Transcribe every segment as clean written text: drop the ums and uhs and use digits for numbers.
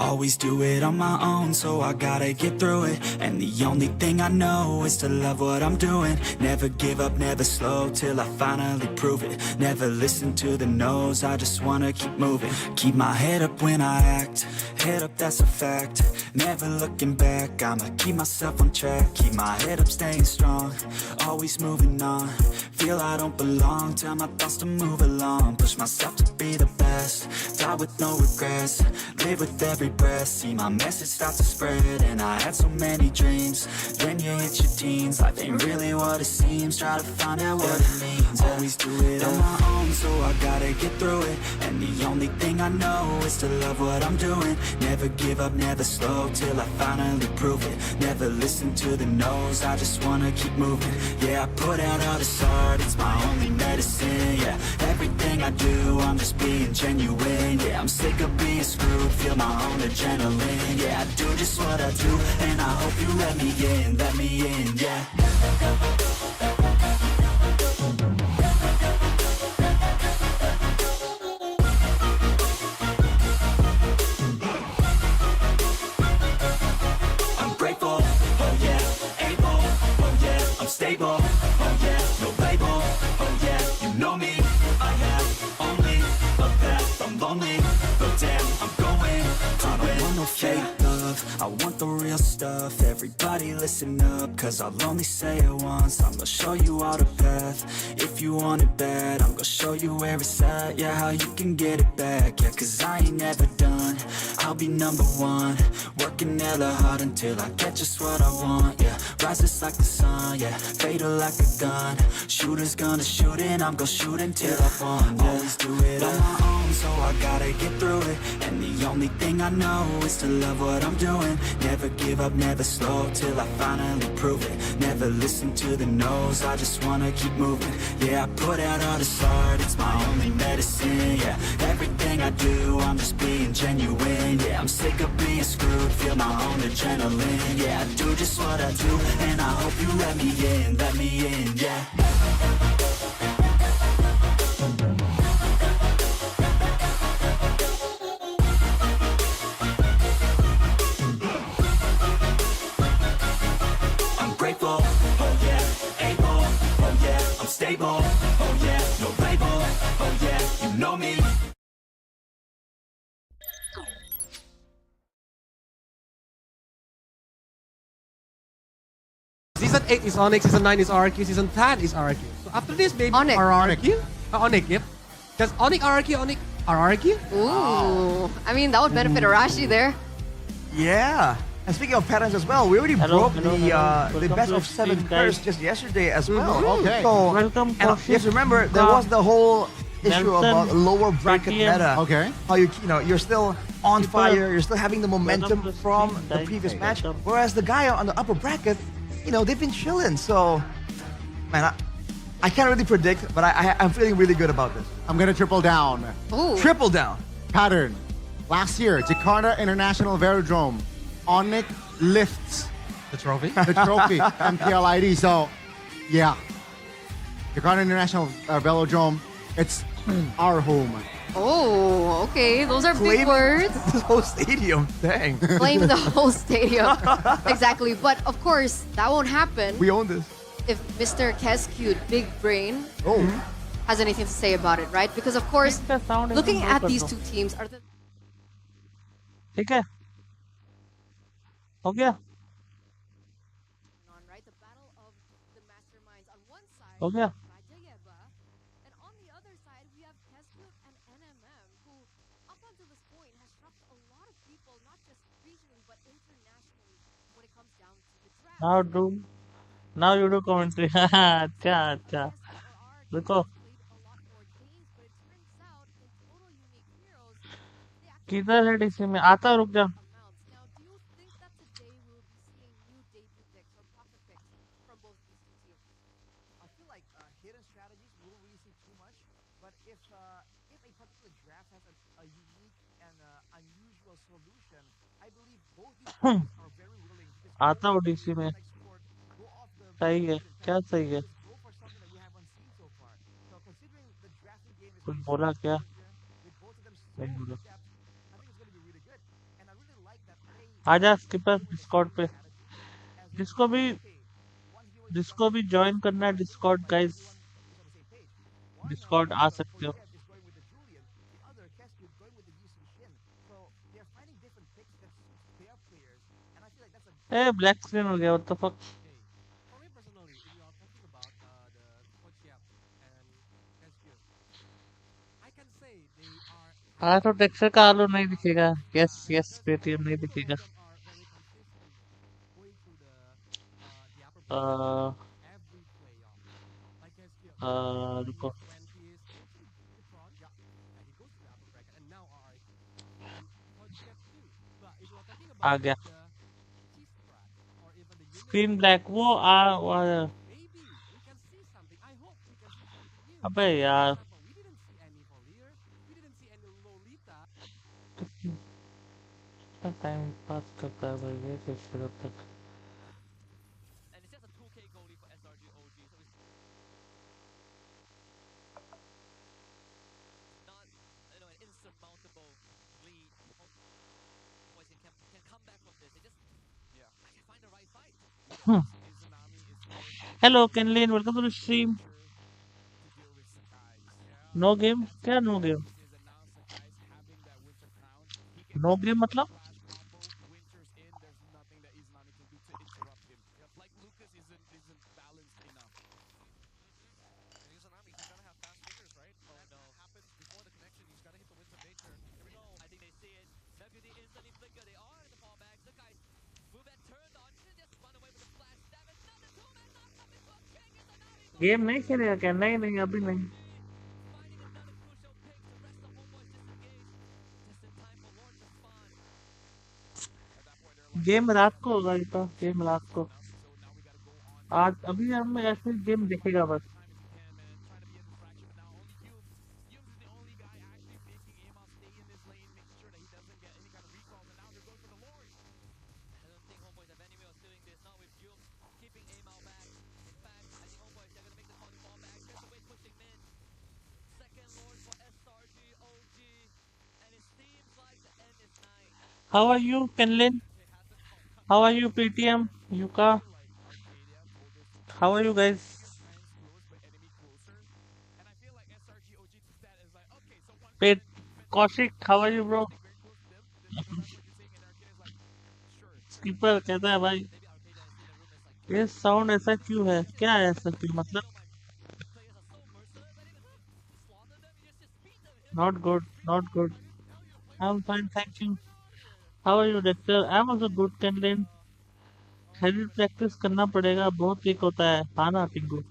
Always do it on my own, so I gotta get through it. And the only thing I know is to love what I'm doing. Never give up, never slow, till I finally prove it. Never listen to the no's, I just wanna keep moving. Keep my head up when I act, head up, that's a fact. Never looking back, I'ma keep myself on track. Keep my head up, staying strong, always moving on. Feel I don't belong, tell my thoughts to move along. Push myself to be the best, die with no regrets. Live with every breath, see my message start to spread. And I had so many dreams, then you hit your teens. Life ain't really what it seems, try to find out what it means. Always do it on my own, so I gotta get through it. And the only thing I know is to love what I'm doing. Never give up, never slow, till I finally prove it. Never listen to the no's, I just wanna keep moving. Yeah, I put out all this art, it's my only medicine. Yeah, everything I do, I'm just being genuine. Yeah, I'm sick of being screwed, feel my own adrenaline. Yeah, I do just what I do, and I hope you let me in, yeah. I'm grateful, oh yeah, able, oh yeah, I'm stable, oh yeah, no label, oh yeah, you know me. I have only a path, I'm lonely, but damn, I'm going to win. I don't want no fake love, I want the real stuff. Everybody listen up, cause I'll only say it once. I'm gonna show you all the path, if you want it bad. I'm gonna show you where it's at, yeah, how you can get it back. Yeah, cause I ain't never done, I'll be number one. Working hella hard until I get just what I want, yeah. Rises like the sun, yeah, fatal like a gun. Shooter's gonna shoot and I'm gonna shoot until I won, yeah. Always do it on my own, so I gotta get through it. And the only thing I know is to love what I'm doing. Never give up, never slow, till I finally prove it. Never listen to the no's, I just wanna keep moving. Yeah, I put out all this art, it's my only medicine. Yeah, everything I do, I'm just being genuine. Yeah, I'm sick of being screwed, feel my own adrenaline. Yeah, I do just what I do, and I hope you let me in, yeah. Grateful, oh yeah, able, oh yeah, I'm stable, oh yeah, no label, oh yeah, you know me. Season 8 is Onyx, Season 9 is RRQ, Season 10 is RRQ. So after this, maybe Onyx. RRQ? Onyx, yep. Does Onyx RRQ, Onyx RRQ? Ooh, I mean, that would benefit Arashi there. Yeah. And speaking of patterns as well, we already broke the best of 7 curse just yesterday as well. Okay. So, Welcome, and you have to remember, there was the whole issue about lower bracket meta. Okay. How you know, you're still on fire, you're still having the momentum from the previous match. Whereas the guy on the upper bracket, you know, they've been chilling. So, man, I can't really predict, but I'm feeling really good about this. I'm gonna triple down. Ooh. Triple down. Pattern. Last year, Jakarta International Velodrome. Onyx lifts The trophy? the trophy, MPL ID. So, yeah. Jakarta International Velodrome, it's our home. Oh, okay. Those are big words. This whole stadium. Dang. Claim the whole stadium. Exactly. But of course, that won't happen We own this. if Mr. Kescute, Big Brain, Oh, has anything to say about it, right? Because of course, The sound is looking on at both these also. two teams are the ठीक है हो गया on, right? The battle of the masterminds on one side, हो गया Rajayeva, and on the other side we have Kescute and NMM, who up until this point has shocked a lot of people, not just regionally but internationally when it comes down to the draft. now you do commentary अच्छा अच्छा रुको किधर है DC में आता रुक जा I feel like hidden strategies we won't really see too much, but if a particular draft has a unique and unusual solution, I believe both these players are very willing to आता हूँ DC में sport, go off the सही है क्या सही है go for something that we haven't seen so far. So considering the drafting game is कुछ बोला क्या with both of them so नहीं बोला depth, I think it's going to be really good. And I really आजा skipper Discord पे, जिसको भी join करना है डिस्कॉर्ड गाइस, डिस्कॉर्ड आ सकते हो। ए ब्लैक स्क्रीन हो गया, what the fuck. For me personally, if you are talking about the Kochiap and SQ, I can say they are हाँ having तो टेक्सचर का आलू नहीं दिखेगा, yes design. Yes Just Paytm नहीं both दिखेगा। of them are very consistent going to the upper bracket every playoff. Like SQ, he रुको is 20s, Ultron, and he goes to the upper bracket, and now RRQ. And Kochiap too. But if you are talking आ about गया the cheese strat or even the unit screen black, वो maybe we can see something. I hope we can see something new. अबे For यार example, we didn't see any Valier, we didn't see any Lolita. Time pass करता है भाई ये कैसे तक। And it's just a 2K goalie for SRG OG, so it's not, an insurmountable lead. Boys can come back from this. They just, I can find the right fight. Hello कैनलिन, welcome to the stream. No game क्या, no game, no game मतलब I think they see it. WD instantly flicker. They are in the fallback. The guys move that turned on. Just run away with the flash stab. Another two-man knock coming to a king. It's Anami. Game नहीं खेलेगा क्या? नहीं नहीं अभी नहीं। Finding another crucial pick. The rest of homeboys disengaged. Just in time for Lord to spawn. Game रात को होगा, इतना गेम रात को। आज अभी हम ऐसे गेम देखेगा बस। I don't think homeboys have any way of doing this. Not with Jum keeping Amal back. In fact, I think homeboys they're gonna make the call to fall back. Just away pushing mid. Second Lord for SRG OG. And it seems like the end is nigh. How are you कैनलिन? How are you PTM Yuka? How are you guys? Pet Kaushik, how are you bro? Skipper कहता है भाई ये sound ऐसा क्यों है, क्या है ऐसा क्यों, मतलब not good not good. I am fine thank you. How are you doctor? I am also good कैनलिन। हेवी प्रैक्टिस करना पड़ेगा, बहुत वीक होता है। हाँ ना टिंगू,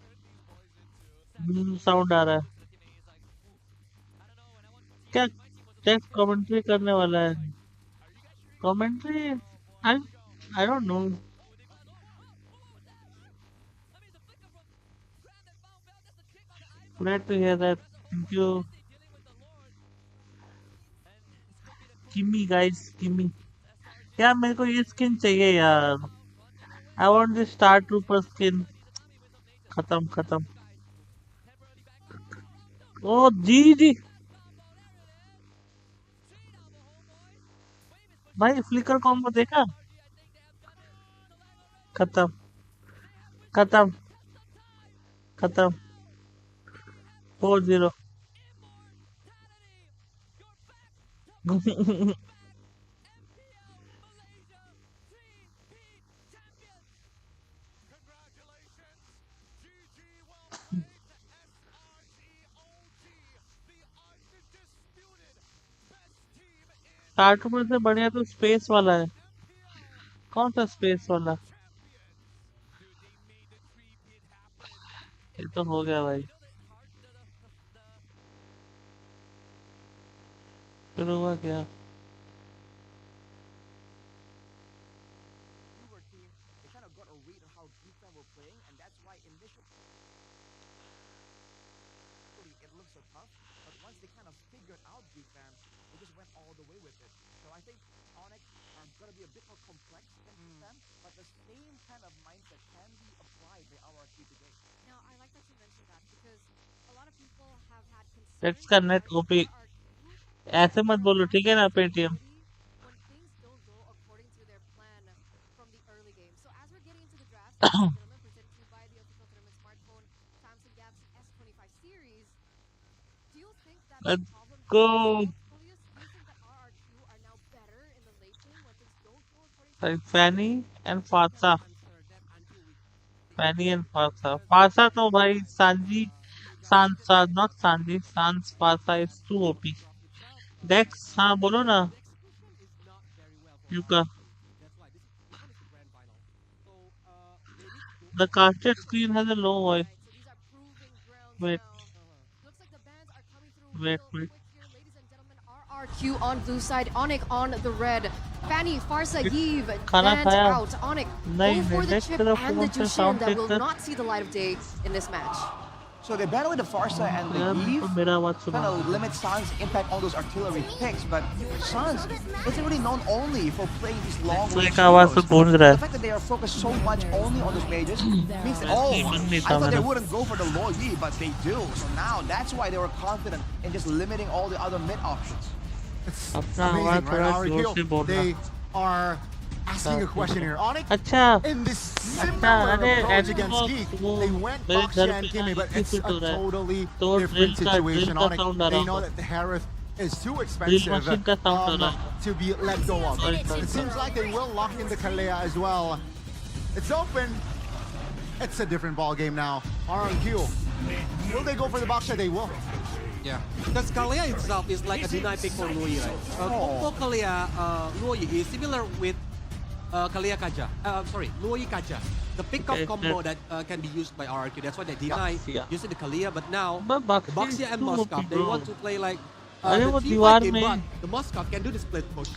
साउंड आ रहा है क्या? टेक्स्ट कमेंट्री करने वाला है, commentary I I don't know. Glad to hear that. Thank you. Gimme guys, gimme. यार मेरे को ये स्किन चाहिए यार। I want this Star Trooper skin. खत्म खत्म। ओ जी जी भाई, फ्लिकर कॉम्बो देखा? खत्म खत्म खत्म। 4-0। स्टार ट्रूपर से बढ़िया तो स्पेस वाला है। कौन सा स्पेस वाला? ये तो हो गया भाई। फिर हुआ क्या? Now, I like that you mentioned that because a lot of people have had tax concerns का that नेट ओपी। RRQ, ऐसे मत their बोलो ठीक है ना maximum Paytm. ability, when things don't go according to their game. So as we're getting into the drafts, ladies and gentlemen, presented to you by the official tournament smartphone Samsung Galaxy S25 series, do you think that the Let's problem has been go. solved, Julius? Do you think that RRQ are now better in the late game when things don't go according to Like plan? Fanny and Fatsa. Answer that until we Fanny and Fatsa. because Fatsa at to the bhai time, Sanji. you guys Sansa, didn't not get Sanji. Sans Fatsa is too OP. drop itself. Dex, हाँ बोलो ना. The execution is not very well for Yuka. RRQ. That's why this one is the grand final. So they need to go The for casted screen has a low voice. Right, so these are proving grounds Wait, now. Looks like the bans are coming through wait, real wait. quick here, ladies and gentlemen. RRQ on blue side, Onyx on the red. Fanny, Farsa, Yves खाना banned खाया? out. Onyx नहीं, go for the next chip तरफ and the कौन सा Jushin sound that will देखकर? not see the light of day in this match. So they battle with the Farsa and the यार Eve. तो मेरा आवाज Kind सुना. of limit San's impact on those artillery picks, but Sans isn't really known only for playing these long range एक आवाज से heroes. गूंज रहा The है. fact that they are focused so much only on those mages means that, oh, मन नहीं I था thought they मेरा. wouldn't go for the low Yi, but they do. So now that's why they were confident in just limiting all the other mid options. It's अपना amazing, आवाज right? थोड़ा Our जोर से kill, बोलना. they are asking a question here. Onyx, अच्छा. in this अच्छा, similar अरे approach ऐसे against वो Geek, वो they went मेरे Boxia घर and पे Kimmy, ना but it's इसी a पे हो रहा है. totally तो different drill situation. का Onyx, sound आ they रहा know होगा. that the Harith is too Drill expensive machine का sound आ रहा है. to be let go of. Sorry, sorry. It seems like they will lock in the Kalea as well. It's open. It's a different ball game now. RRQ. Will they go for the Boxia? They will. Yeah, because Kalia itself is like a deny pick for Lui, right? Combo Kalia Lui is similar with Kalia Kaja. Sorry, Lui Kaja. The pickup Okay, combo that can be used by RRQ. That's why they deny Yeah. using the Kalia. But now, But the Baxi Baxia and is too Moskov, OP, they bro. want to play like अरे the वो team दीवार game, में but the Moskov can do the split push.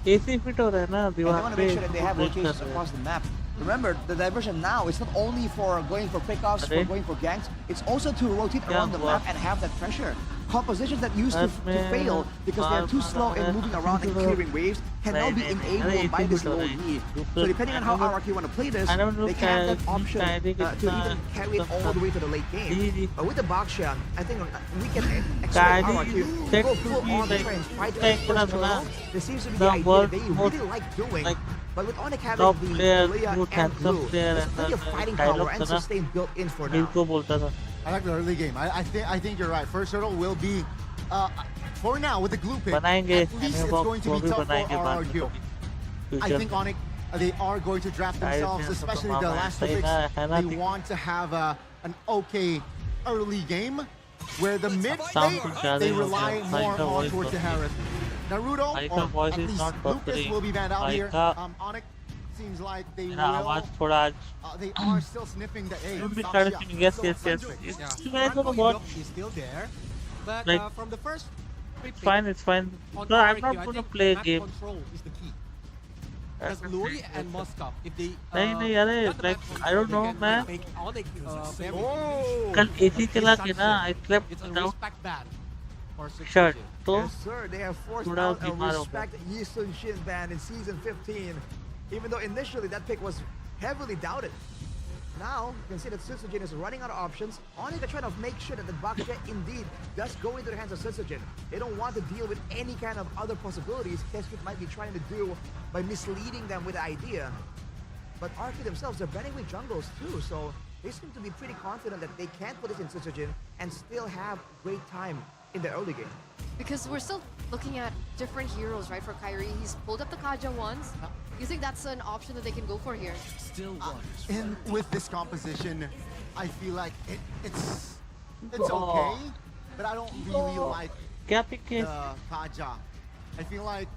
AC fit हो रहा है ना And they दीवार want to पे. make sure that they have break कर locations रहे हैं. across the map. Remember, the diversion now is not only for going for pickoffs, for Arey. going for ganks, it's also to rotate क्या around the हुआ? map and have that pressure. Compositions that used to मैं fail because they're too slow in moving around and clearing waves can now be नहीं, enabled by AC this fit हो low रहा है. E. So दूसरा- depending on how RRQ want to play this, I don't know they can have that क्या- option क्या to कितना- even carry it all the way to the late ji, game. Ji. But with the Baksha, I think we can expect Kyrie RRQ said to go to full be on the like- trench, fight like first what turtle. I'm This seems to be the the idea world they most, really like doing. like, But with Onyx having top the player, Kalia good and handsome Blue, player, there's and plenty of the fighting dialogue power and था ना, sustain built in for दिल now. को बोलता था. I like the early game. I think you're right. First hurdle will be, for now, with the glue pick, बनाएंगे. at least it's going to वो be भी tough for बनाएंगे बाद में RRQ. कभी. I Future think में. Onyx, they are going to draft Guys, themselves, yeah, especially so the mama, last say two picks. na, है ना, They think- want to have an okay early game where the mid Sound late, कुछ ज़्यादा they ही हो rely गया. more Mike का on voice towards the बहुत Harith. Naruto, Mike or का voice at is least not Lucas buffering. will be banned out Mike here. का- Onyx seems like they मेरा आवाज will. थोड़ा आज They are still sniffing that. Hey, Don't be Boxia. starting. Yes, yes, yes. Yeah. You guys Franco don't watch. Idok is still there, but Like, from the first three It's picks fine. It's fine. on No, I'm RRQ, not I gonna think play a map game. control is the key. That's Because the Louis thing. and Moskov, if they नहीं, अरे, got the like, map I don't control, know, they man. can make all the very Oh, कल AC चला के ना I slept it's a without respect ban for shirt. Sukuji. तो Yes, sir. They have forced थोड़ा out a बीमार हो respect Yi Sun Shin ban in season 15, even though initially that pick was heavily doubted. Now, you can see that Sutsujin is running out of options. Only they're trying to make sure that the Bakuja indeed does go into the hands of Sutsujin. They don't want to deal with any kind of other possibilities Kesuke might be trying to do by misleading them with the idea. But Arky themselves, they're banning with jungles too, so they seem to be pretty confident that they can put this in Sutsujin and still have great time in the early game. Because we're still looking at different heroes, right? For Kyrie, he's pulled up the Kaja once. You think that's an option that they can go for here? and with this composition, I feel like it's Oh. okay, but I don't really like क्या pick है? the Kaja. I feel like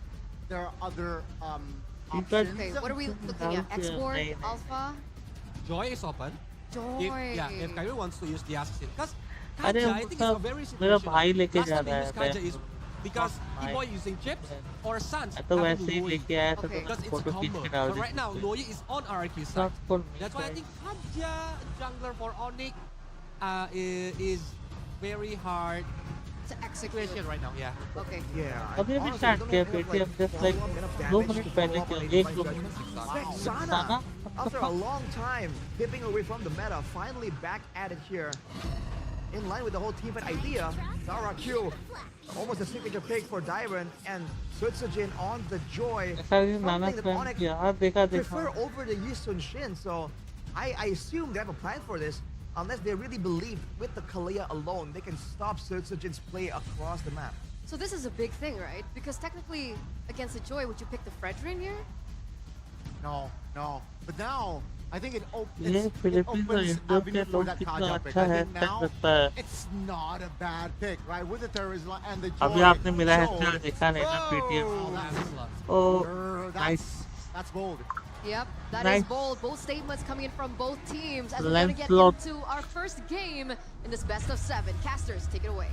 there are other You got- options. Okay, what are we looking at? Alpha, Export, नहीं, नहीं. Alpha, Joy is open. Joy. If Kyrie wants to use the assassin, because अरे Kaja, I think it's a उसका very मेरा situational. भाई लेके Last जा time they रहा used है. Kaja is because Not E-boy using chips or Sans मैं तो having वैसे ही Louis. लेके आया था Okay. तो Because it's a फोटो खींच combo. के डाल But the. right now, Loyi is on RRQ side. Not for me. That's why I think Kaja jungler for Onyx is very hard To execute. situation right now. Yeah. Okay. Yeah. अभी अभी honestly, start don't किया have फिर enough, से हम just like follow-up, enough 2 damage minute to पहले follow up किया on एक 85 दो judgments. Minute. Sana, Sana? after a long time dipping away from the meta, finally back at it here. in line with the whole team fight idea. Zara Q, almost a signature pick for Dyron, and Sutsujin on the Joy. ऐसा भी नाना Something that spam Onyx किया हाँ देखा prefer देखा over the Yisun Shin, so I assume they have a plan for this. Unless they really believe with the Kalia alone, they can stop Sutsujin's play across the map. So this is a big thing, right? Because technically, against the Joy, would you pick the Fredrin here? No, no. But now, I think it, ये it Philippines और opens Indo avenue के for लोग that कितना Kaja pick. अच्छा I है think तक now, लगता है it's not a bad pick, right? With the terrorist and the अभी Joy. आपने मिला है So- क्या देखा नहीं ना Oh, PTM that's- oh that's, that's bold. Yep, that is Nice. bold. Both statements coming in from both teams as we're Lens going to get lock. into our first game in this best of 7. Casters, take it away.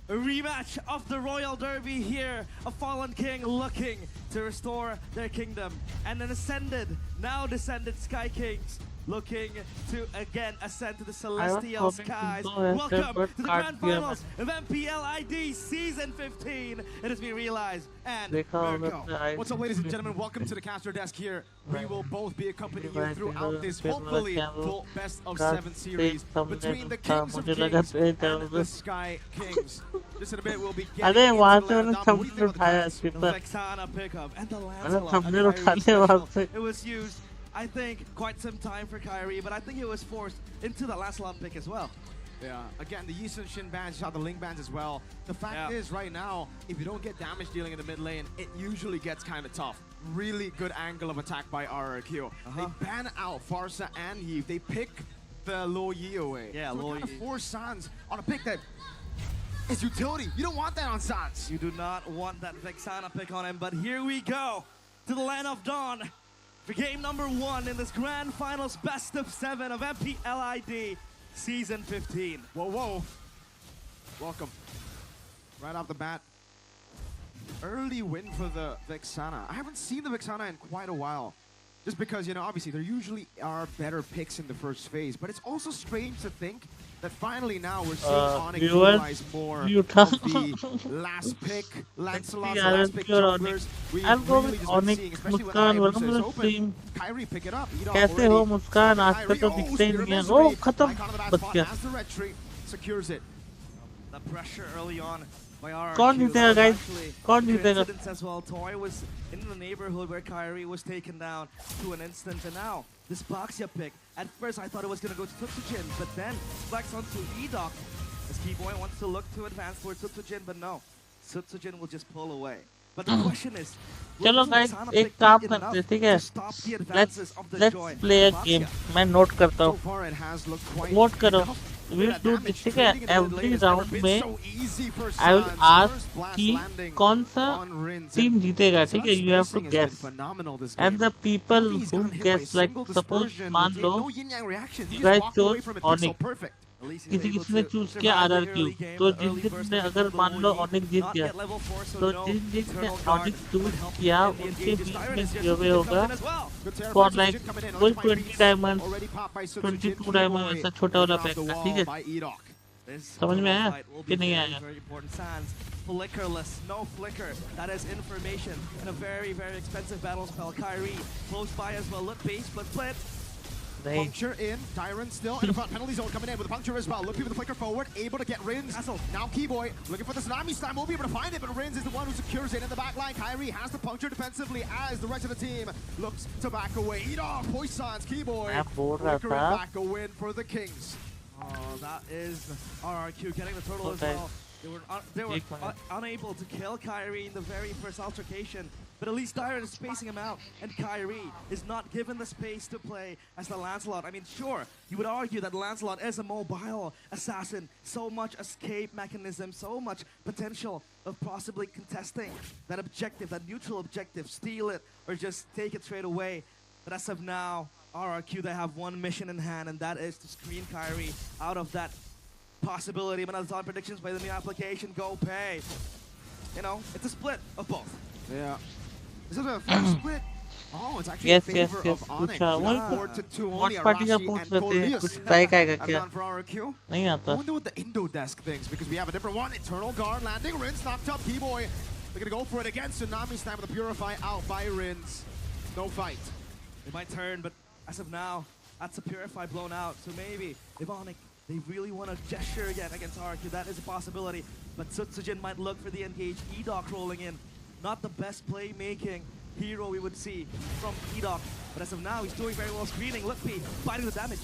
A rematch of the Royal Derby here. A fallen king looking to restore their kingdom. And an ascended, now descended Sky Kings looking to again ascend to the celestial hoping to skies. go ahead, Welcome but to the can't grand be a finals of MPL ID Season 15. It has been realized. And देखा होगा Mirko. तो आई What's up, ladies and gentlemen? Welcome to the caster desk here. We will both be accompanying you Right. throughout this, Right. hopefully, Right. full best of God 7 series save between the thumbnail Kings of मुझे Kings लगा page and the डालोगे Sky Kings. Just in a bit, we'll be अरे getting into वहाँ the से मैंने lineup. What do you thumbnail think of the उठाया cast? The paper Vexana pickup and the मैंने Lancelot. thumbnail a उठा Kyrie लिया वहाँ special. से It was used, I think, quite some time for Kyrie, but I think it was forced into the Lancelot pick as well. Yeah, again, the Yisun Shin bans, shot the Ling bans as well. The fact Yeah. is, right now, if you don't get damage dealing in the mid lane, it usually gets kind of tough. Really good angle of attack by RRQ. They ban out Farsa and Yves. They pick the Lo Yi away. Yeah, so Lo kind of Yi. force Sans on a pick that is utility. You don't want that on Sans. You do not want that Vexana pick on him, but here we go to the land of dawn for game number 1 in this grand finals best of 7 of MPLID Season 15. Whoa, whoa. Welcome. Right off the bat. Early win for the Vexana. I haven't seen the Vexana in quite a while. Just because, you know, obviously there usually are better picks in the first phase. But it's also strange to think that finally now we're seeing Onyx viewers, utilize more you of the last pick, Lancelot's Yeah, last pick pure junglers. Onyx. We've I'm going really with just been Onyx, seeing, especially when Muskan, Hayabusa welcome is to the open. stream. Kyrie, pick it up. Eat कैसे हो मुस्कान आज तक तो दिखते ही नहीं है ओ खत्म बच गया As the red tree secures it. The pressure early on by RRQ. कौन जीतेगा, guys? Actually, कौन the जीतेगा? coincidence as well. Toy was in the neighborhood where Kyrie was taken down to an instant, and now this Boxia pick. At first, I thought it was going to go to Tutsujin, but then flex onto Edoc. As Keyboy wants to look to advance towards Tutsujin, but no, Tutsujin will just pull away. But the question is, will चलो this guys Vexana एक pick काम be करते enough हैं ठीक है to stop the advances of the Joy? let's play a Boxia. game मैं note करता So हूँ far it has looked quite vote करो tough. we'll That do damage ठीक है trading in the mid lane every has never round been में so easy for I will Sans. ask First blast कि landing कौन सा on Rinz. team जीतेगा ठीक है Sans you have to spacing has been guess phenomenal this and game. the people He's who gotten hit by a guess like single suppose dispersion मान with low no yin-yang reactions. He you just guys walked away chose from it pixel Onyx perfect. At least he's किसी able किसी ने to choose किया survive the RRQ early game, तो the early जिस burst ने of अगर the मान लो Loyi, Onyx Jeet not गया yet level 4, so तो no जिस ने eternal guard Onyx would choose help किया him in the उनके engages. बीच Tyron में is just give looking to होगा come in as well. Good terror for by like Sutsujin coming in. कोई Ultimate 20 beats diamonds already popped by 22 Sutsujin. diamonds Keyboy ऐसा छोटा वाला off the pack wall ठीक है by Edoc. This समझ में आया fight will कि be नहीं very, आया very important. Sans, flickerless, no flicker. That is information in a very, very expensive battle spell. Kyrie, close by as well. Look, base, but split. नहीं Puncture in. Tyron still in the front. Penalty zone coming in with a puncture as well. Looking for the flicker forward. Able to get Rinz. Castle. Now Keyboy looking for the tsunami slam. Won't be able to find it, but Rinz is the one who secures it in the back line. Kyrie has the puncture defensively as the rest of the team looks to back away. Edoc, Poisons, Keyboy. मैं बोल रहा Flickering था back a win for the Kings. Oh, that is RRQ getting the turtle as Okay. well. They were Big one. unable to kill Kyrie in the very first altercation, but at least Tyron is spacing him out, and Kyrie is not given the space to play as the Lancelot. I mean, sure, you would argue that Lancelot is a mobile assassin, so much escape mechanism, so much potential of possibly contesting that objective, that neutral objective, steal it, or just take it straight away. But as of now, RRQ, they have one mission in hand, and that is to screen Kyrie out of that possibility. But as on predictions by the new application, go pay. You know, it's a split of both. Yeah. This is a first split. Oh, it's actually Yes, in yes, favor yes. of Onyx. पूछा We वही got 4-2 only. Watch party का Arashi पूछ and रहे थे Coleus. कुछ try आएगा And क्या gone for RRQ. नहीं I आता wonder what the Indo desk thinks, because we have a different one. Eternal Guard landing. Rinz knocked up. Keyboy. They're going to go for it again. Tsunami slam with the Purify out by Rinz. No fight. They might turn, but as of now, that's a Purify blown out. So maybe if Onyx they really want to gesture again against RRQ. That is a possibility. But Sutsujin might look for the engage. E-Doc rolling in. Not the best playmaking hero we would see from E-Doc. But as of now, he's doing very well screening. Lutpi fighting the damage.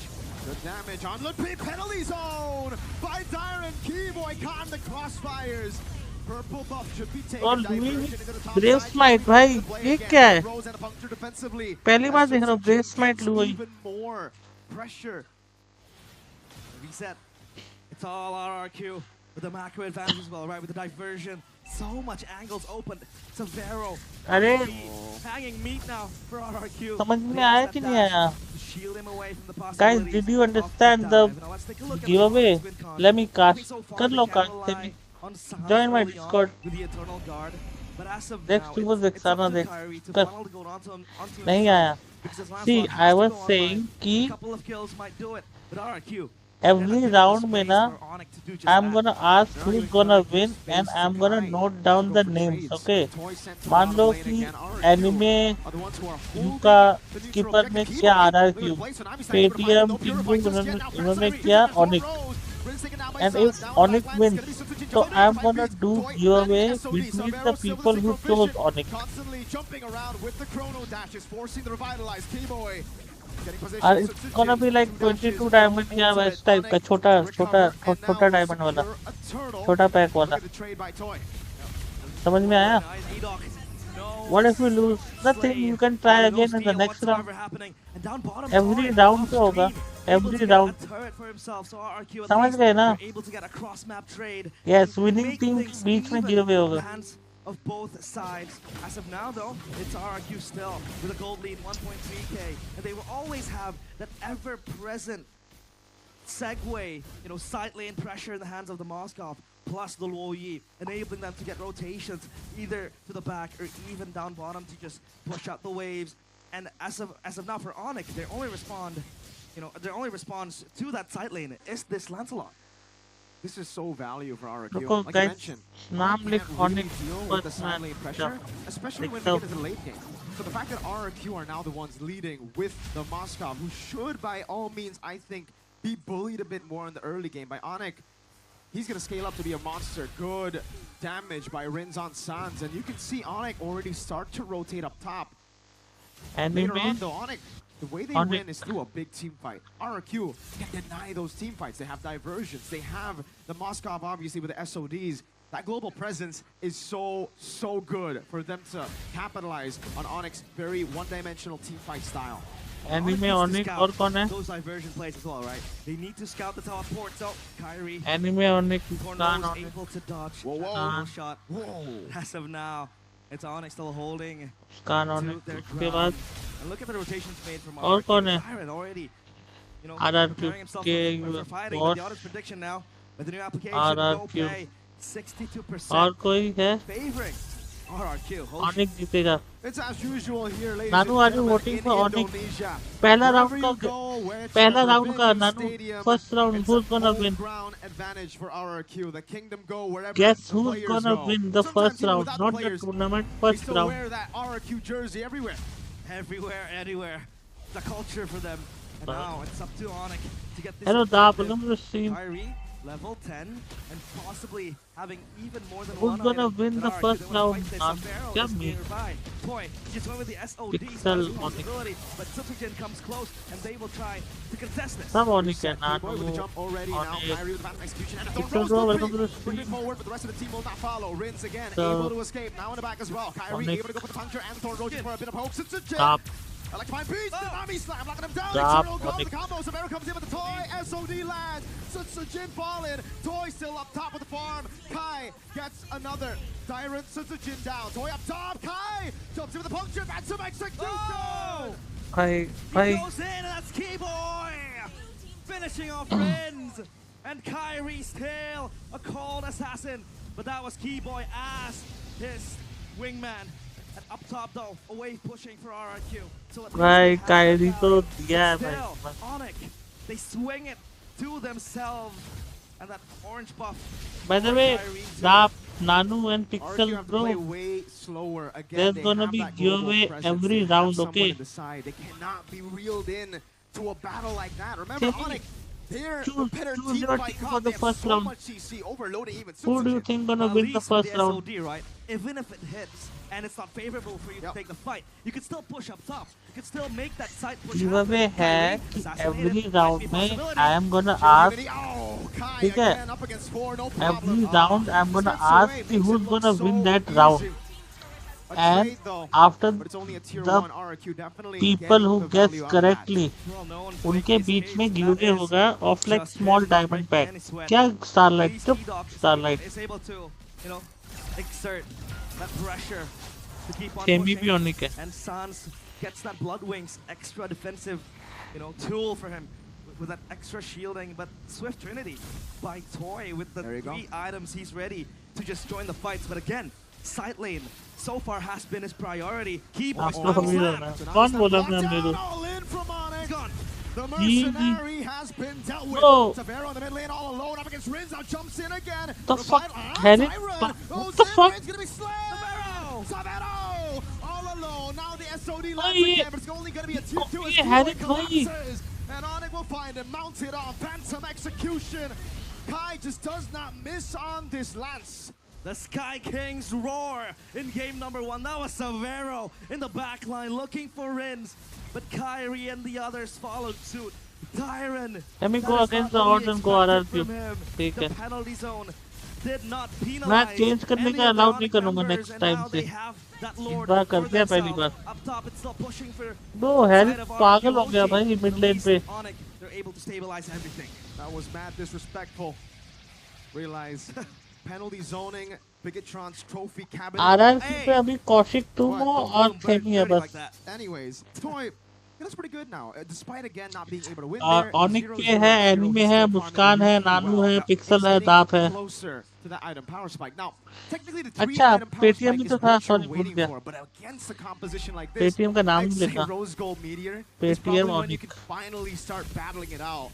Good damage on Lutpi. Penalty zone by Dyron. Keyboy caught in the crossfires. Purple buff should be taken. और Diversion into the top brace side. Smite भाई Play ये again. क्या है Rose and a puncture defensively. पहली बार देख रहा हूँ Sutsujin brace smite gets लू भाई even more pressure. Reset. It's all RRQ with the macro advantage as well, right? With the diversion. So much angles open. Severo. अरे Hanging meat now for RRQ. समझ में They आया have कि that नहीं dash आया to shield him away from the guys possibilities did you of understand the dive. Now let's take a look at giveaway the WinCon. let me I cast think so far कर they low can cast rely on Sans join my early on Discord with the Eternal Guard. But as of Next now, to was it's up Exana to देख Kyrie to कर funnel the gold onto नहीं himself. आया Because his last see one has I to was go online. saying A कि couple of kills might do it, but RRQ. every round में ना I'm gonna ask who's gonna win and I'm gonna note down the names okay मान लो कि anime का skipper में क्या आ रहा है क्यों पेटीएम टिंगू इन्होंने किया Onyx and if Onyx wins so I'm gonna do giveaway between the people who chose Onyx Constantly jumping around with the chrono dashes, forcing the revitalized Keyboy. and it's gonna be like 22 diamond या वैसे type का छोटा diamond वाला छोटा pack वाला समझ में आया What if we lose? Nothing. You can try again in the next round. Every round पे होगा. Every round. समझ गए ना? Yes, winning team के बीच में giveaway होगा. Of both sides. As of now, though, it's RRQ still with a gold lead, 1.3k, and they will always have that ever-present segue, side lane pressure in the hands of the Moskov, plus the Luo Yi, enabling them to get rotations either to the back or even down bottom to just push out the waves. And as of now, for Onyx, their only response to that side lane is this Lancelot. This is so value for RRQ. रुको Like you guys mentioned, नाम लिख can't really Onyx deal with the side lane pressure, especially when we get to the late game. So the fact that RRQ are now the ones leading with the Moskov, who should by all means, I think, be bullied a bit more in the early game by Onyx. He's going to scale up to be a monster. Good damage by Rinzan Sans. And you can see Onyx already start to rotate up top. Later on, though, Onyx, the way they win is through a big team fight. RRQ can deny those team fights. They have diversions. They have the Moskov, obviously, with the SODs. That global presence is so good for them to capitalize on Onyx's very one-dimensional team fight style. Anime Onyx और कौन है? Those diversion plays as well, right? They need to scout the teleport. So Kyrie, Anime Onyx Scan Onyx able to dodge Whoa. shot. As of now, it's Onyx still holding Scan to Onyx their उसके बाद ground. And look at the rotations made from और कौन है? Byron already, RRQ preparing himself के for fighting. और But the honest prediction now with the new application, RRQ go play 62% और कोई है? favoring RRQ. Onyx जीतेगा. It's as usual here, ladies Nanu, and are you gentlemen, voting in for Onyx? Indonesia. पहला Wherever round you का go, where it's पहला a round का venue Nanu stadium, first round it's who's a gonna home win? ground advantage for RRQ. The Kingdom go wherever Guess the who's players gonna go. win the Sometimes first even round, without not the players, tournament, we first still round. wear that RRQ jersey everywhere. Everywhere, anywhere. The culture for them. And now it's up to Onyx to get this. Hello, Dap, objective. welcome to the stream. Kyrie, level 10, and possibly having even more than Who's one gonna item. win the But first RRQ, they wanna round? fight this. क्या Severo is me? nearby. Toy, he just went with the SOD. Pixel That's a Onyx. possibility, but Sutsujin comes close, and they will try to contest this. सब Onyx है Keyboy with the Nanu jump already. Now Onyx Kyrie with the execution and a Pixel throw. Bro, Rose welcome to the pushing stream. forward, but the rest of the team will not follow. Rinse again, So, able to escape. Now in the back as well. Kyrie Onyx. able to go for the puncture and the throw. Roach for a bit of hope. Sutsujin. Dap Electrifying beast, Tsunami Slam, knocking him down. Stop, Eternal Guard, the Onyx. combo. Severo comes in with the toy. SOD lands. Sutsujin falling. Toy still up top of the farm. Kai gets another. Tyrant Sutsujin down. Toy up top. Kai jumps in with the puncture. That's some execution. भाई He goes in, and that's Keyboy finishing off Rins. And Kyrie's tail, a cold assassin. But that was Keyboy as his wingman. And up top though, away pushing for RRQ. So at least भाई they have Kairi that तो value. दिया है Still, भाई. Onyx, they swing it to themselves. And that orange buff. By the for way, Kyrie, Dap, Nanu and RRQ Pixel have to play Bro, way slower. Again, There's they gonna have be that global giveaway presence. every They have round, someone okay? in the side. They cannot be reeled in to a battle like that. Remember, Onyx They're Choose- the better choose team your by team for count. the They have first so round. much CC, overloading even Who do you Sutsujin. think gonna At win the least with first the round? SOD, right? Even if it hits and it's not favorable for you to take the fight, you can still push up top. You can still make that side push Giveaway happen. है Kyrie कि assassinated, every might round be a में possibility. I am gonna ask Oh, Kai ठीक है again up against 4, no every problem. round I'm gonna Steps ask away, कि makes who's it look gonna so win that easy. round. A And trade though, after but it's only a tier the 1 RRQ, definitely people getting who the guess value out of that. correctly Well known for उनके his बीच case, में that giveaway is होगा of like just small him, not diamond breaking pack. any sweat. क्या Starlight? At चुप least T-Doc Starlight. is able to, you know, exert that pressure to keep on Semi pushing. भी होने के. And Sans gets that Blood Wings extra defensive, you know, tool for him with that extra shielding. But Swift Trinity by Toy with the There you go. 3 items, he's ready to just join the fights. But again, side lane so far has been his priority. Key boys, आपको Tsunami अभी Slam. रहना है. So now कौन it's बोला locked मैं down, मेरे all in from Onyx. Gone. The Easy. mercenary has been dealt with. No. Severo in the mid lane all alone up against Rinz. Now jumps in again. The Revive- fuck? Ah, Henry? Tyron What goes the in. fuck? Rinz gonna be slain. Severo all alone. Now the SOD lands Why? again, but it's only gonna be a tier 2 as Yeah, T-Boy Henry, why? collapses. And Onyx will find him mounted on Phantom Execution. Kai just does not miss on this lance. The Sky Kings roar in game number 1. That was Severo in the back line looking for Rins. But Kyrie and the others followed suit. Tyron. Let me that go is against not the what odds we and go expected RRQ. from him. ठीक The है. penalty zone did not मैं penalize change करने any का of the allow नहीं Onyx करूँगा members, next and time now से. they have that Lord bar for कर दिया पहली themselves. Bar. Up top, it's still pushing for दो हैरी side of पागल हो RRQ. गया भाई mid lane पे. Onyx, they're able to stabilize everything. That was mad disrespectful. Realize penalty zoning, Bigatron's trophy cabinet. RRQ पे अभी कौशिक तुम What? हो Don't और Boom, खेमी है dirty बस. like that. Anyways, Toy, that's pretty good now. Despite again not being able to win और there. ऑनिक 0-0, पे है, 0-0, एनिमे he's है, still मुस्कान farming है, really नानू well. है, He's पिक्सल है, getting दाप है. closer to that item power spike. Now, technically the अच्छा, 3-item power Paytm spike भी is तो था, what you're sorry, भूल waiting गया. for, but against a composition like this, Paytm का नाम I'd नहीं say लिखा. Rose Gold Meteor is Paytm probably when you ऑनिक. can finally start battling it out.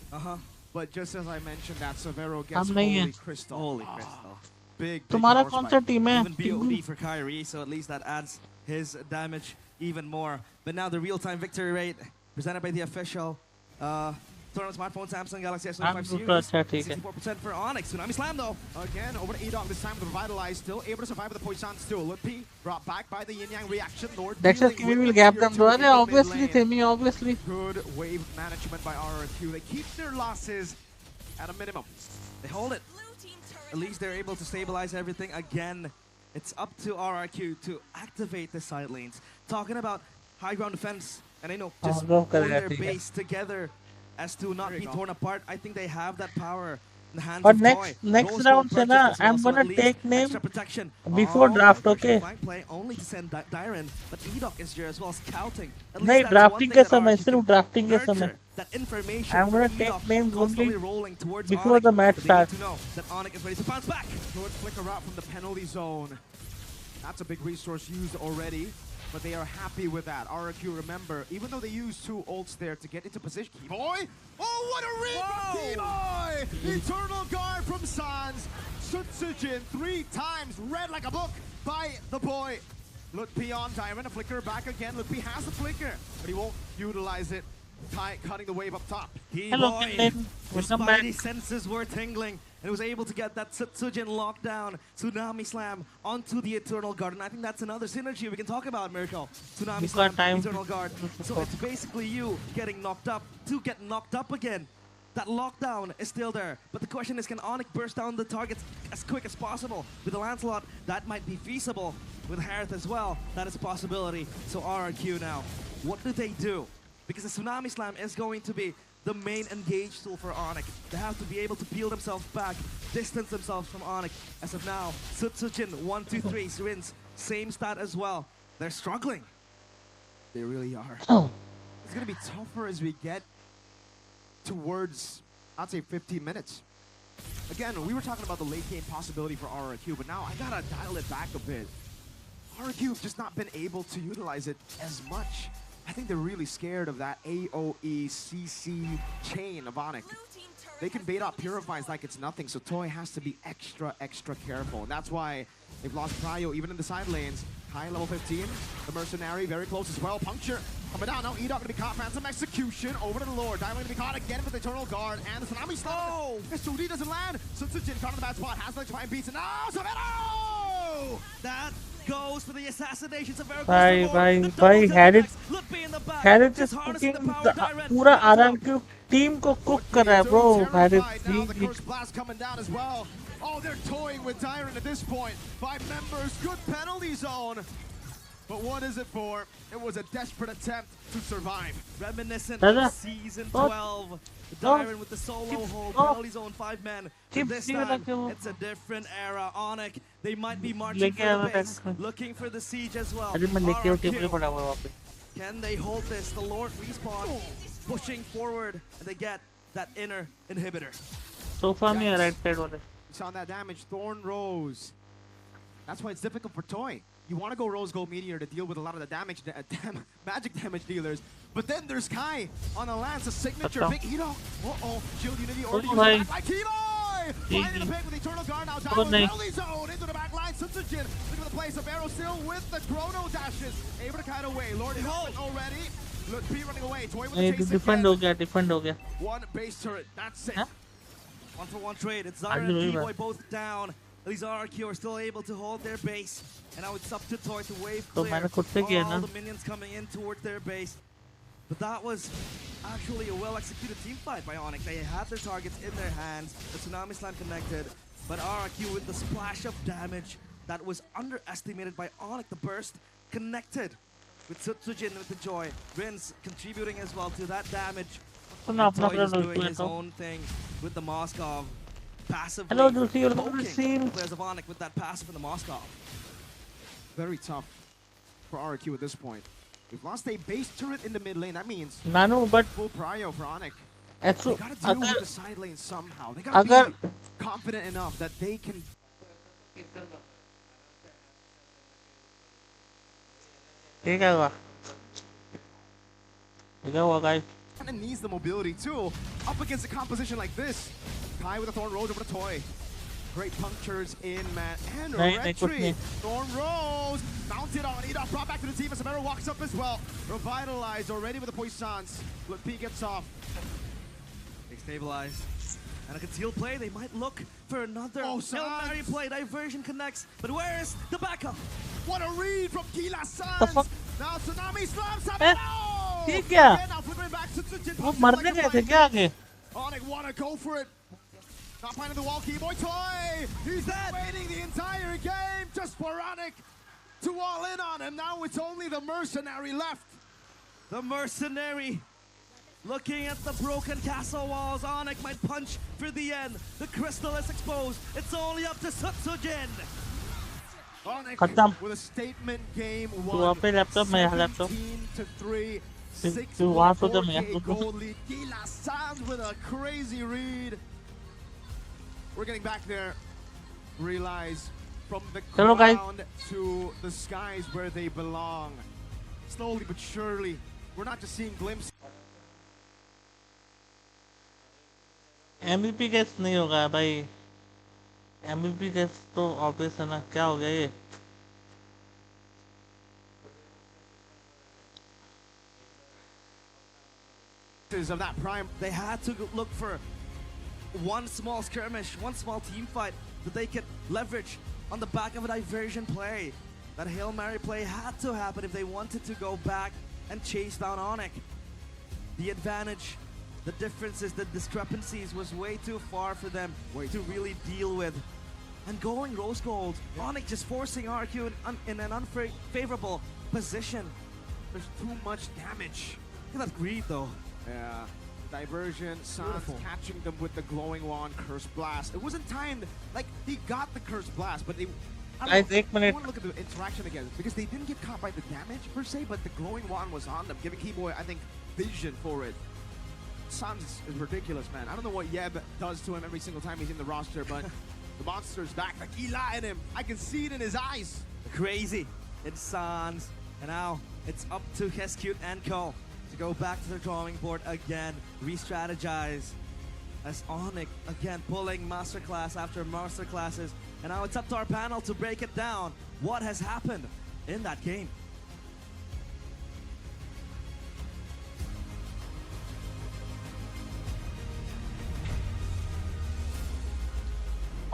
But just as I mentioned, that Severo gets हम नहीं Holy हैं. Crystal. Holy Ah, crystal. big तुम्हारा power कौन सा spike. Team है? Even BOD for Kyrie, so at least that adds his damage even more. But now the real-time victory rate presented by the official tournament smartphone Samsung Galaxy S25 I'm series. super अच्छा, ठीक है. 64% for Onyx. Tsunami Slam though. Again, over to E-Dog this time with Revitalize, still able to survive with the Poison still. Lippy brought back by the Yin Yang reaction. Lord That's just dealing we with will the gap tier them 2 though. in the Obviously, mid lane. Timmy, obviously. Good wave management by RRQ. They keep their losses at a minimum. They hold it. At least they're able to stabilize everything again. It's up to RRQ to activate the side lanes. Talking about high ground defense, and I know just go holding करेगा, their ठीक है. base together as to not There you be go. torn apart. I think they have that power in the hands But of next- Toy. next Rose round Gold से ना, purchased as well, I'm so gonna at least take name extra protection. before draft, Virtual okay? flank play only to send Dyron, but E-Doc is here as well, scouting. At नहीं, least that's drafting one के thing that समय, RRQ सिर्फ can drafting के nurture समय. that information I'm gonna from take E-Doc names constantly only rolling towards before Onyx, the match but they need starts. to know that Onyx is ready to bounce back. Good flicker out from the penalty zone. That's a big resource used already, but they are happy with that. RRQ, remember, even though they used 2 ults there to get into position. Boy! Oh, what a read from T-Boy! Eternal Guard from Sans. Sutsujin 3 times read like a book by the boy. Look beyond Tyron, a flicker back again. Look, he has the flicker, but he won't utilize it. Ty cutting the wave up top. Hello, Boy, Kinladen. his Welcome back. spidey senses were tingling, and was able to get that Sutsujin lockdown, Tsunami Slam onto the Eternal Guard. And I think that's another synergy we can talk about, Miracle. Tsunami We've Slam, got time. Eternal Guard. So it's basically you getting knocked up to get knocked up again. That lockdown is still there. But the question is, can Onyx burst down the targets as quick as possible? With the Lancelot, that might be feasible. With Harith as well, that is a possibility. So RRQ now, what do they do? Because the Tsunami Slam is going to be the main engage tool for Onyx. They have to be able to peel themselves back, distance themselves from Onyx. As of now, Sutsujin, 1, 2, 3, Rinz, same stat as well. They're struggling. They really are. Oh. It's going to be tougher as we get towards, I'd say, 15 minutes. Again, we were talking about the late game possibility for RRQ, but now I got to dial it back a bit. RRQ have just not been able to utilize it as much. I think they're really scared of that AOE CC chain of Onyx. They can bait out Purifies like it's nothing, so Toy has to be extra careful. And that's why they've lost Prio even in the side lanes. High level 15, the Mercenary very close as well. Puncture Coming down now, Edok gonna be caught. Phantom execution over to the Lord. Diamond gonna be caught again with the Eternal Guard. And the Tsunami Slam. Oh! SO-DIMM doesn't land. Sun-Soo-Jin caught in the bad spot. Has the try and beats it. No! Savannah! That goes for the assassinations of Eric. भाई Harith is cooking पूरा आराम की team को cook कर रहा है bro. Harith Now the curse blast coming down as well. Oh, they're toying with Dyron at this point. 5 members, good penalty zone. But what is it for? It was a desperate attempt to survive. Reminiscent of season 12. Dyron with the solo hold, penalty zone, 5 men. This time, it's a different era. Onyx, they might be marching for the base, looking for the siege as well. RRQ, can they hold this? The Lord respawn, pushing forward, and they get that inner inhibitor. So far, me right side वाले. We saw that damage, Thorn Rose. That's why it's difficult for Toy. You want to go Rose Gold Meteor to deal with a lot of the damage, magic damage dealers. But then there's Kai on the Lance, a signature. Big Hito. Uh-oh. Shield Unity already using the back line. Kiloy! Finding the pick with Eternal Guard now. Diamond penalty zone into the back line. Sun-Soo-Jin looking for the place of Arrow still with the Chrono dashes. Able to kite away. Lord is open already. Look, P running away. Toy with the chase defend हो गया. One base turret. That's it. 1-for-1 trade. It's Zyra and T-Boy both down. These RRQ are still able to hold their base. And now it's up to Toy to wave clear all the minions coming in towards their base. But that was actually a well-executed team fight by Onyx. They had their targets in their hands. The Tsunami Slam connected. But RRQ with the splash of damage that was underestimated by Onyx. The burst connected with Sun-Soo-Jin with the Joy. Rin's contributing as well to that damage. Toy is doing his own thing with the Moskov. Passively poking players of Onyx with that passive in the Moskov. Very tough for RRQ at this point. We've lost a base turret in the mid lane. That means but full prio for Onyx. They gotta deal with the side lane somehow. They gotta be confident enough that they can. guys. Kind of needs the mobility too. Up against a composition like this. Kai with a Thorn Rose over to Toy. Great punctures in, man. And a retreat. Thorn Rose mounted on Edok. Brought back to the team as Samara walks up as well. Revitalized already with the Poissons. Look, P gets off. They stabilize. And a concealed play. They might look for another Hail Mary play. Diversion connects. But where is the backup? What a read from Kila Sans. Now Tsunami slams ठीक क्या? वो मरने गए थे क्या आगे? Onyx wanna go for it. Not finding the wall, Keyboy Toy. He's waiting the entire game just for Onyx to all in on him. Now it's only the Mercenary left. The Mercenary looking at the broken castle walls. Onyx might punch for the end. The crystal is exposed. It's only up to Sun-Soo-Jin. Onyx with a statement game one. 17-3. 6-4 gold lead. Kila Sans with a crazy read. We're getting back there. Realize from the ground to the skies where they belong. Slowly but surely, we're not just seeing glimpses. MVP guess नहीं होगा भाई. MVP guess तो obvious है ना. क्या हो गया ये? Of that prime, they had to look for one small skirmish, one small team fight that they could leverage on the back of a diversion play. That Hail Mary play had to happen if they wanted to go back and chase down Onyx. The advantage, the differences, the discrepancies was way too far for them to really deal with. And going rose gold, Onyx just forcing RQ in an unfavorable position. There's too much damage. Look at that greed though. Yeah, diversion, Sans catching them with the glowing wand, curse blast. It wasn't timed, like he got the curse blast, but they. I want to look at the interaction again because they didn't get caught by the damage per se, but the glowing wand was on them, giving Keyboy, I think, vision for it. Sans is ridiculous, man. I don't know what Yeb does to him every single time he's in the roster, but the monster's back. The Kila in him, I can see it in his eyes. Crazy. It's Sans, and now it's up to Heskute and Co. to go back to the drawing board again, re-strategize. As Onyx again pulling masterclass after masterclasses. And now it's up to our panel to break it down. What has happened in that game?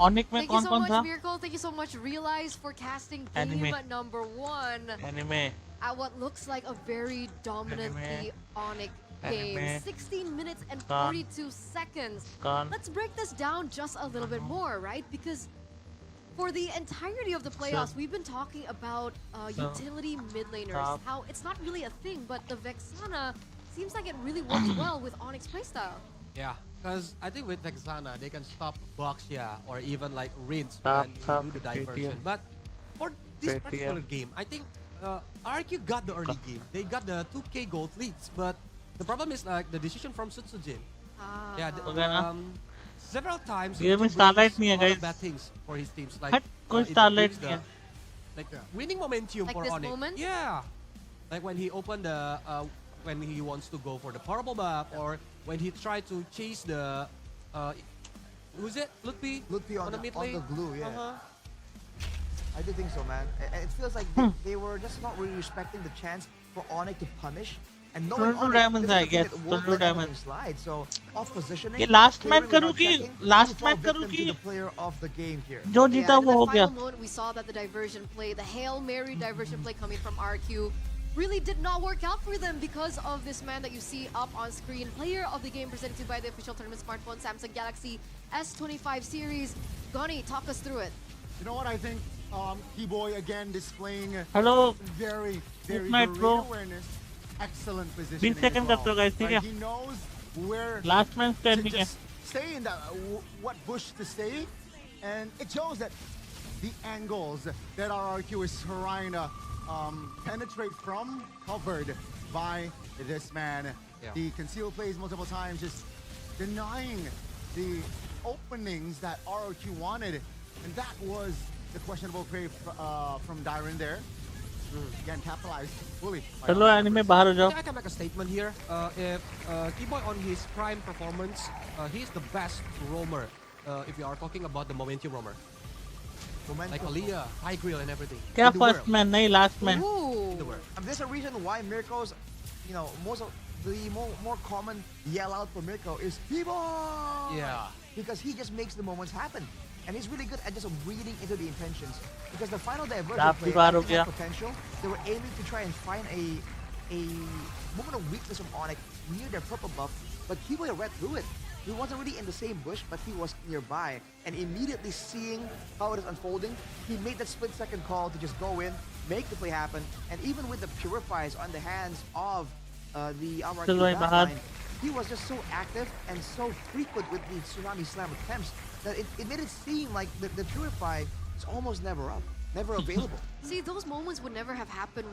Onyx में Thank you कौन so कौन much, था? Miracle. Thank you so much, Realize, for casting game Anime. number 1 Anime. at what looks like a very dominantly Onyx game. Anime. 16 minutes and Gone. 42 seconds. Gone. Let's break this down just a little bit more, right? Because for the entirety of the playoffs, we've been talking about utility mid laners, Stop. how it's not really a thing, but the Vexana seems like it really works well with Onyx playstyle. Yeah, because I think with Vexana, they can stop Boxia or even like Rinse Stop, when stop, you do the KTM. diversion. But for this KTM. particular game, I think RQ got the early game. They got the 2k gold leads, but the problem is like the decision from SO-DIMM. Ah. Yeah, Okay na. several times Game में he starlight brings नहीं है, a lot of guys. bad things for his teams. Like हट, कोई it starlight brings नहीं है. like winning momentum Like for this Onyx. moment? Yeah, like when he opened the when he wants to go for the portable buff, or when he tried to chase the who's it? Lutfi Lutfi on the the, mid on lane. the glue, yeah. Uh-huh. I do think so, man. It feels like they were just not really respecting the chance for Onyx to punish. And knowing Total Onyx, diamonds, this is I the thing guess. that won't Total let anyone diamonds. slide. So, off positioning. ये last clearing match without करूँ कि checking, last you fall match करूँ victim कि to the player of the game here. जो Yeah, जीता in वो the हो गया. final moment, we saw that the diversion play, the Hail Mary diversion play coming from RQ, really did not work out for them because of this man that you see up on screen. Player of the game presented by the official tournament smartphone Samsung Galaxy S25 series. Goni, talk us through it. You know what I think? Keyboy again displaying Hello. very, very night, great bro. awareness, excellent positioning. 20 seconds as करते हो well. guys, ठीक है? He knows where Last man to standing है. just stay in the what bush to stay, and it shows that the angles that RRQ is trying to penetrate from covered by this man. Yeah. The conceal plays multiple times, just denying the openings that RRQ wanted, and that was the questionable play from Dyron there. Again, capitalized fully. by Hello RRQ. anime बाहर हो I जाओ. think I can make a statement here. If Keyboy on his prime performance, he's the best roamer. If you are talking about the momentum roamer, Momentum. like Aliyah, High Grill, and everything. क्या In the first world. man नहीं last man. Ooh. In the world. And there's a reason why Mirko's, most of the more common yell out for Mirko is Keyboy! Yeah. Because he just makes the moments happen. And he's really good at just reading into the intentions. Because the final diversion काफी play बार हो had गया. potential. They were aiming to try and find a moment of weakness from Onyx near their purple buff, but Keyboy read through it. He wasn't really in the same bush, but he was nearby. And immediately seeing how it is unfolding, he made that split-second call to just go in, make the play happen. And even with the purifiers on the hands of the RRQ Still right behind. backline, he was just so active and so frequent with the Tsunami Slam attempts that it made it seem like the Purify is almost never up, never available. See, those moments would never have happened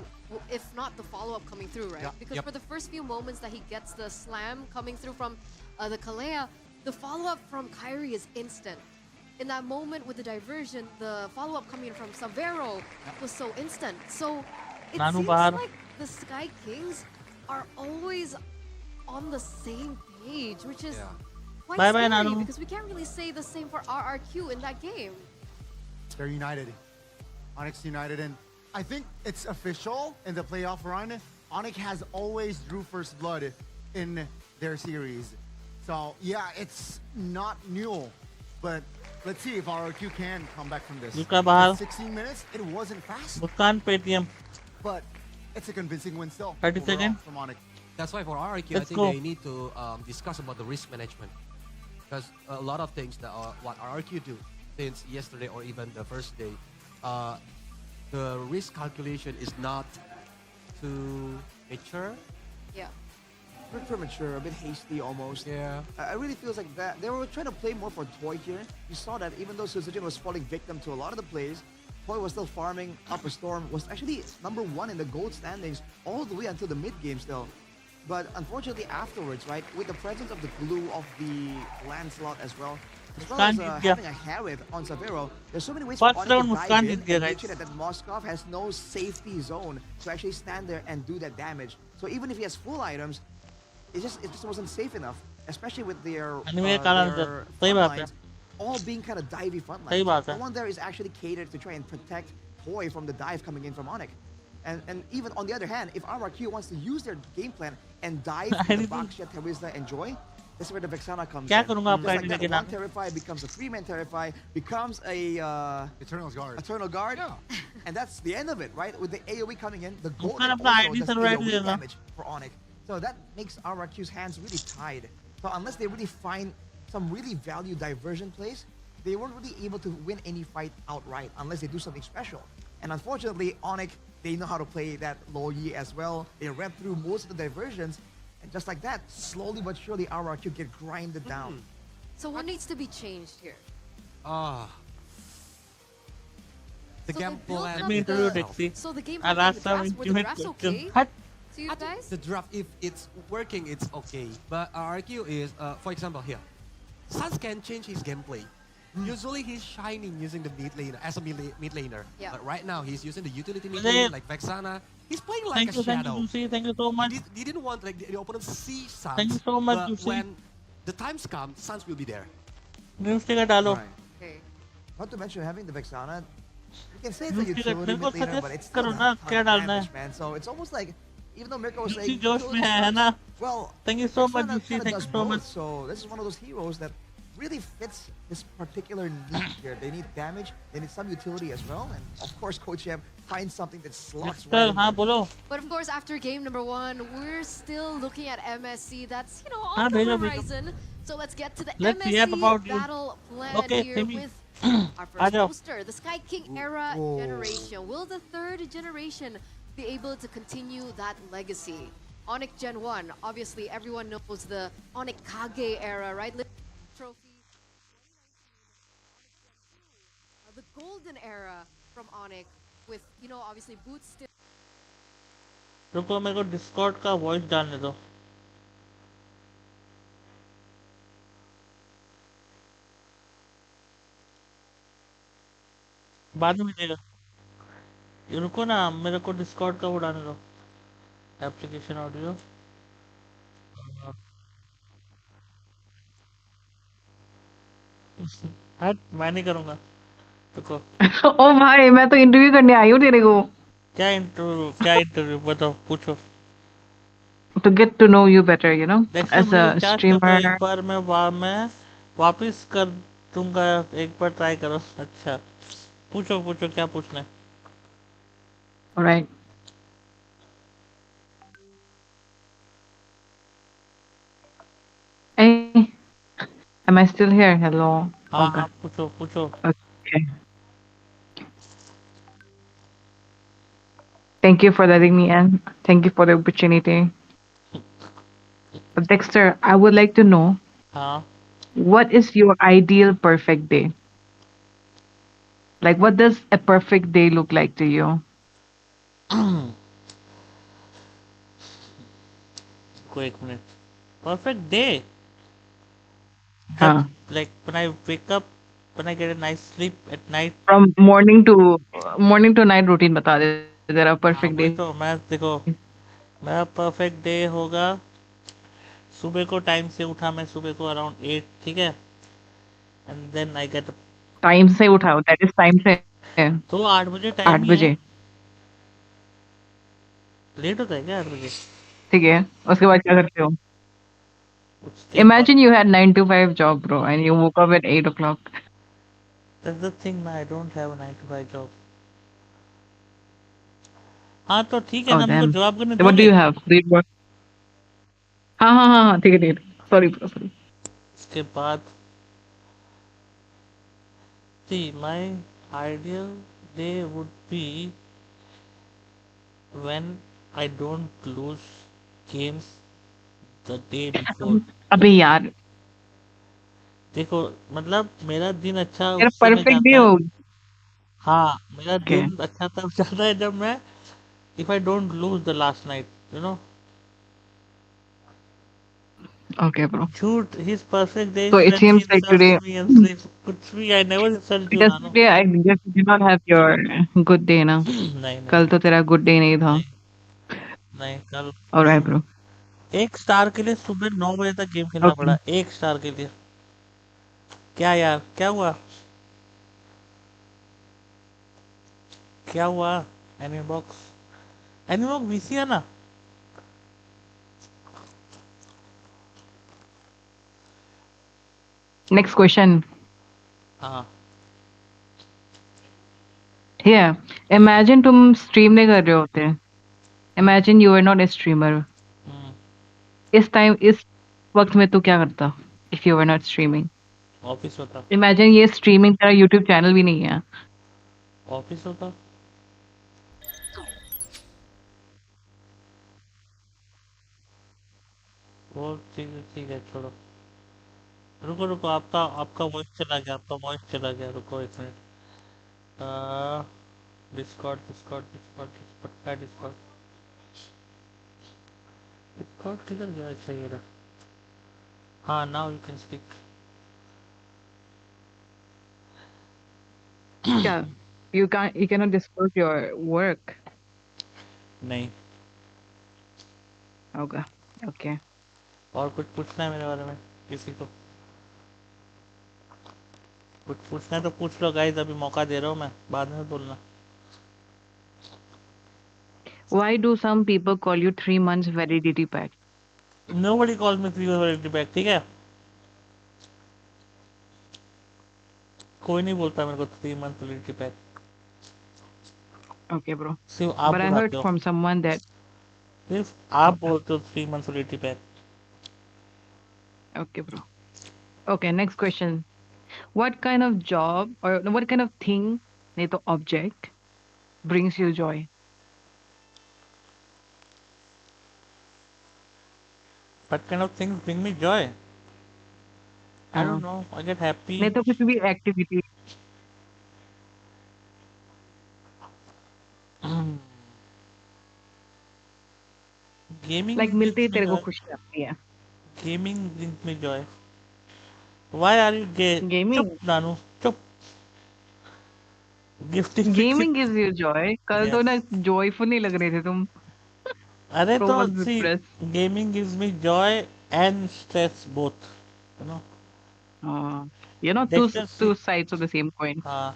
if not the follow-up coming through, right? Yeah. Because Yep. for the first few moments that he gets the slam coming through from the Kalea, the follow-up from Kyrie is instant. In that moment with the diversion, the follow-up coming from Savero was so instant. So it Nanu seems bahar. like the Sky Kings are always on the same page, which is Yeah. quite Bye-bye, scary Nanu. because we can't really say the same for RRQ in that game. They're united. Onyx united, and I think it's official in the playoff run. Onyx has always drew first blood in their series. So yeah, it's not new, but let's see if RRQ can come back from this. Luka bahal. 16 minutes, it wasn't fast, Muskan Paytm. but it's a convincing win still. 30 overall seconds. from Onyx. That's why for RRQ, I Let's think go. they need to discuss about the risk management. Because a lot of things that what RRQ do since yesterday or even the first day, the risk calculation is not too mature. Yeah. A bit premature, a bit hasty almost. Yeah. I really feels like that they were trying to play more for Toy here. You saw that even though SO-DIMM was falling victim to a lot of the plays, Toy was still farming. Upper Storm was actually #1 in the gold standings all the way until the mid game still. But unfortunately afterwards, right, with the presence of the glue of the Lancelot as well as Muskan जीत गया. having a Harith on Savero, there's so many ways First for Onyx round to Muskan dive in जीत गया, and make guys. sure that Moskov has no safety zone to actually stand there and do that damage. So even if he has full items, it just wasn't safe enough, especially with their Anime कारण their सही front बात है. lines all being kind of divey front सही lines. बात The है. one there is actually catered to try and protect Toy from the dive coming in from Onyx. And even on the other hand, if RRQ wants to use their game plan and dive into Anything. Baxia, Teresa, and Joy, This is where the Vexana comes क्या in. करूंगा Just आपका like ID that, लेके one नाम Terrify becomes a 3-man Terrify, becomes a Eternal's Guard. Eternal Guard, and that's the end of it, right? With the AoE coming in, the Golden अपना also ID does server ID AoE देगा damage for Onyx. So that makes RRQ's hands really tied. So unless they really find some really value diversion plays, they weren't really able to win any fight outright unless they do something special. And unfortunately, Onyx, they know how to play that low Yi as well. They read through most of the diversions, and just like that, slowly but surely RRQ get grinded down. So what needs to be changed here? The So game they built plan. Let me interview DEXY. So the game I'll plan, ask the some drafts, were the intimate drafts questions. okay to you guys? The draft, if it's working, it's okay. But RRQ is, for example, here, Sans can change his gameplay. Usually he's shining using the mid laner as a mid laner. Yeah. But right now he's using the utility mid Vijay. lane like Vexana. He's playing like a Thank you, shadow. Lucy. Thank you so much. He didn't want like the opponent to see Sans. Thank you so much, But Lucy. when the times come, Sans will be there. News ticket डालो Right. Okay. Not to mention having the Vexana, you can say it's a Lucy, utility मेरे को mid laner, suggest but it's still करो not ना, a ton क्या of डालना damage, है? man. So it's almost like, even though Mirko was Lucy saying, जोश में है ना? well, Thank you so much, Vexana Lucy. kinda Thank does you so both. much. So this is one of those heroes that really fits this particular need here. They need damage, they need some utility as well, and of course Coach M finds something that slots right Mr. in हाँ there. बोलो. But of course, after game number 1, we're still looking at MSC. That's, you know, हाँ, on the भेजो, भेजो. horizon. So let's get to the Let's yap MSC about you. battle plan Okay, here Timmy. with our uh first जाओ. poster, the Sky King era Whoa. generation. Will the third generation be able to continue that legacy? Onyx Gen 1, obviously everyone knows the Onyx Kage era, right? Trophy. The golden era from Onyx with, you know, obviously boots still. रुको मेरे को Discord का voice डालने दो. बाद में मिलेगा. ये रुको ना, मेरे को डिस्कॉर्ड का वो डालने दो. Application audio. हट, मैं नहीं करूँगा. रुको. ओ भाई मैं तो इंटरव्यू करने आई हूँ तेरे को क्या इंटरव्यू बताओ, पूछो. to get to know you better, you know, देखो as मुझे a रिचार्ज कर दो streamer. एक बार. मैं वापस कर दूंगा. एक बार ट्राई करो. अच्छा पूछो पूछो क्या पूछना है. All right. Hey, am I still here? Hello. हाँ Okay. हाँ पूछो पूछो. Okay. Thank you for letting me in. Thank you for the opportunity. But Dexter, I would like to know हाँ what is your ideal perfect day? Like, what does a perfect day look like to you? को एक minute. Perfect day. Huh. Like when I wake up, when I get a nice sleep at night. From morning to night routine बता दे तेरा हाँ perfect वही day. तो. मैं देखो मेरा perfect day होगा. सुबह को टाइम से उठा मैं सुबह को अराउंड 8. ठीक है. And then I get Time से उठाओ. That is time से. तो 8 बजे टाइम 8 ही है. बजे. लेट होता है क्या 8 बजे? ठीक है. उसके बाद क्या करते हो? उसके बाद Imagine you had 9 to 5 job, bro, and you woke up at 8 o'clock. that's the thing ना. I don't have a 9 to 5 job. हाँ तो ठीक है Oh ना. मेरे को damn. जवाब करने Then what do दोगे? you have? Do you work? हाँ ठीक है. Sorry bro, sorry. उसके बाद see my ideal day would be when I don't lose games the day before. अबे यार, देखो मतलब मेरा दिन अच्छा तेरा उस समय perfect day जाता है. हो. हाँ मेरा Okay. दिन अच्छा तब जाता है जब मैं if I don't lose the last night, you know. Okay, bro. झूठ. His perfect day So is it when he seems like insults today, me and sleeps. कुछ भी. I never insult you, just Nano. today I guess you did not have your good day ना. नहीं नहीं कल तो तेरा good day नहीं था. नहीं नहीं. कल Alright, bro. एक स्टार के लिए सुबह 9 बजे तक गेम खेलना Okay. पड़ा. एक स्टार के लिए. क्या यार क्या हुआ? क्या हुआ? एनिमी बॉक्स वीसी है ना. Next question. हाँ Here, imagine तुम stream नहीं कर रहे होते. Imagine you are not a streamer. इस वक्त में तू क्या करता? If you were not streaming. Office होता Imagine ये streaming तेरा YouTube channel भी नहीं है. ऑफिस होता वो ठीक है छोड़ो रुको रुको आपका आपका वॉइस चला गया रुको एक minute Discord Discord Discord Discord क्या डिस्कॉर्ड डिस्कॉर्ड किधर गया अच्छा ये रहा हाँ नाउ यू कैन स्पीक क्या? You cannot disclose your work. नहीं होगा. Okay. और कुछ पूछना है मेरे बारे में किसी को कुछ पूछना है तो पूछ लो गाइस अभी मौका दे रहा हूँ मैं बाद में बोलना Why do some people call you 3 months validity pack? nobody calls me 3 validity pack ठीक है कोई नहीं बोलता मेरे को 3 month validity pack Okay, bro. सिर्फ आप But I बुलाते heard हो from someone that. सिर्फ आप बोलते हो 3 month validity pack Okay, bro. Okay, next question. What kind of job or what kind of thing, नहीं तो object, brings you joy? what kind of things bring me joy I don't know I get happy नहीं तो कुछ भी activity. gaming Like मिलते ही brings me तेरे को joy खुशी आती है. gaming brings me joy why are you gay Gaming. चुप नानू चुप gifting Gaming gives you joy. कल तो yes ना joyful नहीं लग रहे थे तुम. अरे Bro तो was see depressed. gaming gives me joy and stress both you know You know, Dexter two see sides of the same coin. हाँ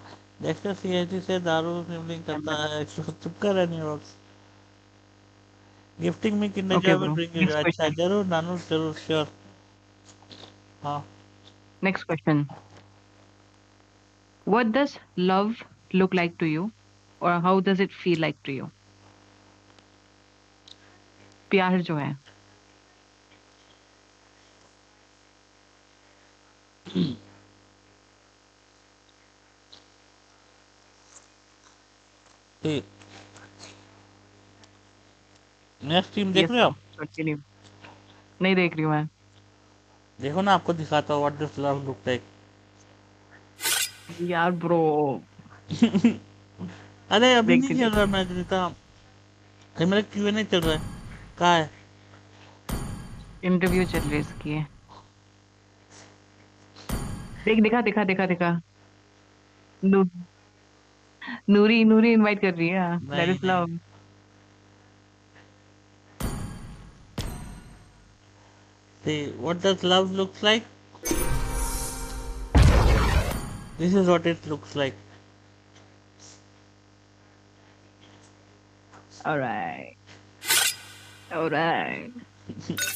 डेक्स्टर सीएचडी से दारू निबलिंग करता है चुप कर रहा नहीं बॉक्स गिफ्टिंग में Kinder Okay, Joy will bro. Bring you Next Joy अच्छा question. जरूर नानू जरूर श्योर हाँ Next question. What does love look like to you, or how does it feel like to you? प्यार जो है. ठीक नेक्स्ट टीम देख Yes, रहे हो bro. Continue. नहीं देख रही हूँ मैं. देखो ना आपको दिखाता हूँ what does love look like यार ब्रो. अरे अभी नहीं देखती चल रहा देखती. मैच जीता अरे मेरा क्यों चल रहा है कहाँ है इंटरव्यू चल रही है इसकी. देख दिखा दिखा दिखा दिखा. नू, नूरी नूरी इनवाइट कर रही है. That नहीं is नहीं love. see what does love looks like this is what it looks like Alright. Alright.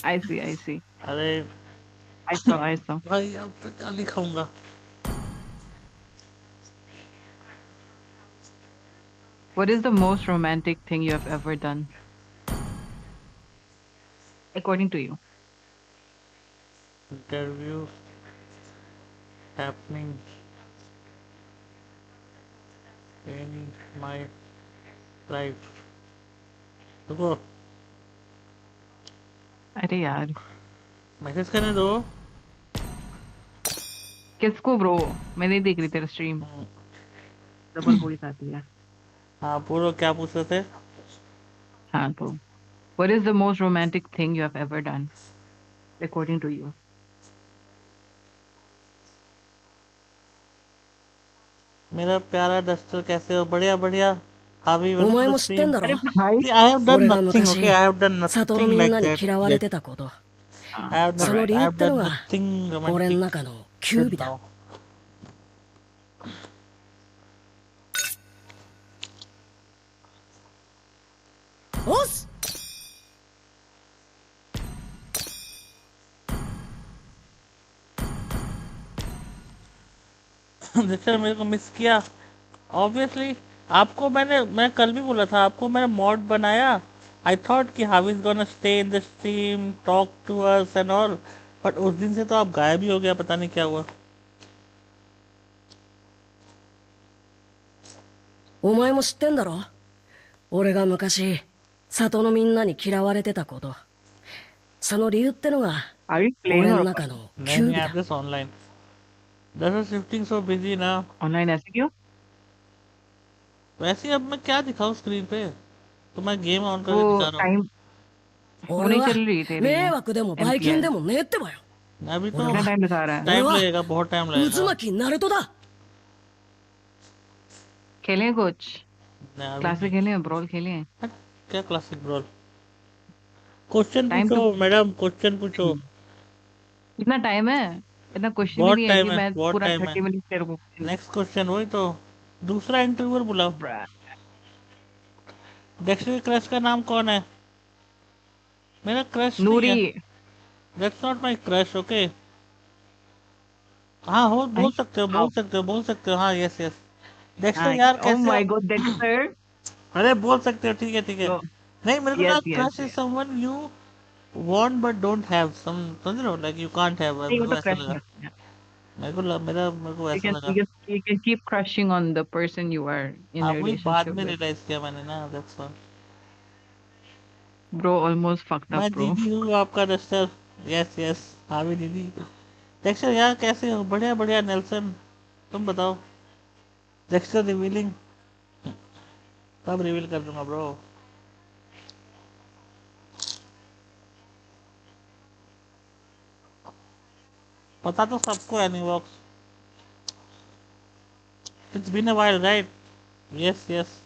I see. I see. अरे I saw. I saw. भाई अब तो क्या लिखाऊंगा What is the most romantic thing you have ever done, according to you? interview happening in my life रुको अरे यार. Message करने दो किसको ब्रो? मैं नहीं देख रही तेरा स्ट्रीम. डबल पुलिस आती है. हाँ पूरा क्या पूछ रहे थे हाँ तो. What is the most romantic thing you have ever done, according to you? मेरा प्यारा डस्टर कैसे हो बढ़िया बढ़िया हावी お前も知ってんだろ भाई. I have done 俺が nothing 昔 okay I have done 里の nothing みん like なに that 嫌われ yet てたこと I have その done 理 I 由っ have ての done が nothing 俺の romantic 中のキュービだ now おっす I जैसे मेरे को मिस किया ऑब्वियसली। आपको मैं कल भी बोला था, आपको मैंने मॉड बनाया। आई थॉट कि how is gonna stay in the stream, talk to us and all, but उस दिन से तो आप गायब ही हो गया, पता नहीं क्या हुआ। お前も知ってんだろ俺が昔、里のみんなに嫌われてたこと。その理由ってのが、 Are you 俺 playing の or 中の नहीं キュー नहीं, ビ आई だ。 this online. That is shifting so busy ना। online ऐसे क्यों? वैसे ही अब मैं क्या दिखाऊं स्क्रीन पे, तो मैं गेम ऑन करके वो दिखा रहा हूँ। टाइम वो 俺 नहीं は चल रही तेरी 迷惑でもバイキン MPL でもねえってばよ。 अभी तो 俺 कितना は टाइम दिखा रहा है? 俺 टाइम は लगेगा, बहुत टाइम 渦 लगेगा। 巻きナルトだ。 खेलें कुछ नहीं, अभी क्लासिक नहीं। खेलें, ब्रॉल खेलें? क्या classic bro? Question time to पूछो मैडम, क्वेश्चन पूछो। इतना टाइम है? इतना क्वेश्चन ही बहुत नहीं है टाइम कि है, मैं बहुत पूरा टाइम है। 30 मिनट तेरे को नेक्स्ट क्वेश्चन वही तो, दूसरा इंटरव्यूअर बुलाओ। डेक्स्टर क्रश का नाम कौन है? मेरा क्रश नहीं नूरी। है, that's not my crush, okay. हाँ हो, बोल सकते हो, बोल सकते हो, बोल सकते हो, हाँ यस यस। डेक्स्टर यार ओ कैसे हो? My God Dexter. अरे बोल सकते हो, ठीक है ठीक है। नहीं मेरे को यस ना, yes crush is yes. Someone you want but don't have, सम समझ रहे हो, लाइक यू कांट हैव, नहीं वो मेरे को तो ऐसा क्रश लगा। है। मेरे को You ऐसा can लगा। you can you can keep crushing on the person you are in हाँ a वही बाद relationship में with. रियलाइज किया मैंने ना, that's why. Bro, almost fucked मैं up, bro. दीदी हूँ आपका डेक्स्टर। यस यस, हाँ भी दीदी। डेक्स्टर यार कैसे हो? बढ़िया बढ़िया नेल्सन, तुम बताओ। डेक्स्टर रिवीलिंग, सब रिवील कर दूंगा ब्रो। पता तो सबको है एनीबॉक्स। It's been a while right? Yes yes.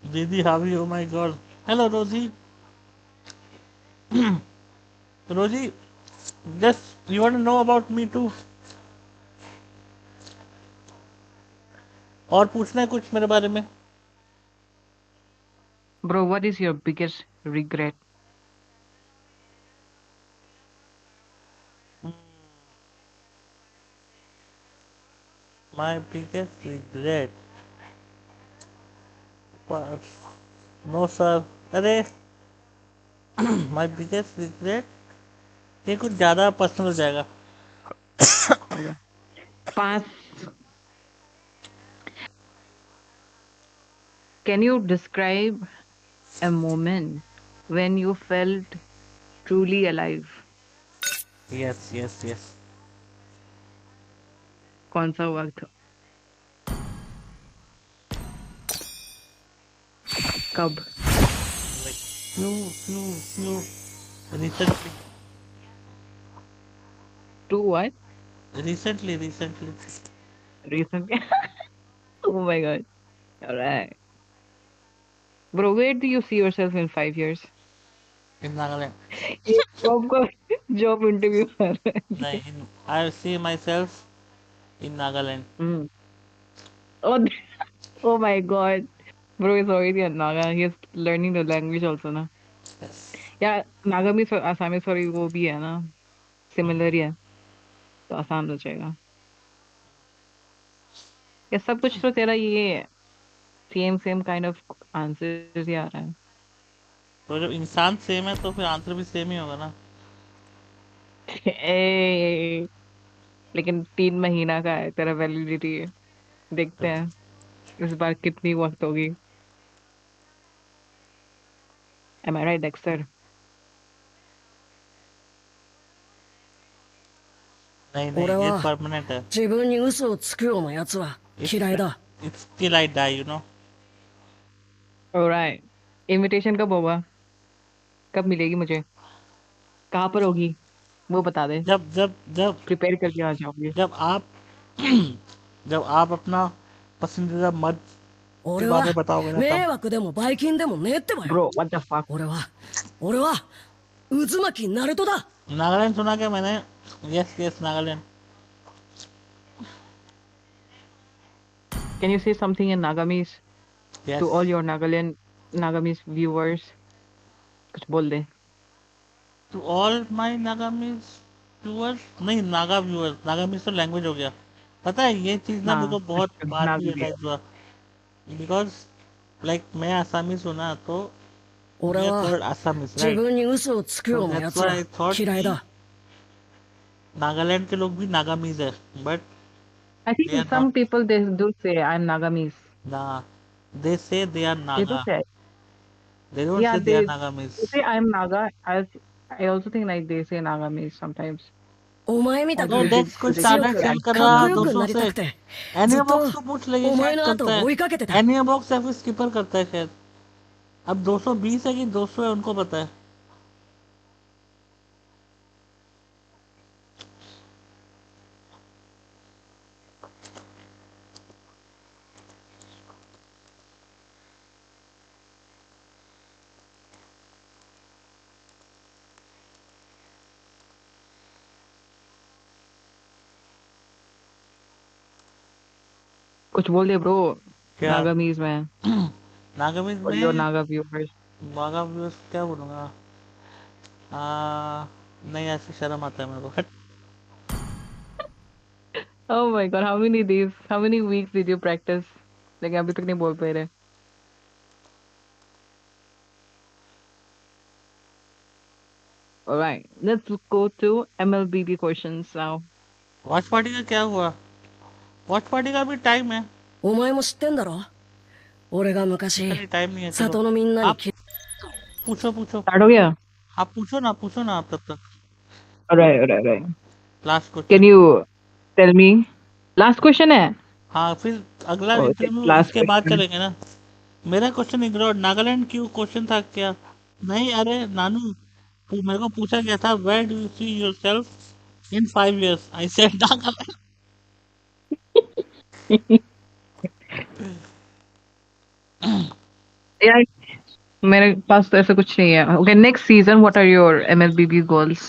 दीदी हावी, oh my God. Hello Rosie. Rosie, just you want to know about me too? और पूछना है कुछ मेरे बारे में? Bro, what is your biggest regret? My biggest regret? No sir. अरे माय बिगेस्ट रिग्रेट, ये कुछ ज्यादा पर्सनल हो जाएगा। Pass. Can you describe a moment when you felt truly alive? Yes yes yes. कौन सा वक्त? कब? Like few recently. To what? Recently recently. Recently? Oh my god. All right. Bro, where do you see yourself in 5 years? In Nagaland. एक job का job interview कर रहा है। नहीं, I see myself in Nagaland. Oh, oh my god. Bro is already a Naga. He is learning the language also ना. Yeah, Nagamese और Assamese और वो भी है ना. Similar ही है. तो आसान हो जाएगा. ये सब कुछ तो तेरा ये same kind of answers ही आ रहा है. तो जब इंसान सेम है तो फिर आंसर भी सेम ही होगा ना। ए, लेकिन 3 महीना का है तेरा वैलिडिटी. देखते हैं इस बार कितनी वक्त होगी. Am I right, Dexter? नहीं नहीं, 俺 ये は परमानेंट है। 自分に嘘をつくような奴は嫌いだ。 It's till I die, you know. Alright. Invitation कब होगा? कब मिलेगी मुझे? कहाँ पर होगी? वो बता दे. जब जब जब प्रिपेयर करके आ जाओगे. जब आप जब आप अपना पसंदीदा मर्द के 俺 बारे は में बताओगे ना, 迷 तब। 惑でもバイキンでもねえってばよ。 Bro, what the fuck? 俺は渦巻きナルトだ。 Nagaland सुना क्या मैंने? Yes yes, Nagaland. Can you say something in Nagamese yes. to all your Nagamese viewers? कुछ बोल दे. To all my Nagamese viewers, नहीं नागा व्यूअर्स, नागामीज तो लैंग्वेज हो गया। पता है ये चीज ना मेरे को बहुत बाद में Naga भी है। रियलाइज हुआ बिकॉज लाइक मैं आसामी सुना तो 俺 we are は called Assamese 自 right 分に嘘をつく so ような that's 奴 why ら I thought 嫌い कि だ。 नागालैंड के लोग भी नागामीज है but I think they are some not people they do say I'm Nagamese. nah they say they are They do Naga say. they don't Yeah, say they are they Nagamese say I'm Naga. I also think like they say Nagamese sometimes. お前みた no く that's कोई 強 starter く cell कर かっ रहा こよく 200 なりた से くてずっ anyway と box को पूछ ले ये お前 शायद の後 करता を है 追いかけてた。 एनिया बॉक्स या फिर स्किपर करता है शायद अब 220 है कि 200 है उनको पता है कुछ बोल दे bro. क्या Nagamese man. Nagamese For your में Naga viewers. नागा व्यूअर्स क्या बोलूँगा नहीं ऐसे शर्म आता है मेरे को हट Oh my god, how many days, how many weeks did you practice? Like अभी तक नहीं बोल पाए रहे. Alright, let's go to MLBB questions now. Watch party का क्या हुआ वॉच पार्टी का भी टाइम है お前も知ってんだろ俺が昔 अरे टाइम नहीं है 里の चलो みんなに आप पूछो पूछो Start हो गया? आप पूछो ना आप तब तक Alright. Last Can question you tell me? Last question है? हाँ फिर अगला Okay, इंटरव्यू last इसके बाद question. चलेंगे ना मेरा क्वेश्चन इग्नोर नागालैंड क्यों क्वेश्चन था क्या नहीं अरे नानू मेरे को पूछा गया था where do you see yourself in 5 years I said Nagaland यार मेरे पास तो ऐसा कुछ नहीं है. Okay, next season, what are your MLBB goals?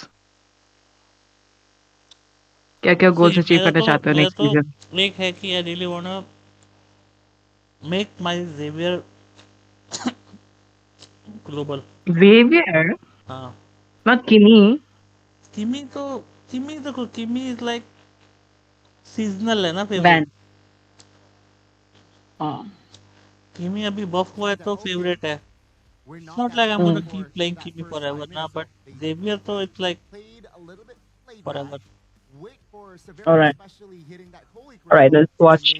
क्या goals achieve करना चाहते हो मेरा next तो season? एक है कि I really want to make my Xavier global Xavier, हाँ not Kimi. किमी देखो किमी इज लाइक सीजनल है ना फेवरेट Van. हाँ. किमी अभी बफ हुआ है तो फेवरेट है It's not like I'm gonna keep playing Kimi forever now, but Xavier though it's like forever. Alright, let's watch.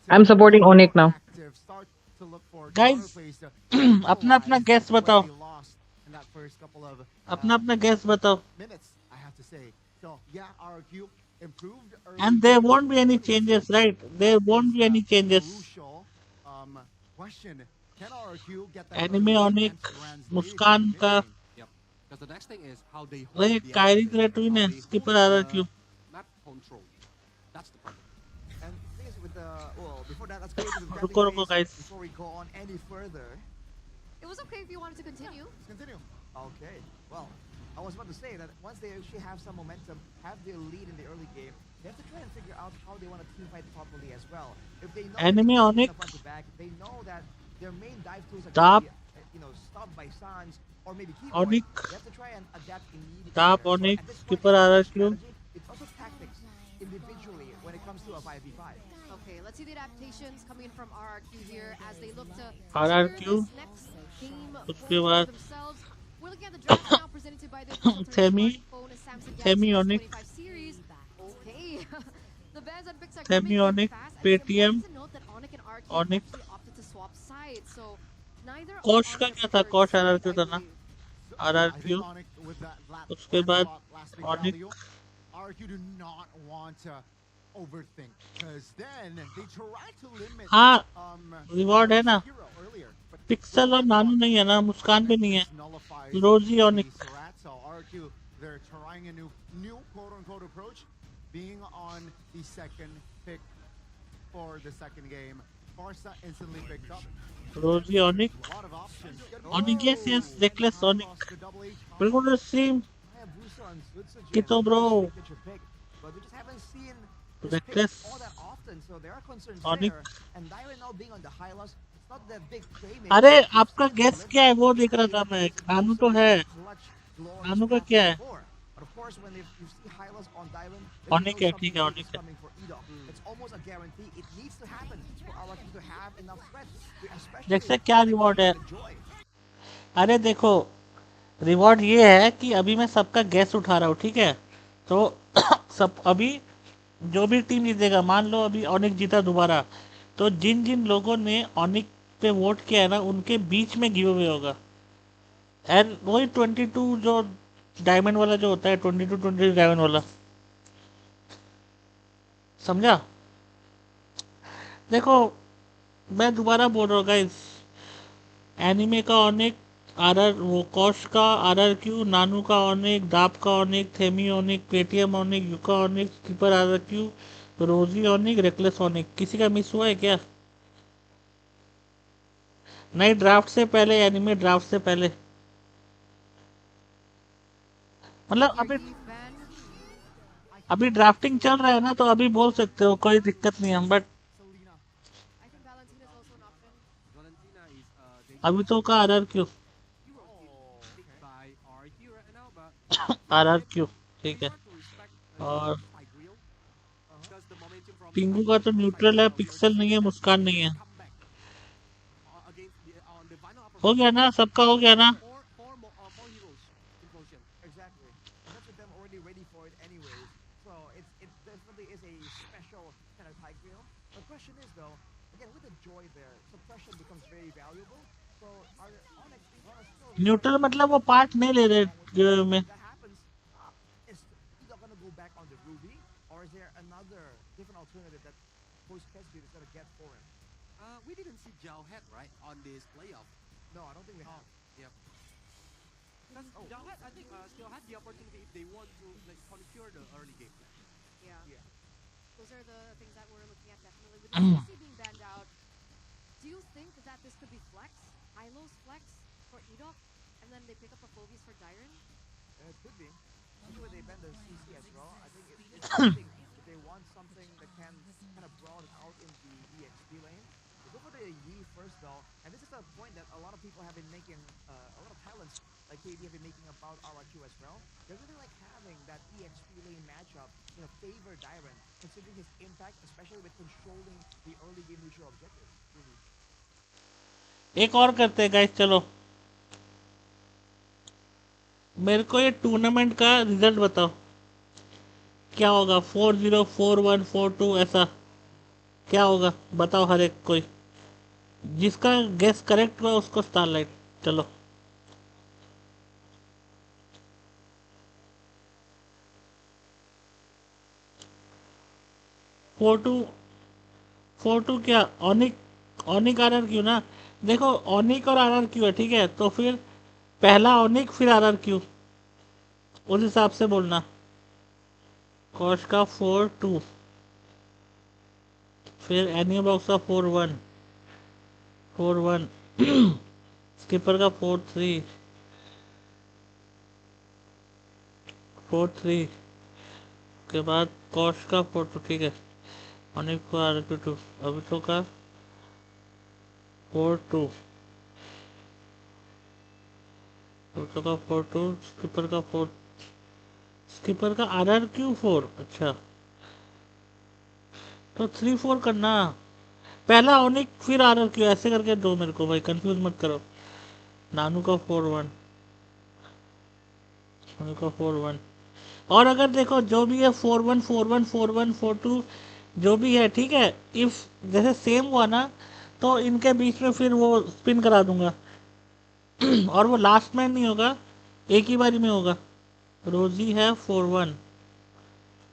I'm supporting Onik now. Guys, अपना अपना guess बताओ अपना guess बताओ and there won't be any changes, right? There won't be any changes. Anime Onic, मुस्कान का Yep. Because the next thing is how they hold वही the Kairi action, तेरा tween है how they skipper hold आ रहा the क्यों map control. That's the problem. And the thing is with the, well, before that, let's go to the रुको betting guys phase before we go on any further. It was okay if you wanted to continue. Let's continue. Okay. Well, I was about to say that once they actually have some momentum, have their lead in the early game, they have to try and figure out how they want to team fight properly as well. If they know Anime they can Onic. up at the back, they know that their main dive tools are Tap. going to be, stopped by Sans or maybe Keyboard. Onic. They have to try and adapt immediately. Tap there. So Onic. at this point, Skipper it's uh not रहा just क्यों strategy, it's also tactics individually when it comes to a 5v5. Okay, let's see the adaptations coming in from RRQ here as they look to RRQ. secure this next game उसके for बाद themselves. We're looking at the draft now presented by the official Themi. smartphone Samsung Themi Galaxy Onic. S25 series. Okay. The bans and picks are Themi coming Onic. fast, and it's Paytm. important to note that Onic and RRQ Onic. actually opted to swap sides. So neither of कोश का Onic's क्या था first कोश side, RRQ I था ना believe. RRQ उसके बाद Onic RRQ do not want to overthink because then they try to limit हाँ रिवॉर्ड है ना पिक्सल और नानू नहीं है ना मुस्कान पे नहीं है रोजी ऑनिक they're trying a new quote-unquote approach, being on the second pick for the second game. Farsa instantly picked up. रोजी ऑनिक ऑनिक yes reckless ऑनिक बिल्कुल the same कितो bro But we just haven't seen reckless all that often, so there are concerns Onic. there. And Dyron now being on the high loss, it's not that big playmaker. अरे आपका guess क्या है वो देख रहा था मैं नानू तो है नानू का क्या है course, when you see Hylos on Diamond, Onyx है, ठीक है, Onyx है. coming for Edo. It's almost a guarantee. It needs to happen for our team to have enough threat, especially जैसे क्या रिवॉर्ड है? अरे देखो, रिवॉर्ड ये है कि अभी मैं सबका गैस उठा रहा हूँ, ठीक है? तो सब अभी जो भी टीम जीतेगा, मान लो अभी ऑनिक जीता दोबारा, तो जिन जिन लोगों ने ऑनिक पे वोट किया है ना, उनके बीच में गिव अवे होगा. एंड वही 22 जो डायमंड वाला जो होता है, 22 डायमंड वाला, समझा? देखो, मैं दोबारा बोल रहा हूँ गाइस, एनिमे का ऑनिक, आरआर वो कॉश का RRQ, नानू का ऑनिक, दाप का ऑनिक, थेमी ऑनिक, पेटीएम ऑनिक, युका ऑनिक, स्कीपर RRQ, रोजी ऑनिक, रेकलेस ऑनिक. किसी का मिस हुआ है क्या? नहीं, ड्राफ्ट से पहले, एनिमे ड्राफ्ट से पहले, मतलब अभी ड्राफ्टिंग चल रहा है ना, तो अभी बोल सकते हो, कोई दिक्कत नहीं है. बट Valentina is अभी तो का RRQ picked by RQ right now, but RRQ ठीक है. hard to respect और fight real because the momentum from पिंगू का तो न्यूट्रल है, पिक्सल नहीं है, मुस्कान नहीं है. comeback against on the final upper हो गया ना, सबका हो गया ना. four heroes in position. Exactly. Most of them already ready for it anyways. So it definitely is a special kind of high grill. The question is though, again with the joy there, suppression becomes very valuable. So are Onyx still neutral मतलब वो part नहीं ले रहे में. that happens, is either gonna go back on the Ruby or is there another different alternative that post Kesby is gonna get for him? We didn't see Zhao Head right on this playoff. No, I don't think we have. Yep. Because Zhao Head, I think, still had the opportunity if they want to like configure the early game plan. Yeah. Yeah. Those are the things that we're looking at definitely. With the CC being banned out, do you think that this could be flex? Hylos flex for Edok? And then they pick up a Phobies for Dyron? It could be. Especially when they bend the CC as well. I think it's something if they want something that can kind of broaden out in the EXP lane. They go for the Yi first though, and this is a point that a lot of people have been making, a lot of talents like KD have been making about RRQ as well. They're really like having that EXP lane matchup, favor Dyron, considering his impact, especially with controlling the early game neutral objectives. एक और करते हैं guys, चलो. मेरे को ये tournament का result बताओ, क्या होगा? 4-0, 4-1, 4-2 ऐसा क्या होगा? बताओ हर एक कोई. जिसका गेस करेक्ट हुआ उसको स्टारलाइट. चलो. फोर टू क्या? ऑनिक RRQ ना. देखो, ऑनिक और RRQ है, ठीक है? तो फिर पहला ऑनिक फिर RRQ, उस हिसाब से बोलना. कॉश का 4-2, फिर एनियो बॉक्स का 4-1, स्किपर का 4-3, 4-3 के बाद कॉश का 4-2, ठीक है? ऑनिक को RRQ2, अभी तो का 4-2, तो का 4-2, स्किपर का 4, स्किपर का RRQ4. अच्छा, तो 3-4 करना. पहला ऑनिक फिर RRQ, ऐसे करके दो मेरे को भाई, कंफ्यूज मत करो. नानू का 4-1, नानू का 4-1. और अगर देखो जो भी है 4-1, 4-1, 4-1, 4-2 जो भी है, ठीक है? इफ जैसे सेम हुआ ना, तो इनके बीच में फिर वो स्पिन करा दूंगा. और वो लास्ट मैन नहीं होगा, एक ही बारी में होगा. रोजी है 4-1,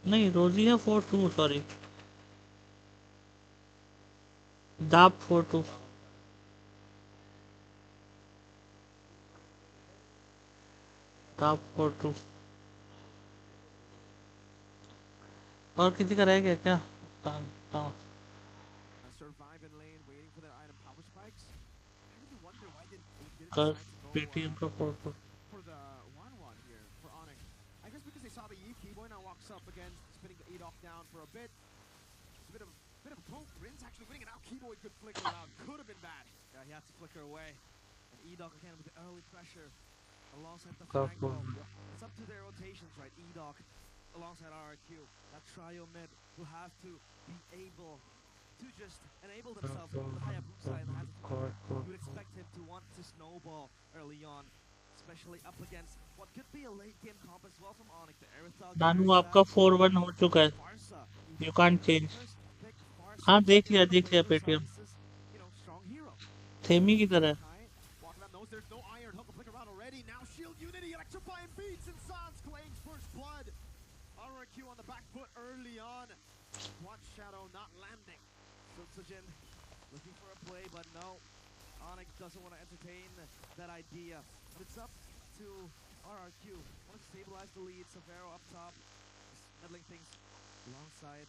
नहीं रोजी है 4-2, सॉरी. दाप 4-2, दाप 4-2. और किसी का रह गया क्या? Survive in lane, waiting for their item power spikes. I really wonder why didn't कर decide to go पेटीएम का 4-2. for the 1-1 here for Onyx. I guess because they saw the Yi Keyboy now walks up again, spinning the 8 off down for a bit. It's a bit of a poke. Rin's actually winning it out. Keyboy could flicker out. Could have been bad. Yeah, he had to flicker away. And Edok again with the early pressure. alongside the Careful. Franco. It's up to their rotations, right? E-Doc alongside RRQ. That trio mid will have to be able to just enable themselves with the high-up room side in the hands of the core. You would expect him to want to snowball early on, especially up against what could be a late-game comp as well from Onyx. The Aerithal Nanu carries आपका that. 4-1 हो चुका है. Farsa. You can't change. First pick Farsa. हाँ देख Again, लिया on the later Paytm. side, this is, strong hero. थेमी की तरह. Walking up knows there's no iron hook flick around already. Now shield unity, electrifying beats, and Sans claims first blood. RRQ on the back foot early on. Watch Shadow not landing. thcDEXY looking for a play, but no. Onyx doesn't want to entertain that idea. But it's up to RRQ. Want to stabilize the lead. Severo up top, just meddling things alongside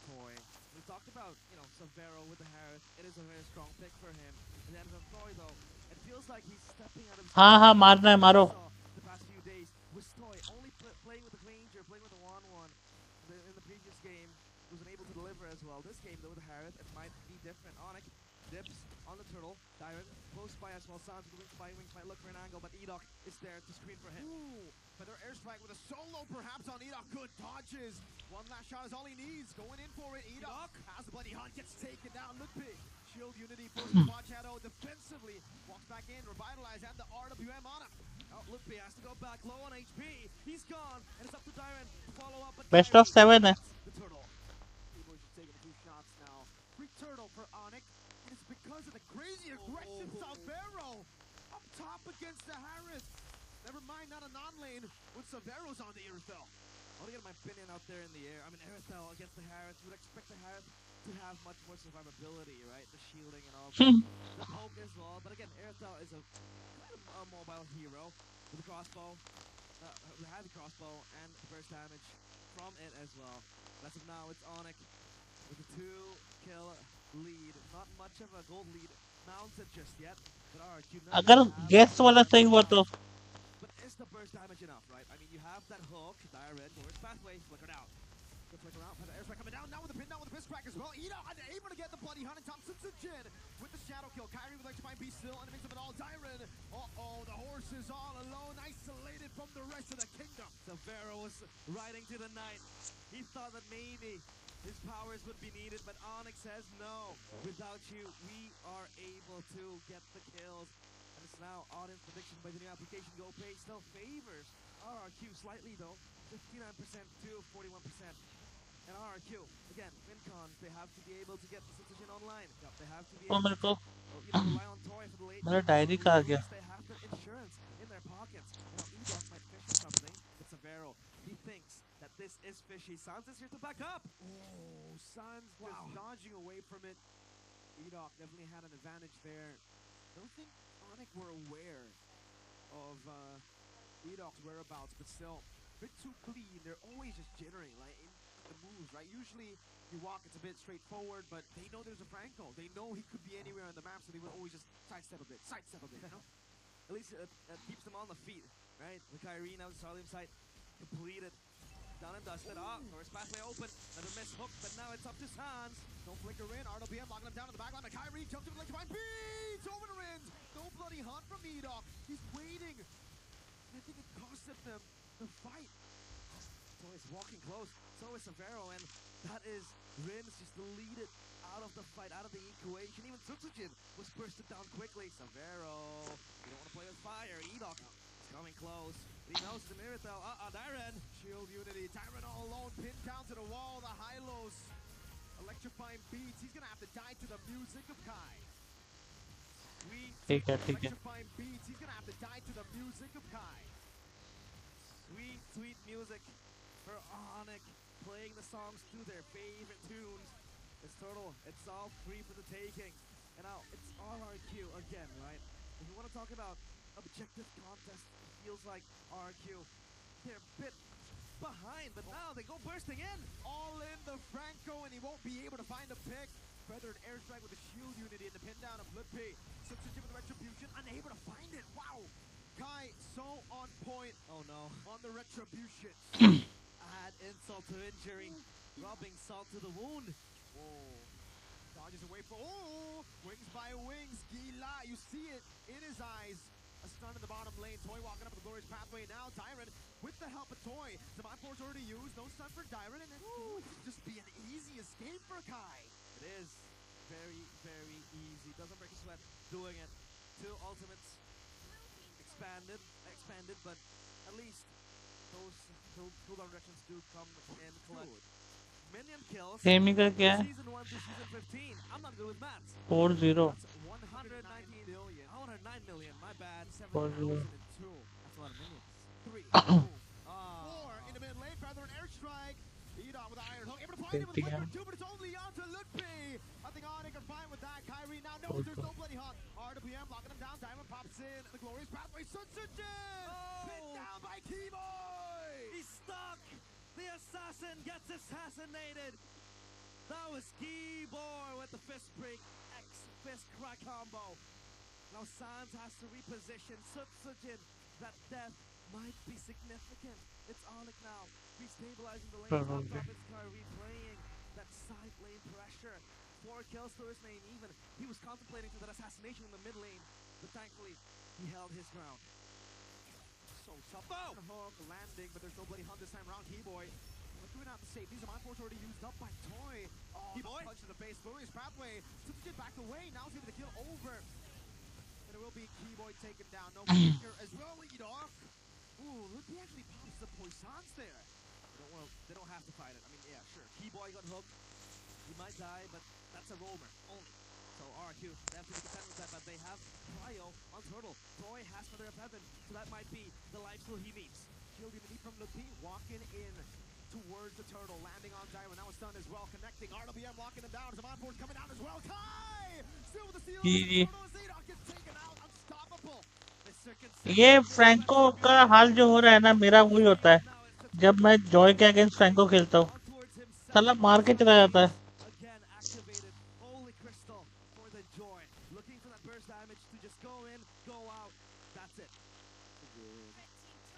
Toy. We talked about, Severo with the Harris. It is a very strong pick for him. And then from Toy, though, it feels like he's stepping out of his हाँ मारना है मारो. the past few days was Toy only playing with the Granger, playing with the 1-1 in the previous game. Wasn't able to deliver as well. This game, though, with Harith, it might be different. Onyx dips on the turtle. Dyron close by as well. Sans with the wings by wings might look for an angle, but Edoc is there to screen for him. Ooh, better airstrike with a solo perhaps on Edoc. Good dodges. One last shot is all he needs. Going in for it. Edoc has the bloody hunt, gets taken down. Look big. Shield unity forces Watch Shadow defensively. Walks back in, revitalize, and the RWM on him. Oh, Lutpi has to go back low on HP. He's gone, and it's up to Dyron to follow up. But Best of 7 है. The turtle. People are taking 2 shots now. Free turtle for Onyx. And it's because of the crazy aggression. Severo up top against the Harris. Never mind, not a non-lane when Severo's on the Aerithal. I'll get my opinion out there in the air. I mean, Aerithal against the Harris. You would expect the Harris to have much more survivability, right? The shielding and all. The poke as well. But again, Aerithal is a mobile hero with a crossbow, with a heavy crossbow, and burst damage from it as well. As of now, it's Onyx with a 2-kill lead. Not much of a gold lead mounted just yet. But RRQ अगर guess वाला सही हुआ तो. But is the burst damage enough, right? I mean, you have that hook, direct, towards pathway, flickered out. Good flicker out, but the airstrike coming down. Now with the pin, now with the piss crack as well. Edo unable to get the bloody hunt on top. thcDEXY with the shadow kill. Kyrie would like to find B still in the mix of it all. Dyron. Uh-oh, the horse is all alone, isolated from the rest of the kingdom. Severo was riding to the night. He thought that maybe his powers would be needed, but Onyx says no. Without you, we are able to get the kills. And it's now audience prediction by the new application GoPay still favors RRQ slightly though, 59% to 41%. And RRQ, again, FinCons, they have to be able to get the thcDEXY online. They have to be able मेरे को to rely on Toy for the late. मेरा diary कहाँ गया? They have the insurance in their pockets. Now Edoc might fish for something. It's Severo. He thinks that this is fishy. Sans is here to back up. Oh, Sans just dodging away from it. Edoc definitely had an advantage there. I don't think Onyx were aware of Edoc's whereabouts, but still, a bit too clean. They're always just jittering, like in the moves, right? Usually you walk, it's a bit straightforward, but they know there's a Franco. They know he could be anywhere on the map, so they would always just sidestep a bit, you know? At least it keeps them on the feet, right? The Kyrie now, the Starlium site completed. Done and dusted. North pathway open. Another miss hook, but now it's up to Sans. No flicker in. RWM locking him down to the back line. But Kyrie jumps into the line to find beats over the rims. No bloody hunt from Edoc. He's waiting. And I think it costed them the fight. So it's walking close. So is Severo, and that is Rims just deleted out of the fight, out of the equation. Even thcDEXY was bursted down quickly. Severo, you don't want to play with fire. Edoc is coming close. He knows the Miratel. Dyron. Shield unity. Dyron all alone. Pinned down to the wall. The high-lows. Electrifying beats. He's going to have to die to the music of Kai. Sweet. Electrifying beats. He's going to have to die to the music of Kai. Sweet, sweet music for Onyx. Playing the songs to their favorite tunes. It's Turtle. It's all free for the taking. And now it's RRQ again, right? If you want to talk about objective contest, it feels like RRQ, they're a bit behind, but now they go bursting in. All in the Franco, and he won't be able to find a pick. Feathered airstrike with the shield unity and the pin down of Lutpi. thcDEXY with the retribution, unable to find it. Wow. Kai so on point. Oh no. On the retribution. Add insult to injury. Rubbing salt to the wound. Oh. Dodges away for, wings by wings. Gila, you see it in his eyes. A stun in the bottom lane. Toy walking up the glorious pathway now. Dyron with the help of Toy. Zaman Force already used. No stun for Dyron, and it would just be an easy escape for Kai. It is very, very easy. Doesn't break a sweat doing it. 2 ultimates expanded, but at least those cooldown reductions do come in clutch. Minion kills. Amy का क्या है? Season 1 to season 15. I'm not good with maths. 4-0. That's 119 million. 109 million. My bad. 4-0. 7,002. That's a lot of millions. 3. 4 in the mid lane. Feather and airstrike. Edon with the iron hook. Able to find him with Flicker 2, but it's only on to Lutpi. I think Onyx are fine with that. Kyrie now knows there's no bloody hunt. RWM locking him down. Diamond pops in. The glorious pathway. Sunsujin! Pinned down by Keyboy! He's stuck. The assassin gets assassinated. That was Keyboy with the fist break. X-fist crack combo. Now Sans has to reposition Sutsujin. That death might be significant. It's Onyx now. Restabilizing the lane. On top is Kyrie playing that side lane pressure. 4 kills to his name even. He was contemplating for that assassination in the mid lane. But thankfully, he held his ground. So tough. Oh! Hook landing, but there's no bloody hunt this time around. Keyboy. Doing out the safe. These are my force already used up by Toy. Oh, Keyboy punch to the face. Glorious pathway. Sutsujin backed away. Now he's able to kill over. And it will be Keyboy taken down. No Flicker as well. Lead off. Ooh, look, he actually pops the poisons there. They don't have to fight it. I mean, yeah, sure. Keyboy got hooked. He might die, but that's a roamer only. So RQ, they have to be content with that, but they have Cryo on Turtle. Toy has Mother of Heaven, so that might be the life steal he needs. Shield immunity from Lupi, walking in towards the Turtle, landing on Dyron. Now it's done as well, connecting. RWM locking him down. Zaman Force coming down as well. Kai! Still with the steal. The Turtle is Zadok gets taken out. Unstoppable. ये Franco का हाल जो हो रहा है ना, मेरा वही होता है जब मैं जॉय के अगेंस्ट फ्रैंको खेलता हूँ, साला मार के चला जाता है. Again activated. Holy Crystal for the Joy. Looking for that burst damage to just go in, go out. That's it.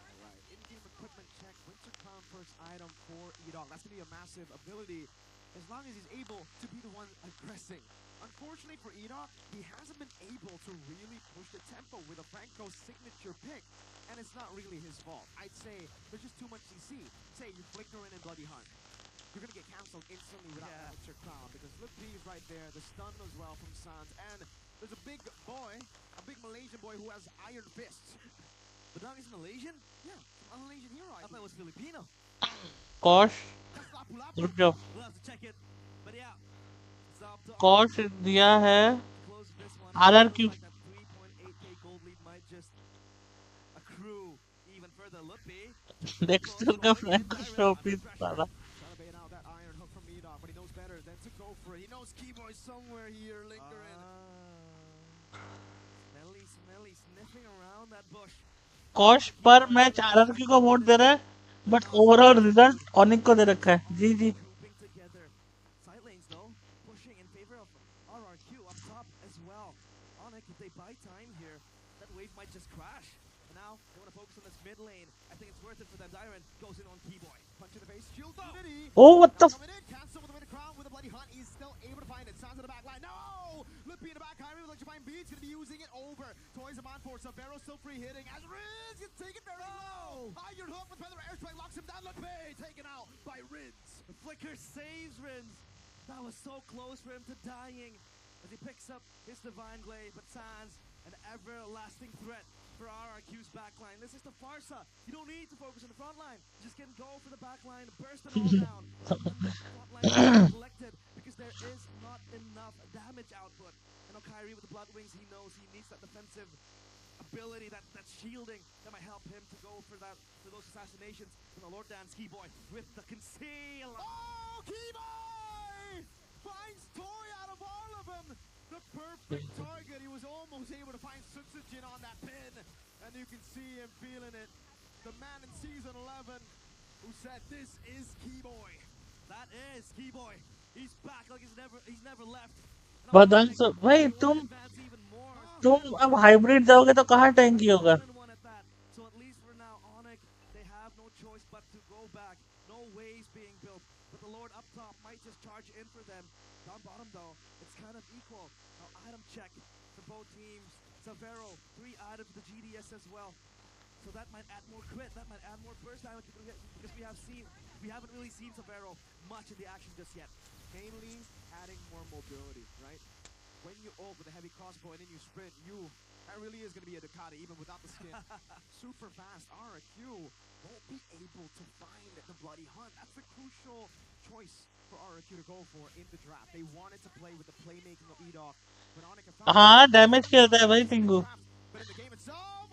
Alright, in-game equipment check. Winter Crown first item for Edong. That's going to be a massive ability as long as he's able to be the one aggressing. Unfortunately for Edong, he hasn't been able to really push the tempo with a Franco signature pick, and it's not really his fault. I'd say there's just too much CC. Say you flicker in and Bloody Hunt. You're going to get cancelled instantly without Winter Crown because look, B's right there, the stun as well from Sans, and there's a big boy, a big Malaysian boy who has iron fists. The dog is Malaysian? Yeah, some Malaysian hero. I thought it was Filipino. Cosh रुक जाओ. We'll have to check it. But yeah. Cosh दिया है RRQ. 3.8k gold lead might just accrue even further. Lupi. Dexter का Franco trophy साला. Trying to bait out that iron hook from Edong, but he knows better than to go for it. He knows Keyboy somewhere here lingering. Smelly sniffing around that bush. Cosh पर match RRQ को vote दे रहा है, but overall result ऑनिक को दे रखा है. जी जी. Side lanes though, pushing in favor of RRQ up top as well. Onyx, if they buy time here, that wave might just crash. And now they want to focus on this mid lane. I think it's worth it for them. Dyron goes in on Keyboy. Punch in the face, shield immunity. Oh, what the? Coming in, cancel with the Winter Crown with a Bloody Hunt. He's still able to find it. Sounds in the back line. No! Lupi in the back. Kyrie with electrifying beats. Gonna be using it over. Toys him on for Savero still free hitting. As Riz gets taken very low. Iron hook with Feather Airstrike locks him down. Lupi taken out by Riz. The flicker saves Riz. That was so close for him to dying as he picks up his Divine Glaive, but Sans, an everlasting threat for RRQ's backline. This is the Farsa. You don't need to focus on the front line. Just can go for the backline, burst it all down. Front line is neglected because there is not enough damage output. And Kyrie with the Blood Wings, he knows he needs that defensive ability, that shielding that might help him to go for those assassinations. And the Lord Dance Keyboy with the conceal. Oh, Keyboy finds Toy out of all of them. The perfect target. He was almost able to find Sutsujin on that pin. And you can see him feeling it. The man in season 11 who said this is Keyboy. That is Keyboy. He's back like he's never left. बदन से भाई तुम अब hybrid जाओगे तो कहाँ टैंकी होगा. So at least for now, Onyx, they have no choice but to go back. No waves being built. But the Lord up top might just charge in for them. Down bottom though, it's kind of equal. Now item check for both teams. Savero, 3 added to the GDS as well. So that might add more crit, that might add more burst damage because we haven't really seen Savero much in the action just yet. Mainly adding more mobility, right? When you ult with a heavy crossbow and then you sprint, that really is going to be a Ducati even without the skin. Super fast. RRQ won't be able to find the Bloody Hunt. That's a crucial choice for RRQ to go for in the draft. They wanted to play with the playmaking of EDOC, but Onyx have found हाँ damage खेलता है भाई पिंगू but in the game itself,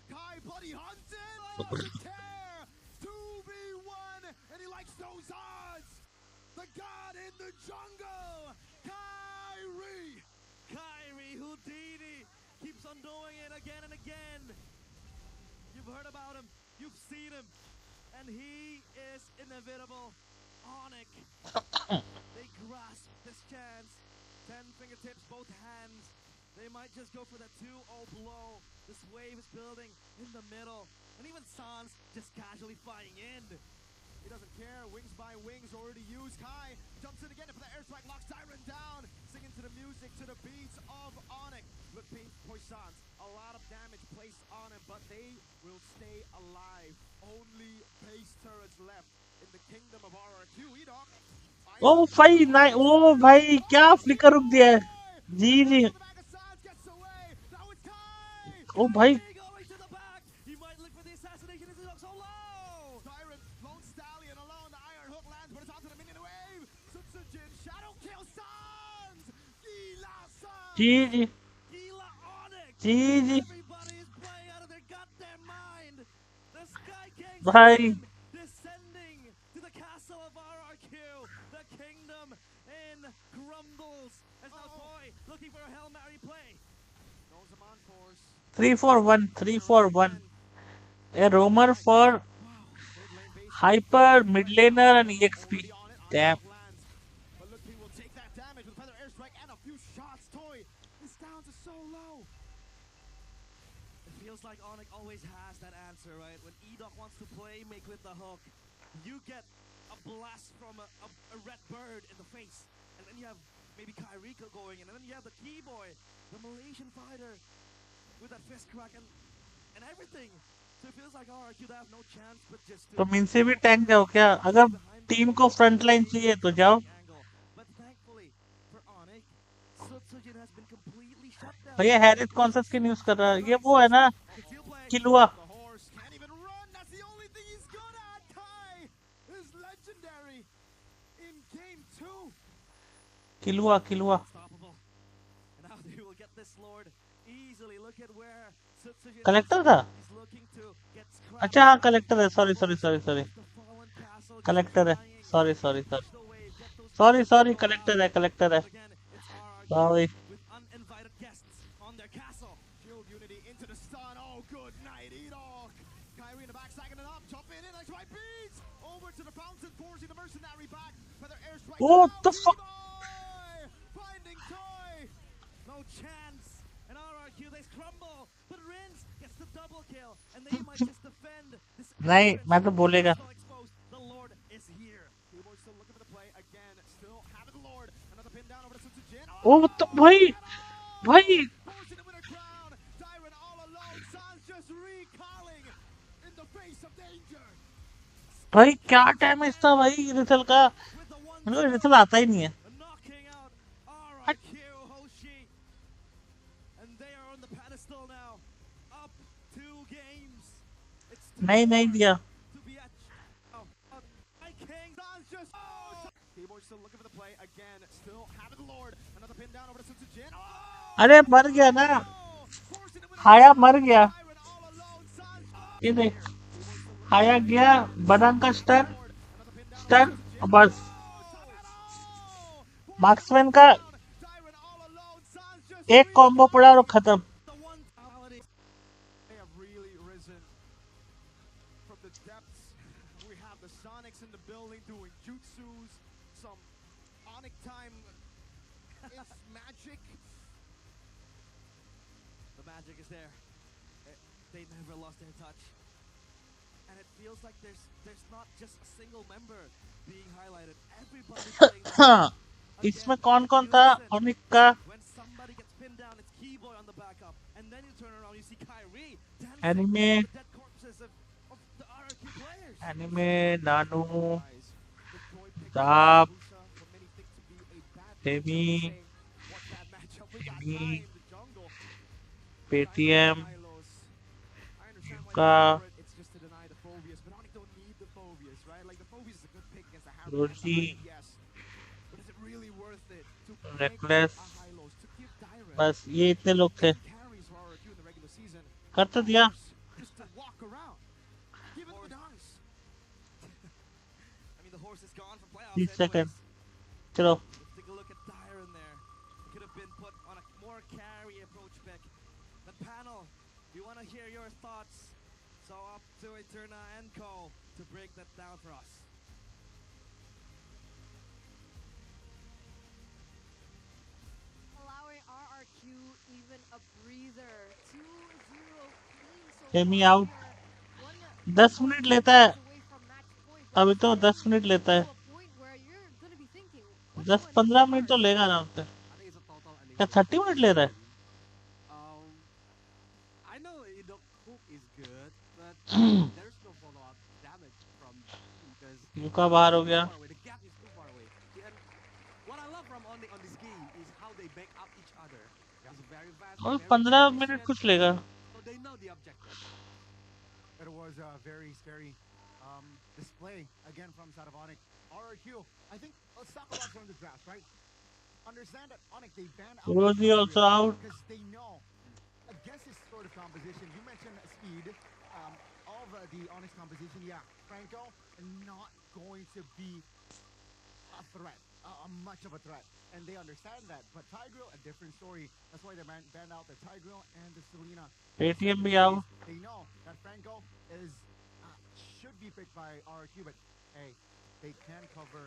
Kai Bloody Hunted! Doesn't care! 2v1, and he likes those odds! The god in the jungle! Kyrie Houdini keeps on doing it again and again. You've heard about him, you've seen him, and he is inevitable. Onyx, they grasp this chance. 10 fingertips, both hands. They might just go for that 2-0 blow. This wave is building in the middle. And even Sans just casually flying in. He doesn't care. Wings by wings already used. Kai jumps in again for the airstrike, locks Siren down. Singing to the music, to the beats of Onyx. Look, Poissons, a lot of damage placed on him, but they will stay alive. Only base turrets left in the kingdom of RRQ. EDOC. ओ भाई नहीं ओ भाई क्या flicker रुक दिया है जी ओ भाई जी भाई Looking for a Hail Mary play. 3-4-1 a roamer for hyper mid laner and exp damn But look, he will take that damage with feather airstrike and a few shots. Toy is down to so low. It feels like Onyx always has that answer, right? When EDOC wants to play, make with the hook, you get a blast from a red bird in the face, and then you have maybe Kyrie going, and then you have the key boy, the Malaysian fighter, with that fist crack and everything. So it feels like RRQ have no chance, but just तो mean से भी tank जाओ क्या अगर team को front line चाहिए तो जाओ भैया हैरिस कौन सा स्किन यूज कर रहा है ये वो है ना किलुआ किलुआ कलेक्टर था अच्छा हाँ कलेक्टर है सॉरी कलेक्टर है सॉरी कलेक्टर है sorry What the fuck? No chance. And RRQ they scramble, but Rins gets the double kill, and they might just defend this. नहीं मैं तो बोलेगा. The Lord is here. Keyboard still looking for the play again. Still have the Lord. Another pin down over to Sujin. Oh what the भाई. Siren all alone. Sans just recalling in the face of danger. भाई क्या damage था भाई रिसल का मेरे को रिसल आता ही नहीं है नहीं दिया अरे मर गया ना हाया मर गया ये देख हाया गया बदन का स्टन बस मार्क्समैन का एक कॉम्बो पड़ा और खत्म They never lost their touch. And it feels like there's not just a single member being highlighted. Everybody playing इसमें कौन था ऑनिक का when somebody gets pinned down, it's key B-Boy on the backup, and then you turn around, you see Kyrie dancing Anime, on the dead corpses of the RRQ players. Anime, Nano, The toy picked Dap, Musa, what many think to be a bad matchup. Demi, Saying, what bad matchup? We got Demi, Kai in the jungle. Paytm, I understand why they go Yuka, for it. It's just to deny the Phobius, but Onyx don't need the Phobius, right? Like the Phobius is a good pick against the Harry and the Roji, Hyde, yes. But is it really worth it to pick Reckless. a Hylos, to give Direct बस ये इतने लोग थे. 10 carries for RRQ in the regular season? कर तो दिया. Just to walk around. Give it the dice. I mean, the horse is gone from playoffs 30 seconds. anyways. चलो. Let's take a look at Dire in there. It could have been put on a more carry approach pick. But panel, we want to hear your thoughts. So up to Eterna and Co to break that down for us. Allowing RRQ even a breather. 2-0 clean so Hear me far out. here. 10 minute लेता है. Away from match point, but अभी तो 10 minute लेता है. to a point where you're gonna be thinking, what's 10-15 going minute तो on? लेगा आराम से. I think it's a total क्या annihilation. 30 मिनट ले रहा है? I know the hook is good, but there's no follow-up damage from because युका बाहर हो गया. far away. The gap is too far away. And what I love from on this game is how they back up each other. It's very fast. और very 15 minute efficient, कुछ लेगा. so they know the objective. It was a very scary display again from side of Onyx. RRQ, I think, let's talk about from the draft, right? Understand that Onyx, they banned out Rosie also out. because they know against this sort of composition. You mentioned speed of the Onyx composition. Yeah, Franco, not going to be a threat, much of a threat. And they understand that. But Tigreal, a different story. That's why they banned out the Tigreal and the Selena. Paytm भी out. They know that Franco is should be picked by RRQ, but hey, they can cover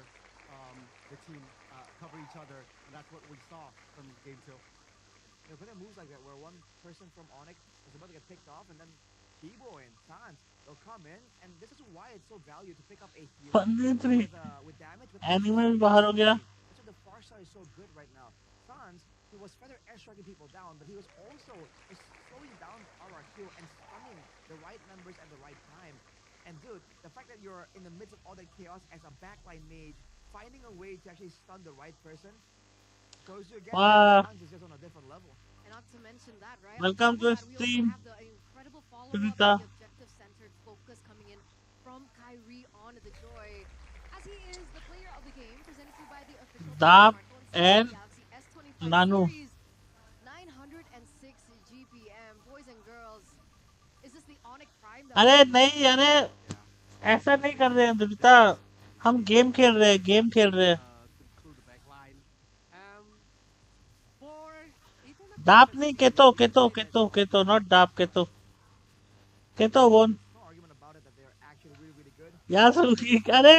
the team, cover each other, and that's what we saw from game 2. You know, when it moves like that, where one person from Onyx is about to get picked off, and then B-Boy and Sans, they'll come in, and this is why it's so valued to pick up a hero 23. with damage. But Animal भी बाहर हो गया. that's why the far side is so good right now. Sans, he was feather airstriking people down, but he was also just slowing down RRQ and stunning the right members at the right time. And dude, the fact that you're in the midst of all that chaos as a backline mage, finding a way to actually stun the right person, shows you again Wow. that Sans is just on a different level. And not to mention that, right? Welcome on top to of that, we stream. also have the incredible follow-up Sunita. and the objective-centered focus coming in from Kyrie on the Joy. As he is the player of the game, presented to you by the official Dap smartphone and Galaxy S25 Nano. series. 906 GPM. Boys and girls, is this the Onyx Prime? that अरे we- नहीं, अरे ऐसा नहीं कर रहे हैं दुनिता. हम game खेल रहे हैं, गेम खेल रहे हैं. To include the back line. For Ethernet Daph versus नहीं, Ethernet, केतो, not डाप, केतो वोन. No argument about it that they're actually really, really good. यार सुनिए, अरे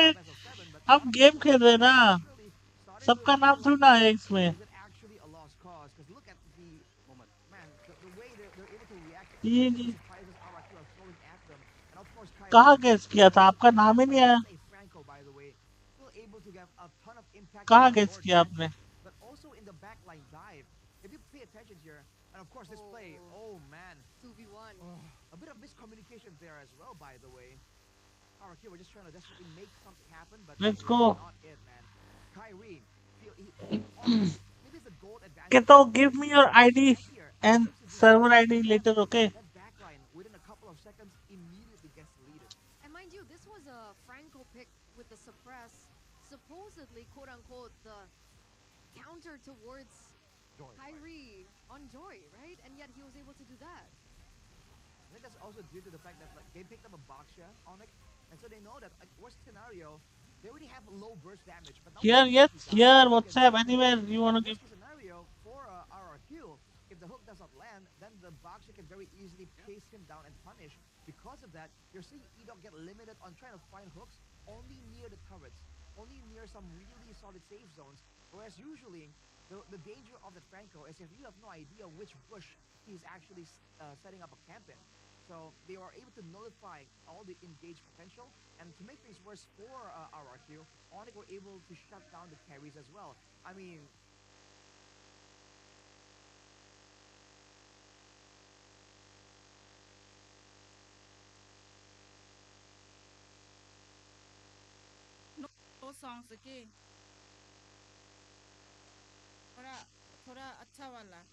हम गेम खेल रहे हैं ना. Really starting सबका with नाम Onyx, सुनना है इसमें. is it actually a lost cause? Because look at the moment. man, the way they're able to react. ये Surprises RRQ are throwing at them, and of course, Kyrie, कहाँ guess किया था? आपका नाम ही नहीं आया. a Franco, by the way, still able to get a ton of impact. कहाँ on the guess board, किया आपने? but also in the backline dive. If you pay attention here, and of course this play, oh man, 2v1. a bit of miscommunication there as well, by the way. RRQ, we're just trying to desperately make something happen, but Let's it's go. not it, man. Kyrie, maybe it's a gold advantage. केतो, give me your ID Here, and server ID later, okay? that backline within a couple of seconds immediately gets deleted. And mind you, this was a Franco pick with the suppress, supposedly, quote unquote, the counter towards Kyrie on Joy, right? And yet he was able to do that. I think that's also due to the fact that like, they picked up a Boxia on it, and so they know that like, worst scenario, they already have low burst damage. But now Here, with yes, Boxia, here, they WhatsApp, get anywhere you want to give. worst case scenario for RRQ, if the hook does not land, then the Boxer can very easily chase him down and punish. Because of that, you're seeing Edok get limited on trying to find hooks only near the turrets, only near some really solid safe zones. Whereas usually, the danger of the Franco is if you have no idea which bush he's actually setting up a camp in. So they are able to nullify all the engaged potential, and to make things worse for RRQ, Onyx were able to shut down the carries as well. I mean, दो songs के थोड़ा थोड़ा अच्छा वाला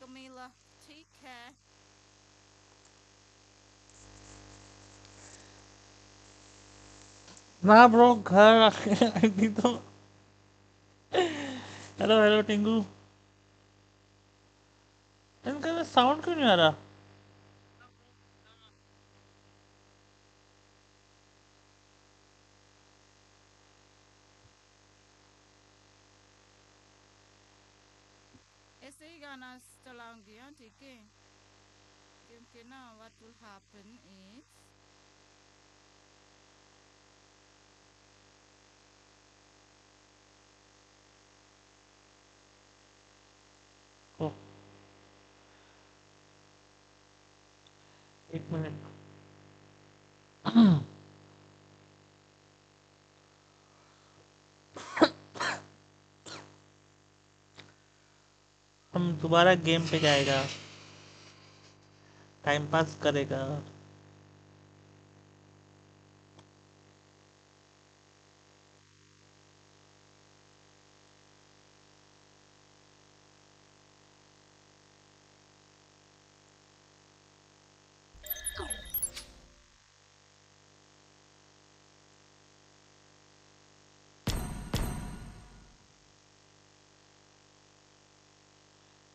Camila, ठीक है ना bro घर आके तो हेलो हेलो टिंगू इनका में साउंड क्यों नहीं आ रहा ऐसे ही गाना चलाऊंगी हाँ ठीक है क्योंकि ना what will happen is ओ एक मिनट हम दोबारा गेम पे जाएगा टाइम पास करेगा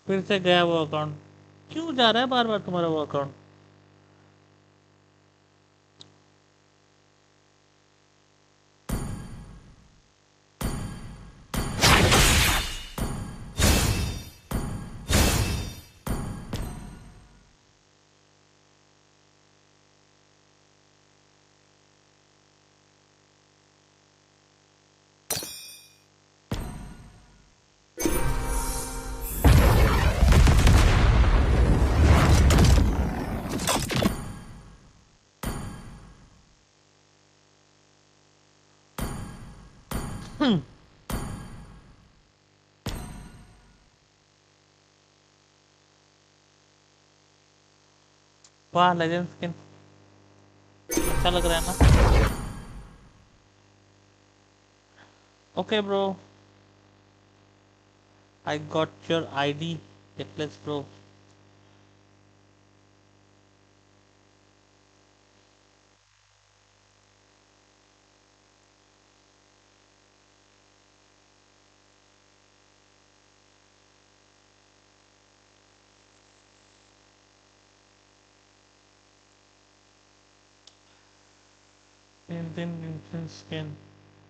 फिर से गया वो अकाउंट क्यों जा रहा है बार बार तुम्हारा वो अकाउंट वाह लेजेंड स्किन अच्छा लग रहा है ना okay bro I got your ID necklace bro Indian skin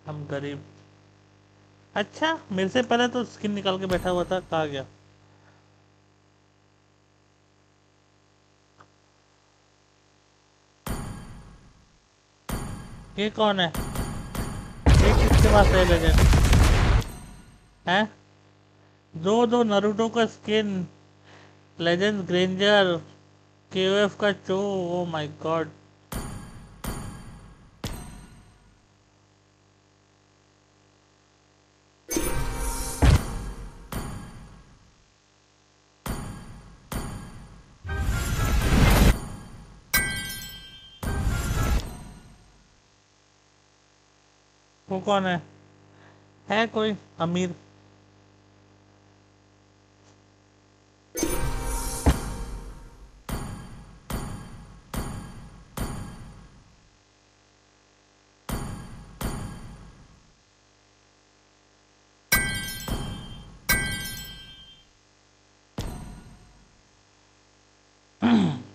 हम गरीब अच्छा मेरे से पहले तो स्किन निकाल के बैठा हुआ था कहाँ गया ये कौन है ये किसके पास है लेजेंड हैं दो नारुतो का स्किन लेजेंड ग्रेंजर केओएफ का चो ओ माय गॉड वो कौन है कोई अमीर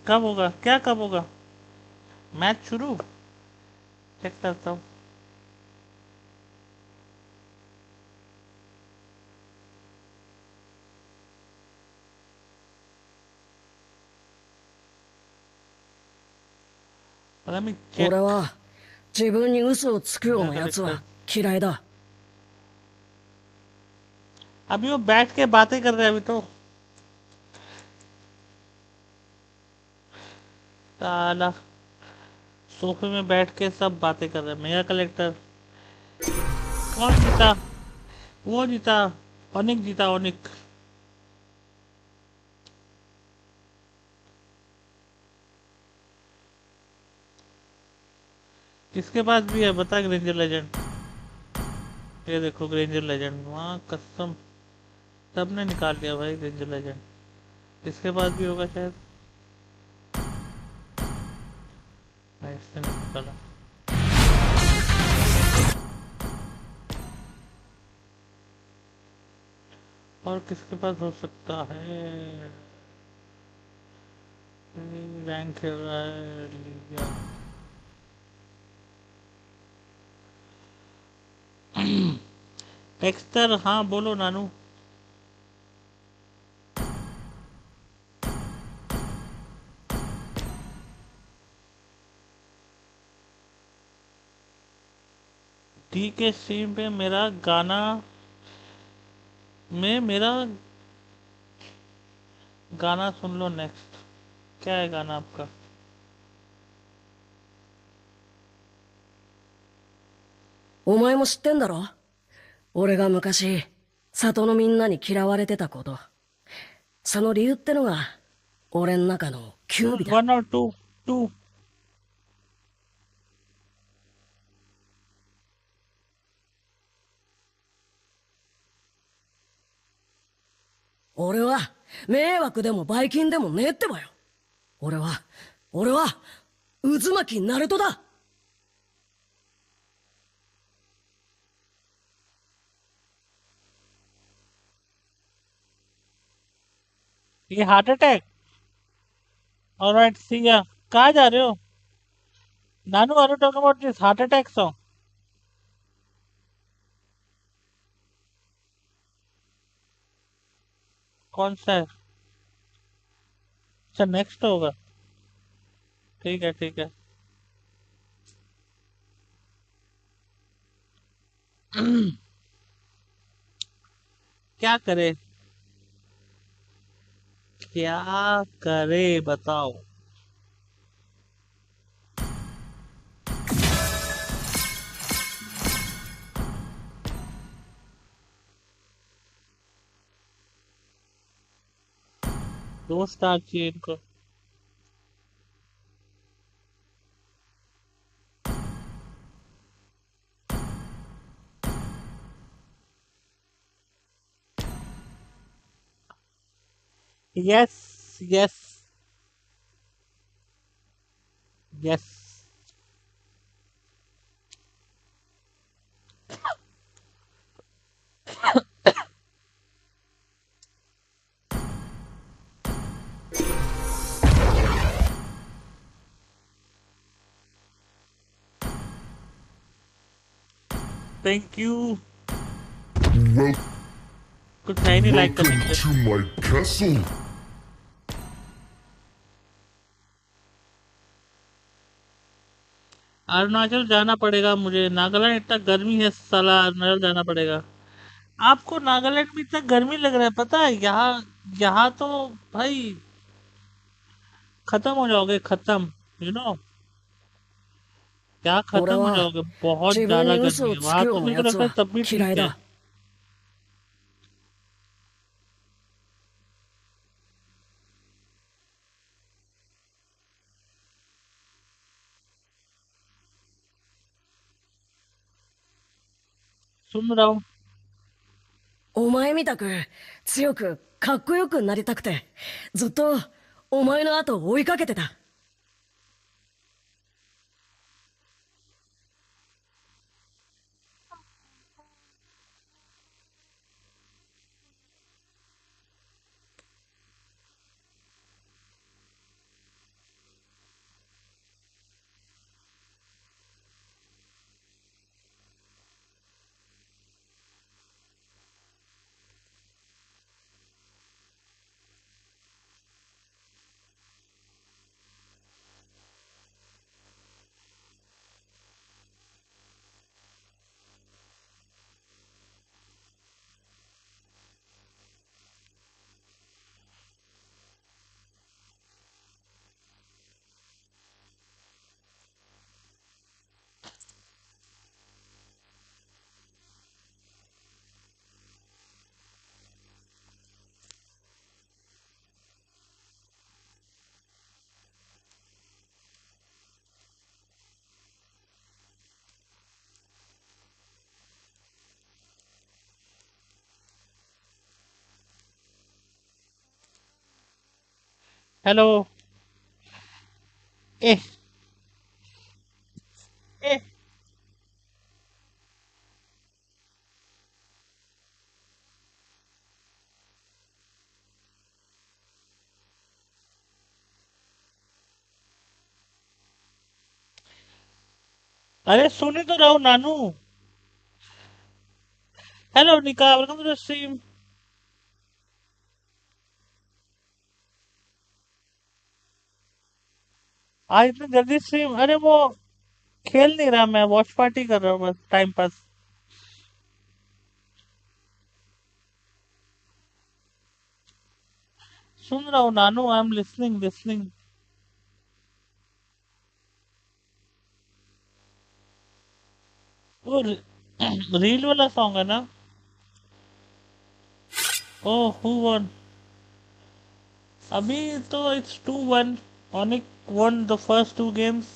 कब होगा क्या कब होगा मैच शुरू चेक करता हूँ Let me check. 俺は自分に嘘をつくようなやつは嫌いだ。 अभी वो बैठ के बातें कर रहे हैं अभी तो साला सोफे में बैठ के सब बातें कर रहे हैं। मेगा कलेक्टर कौन जीता? वो जीता, ओनिक जीता, ओनिक। किसके पास भी है बता ग्रेंजर लेजेंड? ये देखो ग्रेंजर लेजेंड, वहाँ कसम सबने निकाल लिया भाई ग्रेंजर लेजेंड। इसके पास भी होगा शायद। नहीं, इससे नहीं निकाला। और किसके पास हो सकता है? रैंक खेल रहा है लिया। टेक्सटर, हाँ बोलो नानू। डी के स्ट्रीम पे मेरा गाना गाना सुन लो नेक्स्ट। क्या है गाना आपका?お前も知ってんだろ？俺が昔里のみんなに嫌われてたこと。その理由ってのが俺の中のキュービだ。 One or two, two. 俺は迷惑でもバイキンでもねえってばよ。俺は渦巻きナルトだ。ये heart attack. Alright see ya. कहाँ जा रहे हो नानू? Are you talking about this heart attack song? कौन सा है? अच्छा नेक्स्ट होगा। ठीक है ठीक है। क्या करे, क्या करे बताओ। दो स्टार चाहिए इनको। Yes yes yes. Thank you. कुछ है नहीं लाइक करने के लिए। Welcome to my castle. Arunachal जाना पड़ेगा मुझे। नागालैंड इतना गर्मी है साला, अरुणाचल जाना पड़ेगा। आपको नागालैंड में इतना गर्मी लग रहा है, पता है? यहाँ यहाँ तो भाई खत्म हो जाओगे, खत्म। यू नो क्या खत्म 俺 हो は जाओगे, बहुत 自分 ज्यादा に गर्मी 嘘を है つ वहां くよ तो। うな मेरे को やつ लगता है は तब भी 嫌 ठीक い है। だ。 सुन रहा हूँ। お前みたく強くかっこよくなりたくてずっとお前の後を追いかけてた。Hello. Eh, eh. अरे सुन ही तो रहा हूँ नानू. Hello Nika, welcome to the stream. आज इतनी जल्दी स्ट्रीम. अरे वो खेल नहीं रहा, मैं वॉच पार्टी कर रहा हूँ बस टाइम पास. सुन रहा हूँ नानू. I am listening. वो रील वाला सॉन्ग है ना. Oh who won. अभी तो it's 2-1. Onyx won the first two games.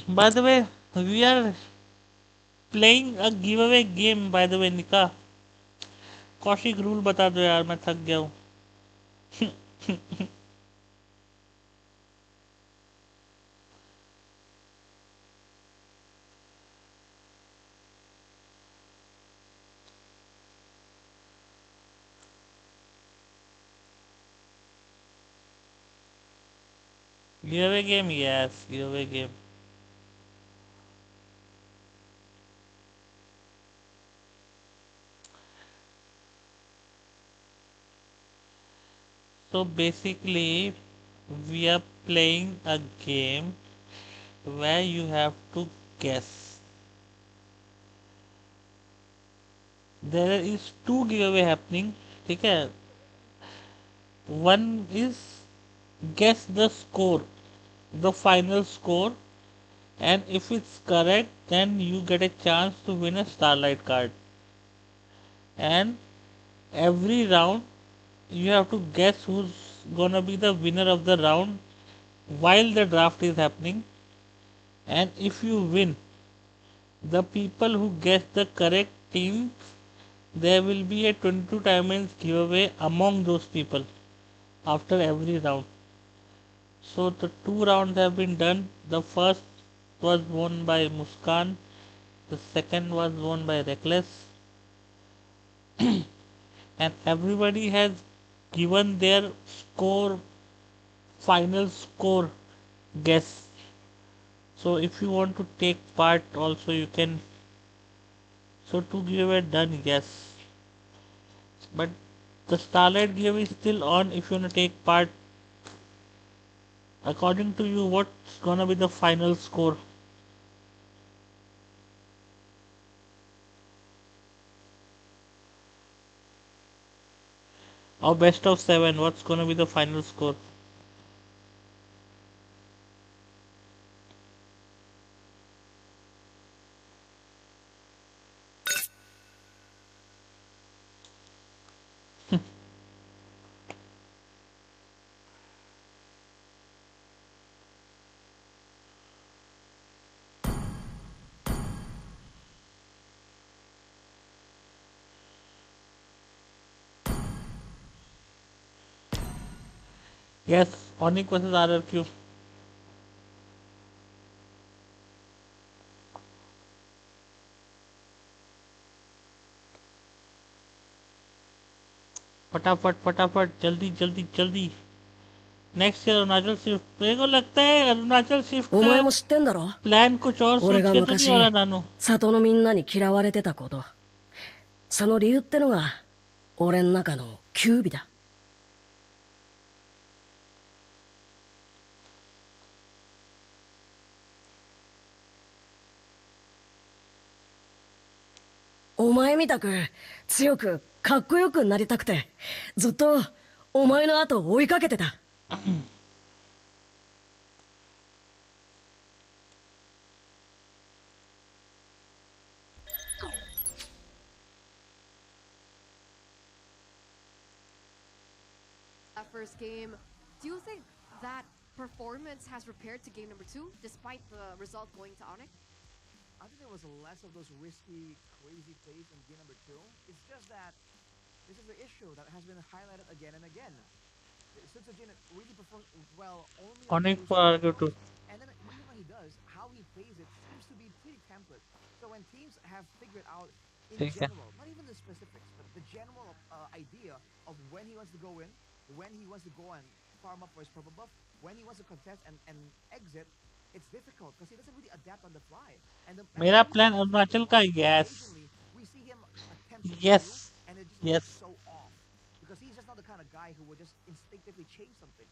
By the way, we are playing a giveaway game by the way Nika. Kaushik rule बता दो यार, मैं थक गया हूँ. Giveaway game, yes, giveaway game. So basically, we are playing a game where you have to guess. There is two giveaway happening. ठीक है. One is guess the score, the final score, and if it's correct, then you get a chance to win a Starlight card. And every round, you have to guess who's gonna be the winner of the round while the draft is happening. And if you win, the people who guess the correct teams, there will be a 22 diamonds giveaway among those people after every round. So the two rounds have been done. The first was won by Muskan. The second was won by Reckless. And everybody has given their score, final score guess. So if you want to take part also you can. So two giveaway done, yes. But the Starlight giveaway is still on if you want to take part. According to you, what's gonna be the final score? Or best of 7, what's gonna be the final score? Yes, Onyx versus RRQ. फटाफट फटाफट जल्दी जल्दी जल्दी. Next year Arunachal shift. मेरे को लगता है Arunachal shift お前 का も知ってんだろ प्लान कुछ और 俺 सोच が के तो नहीं 昔 हो रहा नानू. 里のみんなに嫌われてたこと。その理由ってのが俺の中のキュービだ。お前みたく強くかっこよくなりたくてずっとお前の後を追いかけてた。That first game, do you think that performance has repaired to game number 2, despite the result going to Onyx? I think there was less of those risky, crazy plays in game number 2. It's just that this is the issue that has been highlighted again and again. SO-DIMM really performs well only Onyx on for crucial RQ2. moments. And then even when he does, how he plays it seems to be pretty tempered. So when teams have figured out in ठीक है. general, not even the specifics, but the general idea of when he wants to go in, when he wants to go and farm up for his purple buff, when he wants to contest and exit, it's difficult because he doesn't really adapt on the fly. And मेरा plan Arunachal का yes. we see him attempt to Yes. do, and it just Yes. looks so off because he's just not the kind of guy who would just instinctively change something.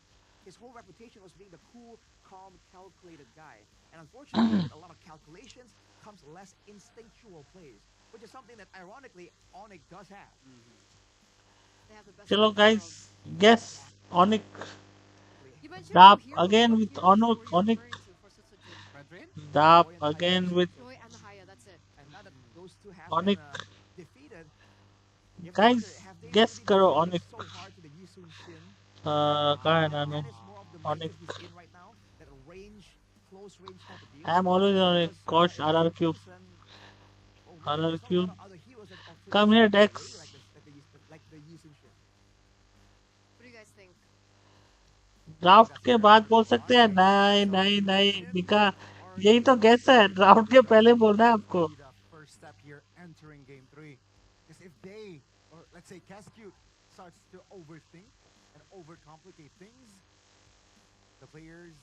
His whole reputation was being the cool, calm, calculated guy. And unfortunately, with a lot of calculations comes less instinctual plays, which is something that ironically Onyx does have. They have the best चलो of both guys, worlds. guess Onyx. You mentioned Dap two heroes. again What with heroes were you Onyx. referring to for SO-DIMM? Red Rain? Dap again with Joy and the Haya, that's it. And now that those two have Onyx. been defeated, you have to Guys, wonder, have they guess really करो been Onyx. so hard to the Yisun Shin? कहाँ है नानू? That is more of the mindset Onyx. he's in right now, that range, close range type of deal. I am always on it. Kosh RRQ. RRQ. Come here, Dex. Like the Yisun Shin. What do you guys think? Draft के बाद बोल सकते हैं नहीं नहीं नहीं निका यही तो गैस है ड्राफ्ट के पहले बोलना है आपको Be the first step here entering game 3. Because if they, or let's say Cascute, starts to overthink and overcomplicate things, the players'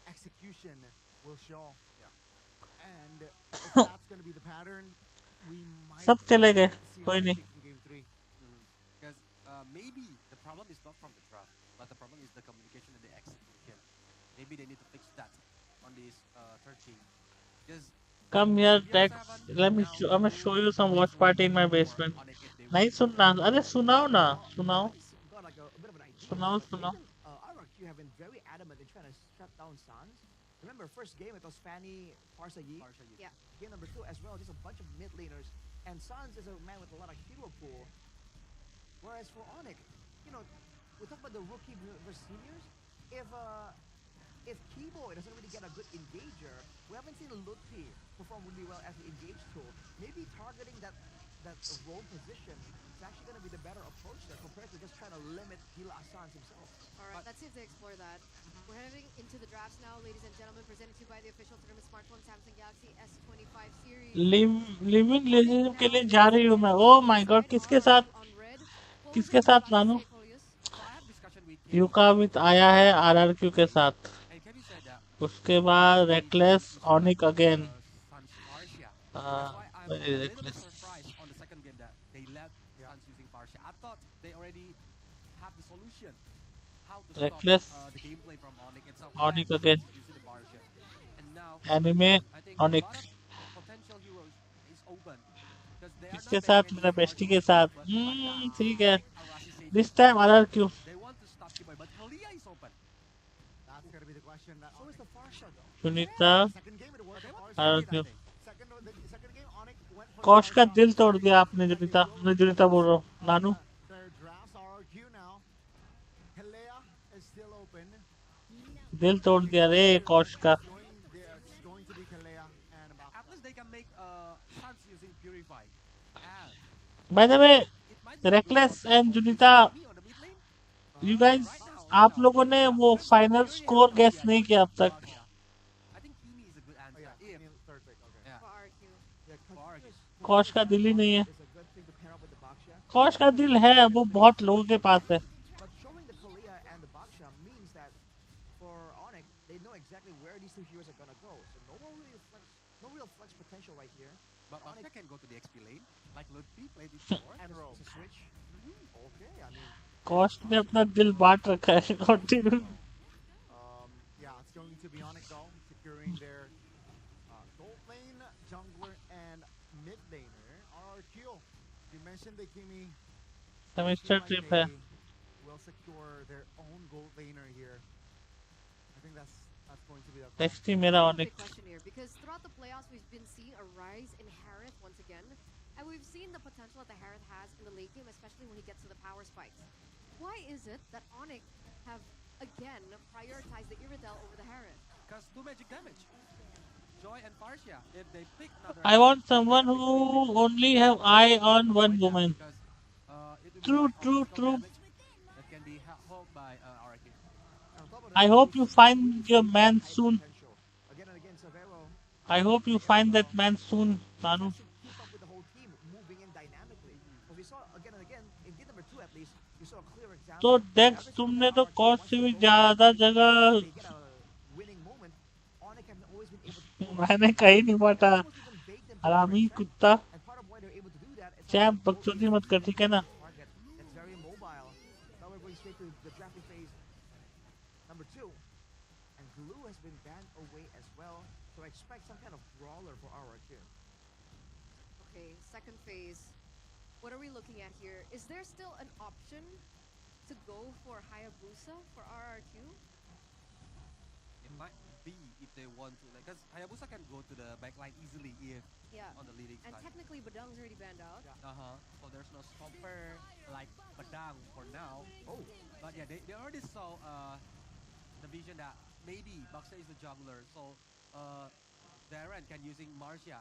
execution will show. And if that's going to be the pattern, we might सब चले गए see कोई नहीं Onyx in game 3. Because maybe the problem is not from the draft, but the problem is the communication and the execution. Maybe they need to fix that on this third game. Because come here Dex let me show, I'm gonna show you some watch party in my basement नहीं सुनना अरे सुनाओ ना सुनाओ Got like a bit of an idea. सुनाओ but सुनाओ even, RRQ have been very adamant in trying to shut down Sans. Remember, first game it was Fanny, Parsa Yi. Yeah. Game number 2 as well, just a bunch of mid laners. And Sans is a man with a lot of hero pool. Whereas for Onyx, you know, we talk about the rookie versus seniors. If Kibo doesn't really get a good engager, we haven't seen Lutfi perform really well as an engage tool. Maybe targeting that role position is actually going to be the better approach there compared to just trying to limit Gila Assans himself. Alright, let's see if they explore that. We're heading into the drafts now, ladies and gentlemen, presented to you by the official tournament smartphone Samsung Galaxy S25 series. Living relationship के लिए जा रही हूँ मैं oh my God किसके साथ नानू yucca with आया है आरआरक्यू के साथ उसके बाद reckless Onyx again reckless Reckless, Onyx again, Anime, Onyx. किसके साथ मेरा बेस्टी के साथ ठीक है this time RRQ That's going to be the question. So is the Farsha though. Sunita Second game it worked for Farsha. RRQ The second game Onyx went for कौश का Farsha. दिल तोड़ दिया आपने जुनिता मैं जुनिता बोल रहा हूँ नानू Their drafts are RQ now. Helea is still open. दिल तोड़ दिया रे कौश का It's going to be Helea and about. At least they can make Sans using Purify. And by the way Reckless and जुनिता me on the mid lane. you guys आप लोगों ने वो final score guess नहीं किया अब तक I think Kimi is a good answer. Oh, yeah, If third pick. Okay. yeah. For RQ. Yeah, RRQ. कौश का दिल ही नहीं है It's a good thing to pair up with the Baksha. कौश का दिल है वो बहुत लोगों के पास है But showing the Kalia and the Baksha means that for Onyx, they know exactly where these two heroes are going to go. So no real flex potential right here. But Onyx can go to the XP lane, like Ludwig played it before. And roll. It's a switch. Okay, I mean, कौश ने अपना दिल बांट रखा है continue Yeah, it's going to be Onyx though, securing their gold lane, jungler, and mid laner. RRQ, you mentioned the Kimi. Semester trip है Will secure their own gold laner here. I think that's going to be a next ही मेरा Big Onyx question here, because throughout the playoffs we've been seeing a rise in Harith once again, and we've seen the potential that the Harith has in the late game, especially when he gets to the power spikes. Why is it that Onyx have again prioritize the Iridel over the Harris. Because 2 magic damage. Joy and Parsia, if they pick another... I want someone who only have eye on one woman. Because, it will be True, a lot of true, physical true. damage that can be held by RQ. I hope you find your man soon. Again and again, Severo. I hope you find that man soon, Nanu. To keep up with the whole team, moving in dynamically. Because we saw again and again, in game number 2 at least, you saw a clear example. तो डेक्स तुमने तो cost से भी ज्यादा जगह मैंने कहीं नहीं बांटा हरामी कुत्ता चैम्प बकचोदी मत कर ठीक है ना It's very mobile. Now we're going straight to the drafting phase number 2. And Glue has been banned away as well. So I expect some kind of brawler for RRQ. Okay, second phase. What are we looking at here? Is there still an option to go for Hayabusa for RRQ? It might be if they want to, like, because Hayabusa can go to the backline easily if on the leading And side. technically Badang's already banned out. So there's no stopper like Badang for now. But yeah, they already saw the vision that maybe Baxter is the jungler, so Darren can using Marcia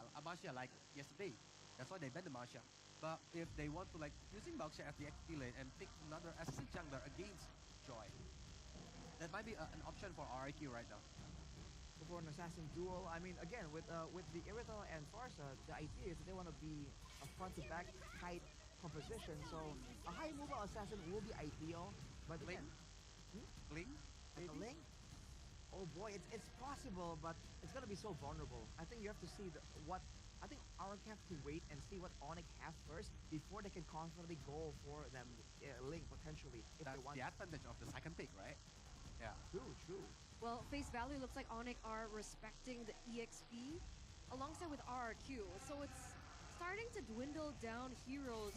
like yesterday. That's why they banned the Marcia. But if they want to like using Baxter as the XP lane and pick another assassin jungler against Joy, that might be an option for RIQ right now. For an assassin duel, I mean, again, with the Irithel and Farsa, the idea is that they want to be a front-to-back tight composition. So a high mobile assassin will be ideal, but Ling? Ling? A Ling? Oh boy, it's possible, but it's gonna be so vulnerable. I think you have to see I think RK have to wait and see what Onyx has first before they can confidently go for them Link potentially if That's they want. the advantage of the second pick, right? Yeah. True. Well, face value looks like Onyx are respecting the EXP alongside with RRQ. So it's starting to dwindle down heroes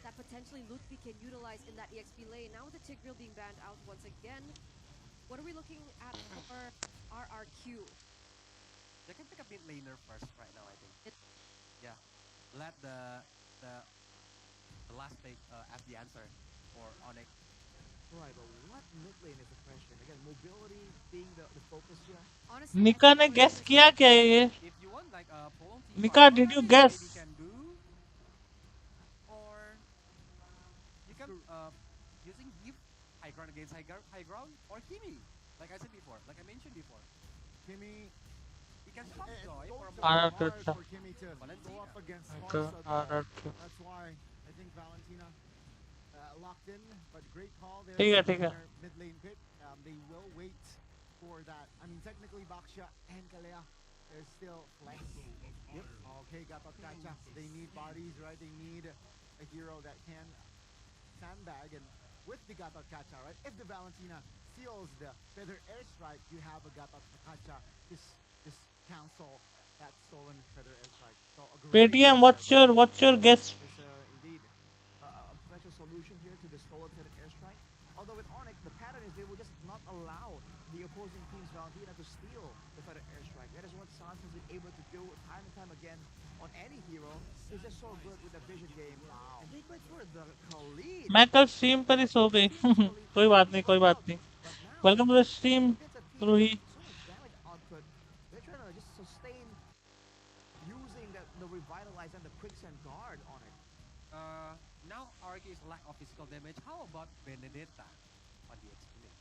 that potentially Ludwig can utilize in that EXP lane. Now with the Tigreal being banned out once again, what are we looking at for RRQ? They can pick a mid laner first right now, I think. Yeah. Let the last pick as the answer for Onyx. Right, but what mid lane is the question? Again, mobility being the focus here. Honestly, निका ने guess किया क्या ये If you want like a prolonged team निका fight, did you maybe guess can do, or you can using Give high ground against high ground, or Kimi, like I said before, like I mentioned before. Kimmy, He can stop Joy for a Ah, moment. good. for Kimmy to go up against Farsa. That's why I think Valentina locked in, but great call there. ठीक है Mid lane pick. They will wait for that. I mean, technically, Baksha and Kalea are still flanking. Yep. Okay, Gatot Kacha. They need bodies, right? They need a hero that can sandbag. And with the Gatot Kacha, right? If the Valentina steals the Feather Airstrike, you have a Gatot Kacha. Just cancel that stolen Feather Airstrike. So a great PTM what's your guess It's indeed a potential solution here to the stolen Feather Airstrike. Although with Onyx, the pattern is they will just not allow the opposing team's Valentina to steal the Feather Airstrike. That is what Sans has been able to do time and time again on any hero. He's just so good with the vision game. Wow. And they went for the Khalid. मैं कल stream पर ही सो गई कोई बात नहीं welcome to the stream Roohi So much damage output. They're trying to just sustain using the revitalize and the quicksand guard on it. Now RK is lack of physical damage. How about Benedetta on the XP lane?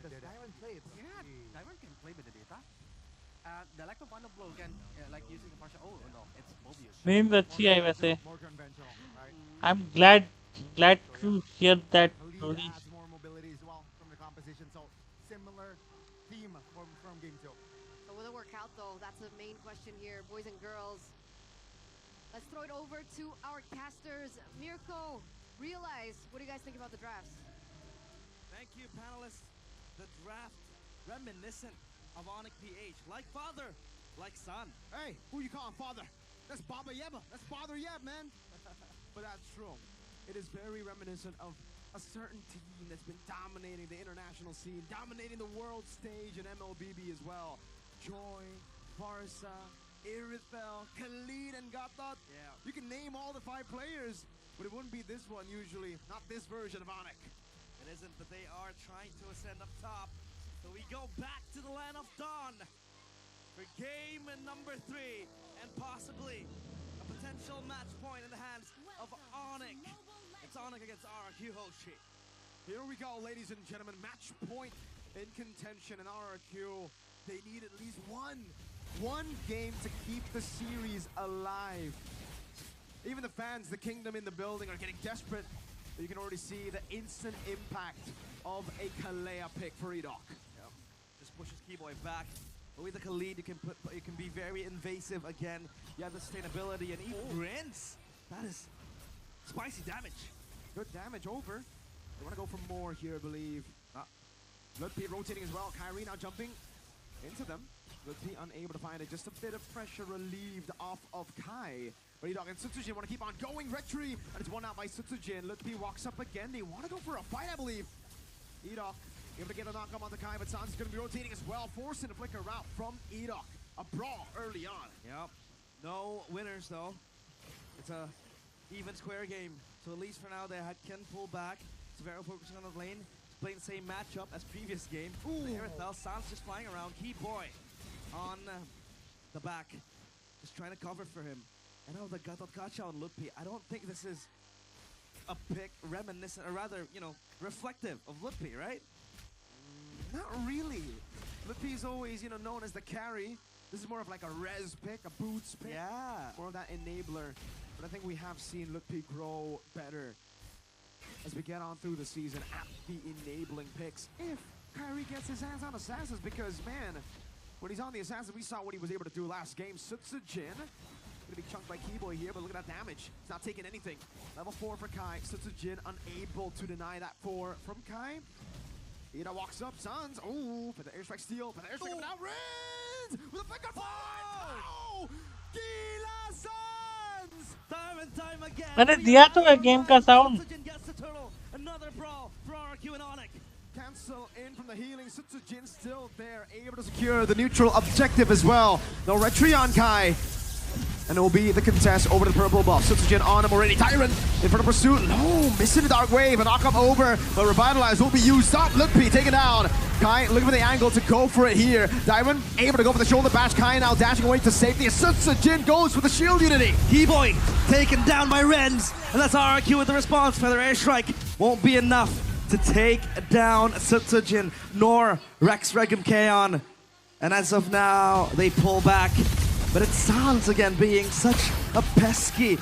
Does Tyrant play it? Yeah, Tyrant can play Benedetta. The lack of final blow can like using a partial. Oh no, it's Mobius. नींद अच्छी आई वैसे More conventional, right? I'm glad to hear that Khalid Ruhi adds more mobility as well from the composition. So similar theme from game 2. So will it work out though? That's the main question here, boys and girls. Let's throw it over to our casters. Mirko, Realize, what do you guys think about the drafts? Thank you, panelists. The draft reminiscent of Onyx PH. Like father, like son. Hey, who you calling father? That's Baba Yeba. That's Father Yeb, man. But that's true. It is very reminiscent of a certain team that's been dominating the international scene, dominating the world stage in MLBB as well. Joy, Farsa, Irithel, Khalid, and Gatot. Yeah. You can name all the 5 players, but it wouldn't be this one usually. Not this version of Onyx. It isn't, but they are trying to ascend up top. So we go back to the land of Dawn for game number 3 and possibly a potential match point in the hands of Onyx. It's Onyx against RRQ Hoshi. Here we go, ladies and gentlemen. Match point in contention, and RRQ, they need at least one game to keep the series alive. Even the fans, the kingdom in the building, are getting desperate. You can already see the instant impact of a Kalea pick for Edok. Yep. Just pushes Keyboy back. But with the Khalid, you can be very invasive again. You have the sustainability and even Rinse. That is spicy damage. Good damage over. They want to go for more here, I believe. Ludwig rotating as well. Kyrie now jumping into them. Ludwig unable to find it. Just a bit of pressure relieved off of Kai. But Edok and Sutsujin want to keep on going. Retry, and it's won out by Sutsujin. Ludwig walks up again. They want to go for a fight, I believe. Edok able to get a knock-up on the Kai, but Sans is going to be rotating as well, forcing a flicker route from Edok. A brawl early on. Yep. No winners, though. It's a even square game. So at least for now, they can pull back. Severo focusing on the lane. He's playing the same matchup as previous game. Aerithel, Sans just flying around. Keyboy on the back. Just trying to cover for him. And now the Gatot Kacha on Ludwig. I don't think this is a pick reminiscent, or rather, you know, reflective of Ludwig, right? Not really. Ludwig is always, you know, known as the carry. This is more of like a res pick, a boots pick. Yeah. More of that enabler. But I think we have seen Ludwig grow better as we get on through the season at the enabling picks. If Kyrie gets his hands on Assassins, because, man, when he's on the Assassins, we saw what he was able to do last game. Sutsujin, gonna be chunked by Keyboy here, but look at that damage. He's not taking anything. Level 4 for Kai. Sutsujin unable to deny that 4 from Kai. Ida walks up, Sans. Oh, for the airstrike steal, for the airstrike now. Rins with a flicker forward. Oh, Gila Sans. Time and time again. मैंने दिया तो है game का sound. Another brawl for RRQ and Onyx. Cancel in from the healing. Sutsujin still there, able to secure the neutral objective as well. No retry on Kai. And it will be the contest over the purple buff. Sutsujin on him already. Tyrant in front of pursuit. No, missing the dark wave. A knock-up over, but Revitalize will be used up. Ludwig taken down. Kai looking for the angle to go for it here. Tyrant able to go for the shoulder bash. Kai now dashing away to safety. Sutsujin goes for the shield unity. Keyboy taken down by Rens. And that's RRQ with the response. Feather airstrike won't be enough to take down Sutsujin nor Rex Regum Kaon. And as of now, they pull back. But it sounds again being such a pesky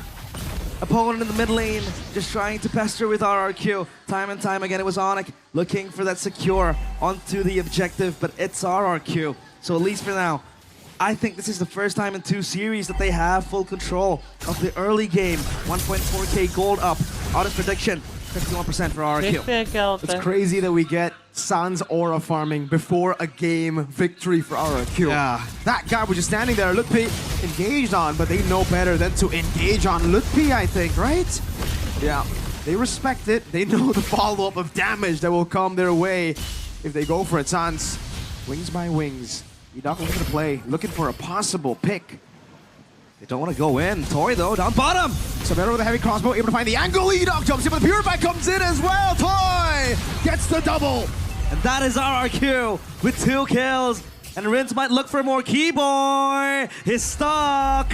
opponent in the mid lane, just trying to pester with RRQ. Time and time again, it was Onyx looking for that secure onto the objective, but it's RRQ. So at least for now, I think this is the first time in 2 series that they have full control of the early game. 1.4k gold up. Honest prediction, 51% for RRQ. It's crazy that we get Sans aura farming before a game victory for RRQ. Yeah. That guy was just standing there, Ludwig engaged on, but they know better than to engage on Ludwig, I think, right? Yeah, they respect it. They know the follow-up of damage that will come their way if they go for it. Sans, wings by wings. Edok looking to play, looking for a possible pick. They don't want to go in. Toy, though, down bottom. Severo with a heavy crossbow, able to find the angle. Edok jumps in, but the Purify comes in as well. Toy gets the double. And that is RRQ with 2 kills. And Rins might look for more. Keyboy is stuck.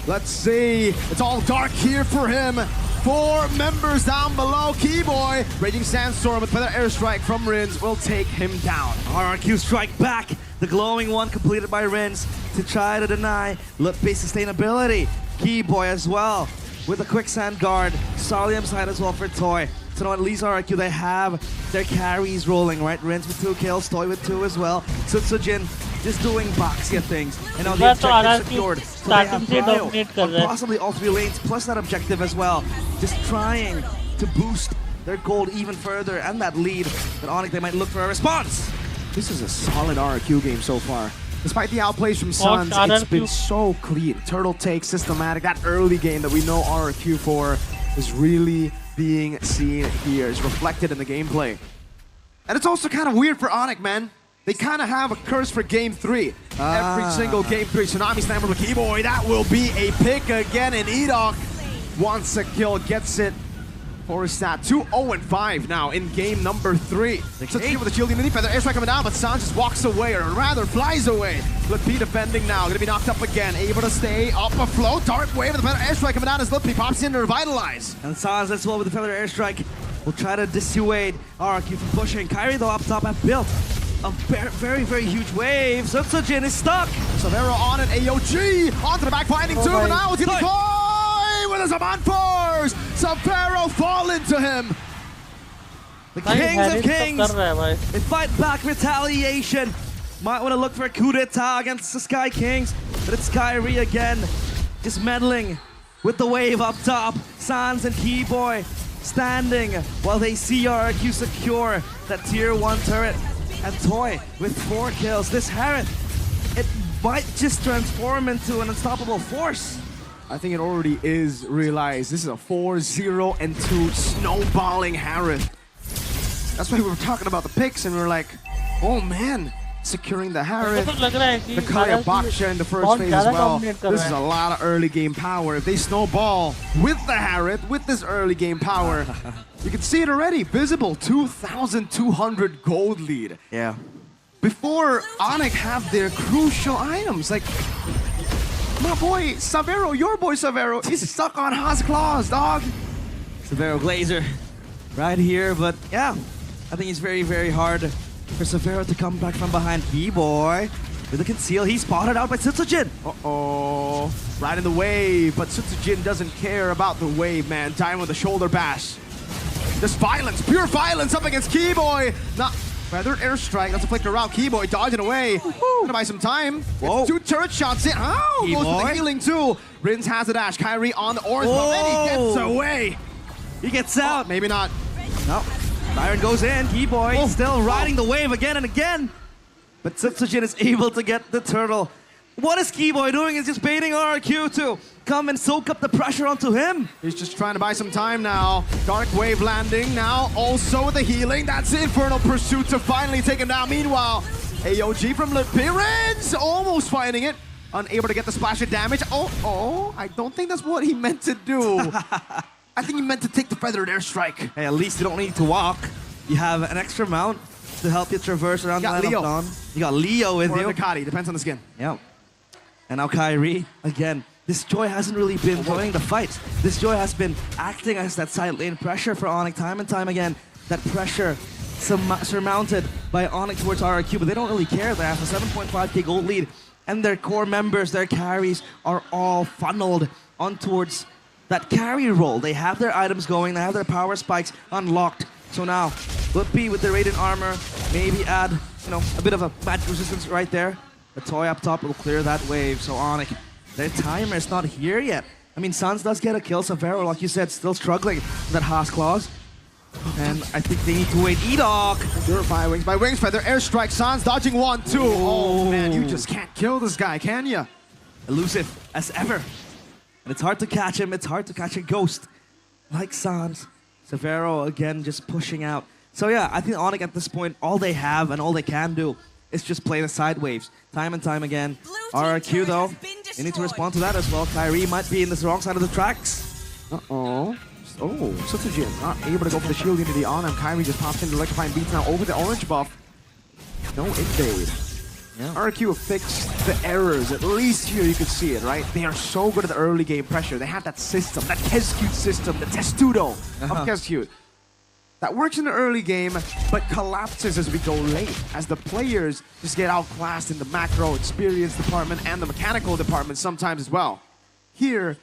Let's see. It's all dark here for him. 4 members down below. Keyboy, Raging Sandstorm with Feather Airstrike from Rins will take him down. RRQ strike back. The glowing one completed by Rins to try to deny Ludwig's sustainability. Keyboy as well with a quicksand guard. Solium side as well for Toy. So now at least RRQ, they have their carries rolling, right? Rins with 2 kills, Toy with 2 as well. Sutsujin just doing boxy things. And now the objective secured. So they have Bio on possibly all 3 lanes, plus that objective as well. Just trying to boost their gold even further and that lead. But Onyx, they might look for a response. This is a solid RRQ game so far. Despite the outplays from Suns, it's been so clean. Turtle take, systematic. That early game that we know RRQ for is really being seen here. It's reflected in the gameplay. And it's also kind of weird for Onyx, man. They kind of have a curse for game 3. Every single game 3. Tsunami Slammer with Keyboy. That will be a pick again. And Edok wants a kill, gets it Forest at 2-0-5 now in game number 3. Such with the shield unity, Feather airstrike coming down, but Sans just walks away, or rather flies away. Lippy defending now, gonna be knocked up again, able to stay up afloat. Dark wave with the Feather airstrike coming down as Lippy pops in to revitalize. And Sans as well with the Feather airstrike will try to dissuade RRQ from pushing. Kyrie though up top have built a very, very huge wave. Sutsujin is stuck. Severo on it, AOG onto the back finding two, but now it's gonna be with a Zaman Force. Severo fall into him. The Kings of Kings, they fight back retaliation. Might want to look for a coup d'etat against the Sky Kings, but it's Kyrie again, just meddling with the wave up top. Sans and Keyboy standing while they see RRQ secure that tier 1 turret. And Toy with 4 kills. This Harith, it might just transform into an unstoppable force. I think it already is realized. This is a 4-0-2 snowballing Harith. That's why we were talking about the picks and we were like, oh man, securing the Harith, the Kaya Baksha in the first phase as well. This is a lot of early game power. If they snowball with the Harith, with this early game power, you can see it already, visible, 2,200 gold lead. Yeah. Before Onyx have their crucial items, like my boy Severo, your boy Severo, he's stuck on Haas Claws, dog. Severo Glazer right here, but yeah, I think it's very, very hard for Severo to come back from behind. B-Boy with the conceal, he's spotted out by Sutsujin. Uh-oh, right in the wave, but Sutsujin doesn't care about the wave, man. Time with the shoulder bash. Just violence, pure violence up against Keyboy. Now, feathered airstrike, that's a flicker around. Keyboy dodging away. Gonna buy some time. Whoa. 2 turret shots in. Oh, goes for the healing too. Rins has a dash. Kyrie on the orange buff, and he gets away. He gets out. Oh, maybe not. No. Byron goes in. Keyboy still riding the wave again and again. But Sutsujin is able to get the turtle. What is Keyboy doing? He's just baiting RRQ to come and soak up the pressure onto him. He's just trying to buy some time now. Dark Wave landing now, also with the healing. That's the Infernal Pursuit to finally take him down. Meanwhile, AOG from Lipirins almost finding it. Unable to get the splash of damage. Oh, I don't think that's what he meant to do. I think he meant to take the feathered airstrike. Hey, at least you don't need to walk. You have an extra mount to help you traverse around the Land of Dawn. You got Leo with you. Or Ducati, depends on the skin. Yep. And now Kyrie, again, this Joy hasn't really been joining the fight. This Joy has been acting as that side lane pressure for Onyx time and time again. That pressure surmounted by Onyx towards RRQ, but they don't really care. They have a 7.5k gold lead, and their core members, their carries, are all funneled on towards that carry role. They have their items going, they have their power spikes unlocked. So now, Lippy with the Radiant Armor, maybe add, a bit of a magic resistance right there. The Toy up top will clear that wave, so Onyx, their timer is not here yet. I mean, Sans does get a kill, Severo, like you said, still struggling with that Haas Claws. And I think they need to wait. E-Dog! Purify Wings by Wings Feather, airstrike, Sans dodging 1-2. Oh man, you just can't kill this guy, can ya? Elusive as ever. And it's hard to catch him, it's hard to catch a ghost like Sans. Severo again just pushing out. So yeah, I think Onyx at this point, all they have and all they can do is just play the side waves time and time again. RRQ though, they need to respond to that as well. Kyrie might be in the wrong side of the tracks. Uh-oh. Oh, Sutsujin not able to go for the shield unity on him. Kyrie just pops in the electrifying beats now over the orange buff. No invade. Yeah. RRQ have fixed the errors. At least here you can see it, right? They are so good at the early game pressure. They have that system, that Kescute system, the Testudo of Kescute. That works in the early game, but collapses as we go late, as the players just get outclassed in the macro experience department and the mechanical department sometimes as well. Here,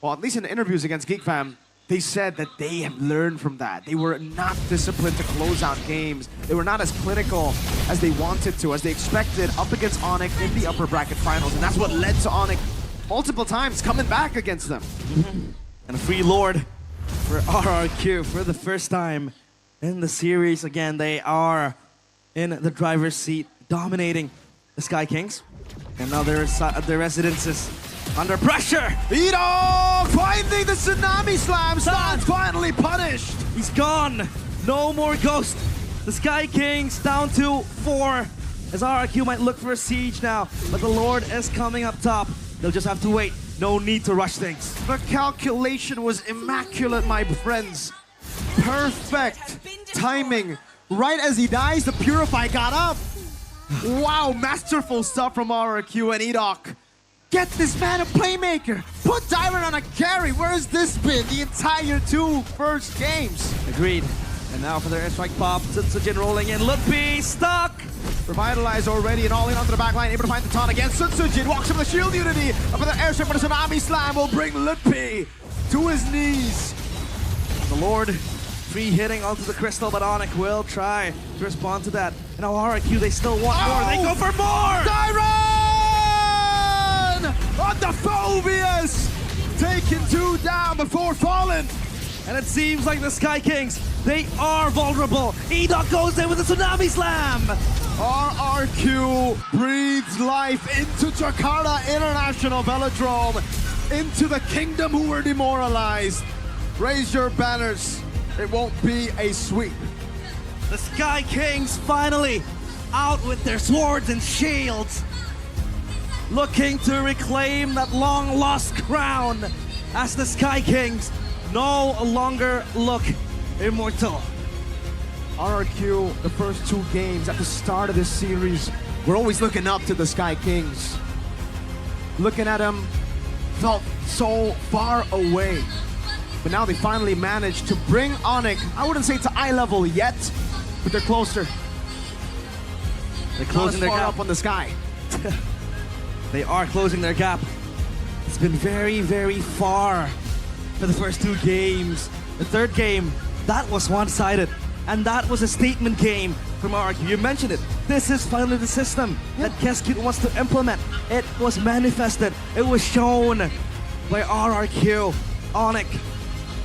well, at least in the interviews against GeekFam, they said that they have learned from that. They were not disciplined to close out games. They were not as clinical as they wanted to, as they expected, up against Onyx in the upper bracket finals. And that's what led to Onyx multiple times coming back against them. And a free Lord for RRQ for the first time in the series. Again, they are in the driver's seat, dominating the Sky Kings. And now their residences under pressure. E-Dog finding the Tsunami Slam. Sans finally punished. He's gone. No more Ghost. The Sky Kings down to 4. As RRQ might look for a siege now. But the Lord is coming up top. They'll just have to wait. No need to rush things. The calculation was immaculate, my friends. Perfect timing. Right as he dies, the Purify got up. Wow, masterful stuff from RRQ and Edok. Get this man a playmaker. Put Dyron on a carry. Where has this been the entire two first games? Agreed. And now for their airstrike pop, Sunsujin rolling in. Lutpi stuck. Revitalized already and all in onto the back line, able to find the taunt again. Sunsujin walks from the shield unity. Up with the airstrike, but a tsunami slam will bring Lutpi to his knees. The Lord free hitting onto the crystal, but Onyx will try to respond to that. And now RRQ, they still want more. They go for more! Dyron! On the Phobius! Taking 2 down before falling. And it seems like the Sky Kings, they are vulnerable. Edok goes in with a tsunami slam. RRQ breathes life into Jakarta International Velodrome, into the kingdom who were demoralized. Raise your banners. It won't be a sweep. The Sky Kings finally out with their swords and shields, looking to reclaim that long-lost crown as the Sky Kings no longer look immortal. RRQ, the first 2 games at the start of this series, we're always looking up to the Sky Kings. Looking at them felt so far away. But now they finally managed to bring Onyx, I wouldn't say to eye level yet, but they're closer. They're closing their gap up on the sky. They are closing their gap. It's been very, very far for the first 2 games. The third game, that was one-sided. And that was a statement game from RRQ. You mentioned it. This is finally the system that Keskut wants to implement. It was manifested. It was shown by RRQ. Onyx,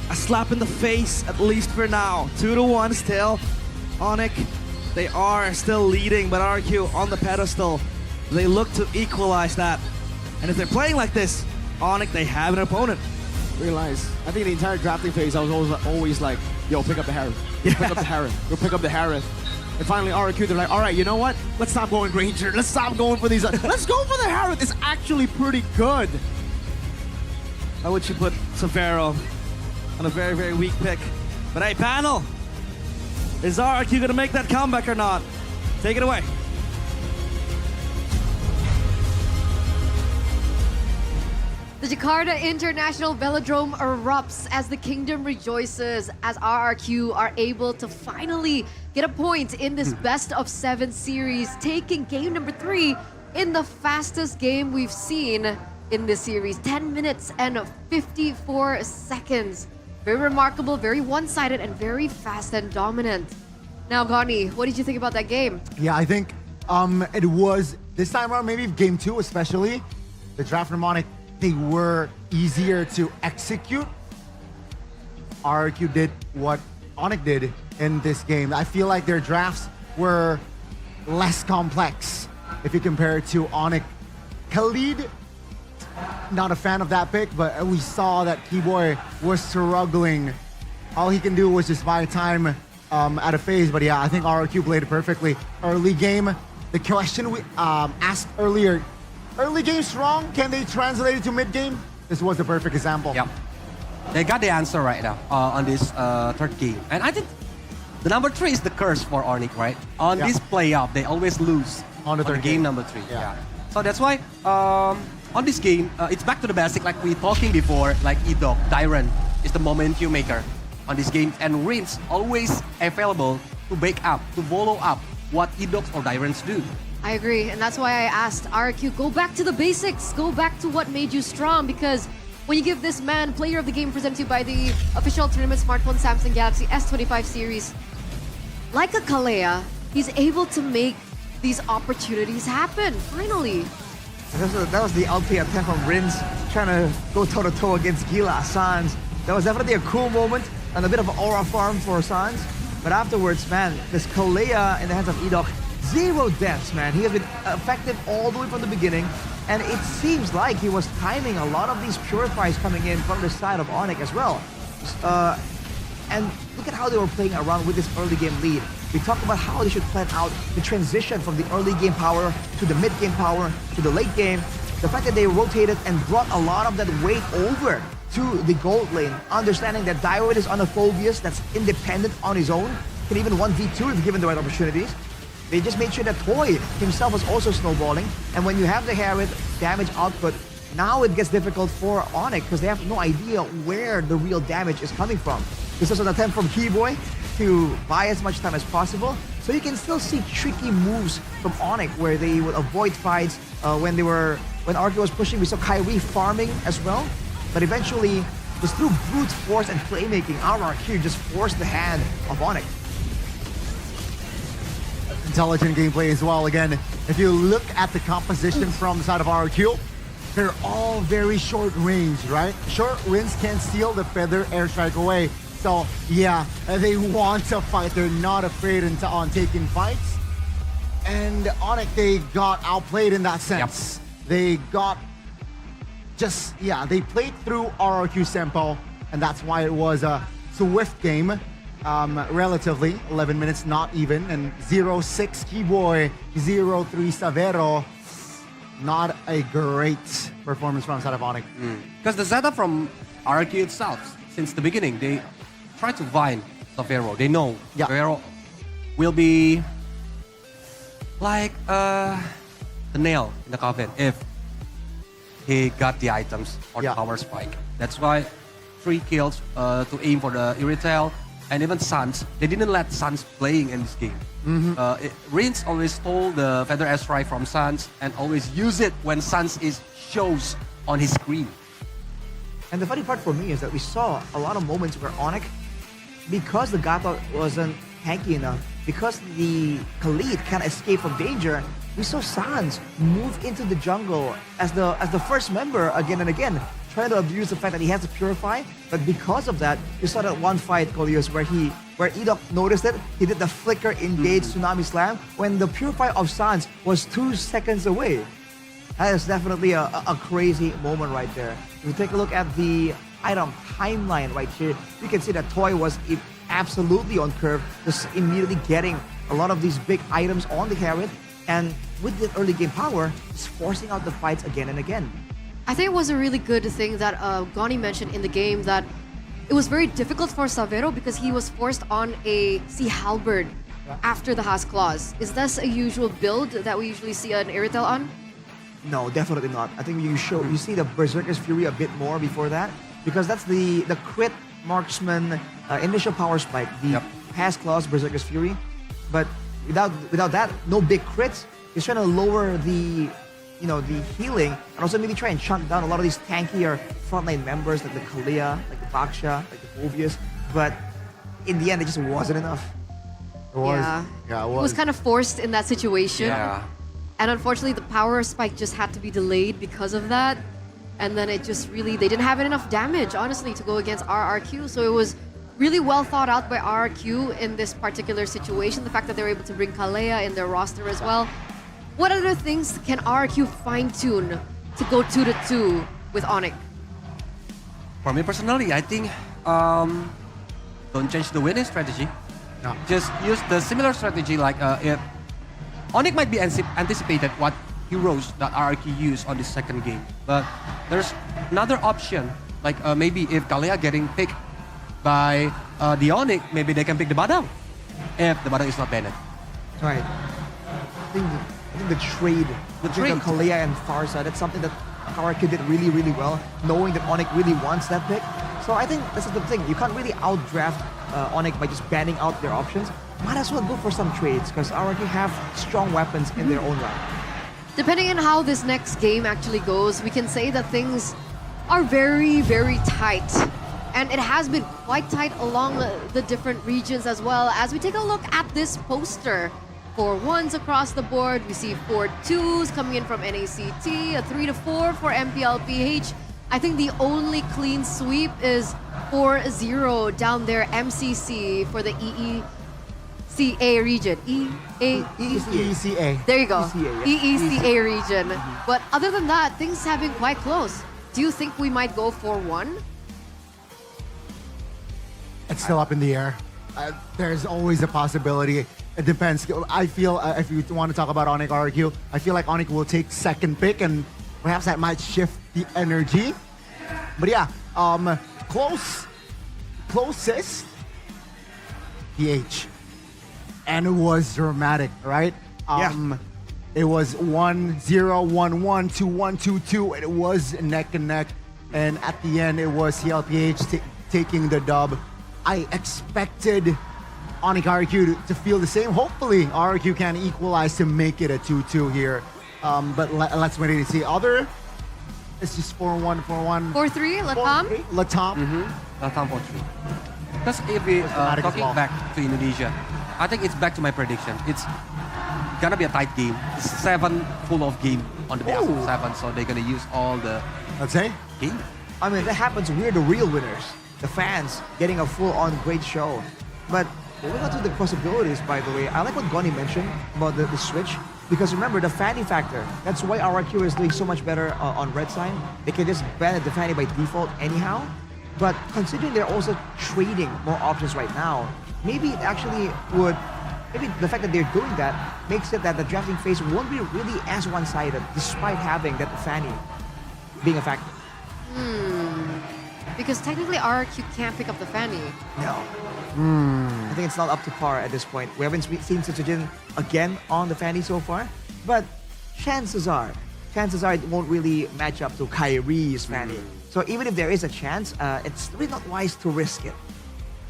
a slap in the face, at least for now. 2-1 still. Onyx, they are still leading, but RRQ on the pedestal. They look to equalize that. And if they're playing like this, Onyx, they have an opponent. Realize, I think the entire drafting phase, I was always like, yo, pick up the Harith. Pick up the Harith. Go pick up the Harith. And finally, RRQ, they're like, all right, you know what? Let's stop going Granger. Let's stop going for these. Let's go for the Harith. It's actually pretty good. How would you put Severo on a very, very weak pick? But hey, panel, is RRQ gonna make that comeback or not? Take it away. The Jakarta International Velodrome erupts as the kingdom rejoices as RRQ are able to finally get a point in this best of 7 series, taking game number 3 in the fastest game we've seen in this series. 10 minutes and 54 seconds. Very remarkable, very one-sided, and very fast and dominant. Now, Gani, what did you think about that game? Yeah, I think it was, this time around, maybe game 2 especially, the draft mnemonic, they were easier to execute. RRQ did what Onyx did in this game. I feel like their drafts were less complex if you compare it to Onyx. Khalid, not a fan of that pick, but we saw that Keyboy was struggling. All he can do was just buy time at a phase, but yeah, I think RRQ played it perfectly. Early game, the question we asked earlier, early game strong, can they translate it to mid game? This was the perfect example. Yep. They got the answer right now on this third game. And I think the number 3 is the curse for Onyx, right? On this playoff, they always lose on the third game number 3. Yeah. So that's why on this game, it's back to the basic like we talking before, like Edok, Dyron is the momentum maker on this game. And Rinse always available to back up, to follow up what Edoks or Dyrons do. I agree, and that's why I asked RRQ, go back to the basics, go back to what made you strong, because when you give this man player of the game presented to you by the official tournament smartphone Samsung Galaxy S25 series, like a Kalea, he's able to make these opportunities happen, finally. That was the LP attempt from Rins, trying to go toe-to-toe against Gila Sans. That was definitely a cool moment and a bit of an aura farm for Sans. But afterwards, man, this Kalea in the hands of Edok, 0 deaths, man. He has been effective all the way from the beginning, and it seems like he was timing a lot of these purifies coming in from the side of Onyx as well. And look at how they were playing around with this early game lead. We talked about how they should plan out the transition from the early game power to the mid game power to the late game. The fact that they rotated and brought a lot of that weight over to the gold lane, understanding that Dioid is on a Phobius that's independent on his own, can even 1v2 if given the right opportunities. They just made sure that Toy himself was also snowballing, and when you have the Herod damage output, now it gets difficult for Onyx because they have no idea where the real damage is coming from. This was an attempt from Keyboy to buy as much time as possible, so you can still see tricky moves from Onyx where they would avoid fights when RQ was pushing. We saw Kyrie farming as well, but eventually just through brute force and playmaking, RQ just forced the hand of Onyx. Intelligent gameplay as well. Again, if you look at the composition from the side of RQ, they're all very short range, right? Short winds can steal the feather airstrike away. So yeah, they want to fight. They're not afraid on taking fights. And Onyx, they got outplayed in that sense. Yep. They got they played through RRQ Sempo, and that's why it was a swift game. Relatively 11 minutes, not even, and 0-6 Keyboy, 0-3 Savero. Not a great performance from side of Onyx. Because the setup from RQ itself, since the beginning, they try to vine Savero. They know Savero will be like the nail in the coffin if he got the items or the power spike. That's why 3 kills to aim for the Irrital. And even Suns, they didn't let Suns playing in this game. Rince always stole the Feather Airstrike from Suns and always use it when Suns shows on his screen. And the funny part for me is that we saw a lot of moments where Onyx, because the Gata wasn't tanky enough, because the Khalid can't escape from danger, we saw Sans move into the jungle as the first member again and again, trying to abuse the fact that he has to purify. But because of that, you saw that one fight, Colios, where Edok noticed it, he did the flicker engage tsunami slam when the purify of Sans was 2 seconds away. That is definitely a crazy moment right there. If you take a look at the item timeline right here, you can see that Toy was absolutely on curve, just immediately getting a lot of these big items on the Herod, and with the early game power, just forcing out the fights again and again. I think it was a really good thing that Goni mentioned in the game, that it was very difficult for Savero because he was forced on a Sea Halberd after the Has Claws. Is this a usual build that we usually see an Irrital on? No, definitely not. I think you see the Berserker's Fury a bit more before that, because that's the crit marksman initial power spike, the Has Claws Berserker's Fury. But without that, no big crits. He's trying to lower the healing, and also maybe try and chunk down a lot of these tankier frontline members like the Kalia, like the Baksha, like the Phobius. But in the end, it just wasn't enough. It was. Yeah, it was kind of forced in that situation. Yeah. And unfortunately, the power spike just had to be delayed because of that. And then it just really, they didn't have enough damage, honestly, to go against RRQ. So it was really well thought out by RRQ in this particular situation. The fact that they were able to bring Kalea in their roster as well. What other things can RRQ fine-tune to go 2-2 with Onyx? For me personally, I think don't change the winning strategy. No. Just use the similar strategy like if Onyx might be anticipated what heroes that RRQ use on the second game. But there's another option, like maybe if Kalea getting picked by the Onyx, maybe they can pick the Badang if the Badang is not banned. Right. I think the trade between Kalea and Farsa, that's something that RRQ did really, really well, knowing that Onyx really wants that pick. So I think that's the thing. You can't really outdraft Onyx by just banning out their options. Might as well go for some trades, because RRQ have strong weapons in their own right. Depending on how this next game actually goes, we can say that things are very, very tight. And it has been quite tight along the different regions as well. As we take a look at this poster, 4 1s across the board. We see 4 2s coming in from NACT, a 3-4 for MPL PH. I think the only clean sweep is 4-0 down there, MCC for the EECA region. EECA. There you go. EECA, yeah. EECA region. But other than that, things have been quite close. Do you think we might go 4-1? It's still up in the air. There's always a possibility. It depends. I feel if you want to talk about Onyx RQ, I feel like Onyx will take second pick, and perhaps that might shift the energy. But yeah, Closest, PH. And it was dramatic, right? It was 1-0, 1-1, 2-1, 2-2, and it was neck and neck. And at the end, it was CLPH taking the dub. I expected Onyx RQ to feel the same. Hopefully, RQ can equalize to make it a 2-2 here. But let's wait and see. Other, it's just 4-1, 4-1. 4-3, Latam? Latam. Latam 4-3. Because if we talking back to Indonesia, I think it's back to my prediction. It's gonna be a tight game. It's 7 full of game on the basis of 7, so they're gonna use all the. Let's say. Game. I mean, that happens. We're the real winners. The fans getting a full-on great show. But moving on to the possibilities, by the way, I like what Goni mentioned about the switch. Because remember, the Fanny factor. That's why RRQ is doing so much better on red sign. They can just ban the Fanny by default anyhow. But considering they're also trading more options right now, maybe it actually would, maybe the fact that they're doing that makes it that the drafting phase won't be really as one-sided, despite having that Fanny being a factor. Because technically RRQ can't pick up the Fanny. No. I think it's not up to par at this point. We haven't seen Sejin again on the Fanny so far, but chances are it won't really match up to Kyrie's Fanny. So even if there is a chance, it's really not wise to risk it.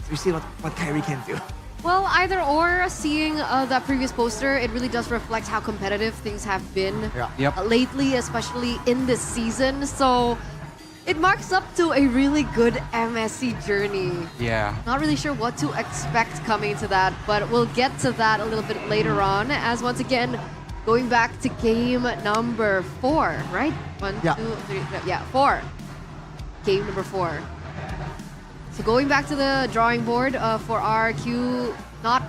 We see what Kyrie can do. Well, either or, seeing that previous poster, it really does reflect how competitive things have been lately, especially in this season. So it marks up to a really good MSC journey. Yeah. Not really sure what to expect coming to that, but we'll get to that a little bit later on, as once again, going back to game number 4, right? 1, 2, 3, yeah, 4. Game number 4. So going back to the drawing board for RRQ, not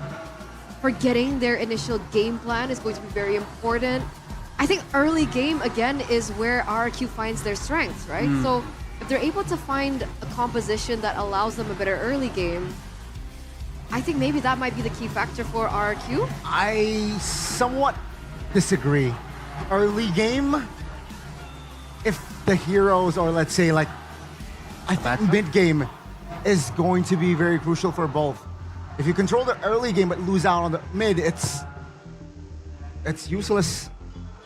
forgetting their initial game plan is going to be very important. I think early game, again, is where RRQ finds their strengths, right? So if they're able to find a composition that allows them a better early game, I think maybe that might be the key factor for RRQ. I somewhat disagree. Early game, if the heroes, or let's say like, I think mid-game is going to be very crucial for both. If you control the early game but lose out on the mid, it's useless.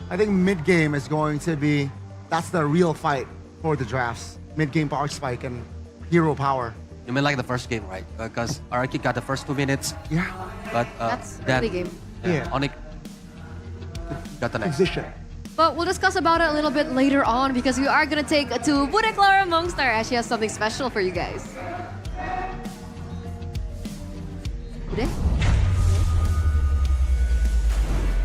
I think mid-game is going to be, that's the real fight for the drafts. Mid-game power spike and hero power. You mean like the first game, right? Because RRQ got the first 2 minutes. Yeah. But that's early game. Yeah. Onyx got the next. Position. But we'll discuss about it a little bit later on because we are going to take to Bude Clara Mongstar as she has something special for you guys. Bude?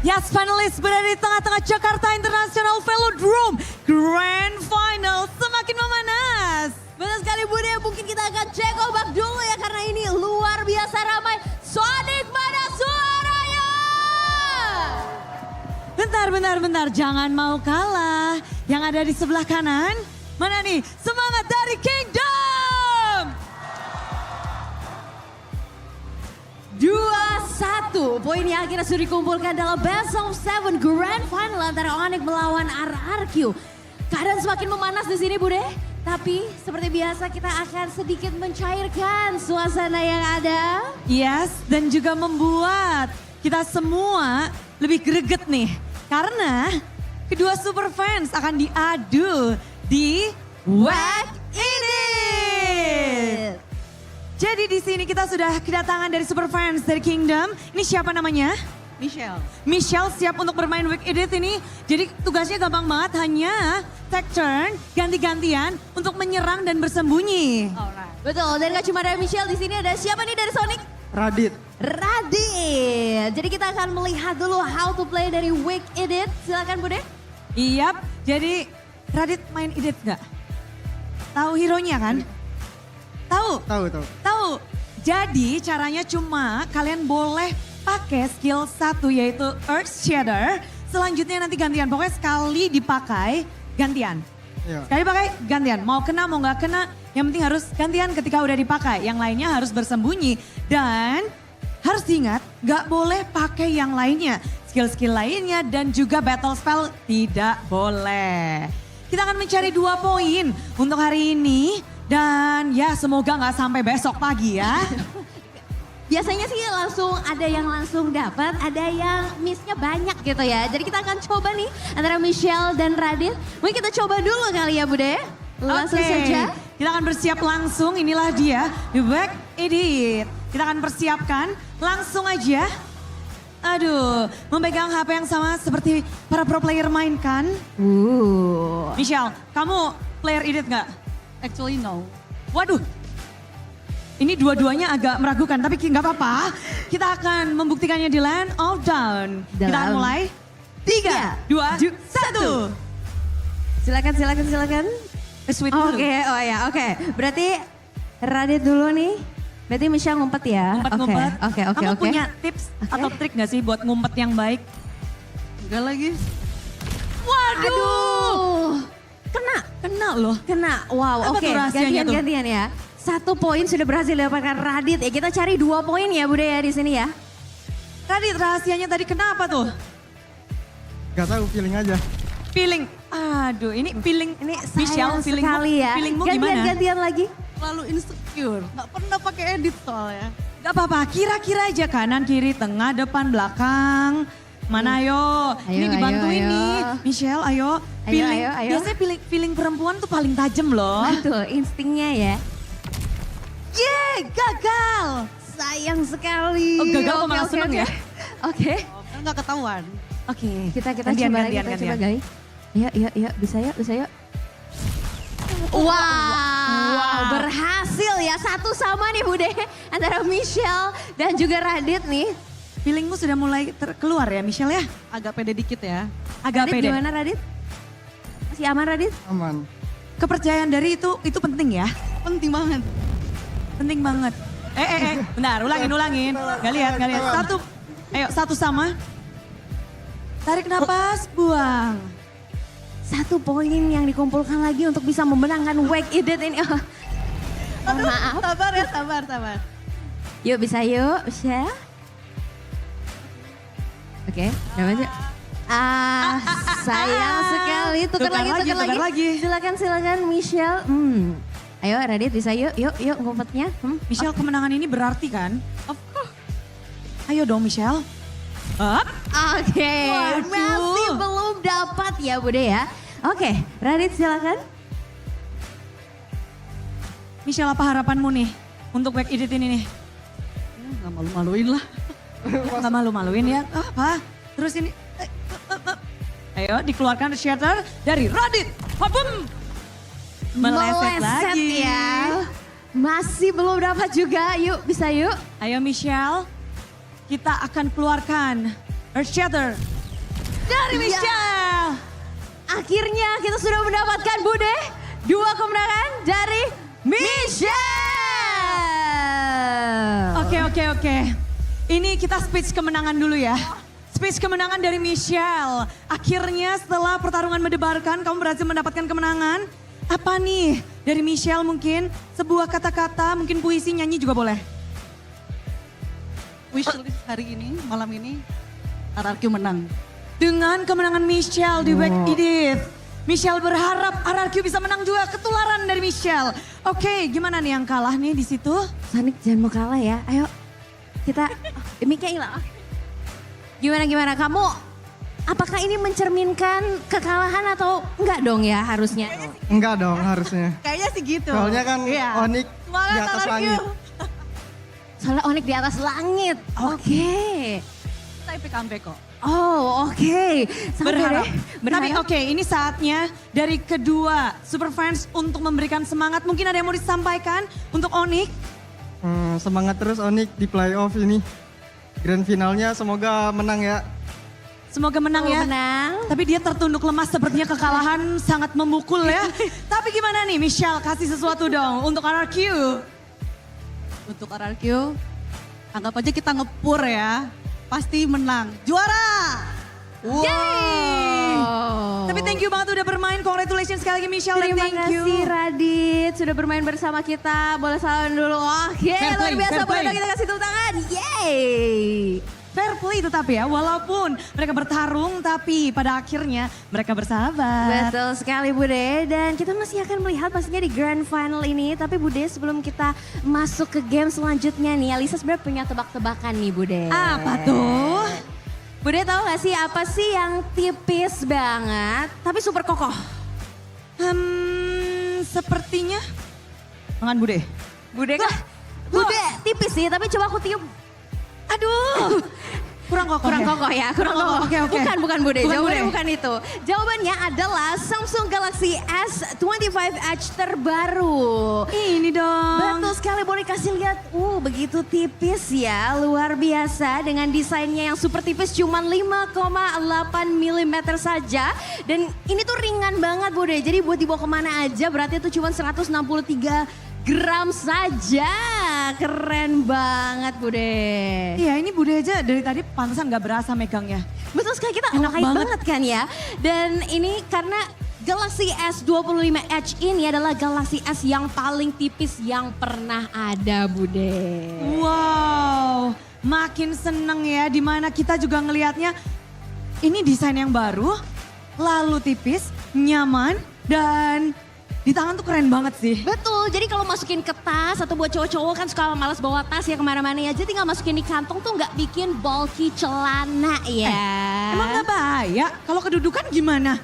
Yes, finalist berada di tengah-tengah Jakarta International Velodrome Grand Final semakin memanas. Betul sekali Bude, mungkin kita akan cek ombak dulu ya karena ini luar biasa ramai. Sonic, mana suaranya? Bentar, jangan mau kalah. Yang ada di sebelah kanan, mana nih? Semangat dari Kingdom! 2-1, poin yang akhirnya sudah dikumpulkan dalam Best of 7 Grand Final antara Onyx melawan RRQ. Keadaan semakin memanas di sini, Bude. Tapi seperti biasa kita akan sedikit mencairkan suasana yang ada. Yes, dan juga membuat kita semua lebih greget nih. Karena kedua super fans akan diadu di Whack It! Jadi di sini kita sudah kedatangan dari super fans dari Kingdom. Ini siapa namanya? Michelle. Michelle siap untuk bermain Whack It ini. Jadi tugasnya gampang banget, hanya take turn, ganti-gantian untuk menyerang dan bersembunyi. Alright. Betul, dan gak cuma dari Michelle, di sini ada siapa nih dari Sonic? Radit. Jadi kita akan melihat dulu how to play dari Whack It. Silakan Bude. Iyap, jadi Radit main Idit nggak? Tahu hero-nya kan? Tahu? Tahu. Jadi caranya cuma kalian boleh pakai skill 1 yaitu Earth Shatter. Selanjutnya nanti gantian, pokoknya sekali dipakai gantian. Sekali pakai gantian, mau kena mau nggak kena, yang penting harus gantian ketika udah dipakai. Yang lainnya harus bersembunyi dan harus diingat nggak boleh pakai yang lainnya. Skill-skill lainnya dan juga battle spell tidak boleh. Kita akan mencari 2 poin untuk hari ini. Dan ya semoga nggak sampai besok pagi ya. Biasanya sih langsung ada yang langsung dapat, ada yang missnya banyak gitu ya. Jadi kita akan coba nih antara Michelle dan Radit. Mungkin kita coba dulu kali ya Bude. Langsung saja. Kita akan bersiap langsung, inilah dia the back edit. Kita akan persiapkan langsung aja. Aduh, memegang HP yang sama seperti para pro player mainkan. Michelle, kamu player edit nggak? Actually no. Waduh, ini dua-duanya agak meragukan, tapi nggak apa-apa. Kita akan membuktikannya di land of down. Kita akan mulai. 3, 2, 1. Silakan. Sweet dulu. Oke. Berarti Radit dulu nih. Berarti Michelle ngumpet ya? Ngumpet. Oke. Kamu punya tips atau trik nggak sih buat ngumpet yang baik? Enggak lagi. Waduh. Kena loh. Wow, Apa oke. tuh rahasianya tuh? Gantian ya. 1 poin sudah berhasil didapatkan Radit ya. Kita cari 2 poin ya Bude ya di sini ya. Radit, rahasianya tadi kenapa tuh? Gak tahu, feeling aja. Feeling. Aduh, ini feeling. Ini Michelle, sayang sekali ya. Feelingmu gimana? Gantian lagi. Terlalu insecure. Nggak pernah pakai edit soalnya. Gak apa-apa, kira-kira aja kanan, kiri, tengah, depan, belakang. Mana ayo? Ini dibantuin nih. Michelle, ayo. Ayo. Biasanya feeling perempuan tuh paling tajam loh. Betul, instingnya ya. Gagal. Sayang sekali. Oh, gagal kok malah seneng ya? Oke. Kan nggak ketahuan. Oke, kita Gantian, coba lagi, gantian, kita gantian. coba guys. Yuk, bisa yuk. Wow, berhasil ya. 1 sama nih Bude. Antara Michelle dan juga Radit nih. Feelingmu sudah mulai keluar ya Michelle ya? Agak pede dikit ya. Agak Radit pede. gimana Radit? Masih aman Radit? Aman. Kepercayaan dari itu penting ya? Penting banget. Penting banget. Bentar, ulangin. Gak lihat. 1 sama. Tarik napas, buang. 1 poin yang dikumpulkan lagi untuk bisa memenangkan Wake Edit ini. Aduh, Maaf. sabar ya, sabar. Yuk bisa yuk, Michelle. Oke, namanya. Sayang sekali. Tukar lagi. Silakan Michelle. Ayo Radit bisa yuk ngumpetnya. Michelle, kemenangan ini berarti kan? Ayo dong Michelle. Up. Oke, Waduh. masih belum dapat ya Bude ya. Oke, Radit silakan. Michelle, apa harapanmu nih untuk back edit ini nih? Nggak malu-maluin lah. Nggak malu-maluin ya? Apa? Terus ini. Ayo dikeluarkan shatter dari Radit. Habum. Meleset lagi. Ya. Masih belum dapat juga. Yuk, bisa yuk. Ayo Michelle. Kita akan keluarkan Earth Shatter dari Michelle. Akhirnya kita sudah mendapatkan Bude. 2 kemenangan dari Michelle. Oke. Ini kita speech kemenangan dulu ya. Speech kemenangan dari Michelle. Akhirnya setelah pertarungan mendebarkan, kamu berhasil mendapatkan kemenangan. Apa nih dari Michelle mungkin? Sebuah kata-kata, mungkin puisi, nyanyi juga boleh. Wishlist hari ini, malam ini, RRQ menang. Dengan kemenangan Michelle di back edit. Michelle berharap RRQ bisa menang juga, ketularan dari Michelle. Oke, gimana nih yang kalah nih di situ? Sonic jangan mau kalah ya. Ayo kita, mic-nya hilang. Gimana kamu? Apakah ini mencerminkan kekalahan atau enggak dong ya harusnya? Enggak dong harusnya. Kayaknya sih gitu. Soalnya kan Onyx Semangat, di atas RRQ. langit. Soalnya Onyx di atas langit. Oke. Saya comeback kok. Oh oke. Berharap. Tapi oke, ini saatnya dari kedua super fans untuk memberikan semangat. Mungkin ada yang mau disampaikan untuk Onyx? Semangat terus Onyx di playoff ini. Grand finalnya semoga menang ya. Semoga menang ya. Menang. Tapi dia tertunduk lemas, sepertinya kekalahan sangat memukul ya. Tapi gimana nih Michelle, kasih sesuatu dong untuk RRQ. Untuk RRQ, anggap aja kita ngepur ya. Pasti menang. Juara! Wow. Tapi thank you banget udah bermain. Congratulations sekali lagi Michelle. Terima thank you. kasih Radit sudah bermain bersama kita. Boleh salam dulu. Oke, Fair luar play, biasa. fair Boleh play. dong kita kasih tepuk tangan. Yeay. fair play tetap ya. Walaupun mereka bertarung tapi pada akhirnya mereka bersahabat. Betul sekali Bude. Dan kita masih akan melihat pastinya di grand final ini. Tapi Bude sebelum kita masuk ke game selanjutnya nih. Alisa sebenarnya punya tebak-tebakan nih Bude. Apa tuh? Bude tahu gak sih apa sih yang tipis banget tapi super kokoh? Sepertinya tangan Bude. Bude kan? Bude tipis sih tapi coba aku tiup. Aduh. Kurang kokoh ya? Kurang kokoh. Oke. Bukan Bude, Bukan jawabannya Bude. bukan itu. Jawabannya adalah Samsung Galaxy S25 Edge terbaru. Ini dong. Betul sekali, boleh kasih lihat. Begitu tipis ya, luar biasa dengan desainnya yang super tipis cuman 5,8 mm saja. Dan ini tuh ringan banget Bude, jadi buat dibawa kemana aja berarti itu cuma 163 gram saja. Keren banget Bude. Iya ini Bude aja dari tadi pantesan gak berasa megangnya. Betul sekali, kita Enak enak banget. banget kan ya. Dan ini karena Galaxy S25 Edge ini adalah Galaxy S yang paling tipis yang pernah ada Bude. Wow, makin seneng ya dimana kita juga ngelihatnya ini desain yang baru, lalu tipis, nyaman, dan di tangan tuh keren banget sih. Betul, jadi kalau masukin ke tas atau buat cowok-cowok kan suka malas bawa tas ya kemana-mana ya. Jadi tinggal masukin di kantong tuh nggak bikin bulky celana ya. Emang nggak bahaya? Kalau kedudukan gimana?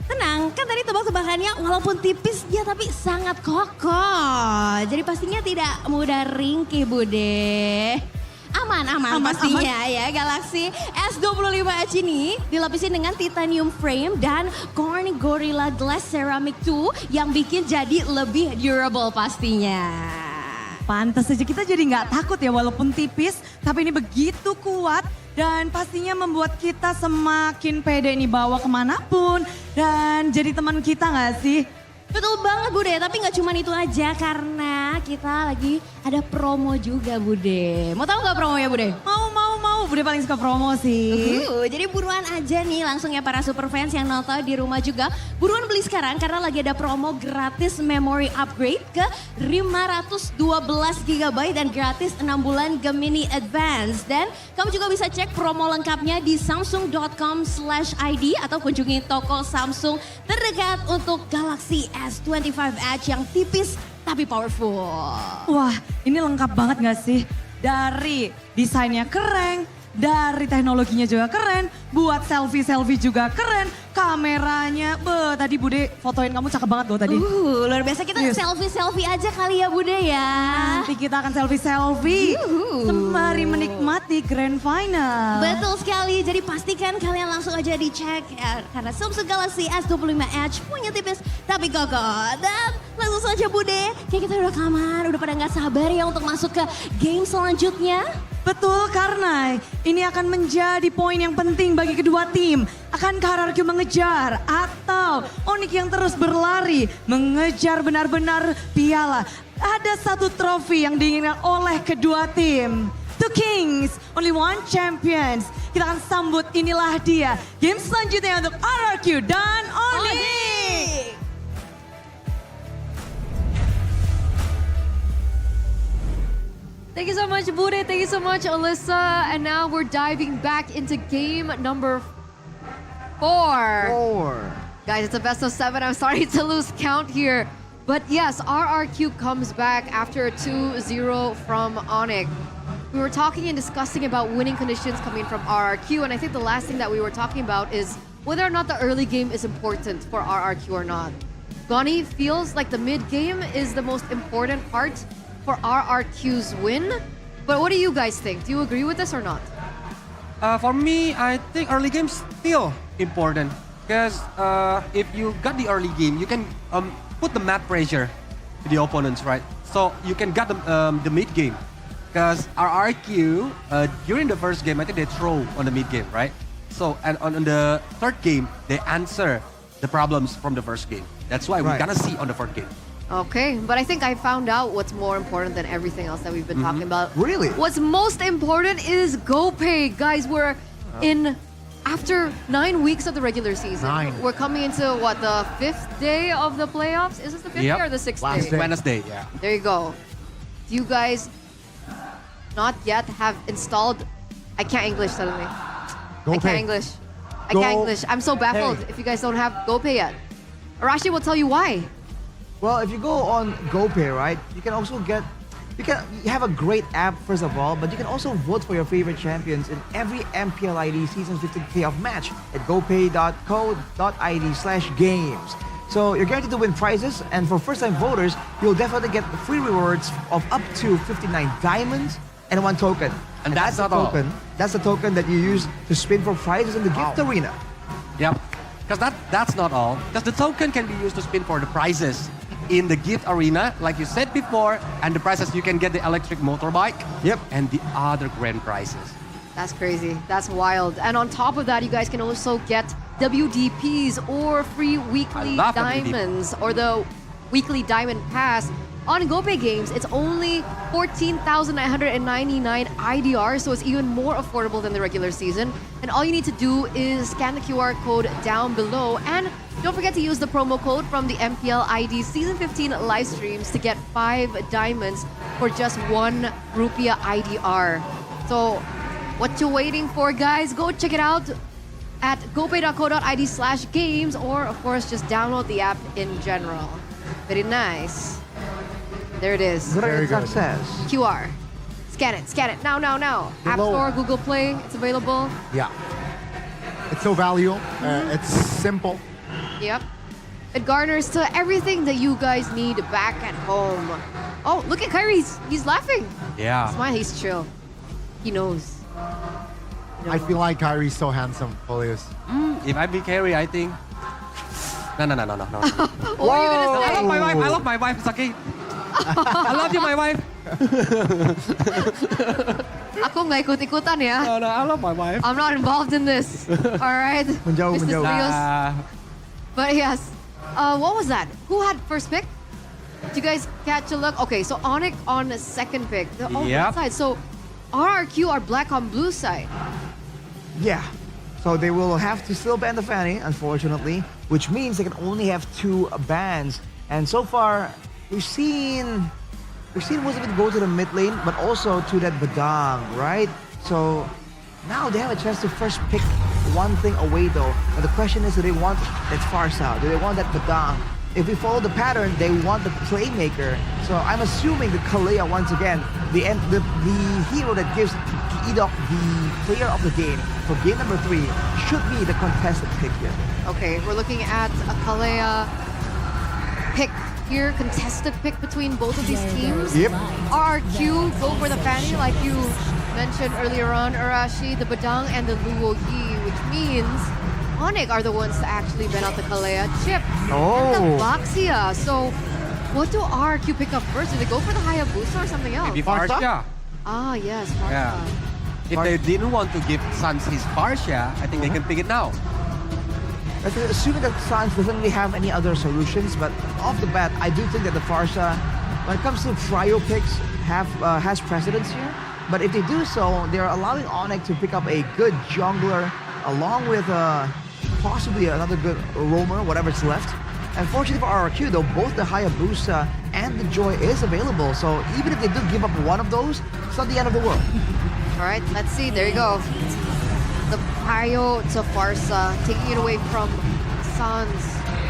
Tenang, kan tadi tebak-tebakannya walaupun tipis dia tapi sangat kokoh. Jadi pastinya tidak mudah ringkih Bude. Aman pastinya ya. Galaxy S25 Edge ini dilapisi dengan titanium frame dan Corning Gorilla Glass Ceramic 2 yang bikin jadi lebih durable pastinya. Pantas saja kita jadi nggak takut ya walaupun tipis, tapi ini begitu kuat dan pastinya membuat kita semakin pede nih bawa kemanapun dan jadi teman kita nggak sih? Betul banget Bude, tapi nggak cuma itu aja karena kita lagi ada promo juga Bude. Mau tahu nggak promonya Bude? Mau. Bude paling suka promo sih. Jadi buruan aja nih langsung ya para super fans yang nonton di rumah juga. Buruan beli sekarang karena lagi ada promo gratis memory upgrade ke 512 GB dan gratis 6 bulan Gemini Advance. Dan kamu juga bisa cek promo lengkapnya di samsung.com/id atau kunjungi toko Samsung terdekat untuk Galaxy S25 Edge yang tipis tapi powerful. Wah ini lengkap banget gak sih? Dari desainnya keren, dari teknologinya juga keren, buat selfie juga keren, kameranya, tadi Bude fotoin kamu cakep banget loh tadi. Luar biasa, kita selfie aja kali ya Bude ya. Nanti kita akan selfie sembari menikmati grand final. Betul sekali, jadi pastikan kalian langsung aja dicek ya, karena Samsung Galaxy S25 Edge punya tipis tapi kokoh. Dan langsung saja Bude, kayak kita udah kamar, udah pada gak sabar ya untuk masuk ke game selanjutnya. Betul, karena ini akan menjadi poin yang penting bagi kedua tim. Akankah RRQ mengejar atau Onyx yang terus berlari mengejar benar-benar piala? Ada satu trofi yang diinginkan oleh kedua tim. Two Kings, only one champions. Kita akan sambut, inilah dia. Game selanjutnya untuk RRQ dan Onyx. Thank you so much, Bude. Thank you so much, Alyssa. And now we're diving back into game number 4. Guys, it's a best of 7. I'm starting to lose count here. But yes, RRQ comes back after a 2-0 from Onyx. We were talking and discussing about winning conditions coming from RRQ. And I think the last thing that we were talking about is whether or not the early game is important for RRQ or not. Goni feels like the mid game is the most important part for RRQ's win. But what do you guys think? Do you agree with this or not? For me, I think early game still important because if you got the early game, you can put the map pressure to the opponents, right? So you can get the mid game because RRQ during the first game, I think they throw on the mid game, right? So and on the third game, they answer the problems from the first game. That's why we're gonna see on the fourth game. Okay, but I think I found out what's more important than everything else that we've been talking about. Really? What's most important is GoPay. Guys, we're in, after 9 weeks of the regular season. We're coming into, what, the 5th day of the playoffs? Is this the 5th day or the 6th day? Wednesday, yeah. There you go. Do you guys not yet have installed I can't English suddenly. Go I pay. can't English. I can't Go English. I'm so baffled pay. if you guys don't have GoPay yet. Arashi will tell you why. Well, if you go on GoPay, right, you can also get, you have a great app first of all, but you can also vote for your favorite champions in every MPL ID Season 15 playoff match at gopay.co.id/games. So you're guaranteed to win prizes, and for first-time voters, you'll definitely get free rewards of up to 59 diamonds and 1 token. And that's not all. That's the token that you use to spin for prizes in the gift arena. Yep. Because that's not all. Because the token can be used to spin for the prizes in the gift arena, like you said before, and the prizes you can get the electric motorbike. Yep. And the other grand prizes. That's crazy. That's wild. And on top of that, you guys can also get WDPs or free weekly love diamonds or the weekly diamond pass. On GoPay games, it's only 14,999 IDR, so it's even more affordable than the regular season. And all you need to do is scan the QR code down below. And don't forget to use the promo code from the MPL ID Season 15 live streams to get 5 diamonds for just 1 rupiah IDR. So what you waiting for, guys? Go check it out at gopay.co.id/games, or of course just download the app in general. Very nice. There it is. Great success. QR. Scan it. Now. App Below. Store, Google Play, it's available. Yeah. It's so valuable. It's simple. Yep. It garners to everything that you guys need back at home. Oh, look at Kyrie. He's laughing. Yeah. Smile, he's chill. He knows. I feel like Kyrie's so handsome, Polius. If I be Carrie, I think. No. What were you gonna say? I love my wife. It's okay. I love you, my wife. Aku nggak ikut-ikutan ya. No, I love my wife. I'm not involved in this. All right. Menjauh. Mr. Rios. But yes, what was that? Who had first pick? Did you guys catch a look? Okay, so Onyx on the second pick. Oh, Yep. side. So RRQ are black on blue side. Yeah. So they will have to still ban the Fanny, unfortunately, which means they can only have 2 bans. And so far, we've seen most of it go to the mid lane, but also to that Badang, right? So now they have a chance to first pick one thing away though. But the question is, do they want that Farsa? Do they want that Badang? If we follow the pattern, they want the playmaker. So I'm assuming the Kalea once again, the hero that gives Idok the player of the game for game number 3 should be the contested pick here. Okay, we're looking at a Kalea pick here, contested pick between both of these teams. Yep. RRQ go for the Fanny, like you mentioned earlier on, Arashi, the Badang, and the Luo Yi, which means Onyx are the ones to actually ban out the Kalea chip and the Baxia. So what do RRQ pick up first? Do they go for the Hayabusa or something else? Maybe Farsha. Ah, yes, Farsha. Yeah. If they didn't want to give Sans his Farsha, I think they can pick it now. Assuming that Sans doesn't really have any other solutions, but off the bat, I do think that the Farsha, when it comes to Fryo picks, has precedence here. But if they do so, they're allowing Onyx to pick up a good jungler along with possibly another good roamer, whatever's left. Unfortunately for RRQ though, both the Hayabusa and the Joy is available, so even if they do give up one of those, it's not the end of the world. All right, let's see. There you go. The Pyo to Farsa, taking it away from Sans.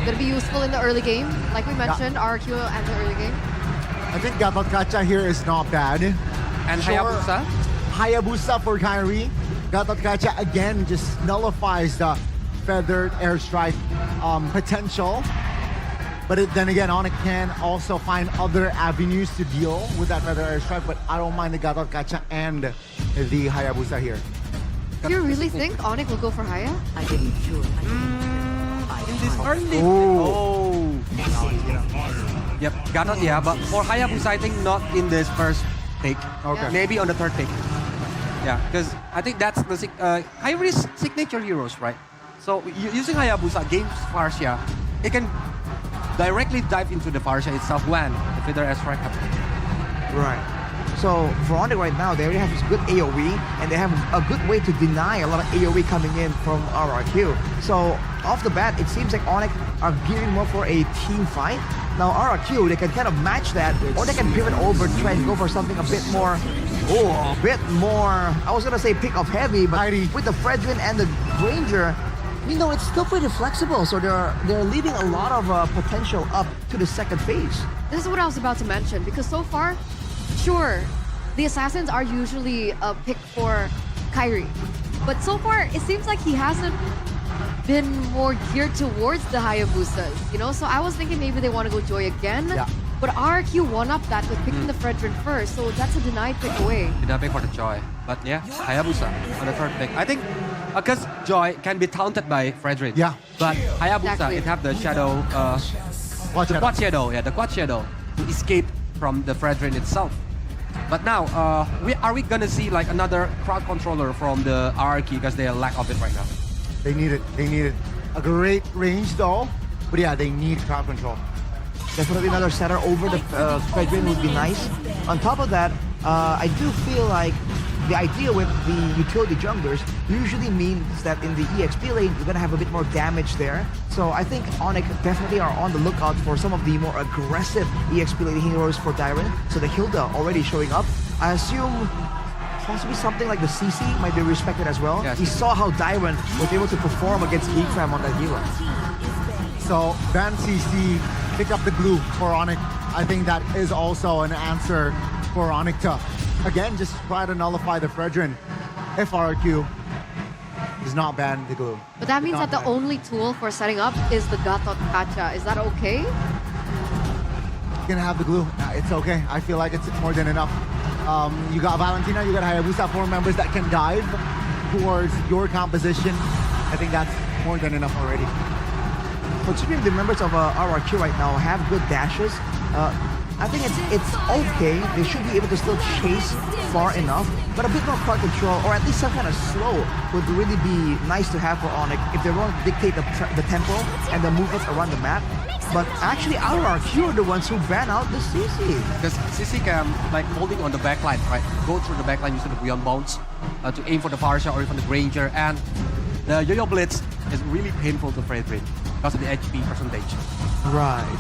Gonna be useful in the early game, like we mentioned, RRQ and the early game. I think Gatot Kacha here is not bad. And Hayabusa? Hayabusa for Kyrie. Gatot Kacha again just nullifies the feathered airstrike potential. But then again, Onyx can also find other avenues to deal with that feathered airstrike, but I don't mind the Gatot Kacha and the Hayabusa here. Do you really think Onyx will go for Haya? In this early... Yep, Gatot, yeah, but for Hayabusa, I think not in this first pick. Okay. Maybe on the third pick. Yeah, because I think that's the high-risk signature heroes, right? So using Hayabusa against Farsha, it can directly dive into the Farsha itself when the feather airstrike happens. Right. So for Onyx right now, they already have this good AoE, and they have a good way to deny a lot of AoE coming in from RRQ. So off the bat, it seems like Onyx are gearing more for a team fight. Now RRQ, they can kind of match that, or they can pivot over, try and go for something a bit more, I was gonna say pick up heavy, but with the Fredrin and the Granger, it's still pretty flexible. So they're leaving a lot of potential up to the second phase. This is what I was about to mention, because so far, sure, the Assassins are usually a pick for Kyrie. But so far, it seems like he hasn't been more geared towards the Hayabusas, So I was thinking maybe they want to go Joy again. Yeah. But RRQ one-up that with picking the Fredrin first, so that's a denied pick away. Denied pick for the Joy. But yeah, Hayabusa on the third pick. I think because Joy can be taunted by Fredrin. Yeah. But Hayabusa, Exactly. it have the shadow, the quad shadow to escape from the Fredrin itself. But now, are we gonna see like another crowd controller from the RRQ because they lack of it right now? They need it. They need it. A great range though, but yeah, they need crowd control. Definitely another setter over the Fredrin would be nice. On top of that, I do feel like the idea with the utility junglers usually means that in the EXP lane, you're gonna have a bit more damage there. So I think Onyx definitely are on the lookout for some of the more aggressive EXP lane heroes for Dairon. So the Hilda already showing up. I assume possibly something like the CC might be respected as well. Yes. We saw how Dairon was able to perform against VRAM on that hero. So Van CC pick up the glue for Onyx. I think that is also an answer for Onyx to, again, just try to nullify the Fredrin if RRQ does not ban the glue. But that means that the only tool for setting up is the Gatot Kacha. Is that okay? Gonna have the glue. It's okay. I feel like it's more than enough. You got Valentina, you got Hayabusa, 4 members that can dive towards your composition. I think that's more than enough already. Considering the members of RRQ right now have good dashes, I think it's okay. They should be able to still chase far enough, but a bit more crowd control, or at least some kind of slow, would really be nice to have for Onyx if they want to dictate the tempo and the movements around the map. But actually, RRQ are the ones who ban out the CC. Because CC can, like, holding on the backline, right? Go through the backline using the Beyond Bounce to aim for the Farsha or even the Granger. And the Yo-Yo Blitz is really painful to Fredrin because of the HP percentage. Right.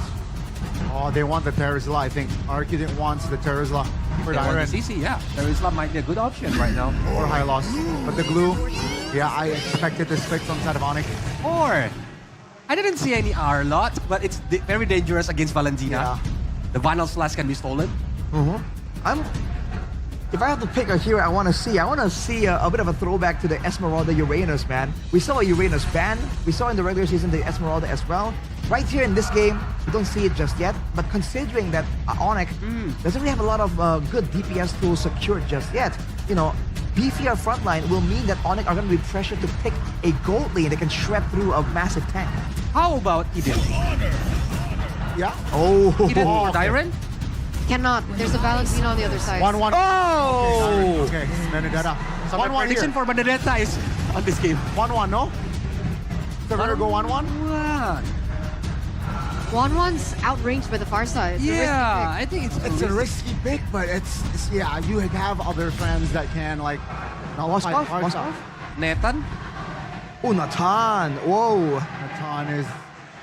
Oh, they want the Terizla, I think. RRQ didn't want the Terizla for They want Dairon. the CC, yeah. Terizla might be a good option right now. Or high loss. But the glue, yeah, I expected this fix on the side of Onyx. Or, I didn't see any R lot, but it's very dangerous against Valentina. Yeah. The Vinyl Slash can be stolen. If I have to pick a hero I want to see a bit of a throwback to the Esmeralda Uranus, man. We saw a Uranus ban. We saw in the regular season the Esmeralda as well. Right here in this game, we don't see it just yet. But considering that Onyx doesn't really have a lot of good DPS tools secured just yet, beefier frontline will mean that Onyx are going to be pressured to pick a gold lane that can shred through a massive tank. How about Eden? Yeah. Oh. Eden for Dairon? Cannot. There's a Valentina on the other side. 1-1. Oh! Okay, Benedetta. So my 1-1 prediction here. for Benedetta is on this game. 1-1, no? So we're gonna go 1-1? 1-1's outranged by the far side. It's a risky Yeah, pick. I think It's a risky pick, but it's yeah, you have other friends that can like Waskov? Nathan? Oh, Nathan. Whoa. Nathan is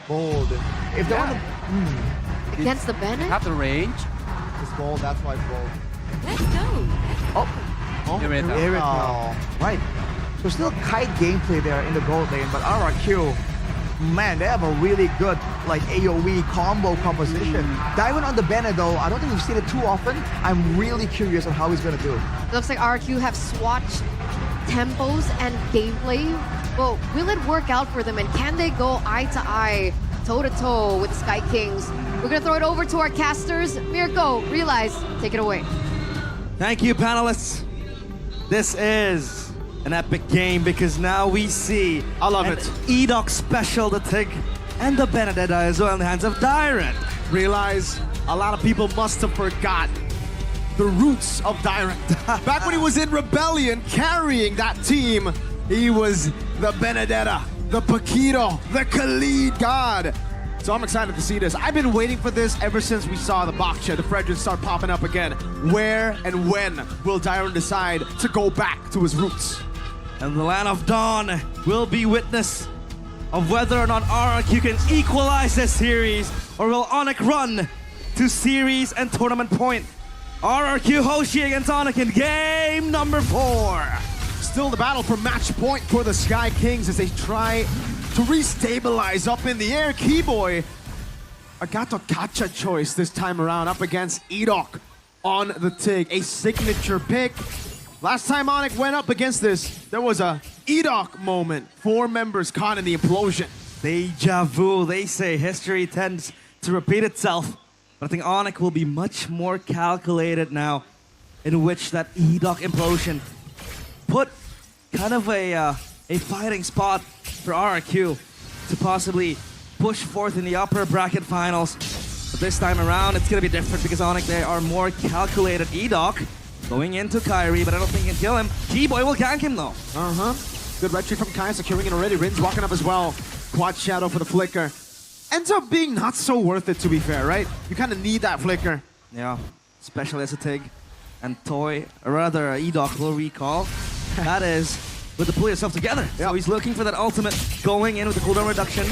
bold. If they want to... Against the Bennett? Have the range. It's bold, that's why it's bold. Let's go. Oh, Here it is. here it goes. Right. So still kite gameplay there in the gold lane, but RRQ, man, they have a really good like AoE combo composition. Dairon on the Bennett though, I don't think we've seen it too often. I'm really curious on how he's gonna do. It looks like RQ have swatched tempos and gameplay. Well, will it work out for them? And can they go eye to eye, toe to toe with the Sky Kings? We're gonna throw it over to our casters. Mirko, Realize, take it away. Thank you, panelists. This is an epic game because now we see I love an it. Edox special to take and the Benedetta as well in the hands of Dairon. Realize a lot of people must have forgot the roots of Dairon. Back when he was in Rebellion carrying that team, he was the Benedetta, the Paquito, the Khalid god. So I'm excited to see this. I've been waiting for this ever since we saw the Baksha, the Fredrin start popping up again. Where and when will Dairon decide to go back to his roots? And the Land of Dawn will be witness of whether or not RRQ can equalize this series or will Onyx run to series and tournament point? RRQ Hoshi against Onyx in game number 4. Still the battle for match point for the Sky Kings as they try to restabilize up in the air. Keyboy, a Gato Kacha choice this time around up against Edok on the TIG. A signature pick. Last time Onyx went up against this, there was a Edok moment. 4 members caught in the implosion. Deja vu, they say. History tends to repeat itself. But I think Onyx will be much more calculated now, in which that Edok implosion put kind of a fighting spot for RRQ to possibly push forth in the upper bracket finals. But this time around, it's going to be different because Onyx, they are more calculated. Edok going into Kyrie, but I don't think he can kill him. Keyboy will gank him though. Good red tree from Kai, securing it already. Rin's walking up as well. Quad Shadow for the flicker. Ends up being not so worth it, to be fair, right? You kind of need that flicker. Yeah, especially as a TIG. And Toy, or rather Edok will recall. That is with the pull yourself together. So he's looking for that ultimate, going in with the cooldown reduction.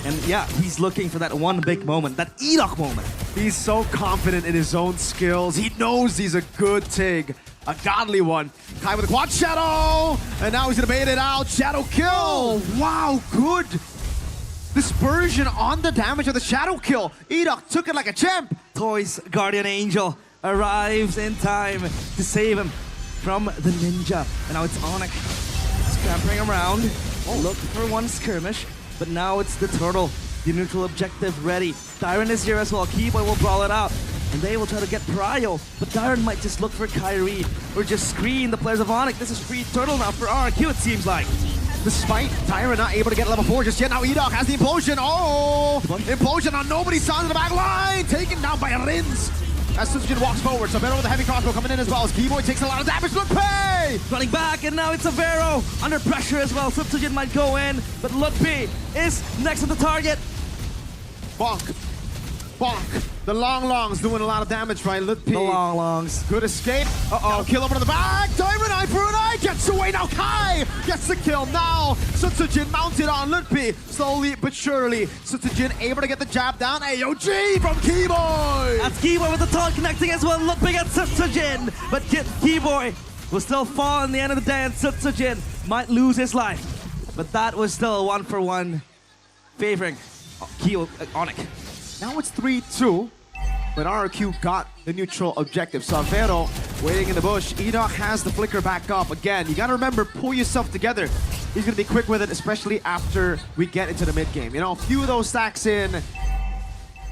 And yeah, he's looking for that one big moment, that Edok moment. He's so confident in his own skills. He knows he's a good TIG, a godly one. Kai with a quad shadow, and now he's gonna bait it out. Shadow kill. Wow, good dispersion on the damage of the shadow kill. Edok took it like a champ. Toy's guardian angel arrives in time to save him from the ninja. And now it's Onyx scampering around. Look for one skirmish. But now it's the turtle, the neutral objective ready. Tyron is here as well. Keyboy will brawl it out. And they will try to get Prio. But Tyron might just look for Kyrie or just screen the players of Onyx. This is free turtle now for RRQ, it seems like. Despite Tyron not able to get level 4 just yet, now Edok has the implosion. Oh! Implosion on nobody's side of the back line. Taken down by Rins. As Sujin walks forward, Severo with a heavy crossbow coming in as well as Keyboy takes a lot of damage. Lutpi! Running back, and now it's Severo under pressure as well. Sujin might go in, but Lutpi is next to the target. Bonk. Bonk. The long longs doing a lot of damage, right? Lutpi. The long longs. Good escape. Uh-oh. Kill over to the back. Tyron eye for an eye. Gets away now. Kai gets the kill now. Sutsujin mounted on Lutpi. Slowly but surely. Sutsujin able to get the jab down. AOG from Keyboy. That's Keyboy with the taunt connecting as well. Lutpi gets Sutsujin. But Keyboy will still fall in the end of the day, and Sutsujin might lose his life. But that was still a 1-for-1 favoring Onyx. Now it's 3-2, but RRQ got the neutral objective. Savero waiting in the bush. Edok has the flicker back up. Again, you gotta remember, pull yourself together. He's gonna be quick with it, especially after we get into the mid game. You know, a few of those stacks in,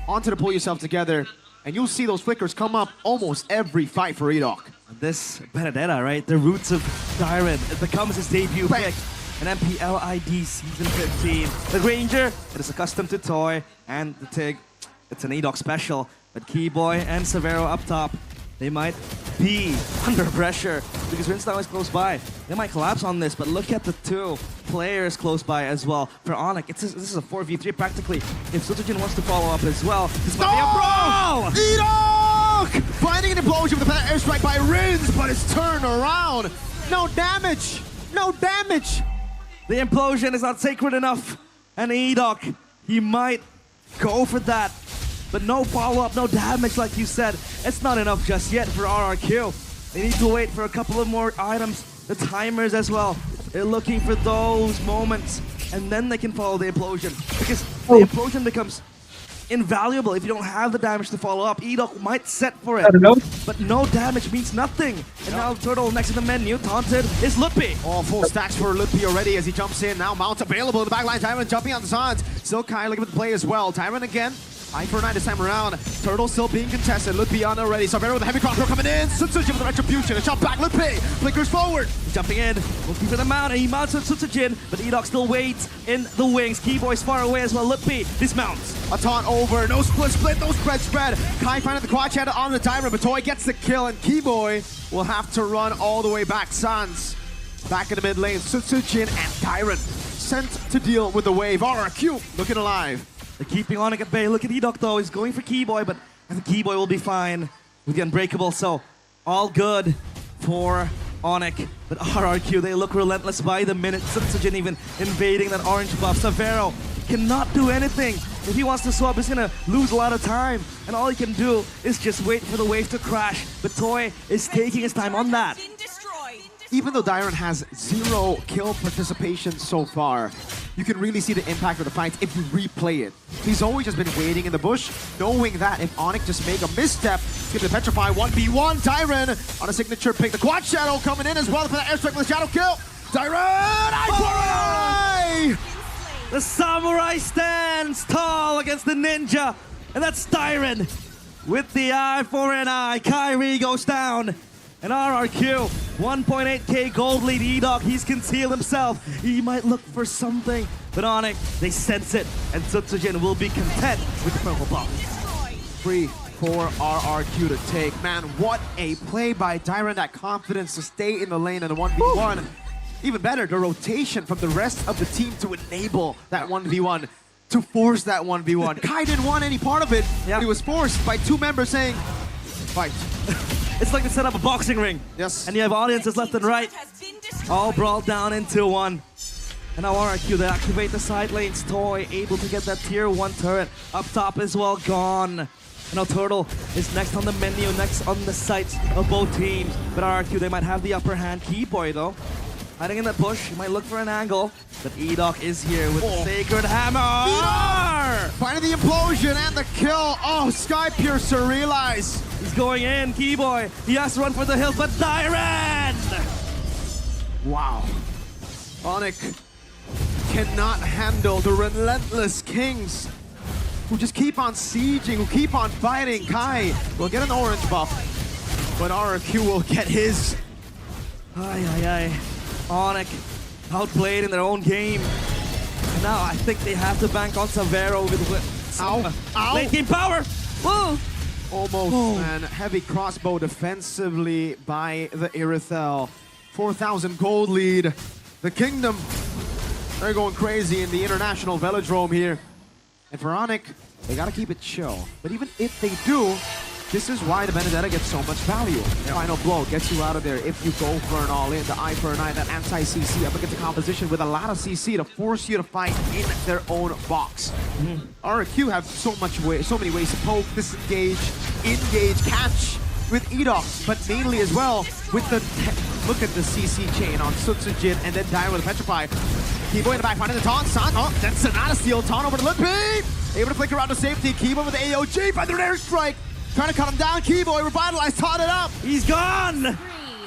onto the pull yourself together, and you'll see those flickers come up almost every fight for Edok. This Benedetta, right? The roots of Tyron. It becomes his debut pick. An MPL ID Season 15. The Ranger, it is accustomed to Toy and the TIG. It's an Edok special, but Keyboy and Severo up top, they might be under pressure because Rinstone is close by. They might collapse on this, but look at the 2 players close by as well. For Onyx, this is a 4v3 practically. If Sutujin wants to follow up as well, this might be a brawl! Edok! Finding an implosion with a airstrike by Rins, but it's turned around. No damage! No damage! The implosion is not sacred enough, and Edok, he might go for that. But no follow-up, no damage like you said. It's not enough just yet for RRQ. They need to wait for a couple of more items, the timers as well. They're looking for those moments, and then they can follow the implosion. Because the implosion becomes invaluable if you don't have the damage to follow up. Edok might set for it, but no damage means nothing. And now Turtle next to the menu, taunted, is Lutpi. All full stacks for Lutpi already as he jumps in. Now Mount available in the backline. Tyron jumping on the sides. Still Kai looking at the play as well. Tyron again. Eye for 9 this time around. Turtle still being contested. Lutpi on already. Savero with a heavy crossbow coming in. Sutsujin with the retribution. A jump back. Lutpi flickers forward. He's jumping in. Looking for the mount. And he mounts on Sutsujin. But Edok still waits in the wings. Keyboy's far away as well. Lutpi dismounts. A taunt over. No split. No spread. Kai finding the quad shadow on the timer. But Toy gets the kill. And Keyboy will have to run all the way back. Sans back in the mid lane. Sutsujin and Tyron sent to deal with the wave. RRQ looking alive. They're keeping Onyx at bay. Look at Edok though. He's going for Keyboy, but I think Keyboy will be fine with the Unbreakable. So all good for Onyx. But RRQ, they look relentless by the minute. Sujin even invading that orange buff. Severo cannot do anything. If he wants to swap, he's gonna lose a lot of time. And all he can do is just wait for the wave to crash. But Toy is taking his time on that. Even though Dyron has 0 kill participation so far, you can really see the impact of the fight if you replay it. He's always just been waiting in the bush, knowing that if Onyx just make a misstep, he's gonna petrify 1v1. Dyron on a signature pick. The quad shadow coming in as well for the airstrike with the shadow kill. Dyron! The samurai stands tall against the ninja, and that's Dyron with the eye for an eye. Kyrie goes down. And RRQ, 1.8k gold lead. E-Dog, he's concealed himself. He might look for something, but Onyx, they sense it, and thcDEXY will be content with the purple buff. Free for RRQ to take. Man, what a play by Dyron. That confidence to stay in the lane in the 1v1. Even better, the rotation from the rest of the team to enable that 1v1, to force that 1v1. Kai didn't want any part of it, but he was forced by 2 members saying, fight. It's like they set up a boxing ring. Yes. And you have audiences left and right, all brawled down into one. And now RRQ, they activate the side lanes. Toy able to get that tier 1 turret. Up top as well, gone. And now Turtle is next on the menu, next on the sights of both teams. But RRQ, they might have the upper hand. Keyboy though, hiding in that bush, he might look for an angle. But E-Dog is here with the Sacred Hammer! Finding the implosion and the kill. Oh, Sky Piercer realize. He's going in, Keyboy. He has to run for the hills, but Dyron! Wow. Onyx cannot handle the relentless Kings who just keep on sieging, who keep on fighting. Kai will get an orange buff, but RRQ will get his. Ay, ay, ay. Onyx outplayed in their own game. And now I think they have to bank on Savero with some late game power. Whoa! Almost, man. Heavy crossbow defensively by the Irithel. 4,000 gold lead. The Kingdom, they're going crazy in the international velodrome here. And for Onyx, they gotta keep it chill. But even if they do, this is why the Benedetta gets so much value. Final blow gets you out of there if you go for an all-in. The eye for an eye, that anti-CC up against the composition with a lot of CC to force you to fight in their own box. RRQ have so many ways to poke, disengage, engage, catch with E-Dog, but mainly as well with the look at the CC chain on thcDEXY and then Dyron with Petrify. Keyboy in the back, finding the taunt. That's not a steal. Taunt over to Lippy. Able to flicker out to safety. Keyboy with the AOG. Feather airstrike. Trying to cut him down. Keyboy revitalized. Taunt it up. He's gone.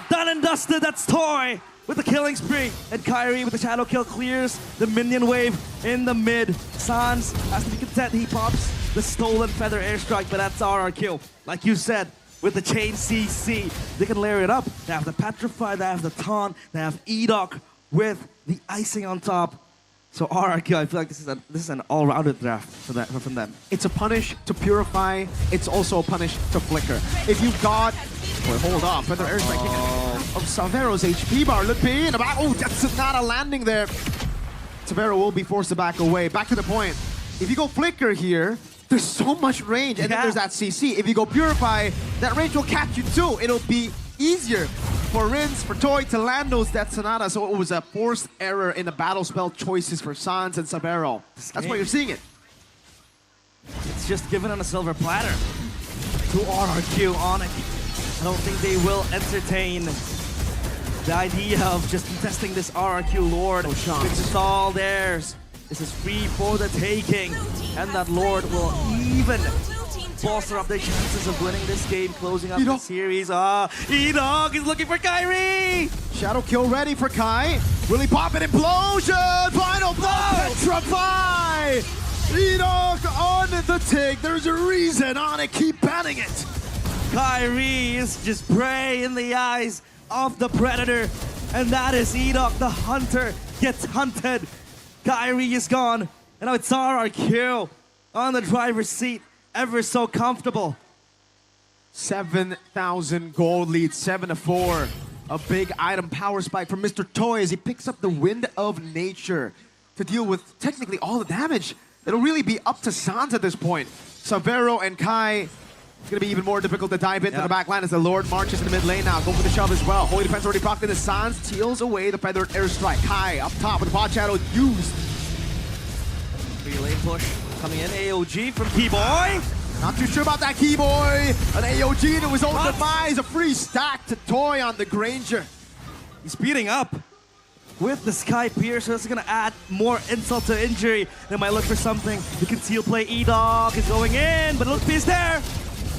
Done and dusted. That's Toy with the killing spree. And Kyrie with the shadow kill clears the minion wave in the mid. Sans has to be content. He pops the stolen feather airstrike, but that's RRQ. Like you said, with the chain CC, they can layer it up. They have the Petrify, they have the Taunt, they have E-Dog with the icing on top. So RRQ, I feel like this is an all-rounded draft from them. It's a punish to purify. It's also a punish to flicker. If you got, hold on, feather airstrike of Savero's HP bar. Lippy in the back. Oh, that's not a landing there. Savero will be forced to back away. Back to the point. If you go flicker here, there's so much range, and then there's that CC. If you go Purify, that range will catch you too. It'll be easier for Rins, for Toy to land those Death Sonata, so it was a forced error in the battle spell choices for Sans and Savero. That's why you're seeing it. It's just given on a silver platter to RRQ Onyx. I don't think they will entertain the idea of just contesting this RRQ Lord. This is all theirs. This is free for the taking, and that Lord will even bolster up their chances of winning this game, closing up the series. E-Dog is looking for Kyrie! Shadow kill ready for Kai. Will he pop an implosion? Final blow! Petrify! E-Dog on the take. There's a reason on it. Keep banning it. Kyrie is just prey in the eyes of the Predator, and that is E-Dog. The hunter gets hunted. Kyrie is gone, and now it's RRQ on the driver's seat, ever so comfortable. 7,000 gold lead, 7-4. A big item power spike from Mr. Toy as he picks up the Wind of Nature to deal with technically all the damage. It'll really be up to Sans at this point. Savero and Kai, it's going to be even more difficult to dive into the back line as the Lord marches in the mid lane now. Go for the shove as well. Holy Defense already procced into Sans, teals away the feathered airstrike. Kai up top with the pod shadow used. Relay push coming in. AOG from Keyboy. Not too sure about that Keyboy. An AOG to his own demise. A free stack to Toy on the Granger. He's speeding up with the Sky Piercer. That's going to add more insult to injury. They might look for something. The conceal play. E-Dog is going in, but Look is there.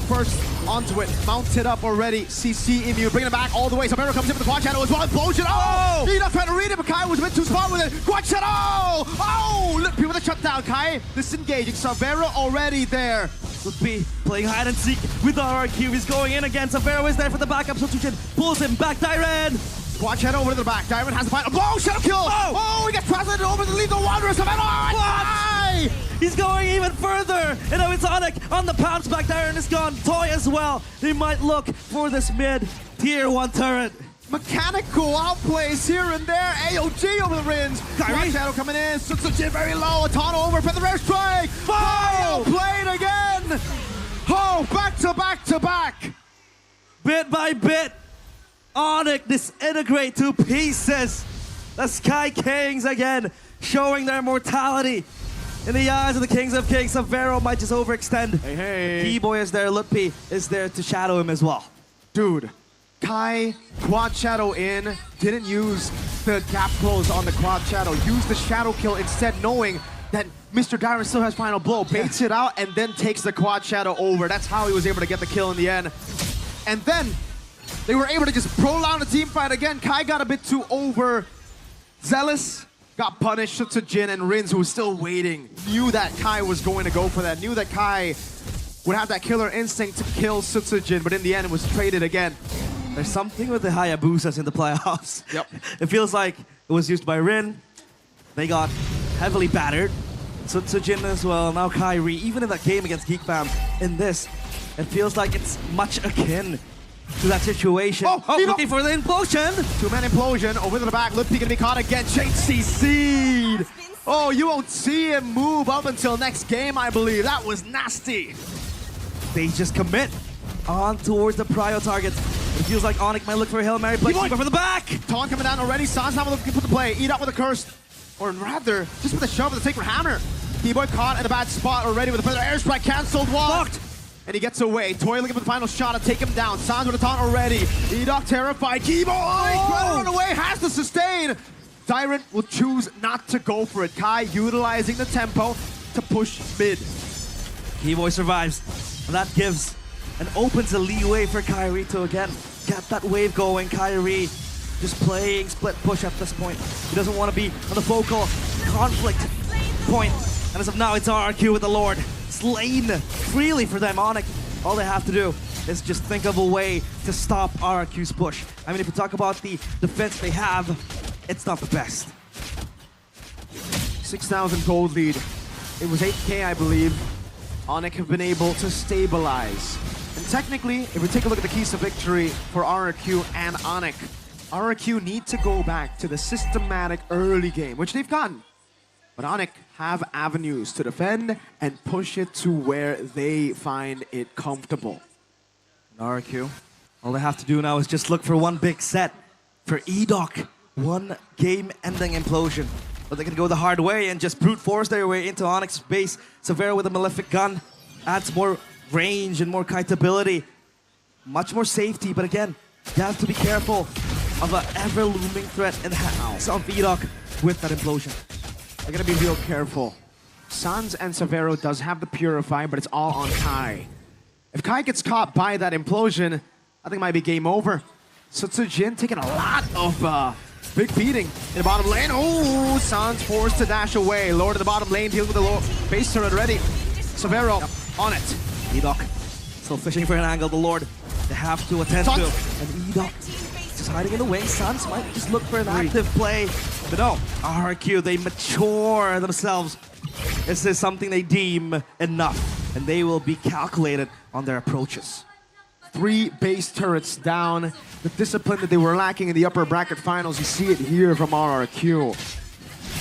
First onto it, mounted up already. CC immune, bringing it back all the way. Sabero comes in with the quad shadow as well. Implosion. Oh! E-Dog trying to read it, but Kai was a bit too smart with it. Quad shadow. Oh! Lippy with a shutdown. Kai disengaging. Sabero already there. Lippy playing hide and seek with RRQ. He's going in again. Sabero is there for the backup. So pulls him back. Tyren. Squad shadow over to the back. Tyren has the final blow. Shadow kill. Oh! He gets translated over to lead the Wanderers. Sabero. What? He's going even further. And now it's Onyx on the pounce back. Tyren is gone. Toy as well. They might look for this mid tier 1 turret. Mechanical outplays here and there. AOG over the Rins. Squad shadow coming in. Sutsujin very low. A ton over. Feather air strike. Oh! Played again. Oh, back to back to back. Bit by bit. Onyx disintegrate to pieces. The Sky Kings again showing their mortality in the eyes of the Kings of Kings. Savero might just overextend. Hey. Keyboy is there. Lutpi is there to shadow him as well. Dude, Kai quad shadow in, didn't use the gap close on the quad shadow. Used the shadow kill instead, knowing that Mr. Dyron still has final blow. Baits it out and then takes the quad shadow over. That's how he was able to get the kill in the end. And then they were able to just prolong the team fight again. Kai got a bit too overzealous. Got punished. Sutsujin and Rins, who was still waiting, knew that Kai was going to go for that. Knew that Kai would have that killer instinct to kill Sutsujin, but in the end, it was traded again. There's something with the Hayabusas in the playoffs. Yep. It feels like it was used by Rin. They got heavily battered. Sutsujin as well. Now Kyrie. Even in that game against GeekFam, in this, it feels like it's much akin to that situation. Oh, looking for the implosion. 2-man implosion over to the back. Lippy gonna be caught again. Chain CC'd. Oh, you won't see him move up until next game, I believe. That was nasty. They just commit on towards the prio targets. It feels like Onyx might look for a Hail Mary, but for the back. Taunt coming down already. Sans not looking for the play. Eat up with a curse. Or rather, just with a shove with the Sacred Hammer. Keyboy caught in a bad spot already with a feather airstrike cancelled. Blocked. And he gets away. Toy looking for the final shot to take him down. Sans with a taunt already. E-Dog terrified. Keyboy trying to run away. Has to sustain. Tyrant will choose not to go for it. Kai utilizing the tempo to push mid. Keyboy survives. And that gives and opens a leeway for Kyrie to again get that wave going. Kyrie just playing split push at this point. He doesn't want to be on the focal conflict point. And as of now, it's RRQ with the Lord. Slain freely for them. Onyx, all they have to do is just think of a way to stop RRQ's push. I mean, if you talk about the defense they have, it's not the best. 6,000 gold lead. It was 8K, I believe. Onyx have been able to stabilize. And technically, if we take a look at the keys to victory for RRQ and Onyx, RRQ need to go back to the systematic early game, which they've gotten. But Onyx have avenues to defend and push it to where they find it comfortable. RRQ, all they have to do now is just look for one big set for E-Dog. One game-ending implosion. But they can go the hard way and just brute force their way into Onyx's base. Severo with a Malefic gun adds more range and more kiteability. Much more safety, but again, you have to be careful of an ever-looming threat in the hands of E-Dog with that implosion. They're gonna be real careful. Sans and Severo does have the Purify, but it's all on Kai. If Kai gets caught by that implosion, I think it might be game over. Sutsujin taking a lot of big beating in the bottom lane. Oh, Sans forced to dash away. Lord of the bottom lane dealing with the low base turret already. Severo on it. E-Dog still fishing for an angle. The Lord they have to attend to. And E-Dog just hiding in the wing. Sans might just look for an active play. But no, RRQ, they mature themselves. This is something they deem enough. And they will be calculated on their approaches. 3 base turrets down. The discipline that they were lacking in the upper bracket finals, you see it here from RRQ.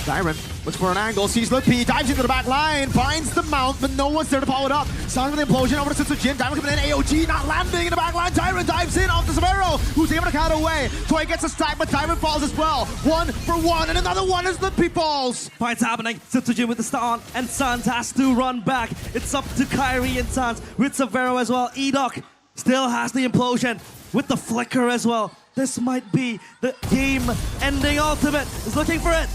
Dyron looks for an angle, sees Lippy, dives into the back line, finds the mount, but no one's there to follow it up. Sound of the implosion over to thcDEXY. Dyron coming in, AOG not landing in the back line. Dyron dives in off the Severo, who's able to count away. Toy gets a stack, but Dyron falls as well. 1 for 1, and another one as Lippy falls. Fight's happening. thcDEXY with the stun, and Sans has to run back. It's up to Kyrie and Sans with Severo as well. Edok still has the implosion with the flicker as well. This might be the game-ending ultimate. Is looking for it.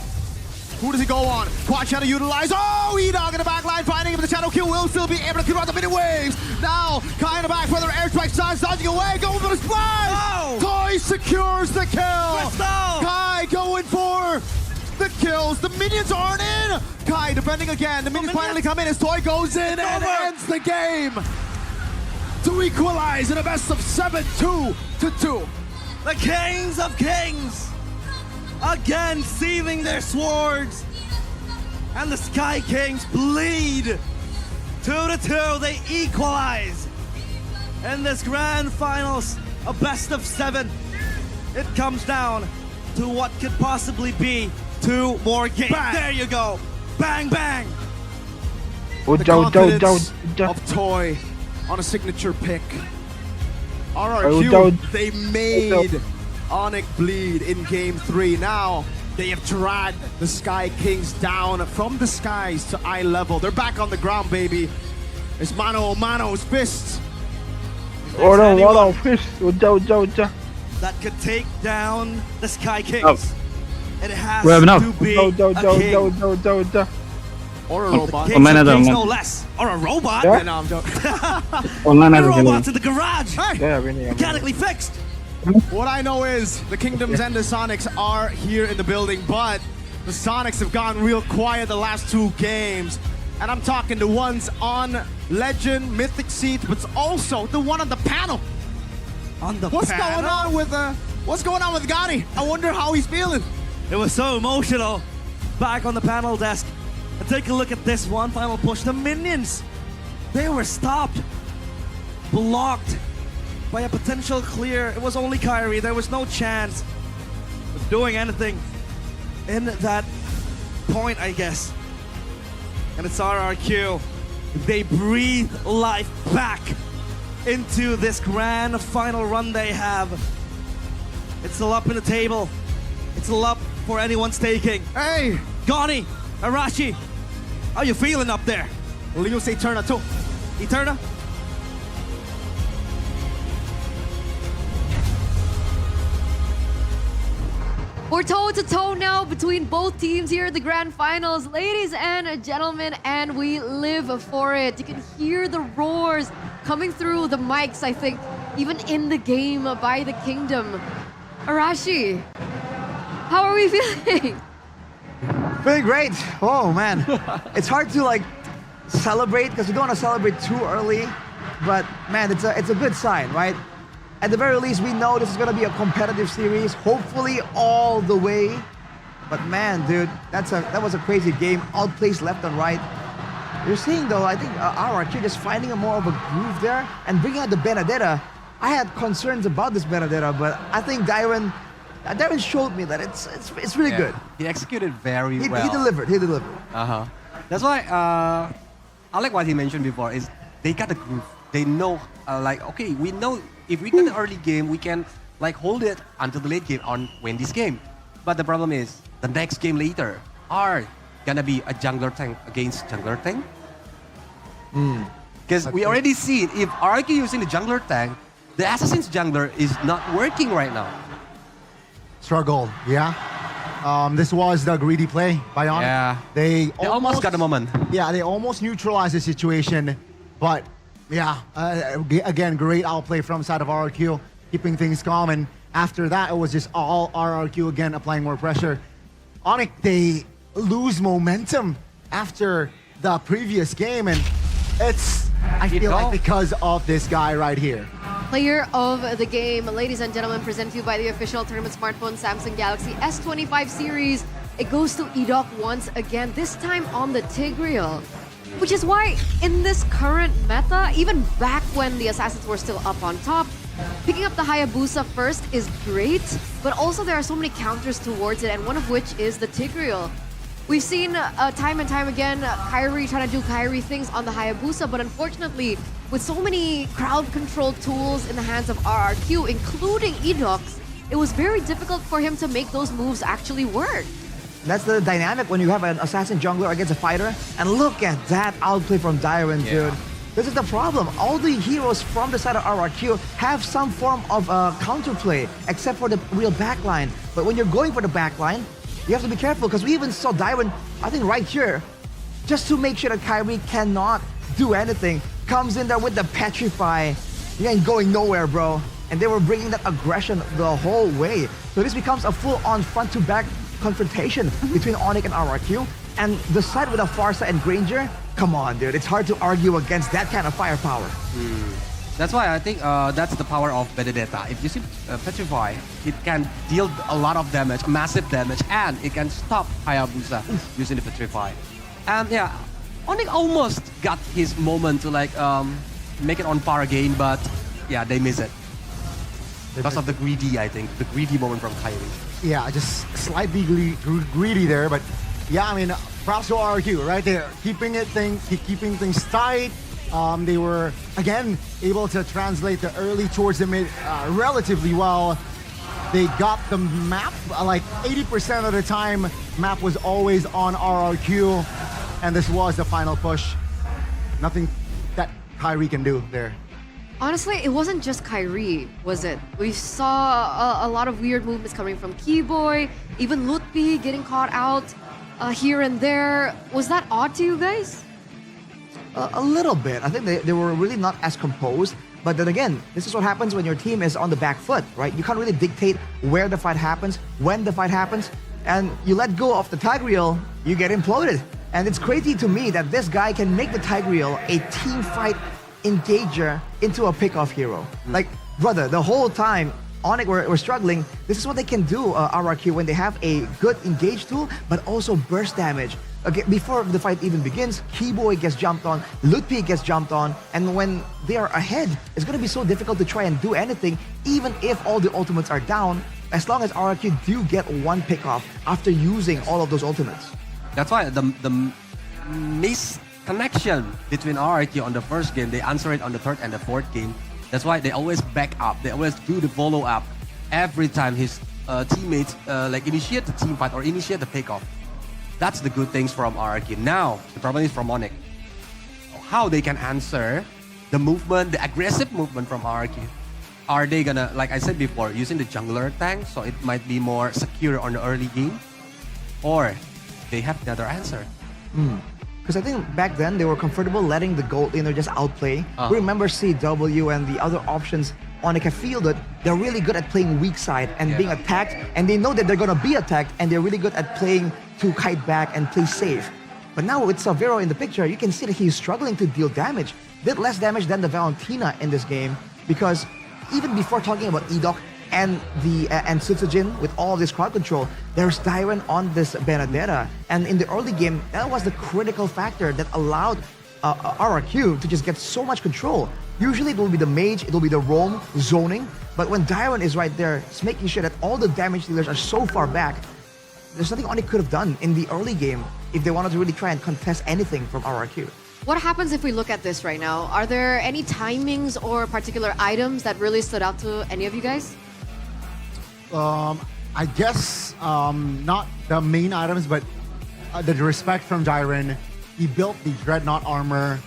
Who does he go on? Quad Shadow utilized. Oh, E-Dog in the back line finding him. The Shadow Kill will still be able to clear out the mini waves. Now, Kai in the back, further airstrike, Sans dodging away, going for the splash. Oh. Toy secures the kill. Kai going for the kills. The minions aren't in. Kai defending again. The minions finally come in as Toy goes in and ends the game to equalize in a best of 7, 2-2. The Kings of Kings again seething their swords, and the Sky Kings bleed 2-2. They equalize in this grand finals, a best of 7. It comes down to what could possibly be 2 more games. Bang. There you go, bang bang. The confidence of Toy on a signature pick. RRQ, they made Onyx bleed in game 3. Now they have dragged the Sky Kings down from the skies to eye level. They're back on the ground, baby. It's mano a mano's fists. That could take down the Sky Kings. It has to be a king. Or a robot. Kings of Kings, no less. Or a robot. Yeah, no, I'm joking. The robot's in the garage. Mechanically fixed. What I know is the Kingdoms and the Sonics are here in the building, but the Sonics have gone real quiet the last 2 games. And I'm talking the ones on Legend, Mythic Seat, but also the one on the panel. On the what's panel? What's going on with Gotti? I wonder how he's feeling. It was so emotional. Back on the panel desk. And take a look at this one final push. The minions, they were stopped, blocked by a potential clear. It was only Kyrie. There was no chance of doing anything in that point, I guess. And it's RRQ. They breathe life back into this grand final run they have. It's still up in the table. It's still up for anyone's taking. Hey! Gani, Arashi, how you feeling up there? Leo's Eterna too. Eterna? We're toe-to-toe now between both teams here at the grand finals. Ladies and gentlemen, and we live for it. You can hear the roars coming through the mics, I think, even in the game by the Kingdom. Arashi, how are we feeling? Feeling great. Oh man, it's hard to like celebrate because we don't want to celebrate too early. But man, it's a good sign, right? At the very least, we know this is gonna be a competitive series, hopefully all the way. But man, dude, that was a crazy game. Outplays left and right. You're seeing though, I think RRQ just finding a more of a groove there and bringing out the Benedetta. I had concerns about this Benedetta, but I think Dyron showed me that it's really good. He executed very well. He delivered. That's why I like what he mentioned before is they got the groove. They know like, okay, we know if we get the early game, we can like hold it until the late game and win this game. But the problem is the next game later are gonna be a jungler tank against jungler tank. Because we already see if RRQ using the jungler tank, the assassin's jungler is not working right now. Struggle, yeah. This was the greedy play by Onyx. Yeah. They almost got a moment. Yeah, they almost neutralized the situation, but yeah, again, great outplay from side of RRQ, keeping things calm. And after that, it was just all RRQ again, applying more pressure. Onyx, they lose momentum after the previous game, and I feel like because of this guy right here. Player of the game, ladies and gentlemen, presented to you by the official tournament smartphone Samsung Galaxy S25 series. It goes to Edok once again, this time on the Tigreal. Which is why in this current meta, even back when the assassins were still up on top, picking up the Hayabusa first is great, but also there are so many counters towards it, and one of which is the Tigreal. We've seen time and time again Kyrie trying to do Kyrie things on the Hayabusa, but unfortunately, with so many crowd control tools in the hands of RRQ, including Edox, it was very difficult for him to make those moves actually work. That's the dynamic when you have an assassin jungler against a fighter. And look at that outplay from Dyron, dude. This is the problem. All the heroes from the side of RRQ have some form of counterplay, except for the real backline. But when you're going for the backline, you have to be careful, because we even saw Dyron, I think right here, just to make sure that Kyrie cannot do anything, comes in there with the Petrify. You ain't going nowhere, bro. And they were bringing that aggression the whole way. So this becomes a full-on front-to-back confrontation between Onyx and RRQ. And the side with a Farsa and Granger, come on, dude. It's hard to argue against that kind of firepower. That's why I think that's the power of Benedetta. If you see Petrify, it can deal a lot of damage, massive damage, and it can stop Hayabusa using the Petrify. And yeah, Onyx almost got his moment to like make it on par again, but yeah, they miss it. Because of the greedy, I think. The greedy moment from Kyrie. Yeah, just slightly greedy there, but yeah, I mean, props to RRQ right there, keeping things tight. They were again able to translate the early towards the mid relatively well. They got the map like 80% of the time. Map was always on RRQ, and this was the final push. Nothing that Kyrie can do there. Honestly, it wasn't just Kyrie, was it? We saw a lot of weird movements coming from Keyboy, even Lutfi getting caught out here and there. Was that odd to you guys? A little bit. I think they were really not as composed. But then again, this is what happens when your team is on the back foot, right? You can't really dictate where the fight happens, when the fight happens, and you let go of the tag reel, you get imploded. And it's crazy to me that this guy can make the tag reel a team fight engager into a pickoff hero. Like, brother, the whole time Onyx were struggling, this is what they can do, RRQ, when they have a good engage tool, but also burst damage. Okay, before the fight even begins, Keyboy gets jumped on, Lutfi gets jumped on, and when they are ahead, it's going to be so difficult to try and do anything, even if all the ultimates are down, as long as RRQ do get one pickoff after using all of those ultimates. That's why the misconnection between RRQ on the first game, they answer it on the third and the fourth game. That's why they always back up. They always do the follow up every time his teammates like initiate the team fight or initiate the pickoff. That's the good things from RRQ. Now, the problem is from Onyx. How they can answer the movement, the aggressive movement from RRQ. Are they gonna, like I said before, using the jungler tank, so it might be more secure on the early game? Or they have another answer? Because I think back then they were comfortable letting the gold laner just outplay. We remember CW and the other options Onyx have fielded. They're really good at playing weak side and being attacked, and they know that they're gonna be attacked, and they're really good at playing to kite back and play safe. But now with Savero in the picture, you can see that he's struggling to deal damage. Did less damage than the Valentina in this game, because even before talking about Edok and Sutsujin with all this crowd control, there's Dyron on this Benedetta. And in the early game, that was the critical factor that allowed RRQ to just get so much control. Usually it will be the mage, it will be the roam, zoning, but when Dyron is right there, it's making sure that all the damage dealers are so far back, there's nothing Onyx could have done in the early game if they wanted to really try and contest anything from RRQ. What happens if we look at this right now? Are there any timings or particular items that really stood out to any of you guys? I guess not the main items, but the respect from Dyron. He built the Dreadnought armor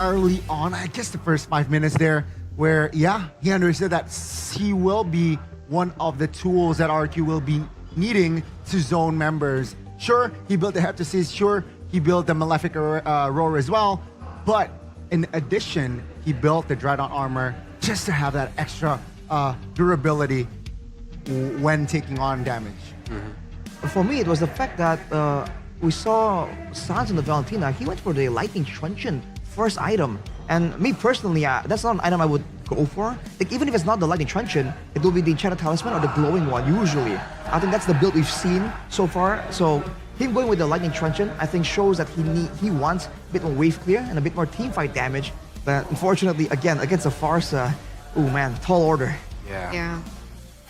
early on, I guess the first 5 minutes there, where, yeah, he understood that he will be one of the tools that RQ will be needing to zone members. Sure, he built the Heptasis, sure, he built the Malefic Roar as well, but in addition, he built the Dreadnought armor just to have that extra durability when taking on damage. For me, it was the fact that we saw Sans in the Valentina, he went for the Lightning Truncheon first item. And me personally, that's not an item I would go for. Like, even if it's not the Lightning Truncheon, it will be the Enchanted Talisman or the Glowing one, usually. I think that's the build we've seen so far. So him going with the Lightning Truncheon, I think shows that he wants a bit more wave clear and a bit more team fight damage. But unfortunately, again, against a Farsa, oh man, tall order. Yeah.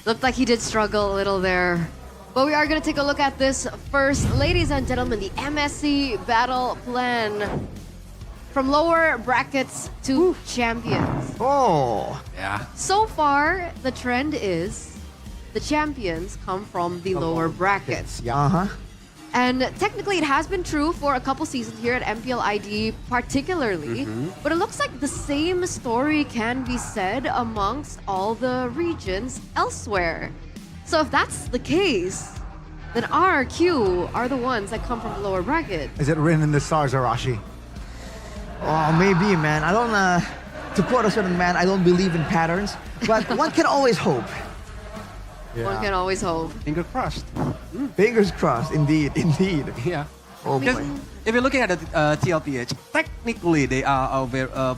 Looked like he did struggle a little there. But we are going to take a look at this first. Ladies and gentlemen, the MSC battle plan. From lower brackets to champions. Oh. Yeah. So far, the trend is the champions come from the lower brackets. Yeah. Uh-huh. And technically, it has been true for a couple seasons here at MPL ID particularly. But it looks like the same story can be said amongst all the regions elsewhere. So if that's the case, then RRQ are the ones that come from the lower bracket. Is it written in the stars, Arashi? Oh, maybe, man. I don't, to quote a certain man, I don't believe in patterns. But one can always hope. One can always hope. Finger crossed. Fingers crossed, indeed, indeed. Yeah. Oh Because boy. if you're looking at the TLPH, technically they are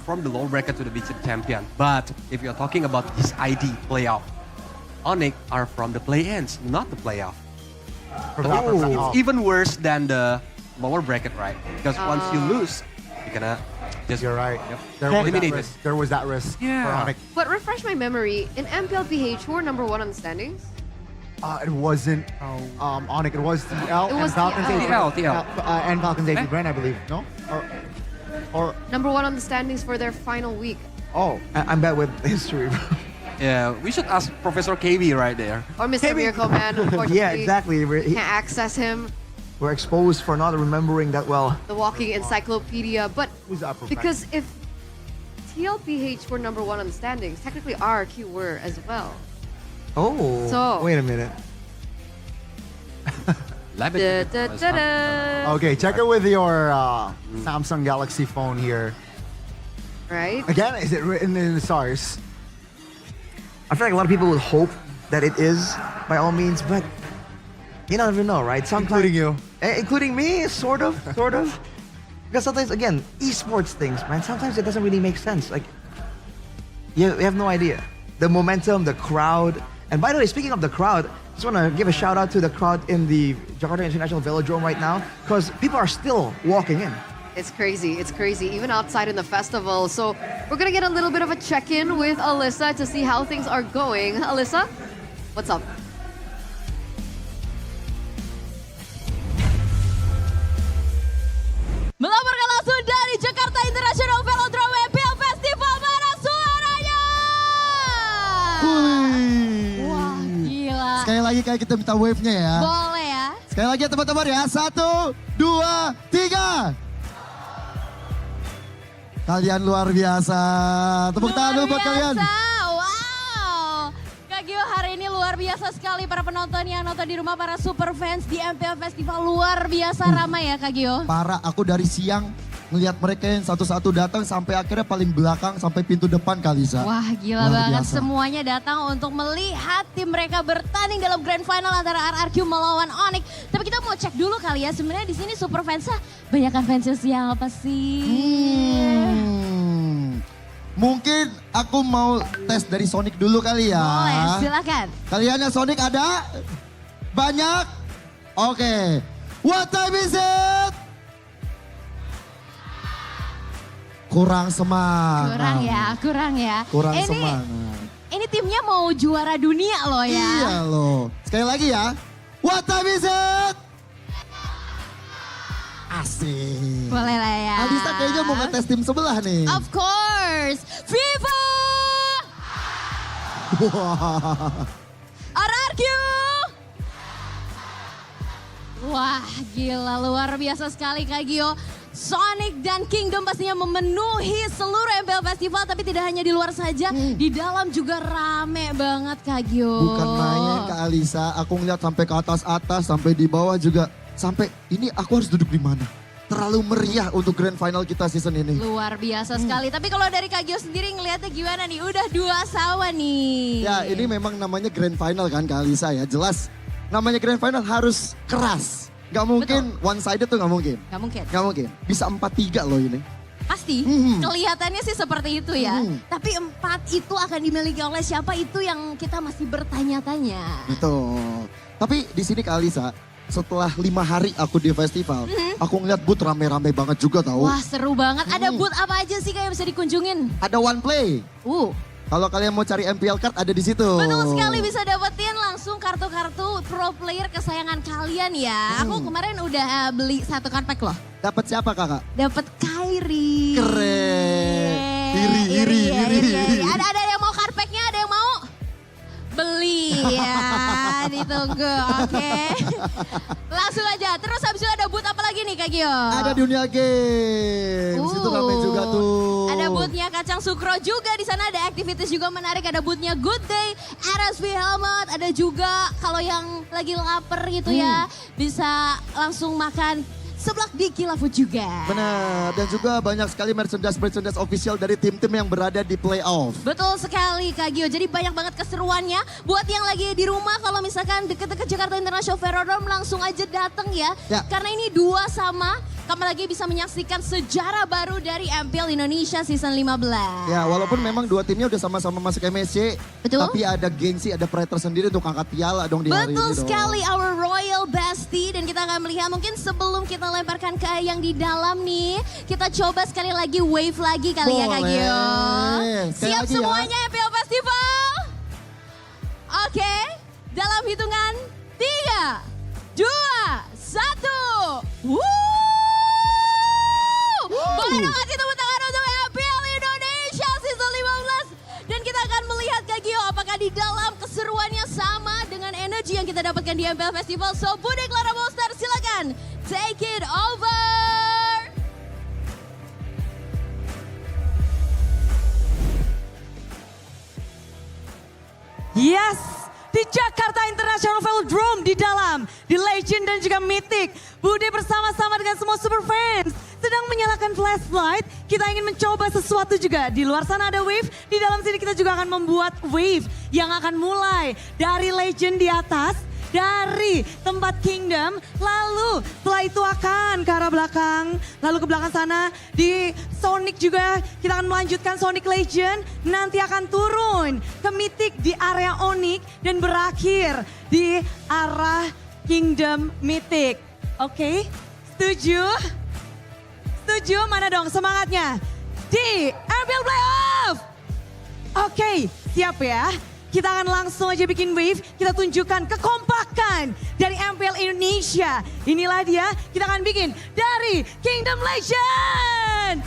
from the lower bracket to the big champion. But if you're talking about this ID playoff, Onyx are from the play-ins, not the playoff. Oh. It's even worse than the lower bracket, right? Because once you lose, you're gonna just... You're right. Yep. There was that risk for Onyx. But refresh my memory, in MPLPH, who were number 1 on the standings? It wasn't Onyx. It was TL It was and Falcons TL. and Falcons AP brand, I believe. No? Or Number 1 on the standings for their final week. Oh, I'm bad with history, bro. Yeah, we should ask Professor KB right there. Or Mr. Miracle Man, unfortunately. Yeah, exactly. Can't access him. We're exposed for not remembering that well. The walking encyclopedia. But because if TLPH were number 1 on the standings, technically RRQ were as well. Oh, So- wait a minute. Okay, check it with your Samsung Galaxy phone here. Right? Again, is it written in the stars? I feel like a lot of people would hope that it is, by all means, but you never know, right? Sometimes, Including you. Including me, sort of. Because sometimes, again, esports things, man, sometimes it doesn't really make sense. Like, you have no idea. The momentum, the crowd. And by the way, speaking of the crowd, I just want to give a shout out to the crowd in the Jakarta International Velodrome right now, because people are still walking in. It's crazy. It's crazy, even outside in the festival. So we're going to get a little bit of a check-in with Alyssa to see how things are going. Alyssa, what's up? Melaporkan langsung dari Jakarta International Velodrome MPL Festival, mana suaranya? Wah, gila. Sekali lagi kayak kita minta wave-nya ya. Boleh ya. Sekali lagi ya teman-teman ya. 1, 2, 3. Kalian luar biasa. Tepuk tangan dulu buat kalian. Wow. Kak Gio, hari ini luar biasa sekali para penonton yang nonton di rumah, para super fans di MPL Festival. Luar biasa ramai ya Kak Gio. Parah, aku dari siang ngelihat mereka yang satu-satu datang sampai akhirnya paling belakang sampai pintu depan Kalisa. Wah gila Luar banget, biasa. semuanya datang untuk melihat tim mereka bertanding dalam grand final antara RRQ melawan Onyx. Tapi kita mau cek dulu kali ya, sebenarnya di sini super fansnya banyakan fansnya siapa sih? Mungkin aku mau tes dari Sonic dulu kali ya. Boleh, silakan. Kalian yang Sonic ada? Banyak? Oke. What time is it? Kurang semangat. Kurang ya. Kurang ini, semangat. Ini timnya mau juara dunia loh ya. Iya loh. Sekali lagi ya. What time is it? Asik. Boleh lah ya. Alisa kayaknya mau ngetes tim sebelah nih. Of course. Viva! RRQ! Wah gila, luar biasa sekali Kak Gio. Sonic dan Kingdom pastinya memenuhi seluruh MPL Festival, tapi tidak hanya di luar saja, di dalam juga rame banget Kak Gio. Bukan main Kak Alisa, aku ngeliat sampai ke atas-atas, sampai di bawah juga. Sampai ini aku harus duduk di mana? Terlalu meriah untuk grand final kita season ini. Luar biasa sekali. Tapi kalau dari Kak Gio sendiri ngeliatnya gimana nih? Udah 2 sawa nih. Ya ini memang namanya grand final kan Kak Alisa ya. Jelas namanya grand final harus keras. Gak mungkin one sided tuh gak mungkin. Gak mungkin. Gak mungkin. Bisa 4-3 loh ini. Pasti, kelihatannya sih seperti itu ya. Tapi 4 itu akan dimiliki oleh siapa, itu yang kita masih bertanya-tanya. Betul. Tapi di sini Kak Alisa, setelah 5 hari aku di festival, aku ngeliat booth rame-rame banget juga tau. Wah seru banget. Ada booth apa aja sih kayak bisa dikunjungin? Ada One Play. Kalau kalian mau cari MPL card ada di situ. Betul sekali, bisa dapetin langsung kartu-kartu pro player kesayangan kalian ya. Aku kemarin udah beli 1 card pack loh. Dapat siapa kakak? Dapat Kyrie. Keren. Iri. Ada yang mau card packnya? Ada yang mau? Beli ya, ditunggu, oke. Langsung aja, terus habis itu ada booth apa lagi nih Kak Gio? Ada dunia game, situ ramai juga tuh. Ada boothnya Kacang Sukro juga, di sana ada activities juga menarik, ada boothnya Good Day, RSV Helmet, ada juga kalau yang lagi lapar gitu ya, bisa langsung makan seblak di Kilafood juga. Benar, dan juga banyak sekali merchandise official dari tim-tim yang berada di playoff. Betul sekali Kak Gio, jadi banyak banget keseruannya. Buat yang lagi di rumah, kalau misalkan deket-deket Jakarta International Velodrome langsung aja datang ya. Karena ini 2 sama, kamu lagi bisa menyaksikan sejarah baru dari MPL Indonesia Season 15. Ya, walaupun memang 2 timnya udah sama-sama masuk MSC, betul? Tapi ada gengsi, ada pride tersendiri untuk angkat piala dong di hari ini. Betul sekali, our royal bestie. Dan kita akan melihat mungkin sebelum kita lemparkan ke yang di dalam nih, kita coba sekali lagi wave lagi kali ya Kak Gio. Siap semuanya MPL Festival? Oke, dalam hitungan 3, 2, 1. Boleh dong kasih tepuk tangan untuk MPL Indonesia Season 15. Dan kita akan melihat Kak Gio apakah di dalam keseruannya sama dengan energi yang kita dapatkan di MPL Festival. So Bude Clara Monster silakan take it over. Yes, di Jakarta International Velodrome di dalam, di Legend dan juga Mythic. Bude bersama-sama dengan semua super fans sedang menyalakan flashlight. Kita ingin mencoba sesuatu juga. Di luar sana ada wave, di dalam sini kita juga akan membuat wave yang akan mulai dari Legend di atas, dari tempat Kingdom, lalu setelah itu akan ke arah belakang, lalu ke belakang sana di Sonic juga kita akan melanjutkan Sonic Legend, nanti akan turun ke Mythic di area Onyx dan berakhir di arah Kingdom Mythic. Oke, setuju? Setuju? Mana dong semangatnya? Di MPL Playoff! Oke, siap ya? Kita akan langsung aja bikin wave, kita tunjukkan kekompakan dari MPL Indonesia. Inilah dia, kita akan bikin dari Kingdom Legend.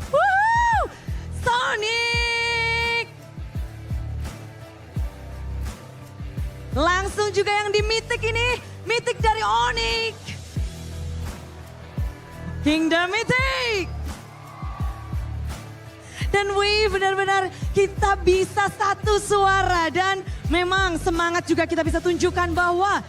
Woo! Sonic. Langsung juga yang di Mythic ini, Mythic dari Onyx. Kingdom Mythic. Dan wih benar-benar kita bisa satu suara dan memang semangat juga kita bisa tunjukkan bahwa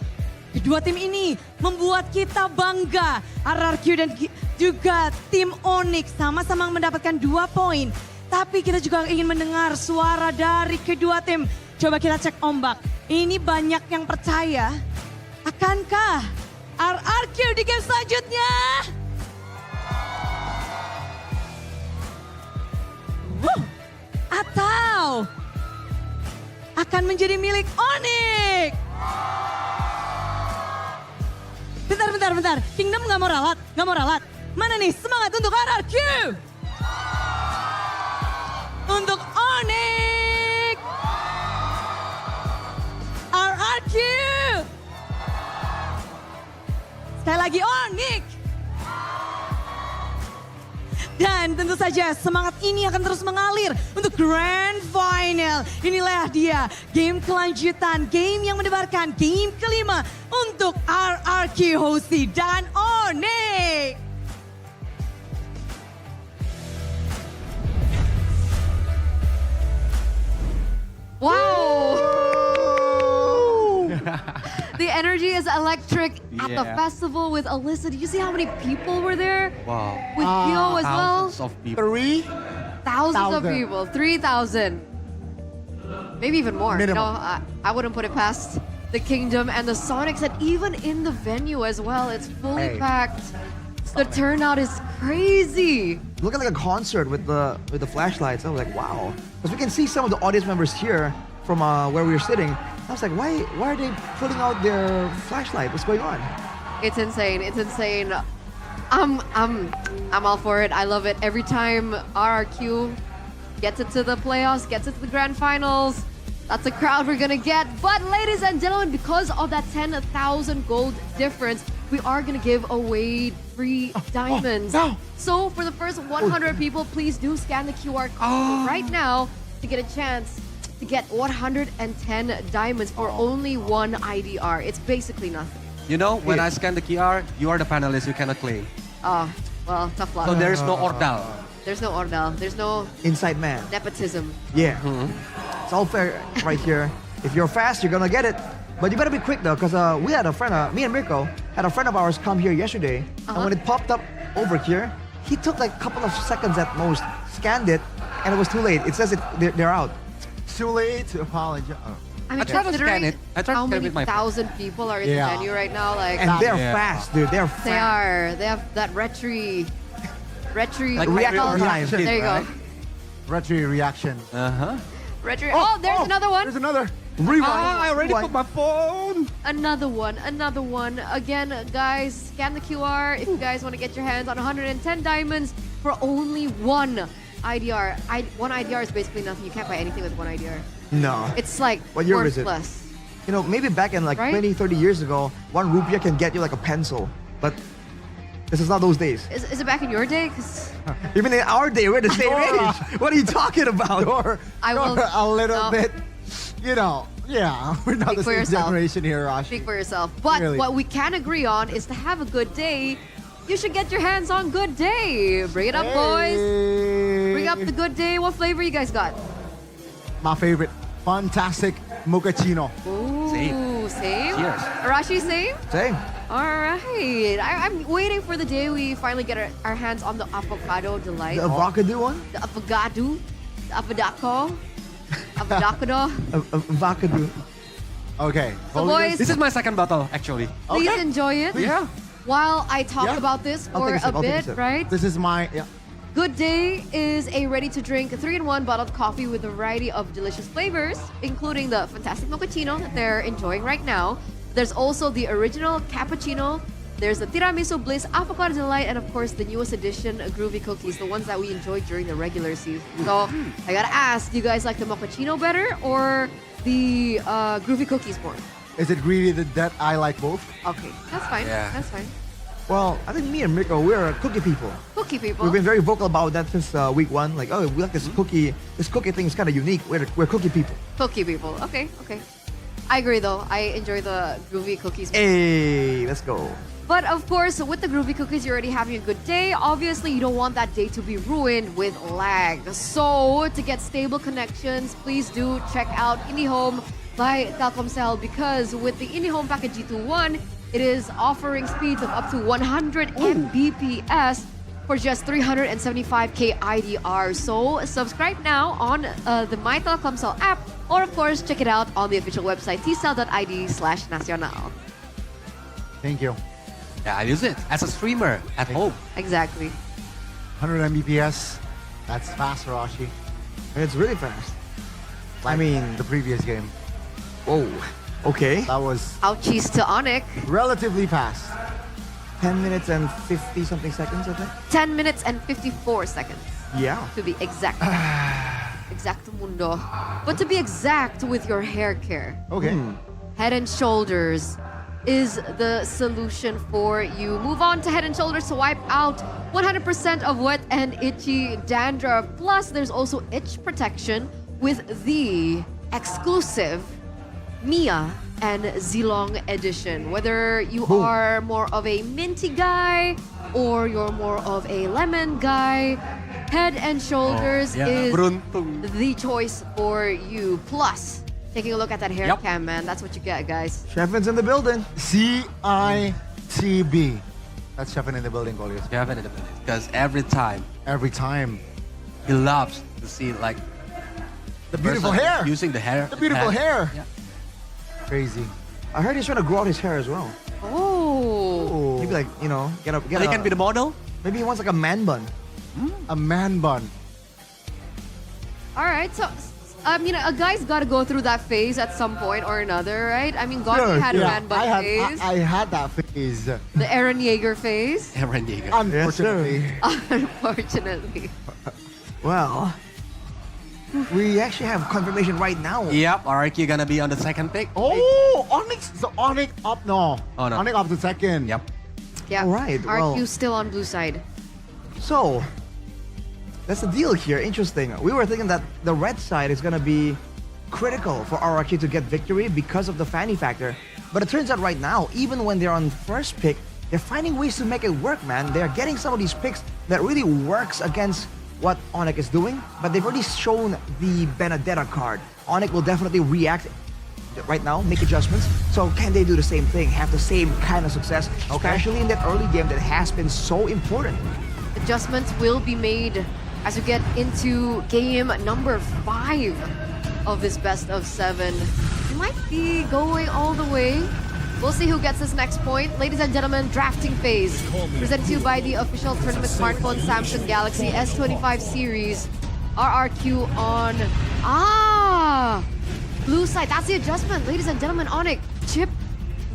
kedua tim ini membuat kita bangga. RRQ dan juga tim Onyx sama-sama mendapatkan 2 poin. Tapi kita juga ingin mendengar suara dari kedua tim. Coba kita cek ombak. Ini banyak yang percaya. Akankah RRQ di game selanjutnya? Atau akan menjadi milik Onyx? Bentar. Kingdom nggak mau ralat. Mana nih semangat untuk RRQ? Untuk Onyx. RRQ. Sekali lagi Onyx. Dan tentu saja semangat ini akan terus mengalir untuk Grand Final. Inilah dia game kelanjutan, game yang mendebarkan game kelima untuk RRQ Hosti dan Onyx. Wow! The energy is electric at the festival with Alyssa. Did you see how many people were there? Wow. With Gio as well? Thousands of people. 3,000 of people. 3,000. Maybe even more. Minimum. You know, I wouldn't put it past the Kingdom and the Sonics, and even in the venue as well. It's fully packed. The turnout is crazy. Looking like a concert with the flashlights. I was like, wow. Because we can see some of the audience members here from where we were sitting. I was like, why are they putting out their flashlight? What's going on? It's insane. It's insane. I'm all for it. I love it. Every time RRQ gets it to the playoffs, gets it to the grand finals. That's the crowd we're gonna get. But ladies and gentlemen, because of that 10,000 gold difference, we are gonna give away free diamonds. no. So for the first 100 people, please do scan the QR code right now to get a chance to get 110 diamonds for only one IDR. It's basically nothing. You know, when I scan the QR, you are the panelist. You cannot claim. Oh, well, tough luck. So there is no ordal. There's no ordal. There's no Inside man. nepotism. Yeah. It's all fair right here. If you're fast, you're gonna get it. But you better be quick though, because we had a friend, me and Mirko, had a friend of ours come here yesterday. And when it popped up over here, he took like a couple of seconds at most, scanned it, and it was too late. It says they're out. Too late to apologize. I mean, tried to scan it. I tried how to scan many it with my thousand people are in the venue right now? Like, And they're fast, dude. They're fast. they are. They have that retry Like reaction. There you go. Retro reaction. Retry. Oh, there's another one. There's another. Rewind. I already put my phone. Another one. Again, guys, scan the QR if you guys want to get your hands on 110 diamonds for only one IDR. One IDR is basically nothing. You can't buy anything with one IDR. No. It's like What year is it? worthless. You know, maybe back in like Right? 20, 30 years ago, 1 rupiah can get you like a pencil. But this is not those days. Is it back in your day? 'Cause Even in our day, we're the same age. What are you talking about? I will a little no. bit, you know, yeah, we're not Speak the for same yourself. generation here, Rashi. Speak for yourself. But Really. what we can agree on is to have a good day, you should get your hands on Good Day. Bring it up, boys. Bring up the Good Day. What flavor you guys got? My favorite, fantastic mochaccino. Ooh, same. Cheers. Arashi, same? Same. All right. I'm waiting for the day we finally get our hands on the avocado delight. The avocado one? The avocado. The avocado. Avocado. Avocado. Okay. So boys, This is my second bottle, actually. please enjoy it. Yeah. While I talk Yeah. about this I'll for take a sip, a I'll take a bit, sip. right? This is my, yeah. Good Day is a ready-to-drink 3-in-1 bottled coffee with a variety of delicious flavors, including the fantastic mochaccino that they're enjoying right now. There's also the original cappuccino. There's the tiramisu bliss, avocado delight, and of course the newest edition, groovy cookies, the ones that we enjoyed during the regular season. So I gotta ask, do you guys like the mochaccino better or the groovy cookies more? Is it really that I like both? Okay, that's fine. Yeah. That's fine. Well, I think me and Mirko, we're cookie people. Cookie people. We've been very vocal about that since week 1. Like, oh, we like this cookie. This cookie thing is kind of unique. We're cookie people. Cookie people. Okay, okay. I agree though. I enjoy the groovy cookies. Hey, let's go. But of course, with the groovy cookies, you're already having a good day. Obviously, you don't want that day to be ruined with lag. So, to get stable connections, please do check out IndiHome by Telkomsel because with the IndiHome Package G21, it is offering speeds of up to 100 Mbps for just 375k IDR. So, subscribe now on the My Telkomsel app or of course, check it out on the official website tcell.id/nacional. Thank you. Yeah, I use it as a streamer at home. Exactly. 100 Mbps. That's fast, Rashi. It's really fast. Like I mean, the previous game. whoa. Okay. That was Ouchies to Onyx. relatively fast. 10 minutes and 50 something seconds, I think. 10 minutes and 54 seconds. Yeah. To be exact. Exacto mundo. But to be exact with your hair care, Okay. Head and Shoulders is the solution for you. Move on to Head and Shoulders to wipe out 100% of wet and itchy dandruff. Plus, there's also itch protection with the exclusive Mia and Zilong edition. Whether you are more of a minty guy or you're more of a lemon guy, Head and Shoulders is Beruntung. the choice for you. Plus, taking a look at that hair Yep. cam, man. That's what you get, guys. Chefin's in the building. CITB. That's Chefin in the building, Goliath. You have it in the building. Because every time Every time. he loves to see like The beautiful person hair. using the hair. The beautiful hair. Yeah. Crazy. I heard he's trying to grow out his hair as well. Oh. Maybe like, you know, get He can be the model. maybe he wants like a man bun. A man bun. All right, so I mean, a guy's got to go through that phase at some point or another, right? I mean, Gordy had a man bun phase, I had that phase. the Aaron Yeager phase. Aaron Yeager. Unfortunately. Unfortunately. Well, We actually have confirmation right now. Yep, RRQ gonna be on the second pick. Oh, Onyx. So Onyx up, no. Oh, no. Onyx up to second. Yep. Yeah. All right, RQ well. still on blue side. So, that's the deal here. Interesting. We were thinking that the red side is going to be critical for RRQ to get victory because of the fanny factor. But it turns out right now, even when they're on first pick, they're finding ways to make it work, man. They're getting some of these picks that really works against what Onyx is doing. But they've already shown the Benedetta card. Onyx will definitely react right now, make adjustments. So can they do the same thing, have the same kind of success, especially in that early game that has been so important? Adjustments will be made as we get into game number 5 of this best of 7. We might be going all the way. We'll see who gets this next point. Ladies and gentlemen, drafting phase. Presented to you by the official tournament smartphone Samsung Galaxy S25 series. RRQ on... blue side. That's the adjustment. Ladies and gentlemen, Onyx, Chip,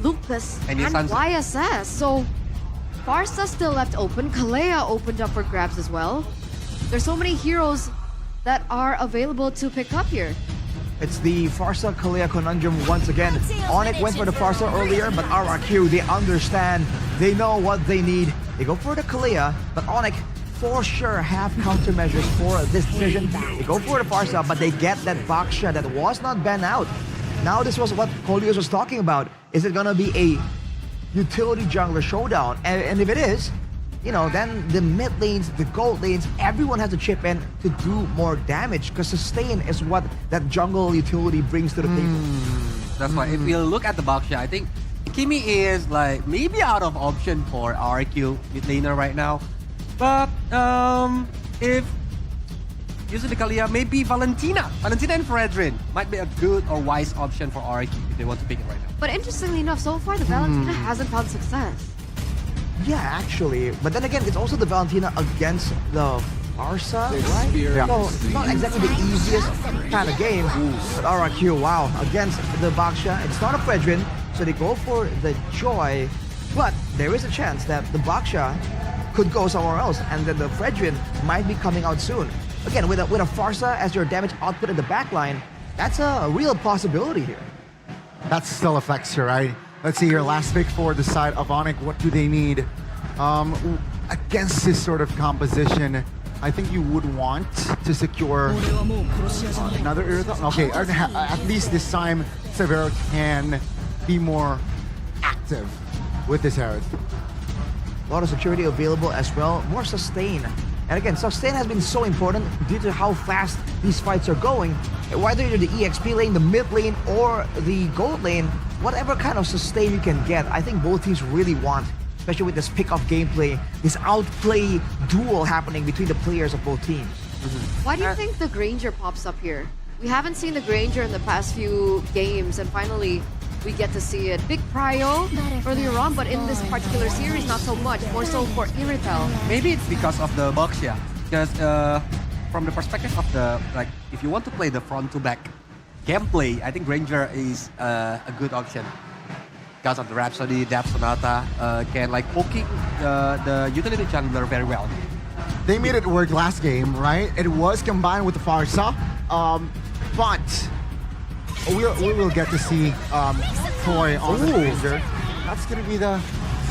Lucas, and YSS. So, Farsa still left open. Kalea opened up for grabs as well. There's so many heroes that are available to pick up here. It's the Farsa Kalea conundrum once again. Onyx went for the Farsa earlier, but RRQ, they understand. They know what they need. They go for the Kalea, but Onyx for sure have countermeasures for this decision. They go for the Farsa, but they get that Baksha that was not banned out. Now this was what Colios was talking about. Is it gonna be a utility jungler showdown? And if it is, you know, then the mid lanes, the gold lanes, everyone has to chip in to do more damage because sustain is what that jungle utility brings to the table. That's why if you look at the Baksha, I think Kimi is like maybe out of option for RQ mid laner right now. But if using the Kalea, maybe Valentina and Fredrin might be a good or wise option for RQ if they want to pick it right now. But interestingly enough, so far the Valentina hasn't found success. Yeah, actually. But then again, it's also the Valentina against the Farsa, right? Yeah. So it's not exactly the easiest kind of game. But RRQ, wow, against the Baksha. It's not a Fredrin, so they go for the Joy. But there is a chance that the Baksha could go somewhere else, and then the Fredrin might be coming out soon. Again, with a Farsa as your damage output in the backline, that's a real possibility here. That's still a flex here, right? Let's see here, last pick for the side of Onyx. What do they need? Against this sort of composition, I think you would want to secure another Irithel. Okay, at least this time, Severo can be more active with this Aerith. A lot of security available as well, more sustain. And again, sustain has been so important due to how fast these fights are going. Whether you're the EXP lane, the mid lane, or the gold lane, whatever kind of sustain you can get, I think both teams really want, especially with this pick-off gameplay, this outplay duel happening between the players of both teams. Why do you think the Granger pops up here? We haven't seen the Granger in the past few games, and finally we get to see it. Big prio earlier on, but in this particular series, not so much. More so for Irithel. Maybe it's because of the Baksha. Because from the perspective of the, like, if you want to play the front-to-back gameplay, I think Granger is a good option. Because of the Rhapsody, Dap Sonata can like poking the utility jungler very well. They made it work last game, right? It was combined with the Farsa, but we will get to see Toy on the Granger. That's going to be the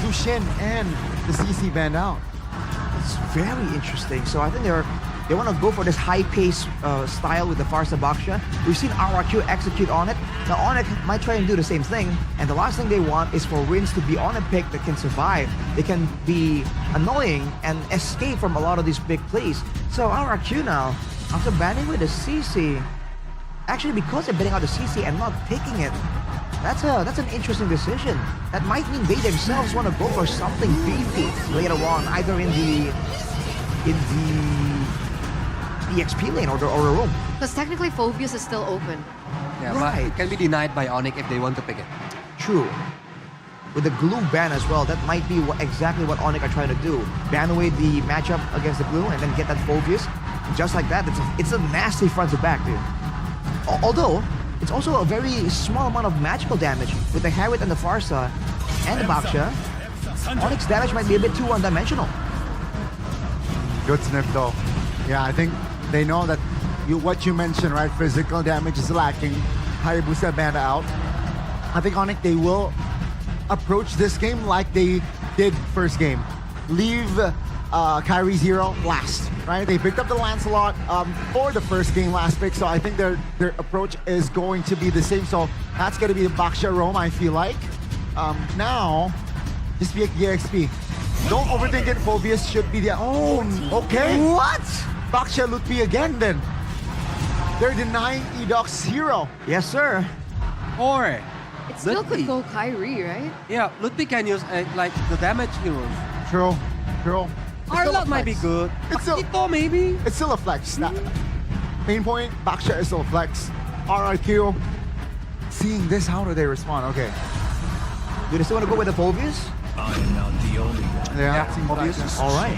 Zushin and the CC band out. It's very interesting. So I think they want to go for this high-pace style with the Farsa Baksha. We've seen RRQ execute on it. Now Onyx might try and do the same thing. And the last thing they want is for Rins to be on a pick that can survive. They can be annoying and escape from a lot of these big plays. So RRQ now, after banning with the CC, actually because they're banning out the CC and not picking it, that's an interesting decision. That might mean they themselves want to go for something beefy later on, either in the EXP lane or the room. Because technically Phobius is still open. Yeah, right. But it can be denied by Onyx if they want to pick it. True. With the glue ban as well, that might be exactly what Onyx are trying to do. Ban away the matchup against the glue and then get that Phobius. Just like that, it's a nasty front to back, dude. Although, it's also a very small amount of magical damage with the Harriet and the Farsa and the Baksha. Onyx damage might be a bit too one-dimensional. Good sniff though. Yeah, I think they know that what you mentioned, right? Physical damage is lacking. Hayabusa banned out. I think Onyx, they will approach this game like they did first game. Leave Kyrie 0 last, right? They picked up the Lancelot for the first game last pick, so I think their approach is going to be the same. So that's going to be the Baksha Rome, I feel like. Now, just be a EXP. Don't overthink it. Phobius should be the... Oh, okay. What? Baksha Lutfi again then. They're denying Edox hero. Yes, sir. Or It still could go Kyrie, right? yeah, Lutfi can use like the damage heroes. True. Arlot might be good. It's still, Akito maybe. it's still a flex. Main point, Baksha is still a flex. RRQ, seeing this, how do they respond? Okay. Do they still want to go with the Phobius? I'm not the only one. Yeah, Phobius. All right.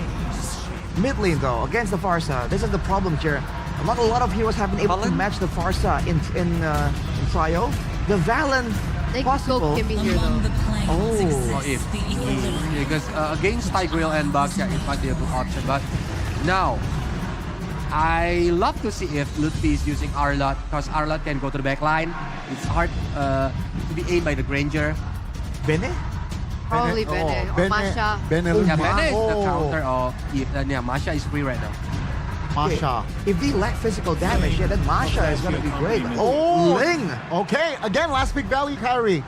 Mid lane though, against the Farsa. This is the problem here. Not a lot of heroes have been able to match the Farsa in Trio. The Valen, They possible. could go Kimmy here though. Or if because against Tigreal and Baksha it might be a good option, but now I love to see if Lutfi is using Arlot because Arlot can go to the back line. It's hard to be aimed by the Granger. Bene? Probably Bene or Masha. Bene. Yeah, Bene is the counter of yeah, Masha is free right now. Masha. If they lack physical damage, yeah, then Masha is gonna be great. Oh, Ling! Okay, again, last pick value, Kyrie.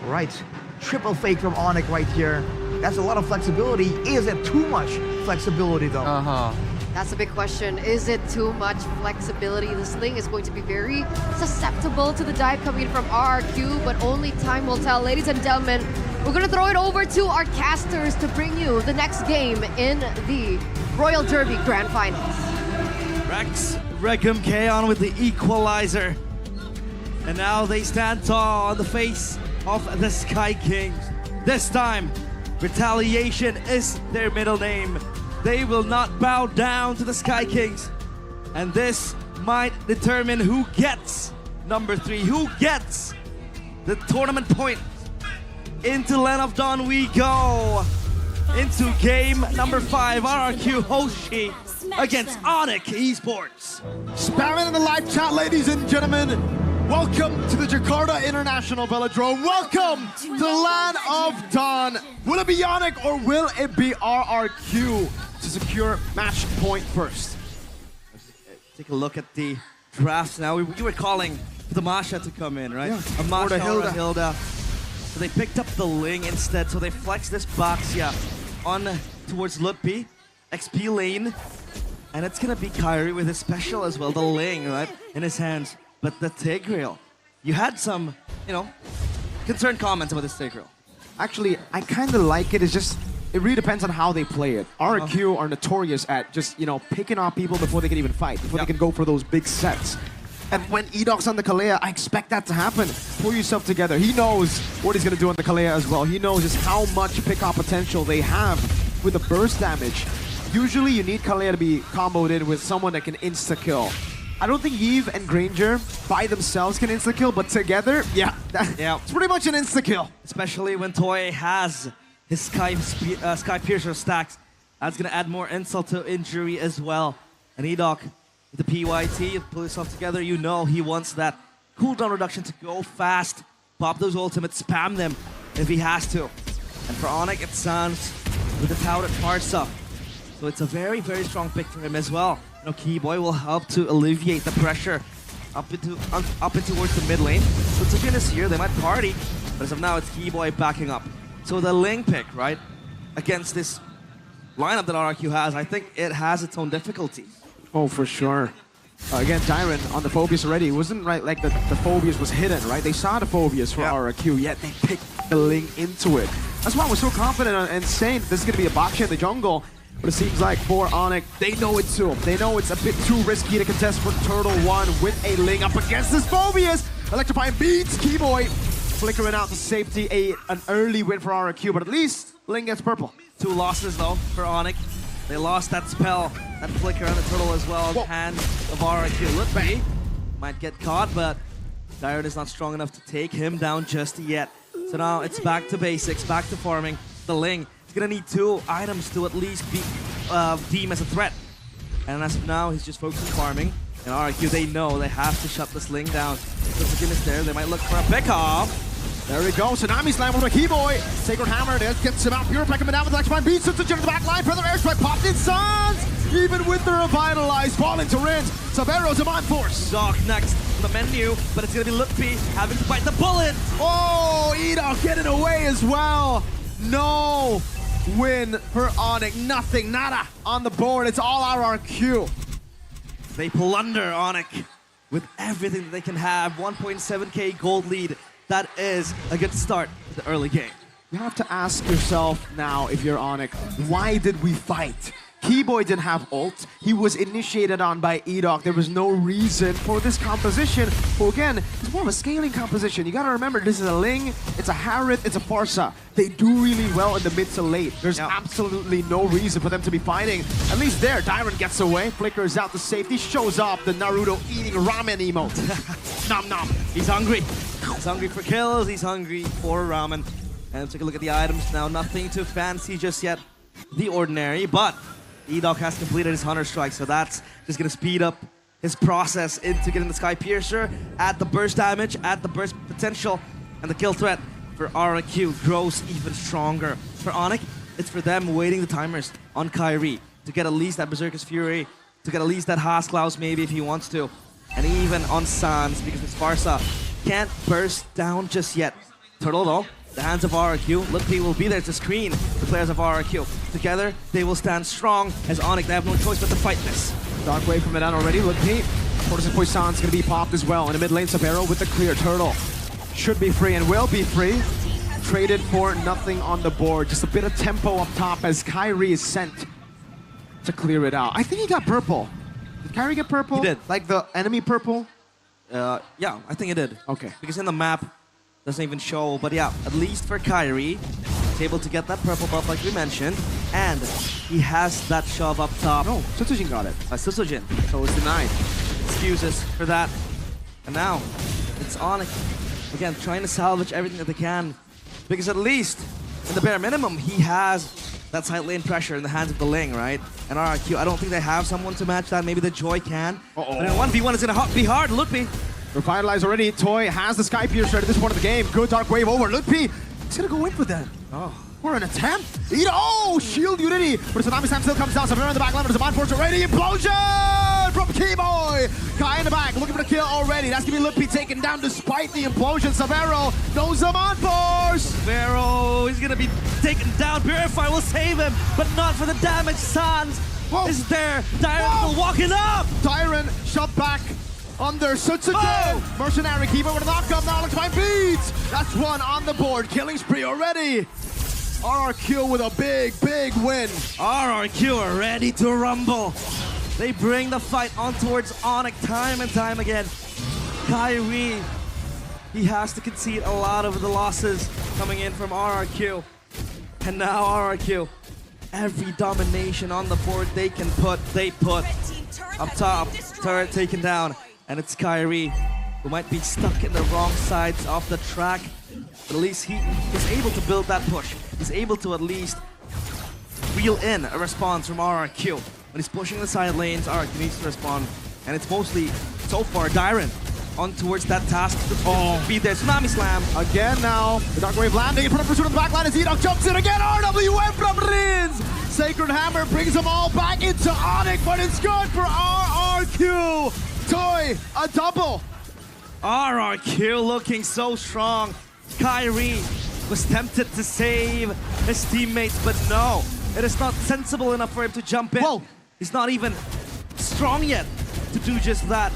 Right. Triple fake from Onyx right here. That's a lot of flexibility. Is it too much flexibility though? That's a big question. Is it too much flexibility? This Ling is going to be very susceptible to the dive coming in from RRQ, but only time will tell. Ladies and gentlemen, we're going to throw it over to our casters to bring you the next game in the Royal Derby Grand Finals. Rex, Regum Kaon with the equalizer. And now they stand tall on the face of the Sky Kings. This time, retaliation is their middle name. They will not bow down to the Sky Kings. And this might determine who gets number 3, who gets the tournament point. Into Land of Dawn we go. Into game number 5, RRQ Hoshi against Onyx Esports. Spamming in the live chat, ladies and gentlemen. Welcome to the Jakarta International Velodrome. Welcome to the Land of Dawn. Will it be Onyx or will it be RRQ to secure match point first? Take a look at the drafts now. You were calling for the Masha to come in, right? Yeah. A Masha Or or a Hilda. So they picked up the Ling instead. So they flexed this Baksha on towards Lutfi, XP lane. And it's gonna be Kyrie with his special as well, the Ling, right, in his hands. But the Tigreal, you had some, concerned comments about this Tigreal. Actually, I kind of like it. It's just, it really depends on how they play it. RRQ are notorious at just, picking off people before they can even fight, before they can go for those big sets. And when Edoc's on the Kalea, I expect that to happen. Pull yourself together. He knows what he's going to do on the Kalea as well. He knows just how much pick-off potential they have with the burst damage. Usually, you need Kalea to be comboed in with someone that can insta-kill. I don't think Eve and Granger by themselves can insta-kill, but together, it's pretty much an insta-kill. Especially when Toy has his Sky Piercer stacks. That's going to add more insult to injury as well. And Edoc, with the PYT, you pull yourself together, you know he wants that cooldown reduction to go fast. Pop those ultimates, spam them if he has to. And for Onyx, it sounds with the touted Parsa. So it's a very, very strong pick for him as well. Keyboy will help to alleviate the pressure up into towards the mid lane. So to finish here, they might party, but as of now, it's Keyboy backing up. So the Ling pick, right, against this lineup that RRQ has, I think it has its own difficulties. Oh, for sure. Again, Tyron on the Phobius already. It wasn't right like the Phobius was hidden, right? They saw the Phobius for RRQ, yet they picked the Ling into it. That's why I was so confident and saying this is going to be a Baksha in the jungle. But it seems like for Onyx, they know it too. They know it's a bit too risky to contest for Turtle 1 with a Ling up against this Phobius. Electrifying beats Keyboy. Flickering out to safety, an early win for RRQ, but at least Ling gets purple. 2 losses though for Onyx. They lost that spell, that flicker on the turtle as well. Hand of RRQ. Lutfi might get caught, but Tyron is not strong enough to take him down just yet. So now it's back to basics, back to farming. The Ling. He's gonna need 2 items to at least be deemed as a threat. And as of now, he's just focused on farming. And RRQ, they know they have to shut this Ling down. So Sojin is there. They might look for a pickoff. There we go. Tsunami Slam with a Keyboy. Sacred Hammer gets him out. Purify coming down with the Electrifying Beat. Sojin in the back line. Further airstrike popped in. Suns! Even with the Revitalize falling to Rinse. Sabero's a Mind Force. Doc next on the menu, but it's going to be Lutpi having to bite the bullet. Oh, Edok getting away as well. No win for Onyx. Nothing, nada on the board. It's all RRQ. They plunder Onyx with everything that they can have. 1.7k gold lead. That is a good start to the early game. You have to ask yourself now, if you're Onyx, why did we fight? Keyboy didn't have ult. He was initiated on by Edok. There was no reason for this composition. Well, again, it's more of a scaling composition. You gotta remember, this is a Ling, it's a Harith, it's a Farsa. They do really well in the mid to late. There's absolutely no reason for them to be fighting. At least there, Dyron gets away, flickers out to safety, shows up the Naruto eating ramen emote. Nom nom. He's hungry. He's hungry for kills. He's hungry for ramen. And take a look at the items now. Nothing too fancy just yet. The ordinary, but Edok has completed his Hunter Strike, so that's just going to speed up his process into getting the Sky Piercer at the burst damage, at the burst potential, and the kill threat for RRQ grows even stronger. For Onyx, it's for them waiting the timers on Kyrie to get at least that Berserker's Fury, to get at least that Haasklaus maybe if he wants to, and even on Sans because this Farsa can't burst down just yet. Turtle though, the hands of RRQ. Lutpi will be there to screen the players of RRQ. Together, they will stand strong as Onyx. They have no choice but to fight this. Dark Wave from it down already. Lutpi. Portis Poison's gonna be popped as well. In the mid lane, Sabero with the clear. Turtle should be free and will be free. Traded for nothing on the board. Just a bit of tempo up top as Kyrie is sent to clear it out. I think he got purple. Did Kyrie get purple? He did. Like the enemy purple? Yeah, I think it did. Okay. Because in the map, doesn't even show, but yeah, at least for Kyrie, he's able to get that purple buff like we mentioned, and he has that shove up top. No, Sutsujin got it. Sutsujin. So it's denied. Excuses for that. And now, it's Onyx, again, trying to salvage everything that they can, because at least, in the bare minimum, he has that side lane pressure in the hands of the Ling, right? And RRQ, I don't think they have someone to match that. Maybe the Joy can. But in 1v1, it's gonna be hard. Lutpi. Revitalize already. Toy has the Sky Piercer at this point of the game. Good Dark Wave over. Lutpi. He's gonna go in for that. Oh. For an attempt. Oh, shield Unity. But Tsunami Slam still comes down. Severa in the back line. There's a Mind Force already. Implosion from Keyboy. Kai in the back looking for the kill already. That's gonna be Lutpi taken down despite the implosion. Severo knows the Mind Force. Severo, he's gonna be taken down. Purify will save him, but not for the damage. Sans is there. Dyron will walk it up. Dyron shot back. Under Sutsujin. Mercenary Keeper with a knock-up now. Looks fine beats. That's one on the board. Killing spree already. RRQ with a big, big win. RRQ are ready to rumble. They bring the fight on towards Onyx time and time again. Kyrie, he has to concede a lot of the losses coming in from RRQ. And now RRQ, every domination on the board they can put, they put. Up top, turret taken down. And it's Kyrie, who might be stuck in the wrong sides of the track. But at least he is able to build that push. He's able to at least reel in a response from RRQ. When he's pushing the side lanes, RRQ needs to respond. And it's mostly, so far, Dyron on towards that task to be there. Tsunami Slam. Again now, the Dark Wave landing in front of pursuit on the back line as Edok jumps in again. RWM from Rins. Sacred Hammer brings them all back into Onyx, but it's good for RRQ. Toy, a double. RRQ looking so strong. Kyrie was tempted to save his teammates, but no. It is not sensible enough for him to jump in. Whoa. He's not even strong yet to do just that.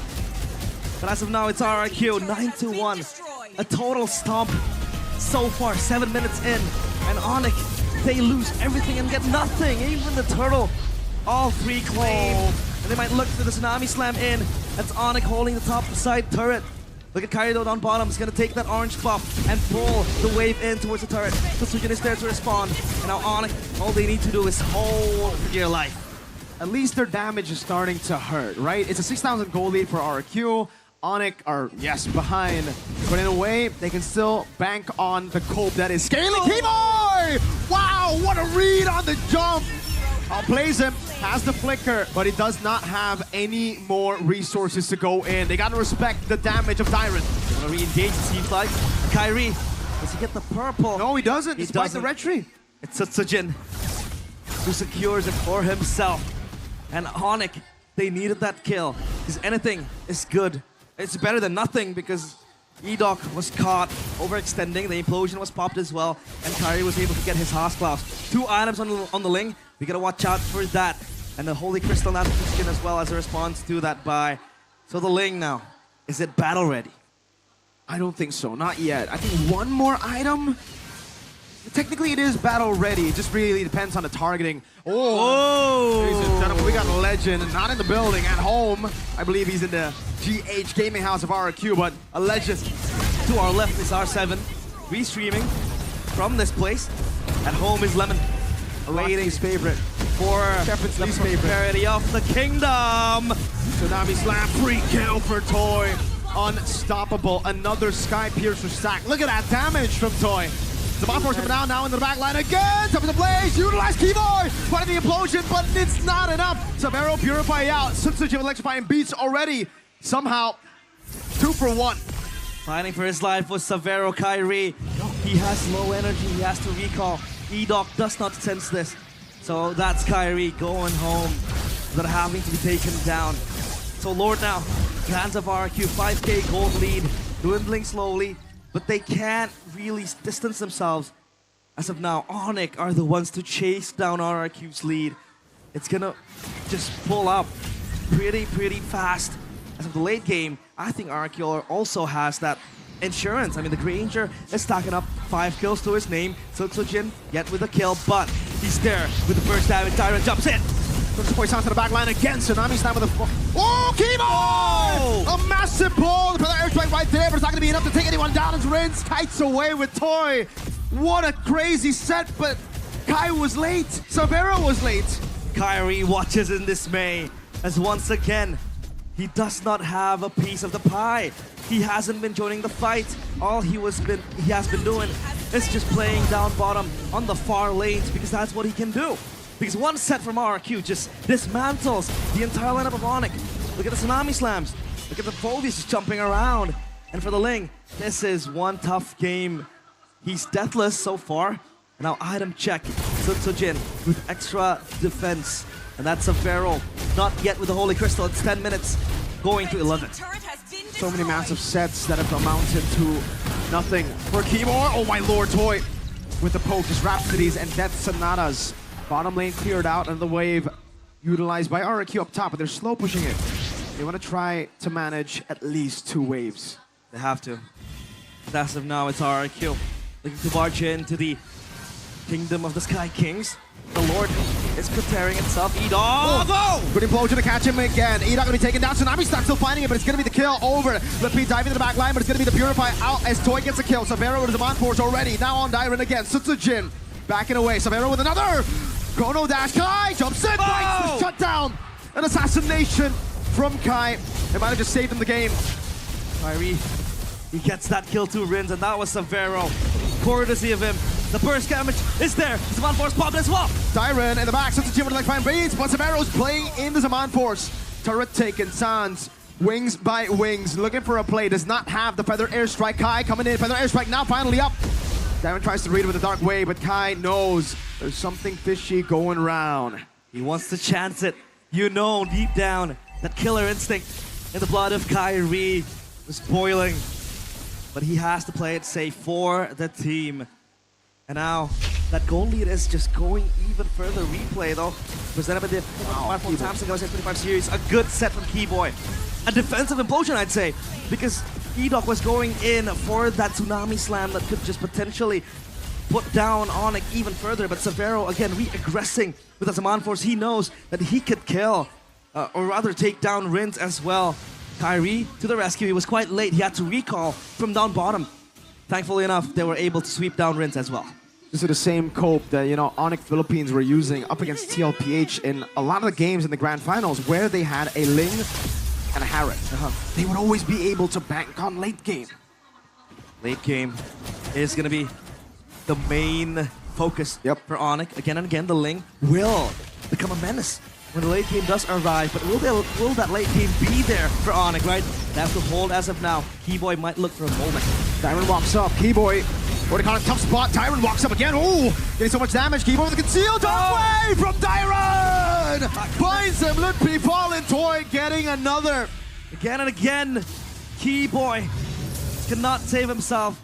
But as of now, it's RRQ, 9-1. A total stomp so far, 7 minutes in. And Onyx, they lose everything and get nothing. Even the turtle, all three claim. And they might look for the Tsunami Slam in. That's Onyx holding the top side turret. Look at Kyrie down bottom. He's going to take that orange buff and pull the wave in towards the turret. Sutsujin is there to respond. And now Onyx, all they need to do is hold for dear life. At least their damage is starting to hurt, right? It's a 6,000 gold lead for RRQ. Onyx are, yes, behind. But in a way, they can still bank on the cope that is scaling. Keyboy! Wow, what a read on the jump! Plays him, has the flicker, but he does not have any more resources to go in. They gotta respect the damage of Tyron. They wanna re-engage, it seems like. Kyrie, does he get the purple? No, he doesn't, He despite doesn't. the red tree. It's thcDEXY who secures it for himself. And Onyx, they needed that kill. Because anything is good. It's better than nothing because Edoc was caught overextending. The implosion was popped as well. And Kyrie was able to get his Haasklaus. 2 items on the Ling. We gotta watch out for that. And the Holy Crystal now in as well as a response to that buy. So the Ling now, is it battle ready? I don't think so, not yet. I think one more item. Technically, it is battle ready. It just really depends on the targeting. Oh! Ladies and gentlemen, we got a legend, not in the building, at home. I believe he's in the GH gaming house of RRQ, but a legend. To our left is R7, restreaming from this place. At home is Lemon, awaiting favorite for Shepard's the least favorite. prosperity of the kingdom. Tsunami Slam, free kill for Toy. Unstoppable, another Sky Piercer stack. Look at that damage from Toy. The bot force coming down now into the back line again. Top of the blaze, utilize Keyboy. Fighting the implosion, but it's not enough. Severo purify out. thcDEXY electrifying beats already. Somehow, 2 for 1. Fighting for his life was Severo Kyrie. He has low energy, he has to recall. Edoc does not sense this. So that's Kyrie going home, but having to be taken down. So Lord now, hands of RRQ, 5k gold lead, dwindling slowly. But they can't really distance themselves. As of now, Onyx are the ones to chase down RRQ's lead. It's gonna just pull up pretty fast. As of the late game, I think RRQ also has that insurance. I mean, the Granger is stacking up 5 kills to his name. thcDEXY yet with a kill, but he's there with the first damage. Tyron jumps in. Points out to the back line again. Tsunami Slam with a... Oh, Keyboy! A massive pull. The airstrike right there, but it's not going to be enough to take anyone down as Rinse kites away with Toy. What a crazy set, but Kai was late. Severo was late. Kyrie watches in dismay as once again, he does not have a piece of the pie. He hasn't been joining the fight. All he has been doing is just playing down bottom on the far lanes because that's what he can do. Because one set from RRQ just dismantles the entire lineup of Onyx. Look at the Tsunami Slams. Look at the Phobius just jumping around. And for the Ling, this is one tough game. He's deathless so far. Now item check. thcDEXY with extra defense. And that's Severo. Not yet with the Holy Crystal. It's 10 minutes. Going to 11. So many massive sets that have amounted to nothing for Keyboy. Oh my lord, Toy with the poke, just Rhapsodies and Death Sonatas. Bottom lane cleared out and the wave utilized by RRQ up top, but they're slow pushing it. They want to try to manage at least 2 waves. They have to. As of now, it's RRQ looking to barge into the Kingdom of the Sky Kings. The Lord is preparing himself. Edoc! Oh, go! Good implosion to catch him again. Edoc gonna be taken down. Tsunami Slam still finding it, but it's gonna be the kill over. Lepi diving to the back line, but it's gonna be the Purify out as Toy gets a kill. Severo with his Demand Force already. Now on Dyron again. thcDEXY backing away. Severo with another Chrono Dash. Kai jumps in, bites the shutdown. An assassination from Kai. It might have just saved him the game. Kyrie, he gets that kill to Rins, and that was Severo. Courtesy of him. The burst damage is there. Zaman Force popped as well. Dyron in the back. thcDEXY with like fine beats, but Severo's playing in the Zaman Force. Turret taken. Sans. Wings by wings. Looking for a play. Does not have the Feather Airstrike. Kai coming in. Feather Airstrike now finally up. Dyron tries to read it with a Dark Wave, but Kai knows there's something fishy going round. He wants to chance it. You know deep down that killer instinct in the blood of Kyrie is boiling. But he has to play it safe for the team. And now that goal lead is just going even further. Replay though, presented by the Samsung LS 25 series. A good set from Keyboy. A defensive implosion, I'd say, because Edoc was going in for that Tsunami Slam that could just potentially put down Onyx even further. But Severo again re-aggressing with the Zaman Force. He knows that he could kill, or rather take down Rins as well. Kyrie to the rescue. He was quite late. He had to recall from down bottom. Thankfully enough, they were able to sweep down Rins as well. This is the same cope that, you know, Onyx Philippines were using up against TLPH in a lot of the games in the grand finals where they had a Ling and a Harrod. They would always be able to bank on late game. Late game is going to be the main focus for Onyx. Again and again, the Ling will become a menace when the late game does arrive. But will that late game be there for Onyx, right? They have to hold as of now. Keyboy might look for a moment. Tyron walks up. Keyboy already caught a tough spot. Tyron walks up again. Ooh, getting so much damage. Keyboy with the concealed away from Tyron. Finds him. Ludwig falling. Toy getting another. Again and again, Keyboy cannot save himself.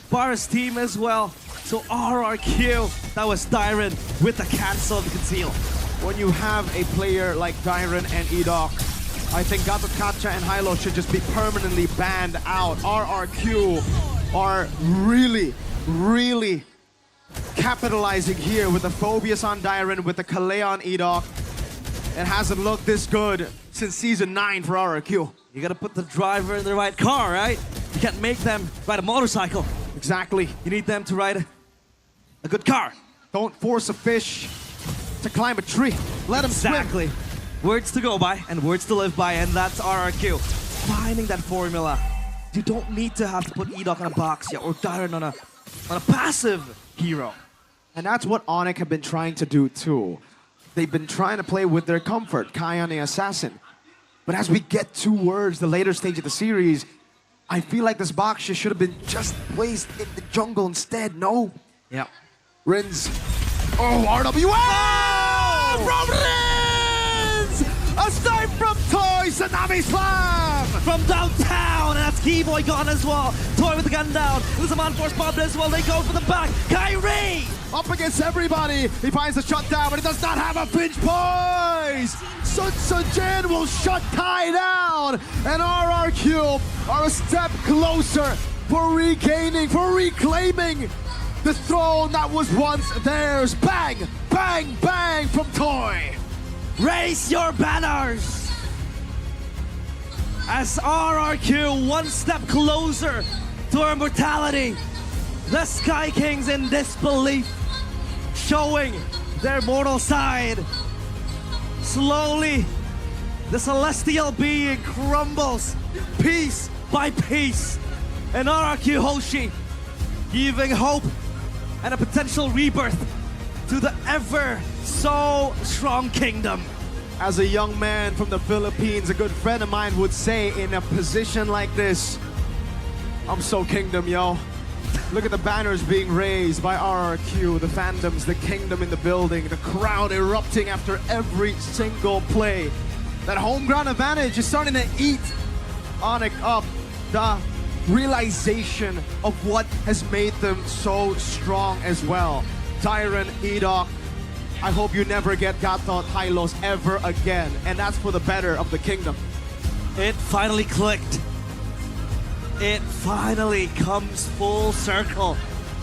Bar's team as well. So RRQ, that was Tyron with the cancel of the conceal. When you have a player like Tyron and Edok, I think Gatot Kacha and Hilo should just be permanently banned out. RRQ are really capitalizing here with the Phobias on Tyron, with the Kalea on Edok. It hasn't looked this good since Season 9 for RRQ. You gotta put the driver in the right car, right? You can't make them ride a motorcycle. Exactly. You need them to ride a good car. Don't force a fish to climb a tree. Let them Exactly. swim. Words to go by and words to live by, and that's RRQ. Finding that formula. You don't need to have to put Edok on a box yet, or Tyron on a passive hero. And that's what Onyx have been trying to do too. They've been trying to play with their comfort, Kai the Assassin. But as we get towards the later stage of the series, I feel like this box should have been just placed in the jungle instead. No. Yeah. Rins. Oh, RWA! From Rins! A snipe from Toy, Tsunami Slam! From downtown, and that's Keyboy gone as well. Toy with the gun down. There's a man force bomb as well. They go for the back. Kyrie! Up against everybody. He finds the shutdown, but he does not have a pinch poise. Sun Jin will shut Kai down. And RRQ are a step closer for reclaiming the throne that was once theirs. Bang, bang, bang from Toy. Raise your banners! As RRQ one step closer to immortality. The Sky Kings in disbelief, showing their mortal side. Slowly, the celestial being crumbles piece by piece. And RRQ Hoshi giving hope and a potential rebirth to the ever so strong kingdom. As a young man from the Philippines, a good friend of mine would say, in a position like this, I'm so kingdom, yo. Look at the banners being raised by RRQ, the fandoms, the kingdom in the building, the crowd erupting after every single play. That home ground advantage is starting to eat Onyx up. The realization of what has made them so strong as well. Tyron, Edok, I hope you never get Gatot Hylos ever again. And that's for the better of the kingdom. It finally clicked. It finally comes full circle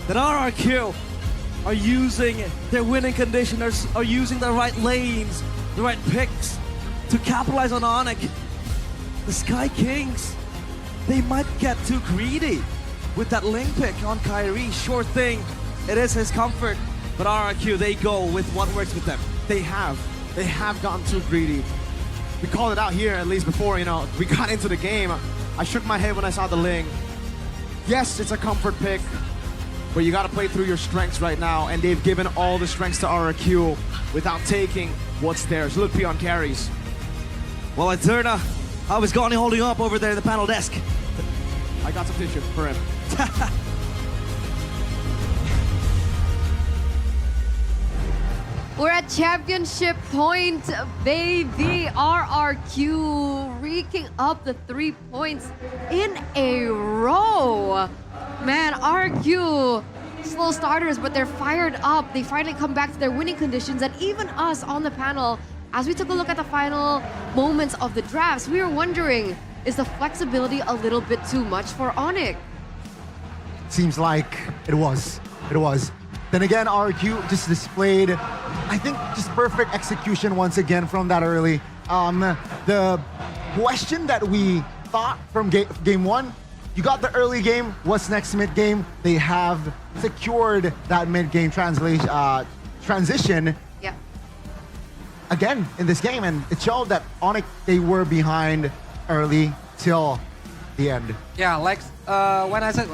that RRQ are using their winning conditioners, are using the right lanes, the right picks to capitalize on Onyx. The Sky Kings, they might get too greedy with that link pick on Kyrie. Sure thing, it is his comfort, but RRQ, they go with what works with them. They have gotten too greedy. We called it out here, at least before, we got into the game. I shook my head when I saw the Ling. Yes, it's a comfort pick, but you gotta play through your strengths right now, and they've given all the strengths to RRQ without taking what's theirs. Look, on carries. Well, Eterna, how is Goni holding up over there in the panel desk? I got some tissue for him. We're at championship point, baby. RRQ reeking up the 3 points in a row. Man, RRQ, slow starters, but they're fired up. They finally come back to their winning conditions. And even us on the panel, as we took a look at the final moments of the drafts, we were wondering, is the flexibility a little bit too much for Onyx? Seems like it was. It was. Then again, RQ just displayed, I think, just perfect execution once again from that early. The question that we thought from game one, you got the early game, what's next mid-game? They have secured that mid-game transition yeah. again in this game, and it showed that Onyx, they were behind early till the end. Yeah, like when I said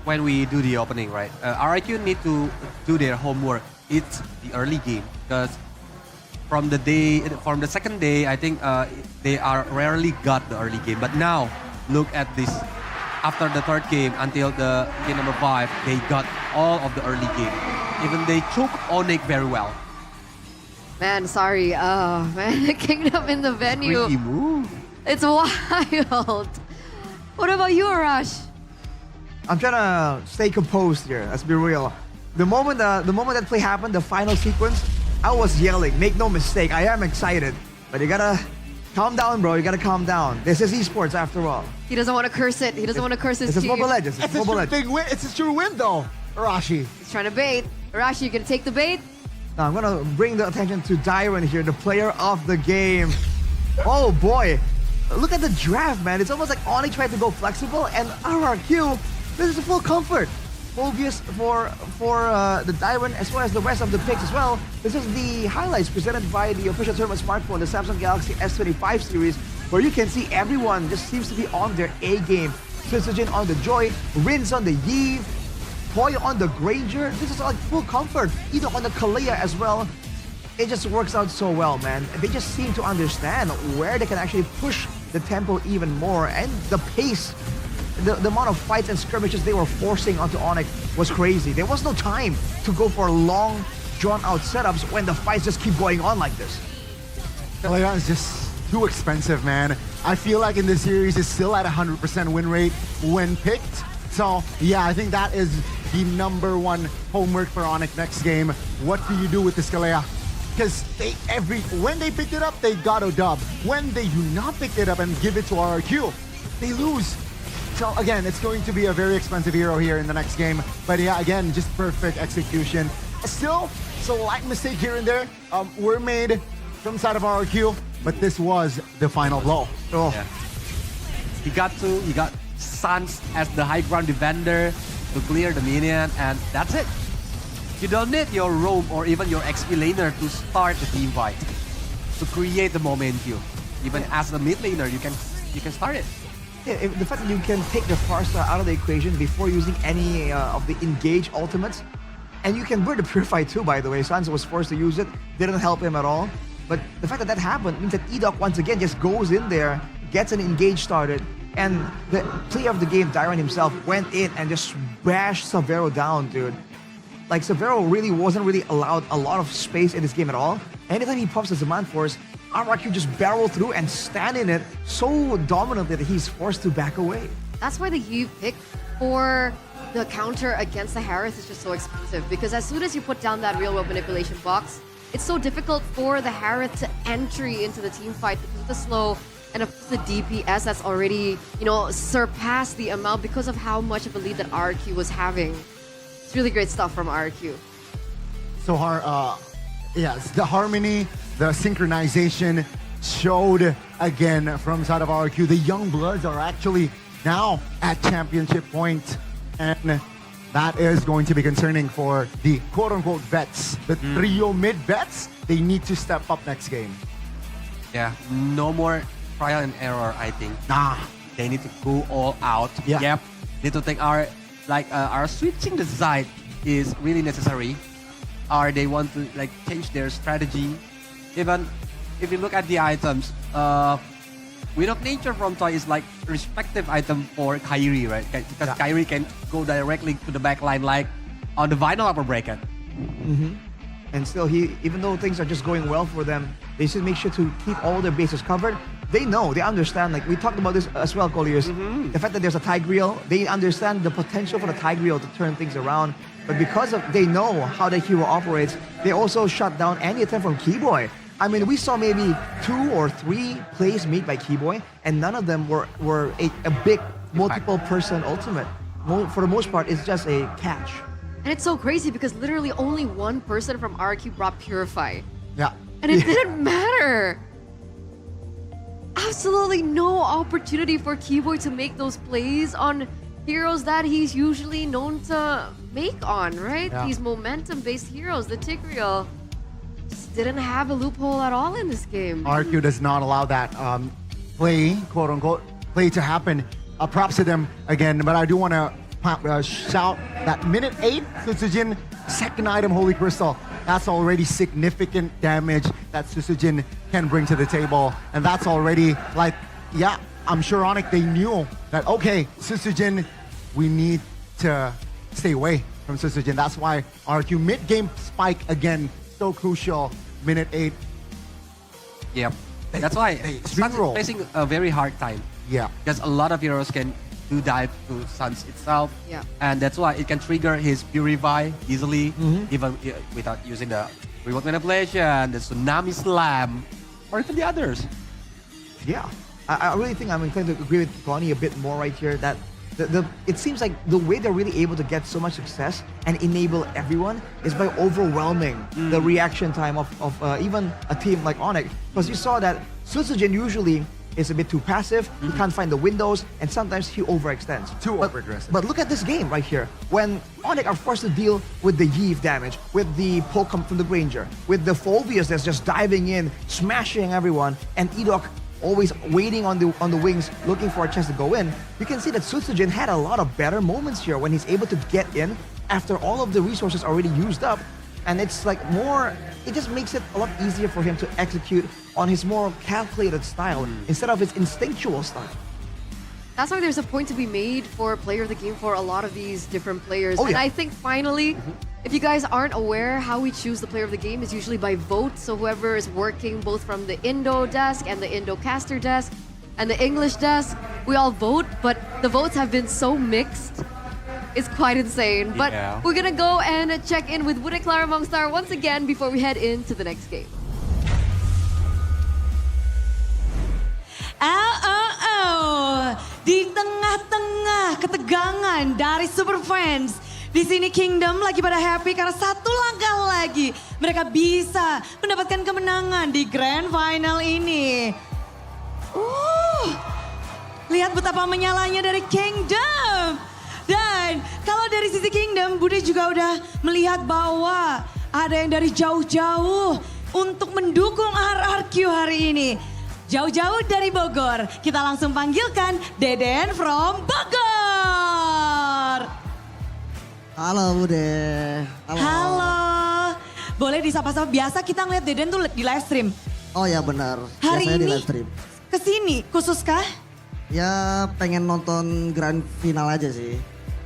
when we do the opening, right? RIQ need to do their homework. It's the early game because from the second day, I think they are rarely got the early game. But now, look at this. After the third game until the game number 5, they got all of the early game. Even they took Onyx very well. Man, sorry. Oh, man, Kingdom in the venue. Freaky move. It's wild. What about you, Arash? I'm trying to stay composed here. Let's be real. The moment that play happened, the final sequence, I was yelling. Make no mistake, I am excited, but you gotta calm down, bro. You gotta calm down. This is esports after all. He doesn't want to curse it. He doesn't want to curse his It's team. Mobile Legends. It's Mobile Legends. It's a true win, though, Arashi. He's trying to bait. Arashi, you gonna take the bait? Now I'm gonna bring the attention to Dyron here, the player of the game. Oh boy, look at the draft, man. It's almost like Onyx tried to go flexible, and RRQ, this is a full comfort. Obvious for the Dyron as well as the rest of the picks as well. This is the highlights presented by the official tournament smartphone, the Samsung Galaxy S25 series, where you can see everyone just seems to be on their A game. thcDEXY on the Joy, Rins on the Yeve, Toy on the Granger. This is like full comfort, either on the Kalea as well. It just works out so well, man. They just seem to understand where they can actually push the tempo even more, and the pace. The amount of fights and skirmishes they were forcing onto Onyx was crazy. There was no time to go for long, drawn-out setups when the fights just keep going on like this. Kalea is just too expensive, man. I feel like in this series, it's still at 100% win rate when picked. So, yeah, I think that is the #1 homework for Onyx next game. What do you do with this Kalea? Because when they picked it up, they got a dub. When they do not pick it up and give it to RRQ, they lose. So again, it's going to be a very expensive hero here in the next game. But yeah, again, just perfect execution. Still, slight mistake here and there were made from the side of RRQ, but this was the final blow. Oh. Yeah. He got Sans as the high ground defender to clear the minion, and that's it. You don't need your roam or even your XP laner to start the team fight, to create the momentum. Even as a mid laner, you can start it. Yeah, the fact that you can take the Farsa out of the equation before using any of the engage ultimates, and you can burn the Purify too, by the way. Sans was forced to use it, didn't help him at all. But the fact that that happened means that Edok once again just goes in there, gets an engage started, and the player of the game, Dyron himself, went in and just bashed Savero down, dude. Like, Savero really wasn't allowed a lot of space in this game at all. Anytime he pops the Zaman Force, RRQ just barrel through and stand in it so dominantly that he's forced to back away. That's why the Yeve pick for the counter against the Harris is just so expensive, because as soon as you put down that real-world manipulation box, it's so difficult for the Harris to entry into the team fight because of the slow and of course the DPS that's already, surpassed the amount because of how much of a lead that RRQ was having. It's really great stuff from RRQ. So yes, the harmony, the synchronization showed again from side of RRQ. The young bloods are actually now at championship point, and that is going to be concerning for the quote-unquote vets. The trio mid vets, they need to step up next game. Yeah, no more trial and error, I think. Nah. They need to go all out. Yeah. Yep. Need to take our switching the side is really necessary. Or they want to change their strategy. Even if you look at the items, Wind of Nature from Toy is like respective item for Kairi, right? Because Kairi can go directly to the back line like on the vinyl upper bracket. And still, even though things are just going well for them, they should make sure to keep all their bases covered. They know, they understand, like we talked about this as well, Colliers. The fact that there's a Tigreal, they understand the potential for the Tigreal to turn things around. But because they know how the hero operates, they also shut down any attempt from Keyboy. I mean, we saw maybe 2 or 3 plays made by Keyboy, and none of them were a big multiple person ultimate. For the most part, it's just a catch. And it's so crazy because literally only one person from RRQ brought Purify. Yeah. And it didn't matter. Absolutely no opportunity for Keyboy to make those plays on heroes that he's usually known to make on, right? Yeah. These momentum-based heroes, the Tigreal, just didn't have a loophole at all in this game. RRQ does not allow that play, quote-unquote, play to happen. Props to them again, but I do want to shout that minute 8, thcDEXY, second item, Holy Crystal. that's already significant damage that SO-DIMM can bring to the table. And that's already like, yeah, I'm sure Onyx, they knew that, okay, SO-DIMM, we need to stay away from SO-DIMM. That's why RQ mid-game spike again, so crucial, minute 8. Yep. That's why Suns is facing a very hard time. Yeah. Because a lot of heroes can do dive to Suns itself. Yeah. And that's why it can trigger his Purify easily, even without using the reward manipulation, the Tsunami Slam, or even the others. Yeah. I really think I'm inclined to agree with Connie a bit more right here that it seems like the way they're really able to get so much success and enable everyone is by overwhelming the reaction time of even a team like Onyx. Because you saw that SO-DIMM usually is a bit too passive, he can't find the windows, and sometimes he overextends. Too over-aggressive. But look at this game right here. When Onyx are forced to deal with the Yeeve damage, with the poke from the Granger, with the Phobius that's just diving in, smashing everyone, and Edok always waiting on the wings, looking for a chance to go in, you can see that SO-DIMM had a lot of better moments here when he's able to get in after all of the resources already used up. And it's like more, it just makes it a lot easier for him to execute on his more calculated style instead of his instinctual style. That's why there's a point to be made for player of the game for a lot of these different players. Oh, and yeah. I think finally, if you guys aren't aware, how we choose the player of the game is usually by vote. So whoever is working both from the Indo desk and the Indo caster desk and the English desk, we all vote, but the votes have been so mixed. It's quite insane. But we're gonna go and check in with Bude Clara Mongstar once again before we head into the next game. Di tengah-tengah ketegangan dari Super Fans, di sini Kingdom lagi pada happy karena satu langkah lagi mereka bisa mendapatkan kemenangan di Grand Final ini. Lihat betapa menyalanya dari Kingdom. Dan kalau dari sisi Kingdom, Bude juga udah melihat bahwa ada yang dari jauh-jauh untuk mendukung RRQ hari ini. Jauh-jauh dari Bogor, kita langsung panggilkan Deden from Bogor. Halo Bude. Halo. Boleh disapa-sapa, biasa kita ngeliat Deden tuh di live stream. Oh ya benar, Hari biasanya ini di live stream. Kesini khususkah? Ya pengen nonton grand final aja sih.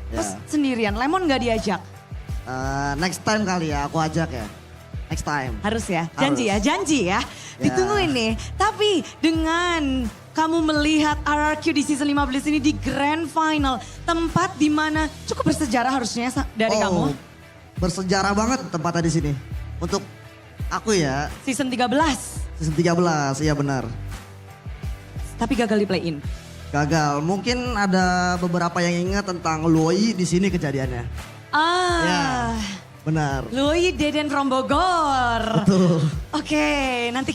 Terus sendirian, Lemon nggak diajak? Next time kali ya, aku ajak ya. Next time. Harus ya, janji ya, janji ya. Ditungguin nih. Tapi dengan kamu melihat RRQ di season 15 ini di Grand Final, tempat di mana cukup bersejarah harusnya dari kamu. Bersejarah banget tempatnya di sini. Untuk aku ya. Season 13. Season 13, iya benar. Tapi gagal di play-in. Gagal. Mungkin ada beberapa yang ingat tentang Loi di sini kejadiannya. Ya, benar. Lui Deden from Bogor. Betul. Oke, nanti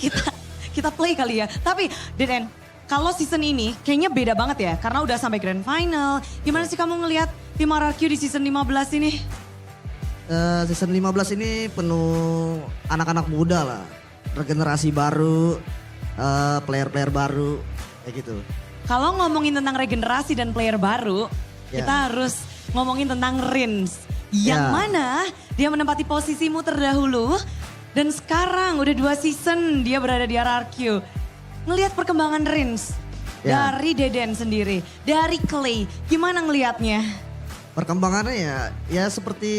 kita play kali ya. Tapi Deden, kalau season ini kayaknya beda banget ya. Karena udah sampai Grand Final. Gimana sih kamu ngelihat tim RRQ di season 15 ini? Season 15 ini penuh anak-anak muda lah. Regenerasi baru, player-player baru, kayak gitu. Kalau ngomongin tentang regenerasi dan player baru, kita harus ngomongin tentang Rins. Yang mana dia menempati posisimu terdahulu. Dan sekarang udah 2 season dia berada di RRQ. Ngelihat perkembangan Rins dari Deden sendiri, dari Clay, gimana ngelihatnya? Perkembangannya ya seperti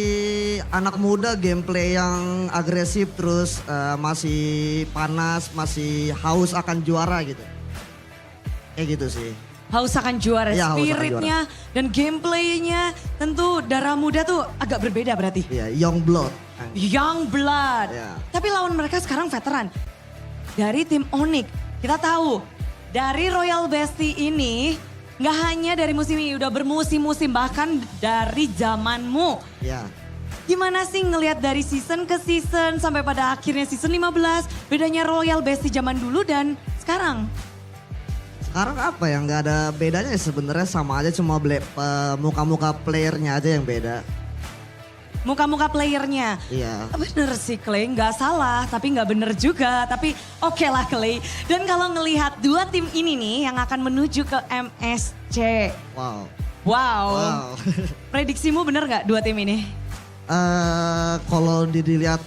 anak muda, gameplay yang agresif terus masih panas, masih haus akan juara gitu. Kayak gitu sih. Haus akan juara, ya, spiritnya dan gameplaynya tentu darah muda tuh agak berbeda berarti. Iya, young blood. Young blood. Ya. Tapi lawan mereka sekarang veteran. Dari tim Onyx, kita tahu dari Royal Bestie ini nggak hanya dari musim ini, udah bermusim-musim bahkan dari zamanmu. Ya. Gimana sih ngelihat dari season ke season sampai pada akhirnya season 15, bedanya Royal Bestie zaman dulu dan sekarang? Sekarang apa ya, nggak ada bedanya sebenarnya, sama aja, cuma muka-muka playernya aja yang beda. Muka-muka playernya. Iya. Bener sih Clay, nggak salah tapi nggak bener juga. Tapi oke lah Clay. Dan kalau ngelihat 2 tim ini nih yang akan menuju ke MSC. Wow. Prediksimu bener nggak 2 tim ini? Kalau dilihat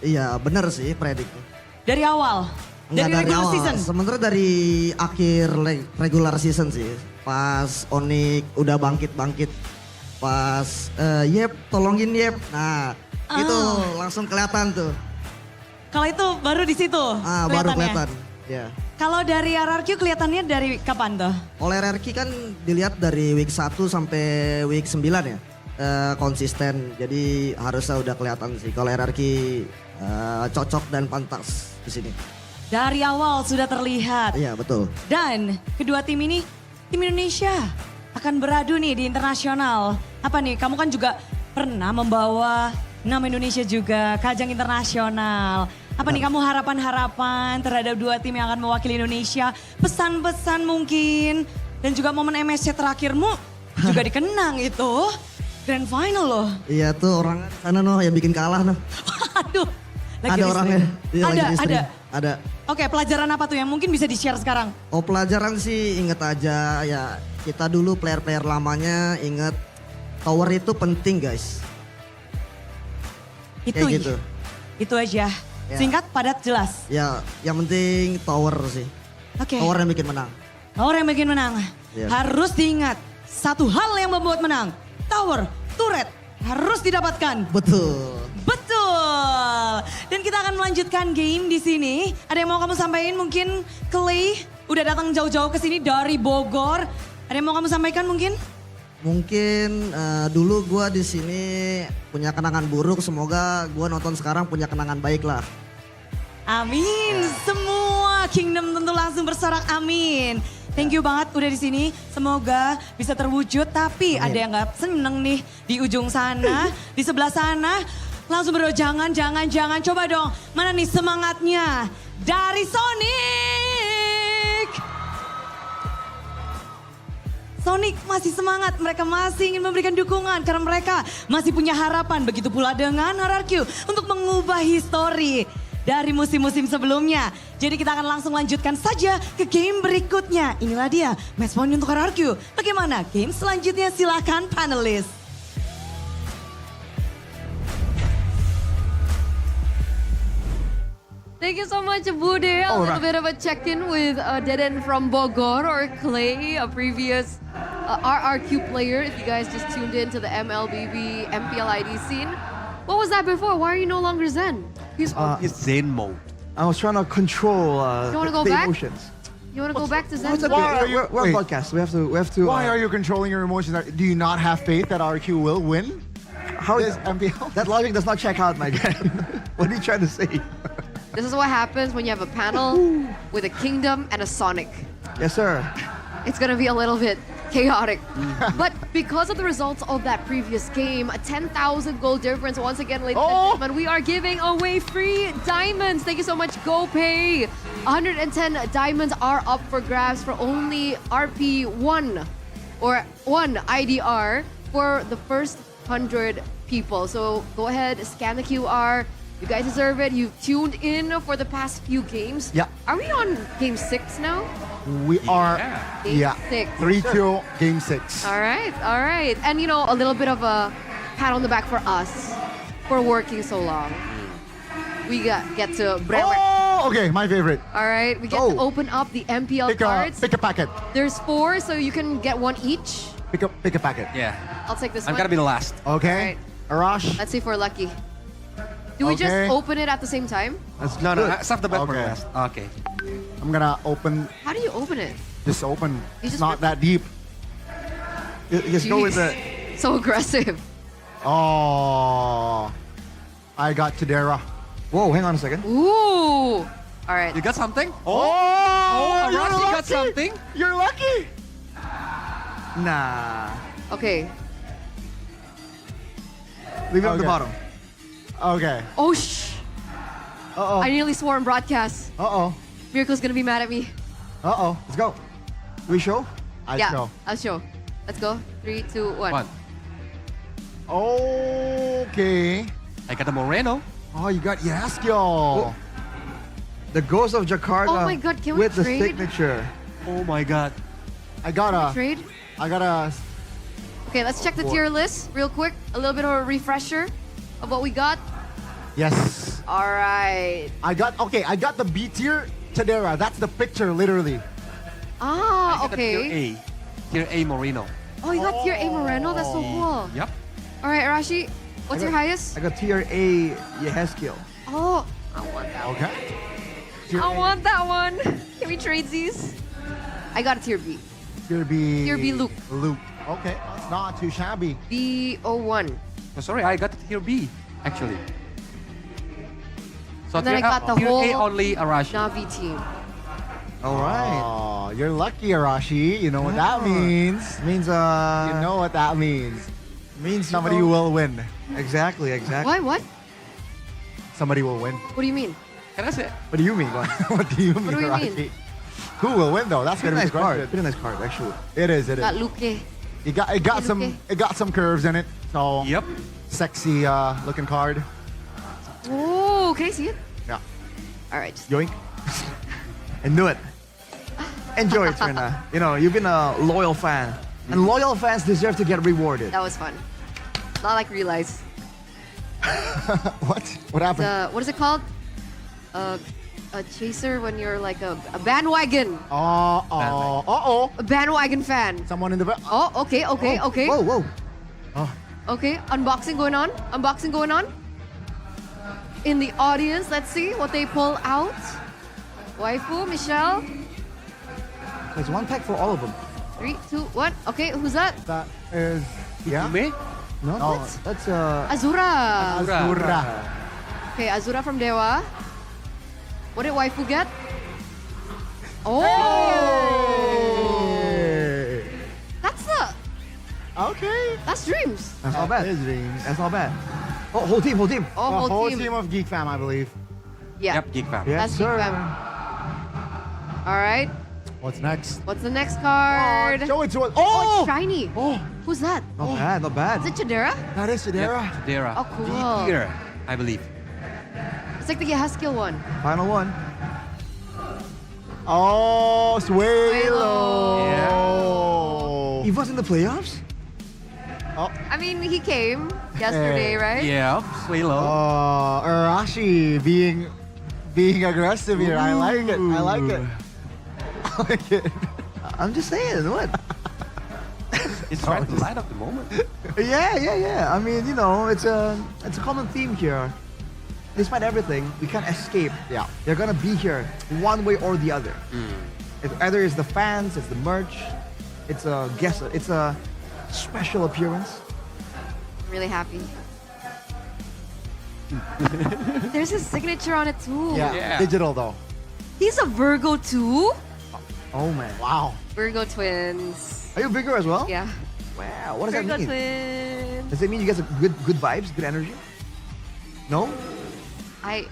Iya bener sih prediknya. Dari awal? Enggak dari regular awal, season? sementara dari akhir regular season sih. Pas Onyx udah bangkit-bangkit. Pas Yep tolongin Yep. Nah itu langsung kelihatan tuh. Kalau itu baru di situ Baru kelihatan. Ya. Kalau dari RRQ kelihatannya dari kapan tuh? Oleh RRQ kan dilihat dari week 1 sampai week 9 ya. Konsisten, jadi harusnya udah kelihatan sih kalau RRQ cocok dan pantas di sini. Dari awal sudah terlihat. Iya betul. Dan kedua tim ini, tim Indonesia akan beradu nih di internasional. Apa nih, kamu kan juga pernah membawa nama Indonesia juga ke ajang internasional. Apa nih kamu harapan-harapan terhadap dua tim yang akan mewakili Indonesia? Pesan-pesan mungkin, dan juga momen MSC terakhirmu juga dikenang itu. Grand final loh. Iya tuh orang sana noh yang bikin kalah noh. Aduh. Ada orangnya. Iya, ada. Oke, pelajaran apa tuh yang mungkin bisa di-share sekarang? Oh pelajaran sih inget aja ya kita dulu player-player lamanya inget tower itu penting guys. Itu kayak gitu. Itu aja. Ya. Singkat, padat, jelas. Ya yang penting tower sih. Oke. Tower yang bikin menang. Tower yang bikin menang. Ya. Harus diingat, satu hal yang membuat menang. Tower, turret, harus didapatkan. Betul. Betul. Dan kita akan melanjutkan game di sini. Ada yang mau kamu sampaikan mungkin? Clay udah datang jauh-jauh ke sini dari Bogor. Ada yang mau kamu sampaikan mungkin? Mungkin dulu gue di sini punya kenangan buruk, semoga gue nonton sekarang punya kenangan baik lah. Amin. Semua Kingdom tentu langsung bersorak amin. Thank you banget udah di sini. Semoga bisa terwujud. Tapi ada yang nggak seneng nih di ujung sana, di sebelah sana. Langsung berdua jangan. Coba dong. Mana nih semangatnya dari Sonic? Sonic masih semangat, mereka masih ingin memberikan dukungan karena mereka masih punya harapan. Begitu pula dengan RRQ untuk mengubah histori dari musim-musim sebelumnya. Jadi kita akan langsung lanjutkan saja ke game berikutnya. Inilah dia match point untuk RRQ. Bagaimana game selanjutnya, silakan panelis. Thank you so much, Bude. A little bit of a check-in with Deden from Bogor, or Clay, a previous RRQ player. If you guys just tuned in to the MLBB MPL ID scene. What was that before? Why are you no longer Zen? He's on his Zen mode. I was trying to control You wanna go the back? emotions. You want to go back to Zen? It's okay. We're on podcast. We have to. Why are you controlling your emotions? Do you not have faith that RQ will win? How is MPL? That logic does not check out, my guy. What are you trying to say? This is what happens when you have a panel with a Kingdom and a Sonic. Yes, sir. It's gonna be a little bit chaotic. But because of the results of that previous game, a 10,000 gold difference once again, ladies and gentlemen, we are giving away free diamonds. Thank you so much, GoPay. 110 diamonds are up for grabs for only RP1 or 1 IDR for the first 100 people. So go ahead, scan the QR. You guys deserve it. You've tuned in for the past few games. Yeah. Are we on game 6 now? We are, Game 6. 3-2, game 6. All right. And you know, a little bit of a pat on the back for us for working so long. We get to... Oh, okay, my favorite. All right, we get to open up the MPL cards. Pick a packet. There's 4, so you can get 1 each. Pick a packet. Yeah. I'll take this I'm one. gonna be the last. Okay. Arash. Let's see if we're lucky. Do we just open it at the same time? No, save the bet for last. Okay. I'm gonna open. How do you open it? Just open. You It's just not that deep. Just go with the. So aggressive. Oh, I got Tadera. Whoa, hang on a second. Ooh. All right. You got something? Oh, Arash, you're you got lucky. something? You're lucky. Nah. Okay. Leave it at the Okay. bottom. Okay. Oh, shh. Uh-oh. I nearly swore on broadcast. Uh-oh. Miracle's gonna be mad at me. Uh-oh. Let's go. Do we show? I yeah, show. I'll show. Let's go. 3, 2, 1. Okay. I got a Moreno. Oh, you got Yaskiel. The Ghost of Jakarta Oh my God, can we with the trade? signature. Oh my God. I got a. Trade? I got a. Okay, let's check the tier list real quick. A little bit of a refresher of what we got. Yes. All right. I got the B tier Chadera. That's the picture, literally. Ah, I got a okay. Tier A Moreno. Oh, you got tier A Moreno. That's so cool. Yep. All right, Arashi, what's your highest? I got tier A Yehezkiel. Oh, I want that. Okay. I want that one. Can we trade these? I got a tier B. Tier B. Tier B Luke. Luke. Okay, that's not too shabby. B01. Oh, sorry, I got tier B actually. So And then I tier got the tier whole A only Arashi. Navi team. All right. Oh, you're lucky, Arashi. You know what that means. Means You know what that means. Means Somebody will win. Exactly. What? Somebody will win. What do you mean? Can I say? What do you mean? What do you mean, do you Arashi? mean? Who will win though? That's Pretty gonna nice be the card. question. Pretty nice card, actually. It is. Got Luke. It got some curves in it. So Yep. Sexy looking card. Oh, can I see it? Yeah. All right. Yoink. I knew it. Enjoy it, Trina. You know, you've been a loyal fan. And loyal fans deserve to get rewarded. That was fun. Not like realize. What? What happened? What is it called? A chaser when you're like a bandwagon. Uh-oh. A bandwagon fan. Someone in the back. Oh, okay. Whoa. Okay, unboxing going on. In the audience, let's see what they pull out. Waifu, Michelle. There's one pack for all of them. 3, 2, 1. Okay, who's that? That is Me? No, that's Azura. Azura. Okay, Azura from Dewa. What did Waifu get? Oh! Hey. That's the... Okay. That's Dreams. That's not bad. That is dreams. That's not bad. Oh, whole team. Oh, The whole whole team. team of Geek Fam, I believe. Yeah. Yep, Geek Fam. Yes, That's sir. Geek Fam. All right. What's next? What's the next card? Show it to us. Oh, Oh! it's shiny. Oh! Who's that? Not bad. Is it Chidera? That is Chidera. Yep, Dera. Oh, cool. Tier, I believe. It's like the Yehezkiel one. Final one. Oh, Suelo. Yeah. He was in the playoffs? I mean, he came yesterday, right? Yeah, Swalo. Arashi being aggressive here. I like it. I like it. I like it. I'm just saying, what? It's trying to light up the moment. Yeah. I mean, you know, it's a common theme here. Despite everything, we can't escape. Yeah. They're gonna be here one way or the other. It's either it's the fans, it's the merch, it's a guest, it's a special appearance. I'm really happy. There's his signature on it too. Yeah. Digital though. He's a Virgo too. Oh man. Wow. Virgo twins. Are you Virgo as well? Yeah. Wow. What does Virgo that mean? twins. Does it mean you guys have good vibes, good energy? No? I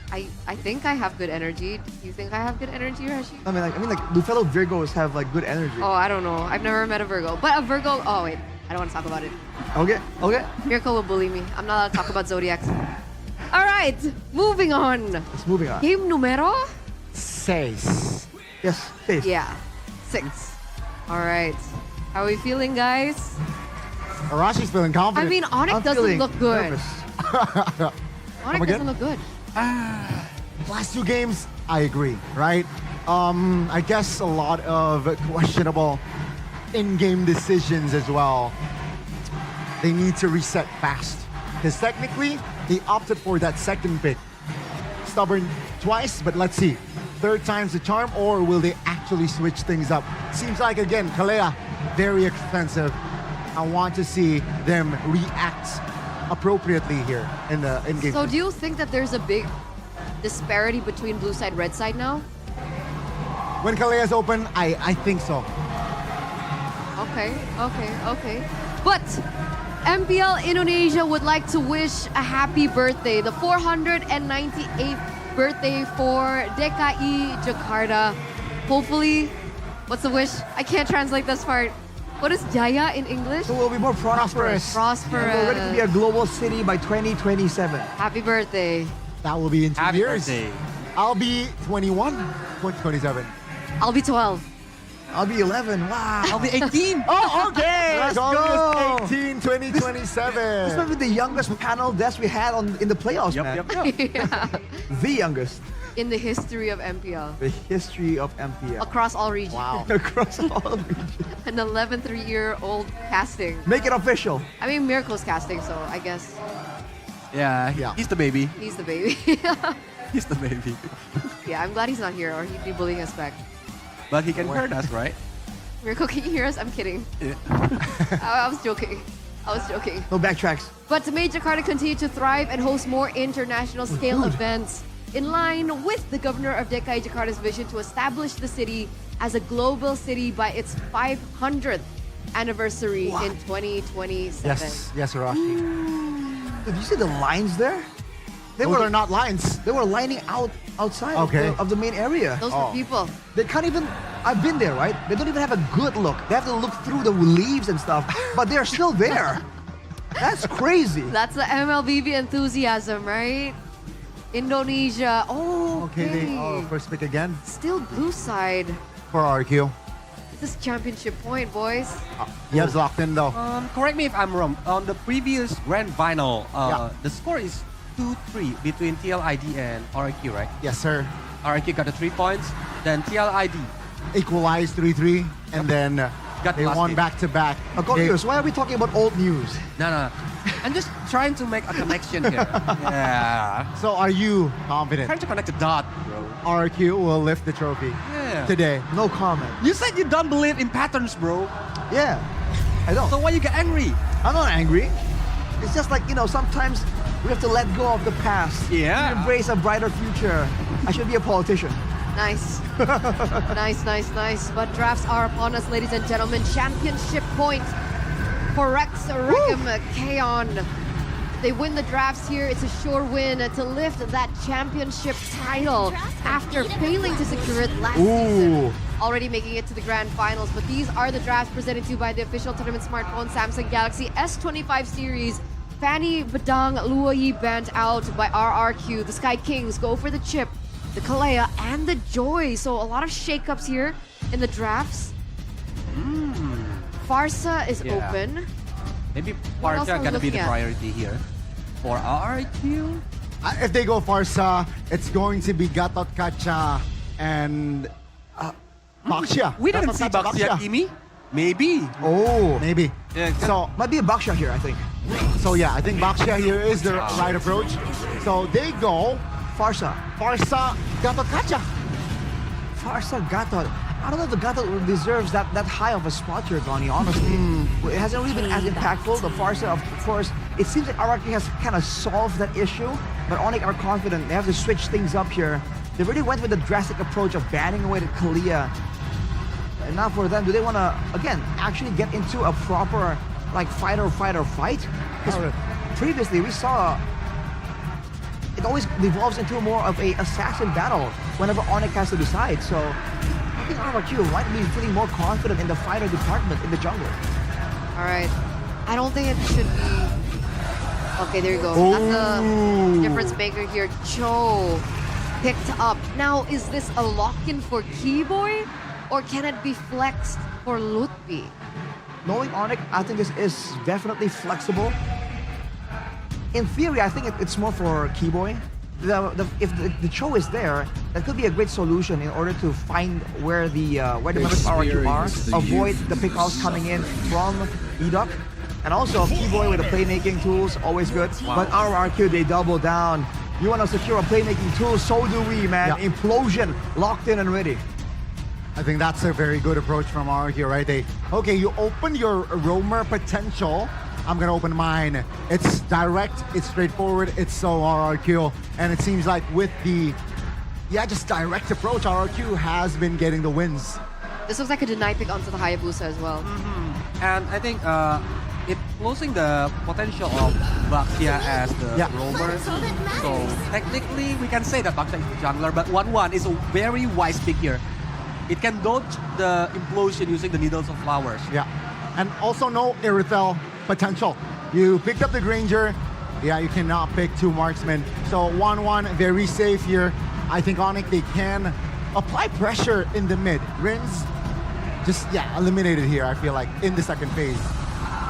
think I have good energy. Do you think I have good energy, Rashi? I mean, like, do fellow Virgos have like good energy? Oh, I don't know. I've never met a Virgo. But a Virgo. Oh wait, I don't want to talk about it. Okay. Mirko will bully me. I'm not allowed to talk about zodiacs. All right, moving on. Let's moving on. Game numero? 6. Yes, 6. Yeah, 6. All right. How are we feeling, guys? Arashi's feeling confident. I mean, Onyx I'm doesn't feeling look good. nervous. Onyx doesn't look good. Last 2 games, I agree, right? I guess a lot of questionable in-game decisions as well. They need to reset fast. Because technically, they opted for that second pick. Stubborn twice, but let's see. 3rd time's the charm, or will they actually switch things up? Seems like, again, Kalea, very expensive. I want to see them react appropriately here in the in-game. So do you think that there's a big disparity between blue side, red side now? When Kalea's open, I think so. Okay. But MPL Indonesia would like to wish a happy birthday, the 498th birthday for DKI Jakarta. Hopefully, what's the wish? I can't translate this part. What is Jaya in English? So we'll be more prosperous. Prosperous. And we're ready to be a global city by 2027. Happy birthday. That will be in 2 Happy years. birthday. I'll be 21, 27. I'll be 12. I'll be 11. Wow. I'll be 18. Oh, okay. Let's go. 18, 2027. This might be the youngest panel desk we had in the playoffs, man. Yeah. The youngest. In the history of MPL. The history of MPL. Across all regions. Wow. Across all regions. An 11-3-year-old casting. Make it official. I mean, Miracle's casting, so I guess Yeah, he's the baby. he's the baby. He's the baby. Yeah, I'm glad he's not here or he'd be bullying us back. But he can hurt us, right? Miracle, can you hear us? I'm kidding. Yeah. I was joking. I was joking. No backtracks. But to make Jakarta continue to thrive and host more international scale events in line with the governor of DKI Jakarta's vision to establish the city as a global city by its 500th anniversary in 2027. Yes, Rashi. Did you see the lines there? They're not lines. They were lining outside of the main area. Those were people. They can't even. I've been there, right? They don't even have a good look. They have to look through the leaves and stuff, but they're still there. That's crazy. That's the MLBB enthusiasm, right? Indonesia. Oh, okay. First pick again. Still blue side. For RQ. This is championship point, boys. Yes, locked in though. Correct me if I'm wrong. On the previous grand final, the score is 2-3 between TLID and RQ, right? Yes, sir. RQ got the 3 points, then TLID equalized 3-3, and then they won back-to-back. News. Why are we talking about old news? No. I'm just trying to make a connection here. Yeah. So are you confident? Trying to connect the dot, bro. RQ will lift the trophy today. No comment. You said you don't believe in patterns, bro. Yeah, I don't. So why you get angry? I'm not angry. It's just like, sometimes we have to let go of the past. Yeah. Embrace a brighter future. I should be a politician. Nice. nice. But drafts are upon us, ladies and gentlemen. Championship point for Rex Regum Kaon. They win the drafts here. It's a sure win to lift that championship title after failing to secure it last season. Already making it to the grand finals. But these are the drafts presented to you by the official tournament smartphone Samsung Galaxy S25 series. Fanny Badang Luoyi banned out by RRQ. The Sky Kings go for the chip, the Kalea, and the Joy. So a lot of shakeups here in the drafts. Farsa is open. Maybe What else Farsa are we gonna be looking the at? priority here. For RRQ? If they go Farsa, it's going to be Gatot Kacha and Baxia. We didn't see Baxia Kimi. Maybe. Oh, maybe. Yeah, So Might be a Baksha here, I think. So yeah, I think Baxia here is the right approach. So they go Farsa. Farsa, Gatot Kacha. Farsa Gatot. I don't know if the Gatot deserves that high of a spot here, Gani, honestly. It hasn't really been as impactful. The Farsa, of course, it seems like RRQ has kind of solved that issue, but Onyx are confident. They have to switch things up here. They really went with the drastic approach of banning away the Kalia. And now for them, do they want to, again, actually get into a proper, like, fight? Because previously we saw it always devolves into more of a assassin battle whenever Onyx has to decide. So I think RRQ might be feeling more confident in the fighter department in the jungle. All right. I don't think it should be. Okay, there you go. That's the difference maker here. Cho picked up. Now, is this a lock-in for Keyboy? Or can it be flexed for Lutfi? Knowing Onyx, I think this is definitely flexible. In theory, I think it's more for Keyboy. If the Cho is there, that could be a great solution in order to find where the members of RRQ are, avoid the pickoffs coming in from Edok. And also, Keyboy with the playmaking tools, always good. But RRQ, they double down. You want to secure a playmaking tool, so do we, man. Yeah. Implosion, locked in and ready. I think that's a very good approach from RRQ, right? Okay, you open your roamer potential. I'm gonna open mine. It's direct, it's straightforward, it's so RRQ. And it seems like with the, just direct approach, RRQ has been getting the wins. This looks like a deny pick onto the Hayabusa as well. And I think it closing the potential of Baxia as the roamer. So technically, we can say that Baxia is the jungler, but 1-1 is a very wise pick here. It can dodge the implosion using the Needles of Flowers. Yeah, and also no Irithel potential. You picked up the Granger. Yeah, you cannot pick two marksmen. So 1-1, very safe here. I think Onyx, they can apply pressure in the mid. Rins, just eliminated here, I feel like, in the second phase.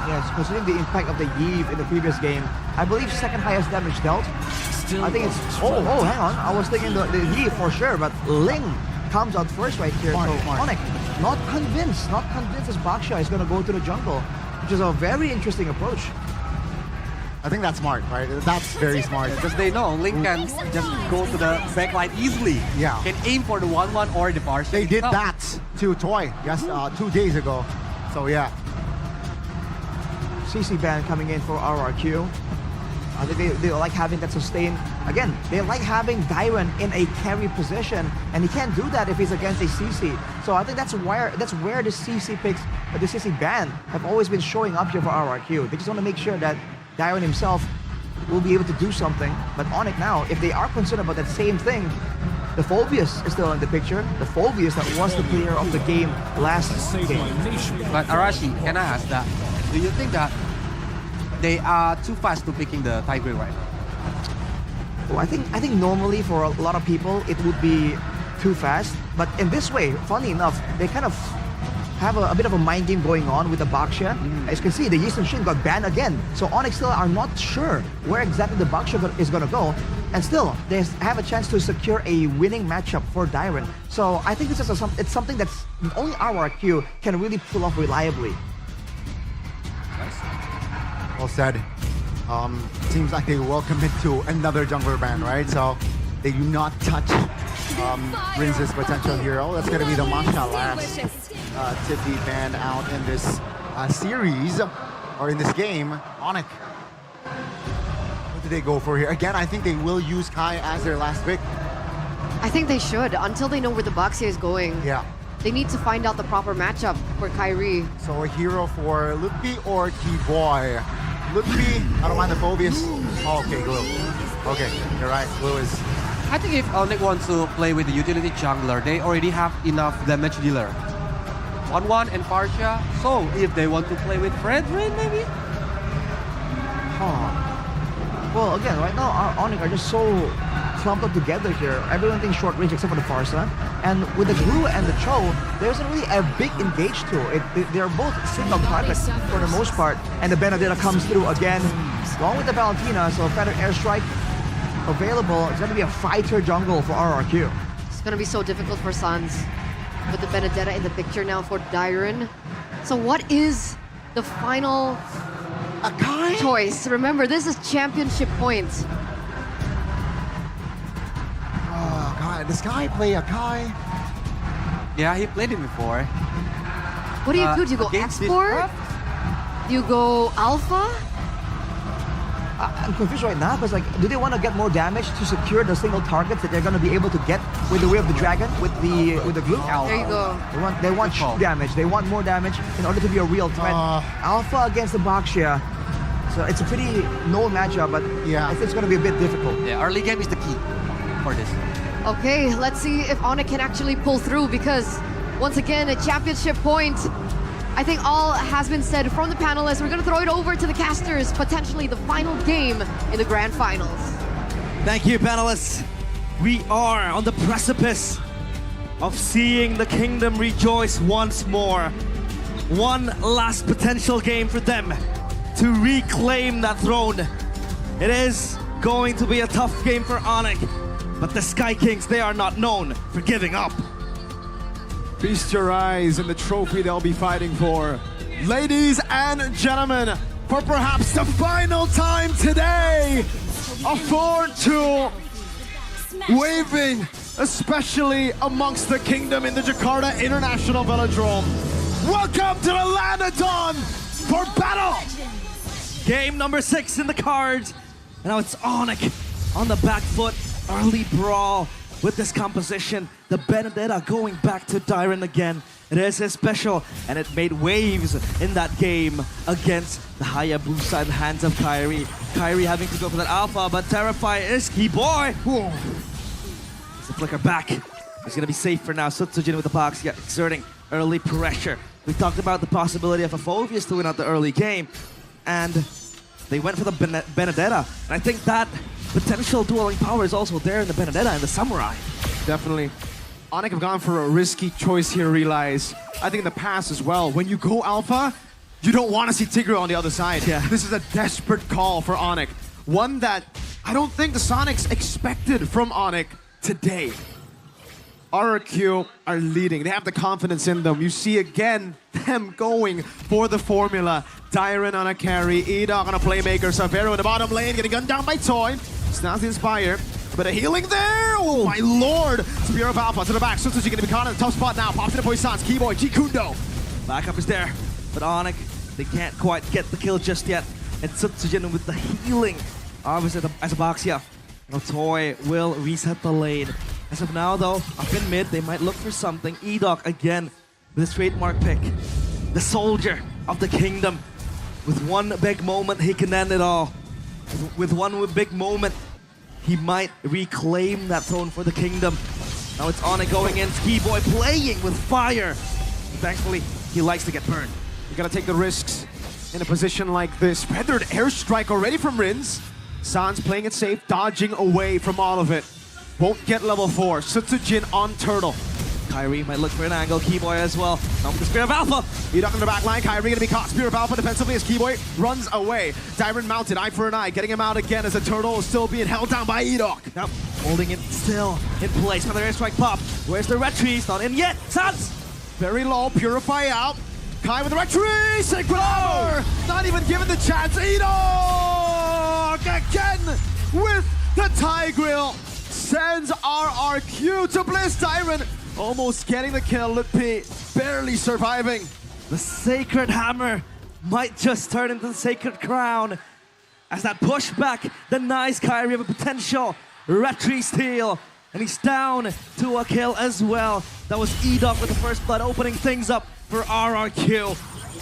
Yes, considering the impact of the Eve in the previous game, I believe second highest damage dealt. I think it's, hang on. I was thinking the Eve for sure, but Ling comes out first right here. Smart. Onyx, not convinced as Baksha is going to go to the jungle, which is a very interesting approach. I think that's smart, right? That's very smart. Because they know Link can just go to the backline easily. Yeah. Can aim for the 1-1 or the partial. They did that to Toy, 2 days ago. So yeah. CC ban coming in for RRQ. I think they like having that sustain. Again, they like having Dyron in a carry position, and he can't do that if he's against a CC. So I think that's where the CC picks, the CC ban have always been showing up here for RRQ. They just want to make sure that Dyron himself will be able to do something. But Onyx now, if they are concerned about that same thing, the Phobius is still in the picture. The Phobius that was the player of the game last game. But Arashi, can I ask that? Do you think that they are too fast to picking the Tiger right now? Well, I think normally for a lot of people it would be too fast. But in this way, funny enough, they kind of have a bit of a mind game going on with the Baksha. As you can see, the Yisung Shin got banned again. So Onyx still are not sure where exactly the Baksha is going to go. And still, they have a chance to secure a winning matchup for Dyron. So I think this is it's something that's only RRQ can really pull off reliably. Well said. Seems like they will commit to another jungler ban, right? So they do not touch Rince's potential hero. That's going to be the Masha last to be banned out in this series, or in this game. Onyx, what do they go for here? Again, I think they will use Kai as their last pick. I think they should, until they know where the Baksha is going. Yeah. They need to find out the proper matchup for Kyrie. So a hero for Lutpi or T-Boy? Lutpi, I don't mind the Phobius. Oh, okay, Glue. Okay, you're right, Glue is... I think if Onyx wants to play with the utility jungler, they already have enough damage dealer. 1-1 and Parsha. So if they want to play with Fredrin, maybe? Well, again, right now, Onyx are just so clumped up together here. Everyone thinks short range except for the Farsa. And with the Glue and the Cho, there isn't really a big engage to it. They're both single target for the most part. And the Benedetta comes through again, along with the Valentina. So Feather Airstrike available. It's going to be a fighter jungle for RRQ. It's going to be so difficult for Suns with the Benedetta in the picture now for Dyron. So what is the final choice? Remember, this is championship points. Oh, God. Does Kai play Akai? Yeah, he played it before. What do you do? Do you go export? Do you go alpha? I'm confused right now because, like, do they want to get more damage to secure the single targets that they're going to be able to get with the Way of the Dragon, with the Glue? There you go. They want damage. They want more damage in order to be a real threat. Alpha against the Baksha. So it's a pretty known matchup, but yeah, it's going to be a bit difficult. Yeah, early game is the key for this. Okay, let's see if Onyx can actually pull through, because once again, a championship point. I think all has been said from the panelists. We're going to throw it over to the casters, potentially the final game in the grand finals. Thank you, panelists. We are on the precipice of seeing the kingdom rejoice once more. One last potential game for them to reclaim that throne. It is going to be a tough game for Onyx, but the Sky Kings, they are not known for giving up. Feast your eyes in the trophy they'll be fighting for. Ladies and gentlemen, for perhaps the final time today, a 4-2 waving, especially amongst the kingdom in the Jakarta International Velodrome. Welcome to the land of dawn for battle! Game number 6 in the cards. And now it's Onyx on the back foot. Early brawl with this composition. The Benedetta going back to Dyron again. It is his special, and it made waves in that game against the Hayabusa in the hands of Kyrie. Kyrie having to go for that alpha, but Terrify is key boy. It's a flicker back. He's gonna be safe for now. Sutsujin with the box, exerting early pressure. We talked about the possibility of a Phobius to win out the early game, and they went for the Benedetta. And I think that potential dueling power is also there in the Benedetta and the Samurai. Definitely. Onyx have gone for a risky choice here, realize. I think in the past as well, when you go alpha, you don't want to see Tigreal on the other side. Yeah. This is a desperate call for Onyx. One that I don't think the Sonics expected from Onyx today. RRQ are leading. They have the confidence in them. You see again them going for the formula. Dyron on a carry, Edok on a playmaker, Savero in the bottom lane, getting gunned down by Toy. Snaps the Inspire. But a healing there! Oh my lord! Spear of Alpha to the back. Sutsuji gonna be caught in the tough spot now. Pops in the Poisons. Keyboy, G-Kundo. Backup is there. But Onyx, they can't quite get the kill just yet. And Sutsujin with the healing. Obviously, as a Boxia. Now Toy will reset the lane. As of now, though, up in mid, they might look for something. Edok again with his trademark pick. The soldier of the kingdom. With one big moment, he can end it all. With one big moment, he might reclaim that throne for the kingdom. Now it's Onyx going in. Ski-Boy playing with fire. Thankfully, he likes to get burned. You gotta take the risks in a position like this. Feathered airstrike already from Rins. Sans playing it safe, dodging away from all of it. Won't get level 4. Sutsujin on Turtle. Kyrie might look for an angle. Keyboy as well. Now with the Spear of Alpha. Edok in the back line. Kyrie gonna be caught. Spear of Alpha defensively as Keyboy runs away. Dyron mounted, eye for an eye. Getting him out again as the Turtle is still being held down by Edok. Yep, holding it still in place. Another airstrike pop. Where's the red tree? It's not in yet. Sans! Very low. Purify out. Kai with the red tree. Sacred Armor. Not even given the chance. Edok again with the Tigreal. Sends RRQ to Bliss. Dyron almost getting the kill. Litpi barely surviving. The Sacred Hammer might just turn into the Sacred Crown as that pushback denies Kyrie of a potential retry steal. And he's down to a kill as well. That was Edok with the first blood, opening things up for RRQ.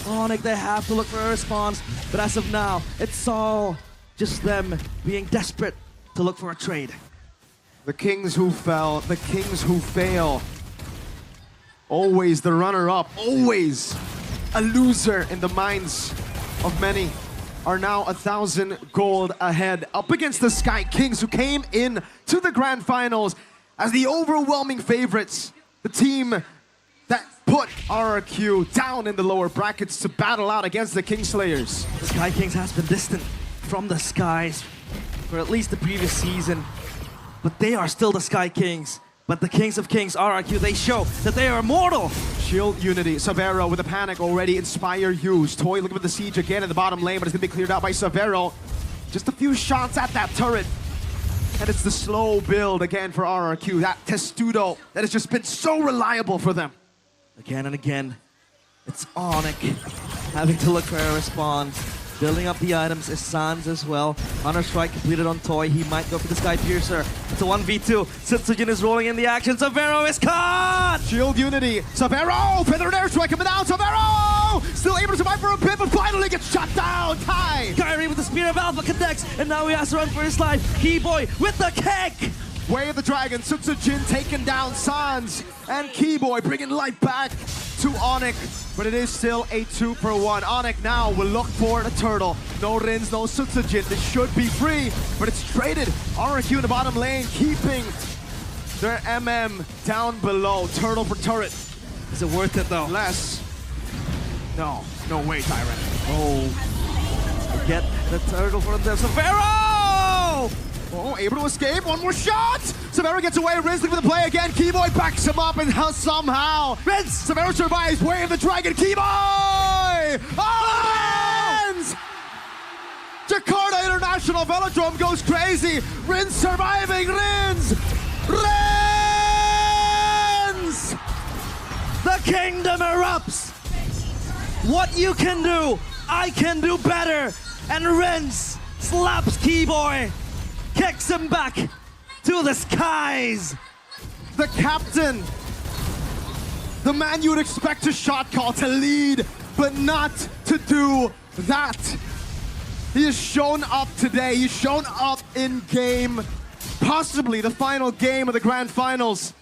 Onyx, they have to look for a response, but as of now, it's all just them being desperate to look for a trade. The kings who fell, the kings who fail. Always the runner-up, always a loser in the minds of many, are now 1,000 gold ahead, up against the Sky Kings, who came in to the grand finals as the overwhelming favorites, the team that put RRQ down in the lower brackets to battle out against the Kingslayers. The Sky Kings has been distant from the skies for at least the previous season, but they are still the Sky Kings. But the Kings of Kings, RRQ, they show that they are immortal. Shield Unity, Savero with a panic already, Inspire used. Toy looking for the siege again in the bottom lane, but it's gonna be cleared out by Savero. Just a few shots at that turret. And it's the slow build again for RRQ, that Testudo that has just been so reliable for them. Again and again, it's Onyx having to look for a response. Building up the items is Sans as well. Counter-strike completed on Toy. He might go for the Sky Piercer. It's a 1v2. Sutsujin is rolling in the action. Savero is caught! Shield Unity. Savero! Feathered airstrike coming down. Savero! Still able to survive for a bit, but finally gets shut down. Kai! Kyrie with the Spear of Alpha connects, and now he has to run for his life. Keyboy with the kick! Way of the Dragon. Sutsujin taking down Sans. And Keyboy bringing life back to Onyx. But it is still a 2-for-1. Onyx now will look for the turtle. No Rins, no Sutsujin. This should be free, but it's traded. RRQ in the bottom lane, keeping their MM down below. Turtle for turret. Is it worth it though? Less. No, no way, Tyrant. Oh, get the turtle for them. Savero! Oh, able to escape. One more shot. Savero gets away. Riz looking for the play again. Keyboy backs him up, and somehow Riz. Savero survives. Way of the Dragon. Keyboy! Oh, Rins! Jakarta International Velodrome goes crazy. Rins surviving. Rins! Rins! The kingdom erupts. What you can do, I can do better. And Rins slaps Keyboy. Kicks him back to the skies. The captain, the man you would expect a shot call to lead, but not to do that. He has shown up today. He's shown up in game, possibly the final game of the grand finals.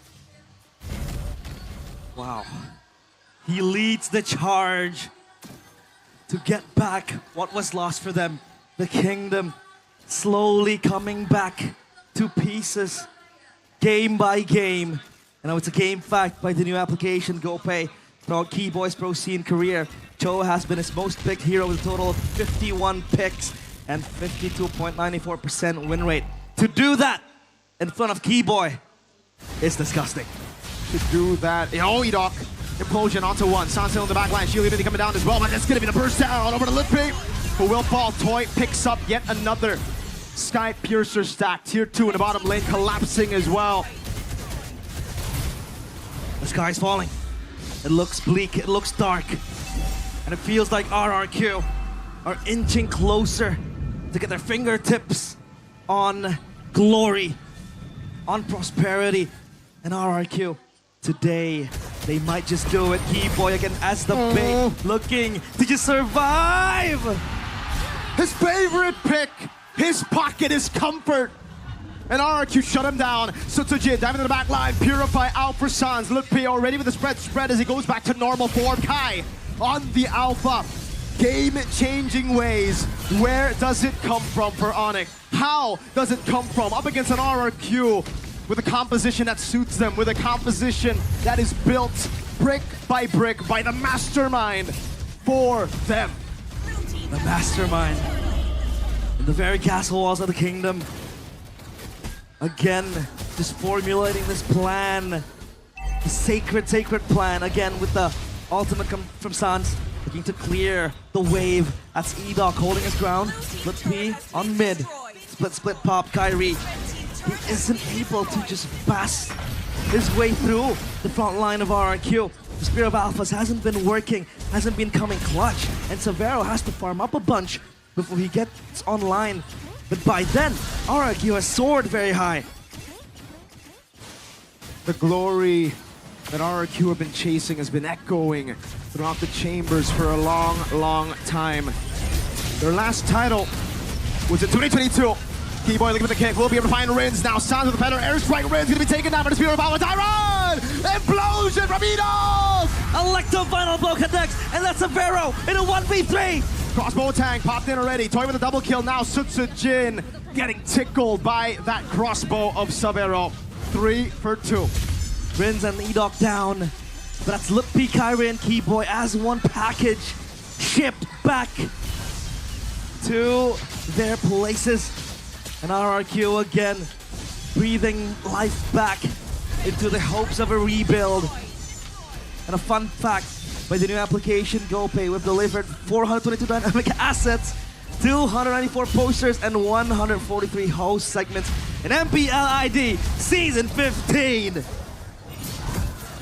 Wow. He leads the charge to get back what was lost for them. The kingdom slowly coming back to pieces, game by game. And now it's a game fact by the new application, GoPay. Throughout Keyboy's pro scene career, Cho has been his most picked hero with a total of 51 picks and 52.94% win rate. To do that in front of Keyboy is disgusting. To do that, Edoc, implosion onto one. Sansa on the back line, Shield even coming down as well, but it's gonna be the burst down over to Lippy, who will fall. Toy picks up yet another Sky Piercer stack. Tier 2 in the bottom lane collapsing as well. The sky's falling. It looks bleak, it looks dark. And it feels like RRQ are inching closer to get their fingertips on glory, on prosperity, and RRQ. Today, they might just do it. Keyboy again as the bait, looking to just survive. His favorite pick, his pocket, his comfort. And RRQ shut him down. Sutsujin diving in the back line. Purify out for Sans. Lutpi already with the spread as he goes back to normal form. Kai on the alpha. Game-changing ways. Where does it come from for Onyx? How does it come from? Up against an RRQ with a composition that suits them, with a composition that is built brick by the mastermind for them. The mastermind in the very castle walls of the kingdom. Again, just formulating this plan. The sacred plan. Again, with the ultimate from Sans. Looking to clear the wave. That's Edoc holding his ground. Let's be on mid. Split pop, Kyrie. He isn't able to just pass his way through the front line of RRQ. The Spear of Alphas hasn't been working, hasn't been coming clutch. And Severo has to farm up a bunch before he gets online. But by then, RRQ has soared very high. The glory that RRQ have been chasing has been echoing throughout the chambers for a long time. Their last title was in 2022. Keyboy looking for the kick, will be able to find Rins now. Sounds with the better airstrike. Rins gonna be taken down by the Spear of Alpha. Tyron! Implosion from Edoc! Electo final blow connects, and that's Severo in a 1v3. Crossbow tank popped in already. Toy with a double kill now. Sutsujin getting tickled by that crossbow of Severo. 3 for 2. Rins and Edoc down. But that's Lippy, Kyrie, and Keyboy as one package shipped back to their places. And RRQ again breathing life back into the hopes of a rebuild. And a fun fact, by the new application GoPay, we've delivered 422 dynamic assets, 294 posters, and 143 host segments in MPL ID Season 15.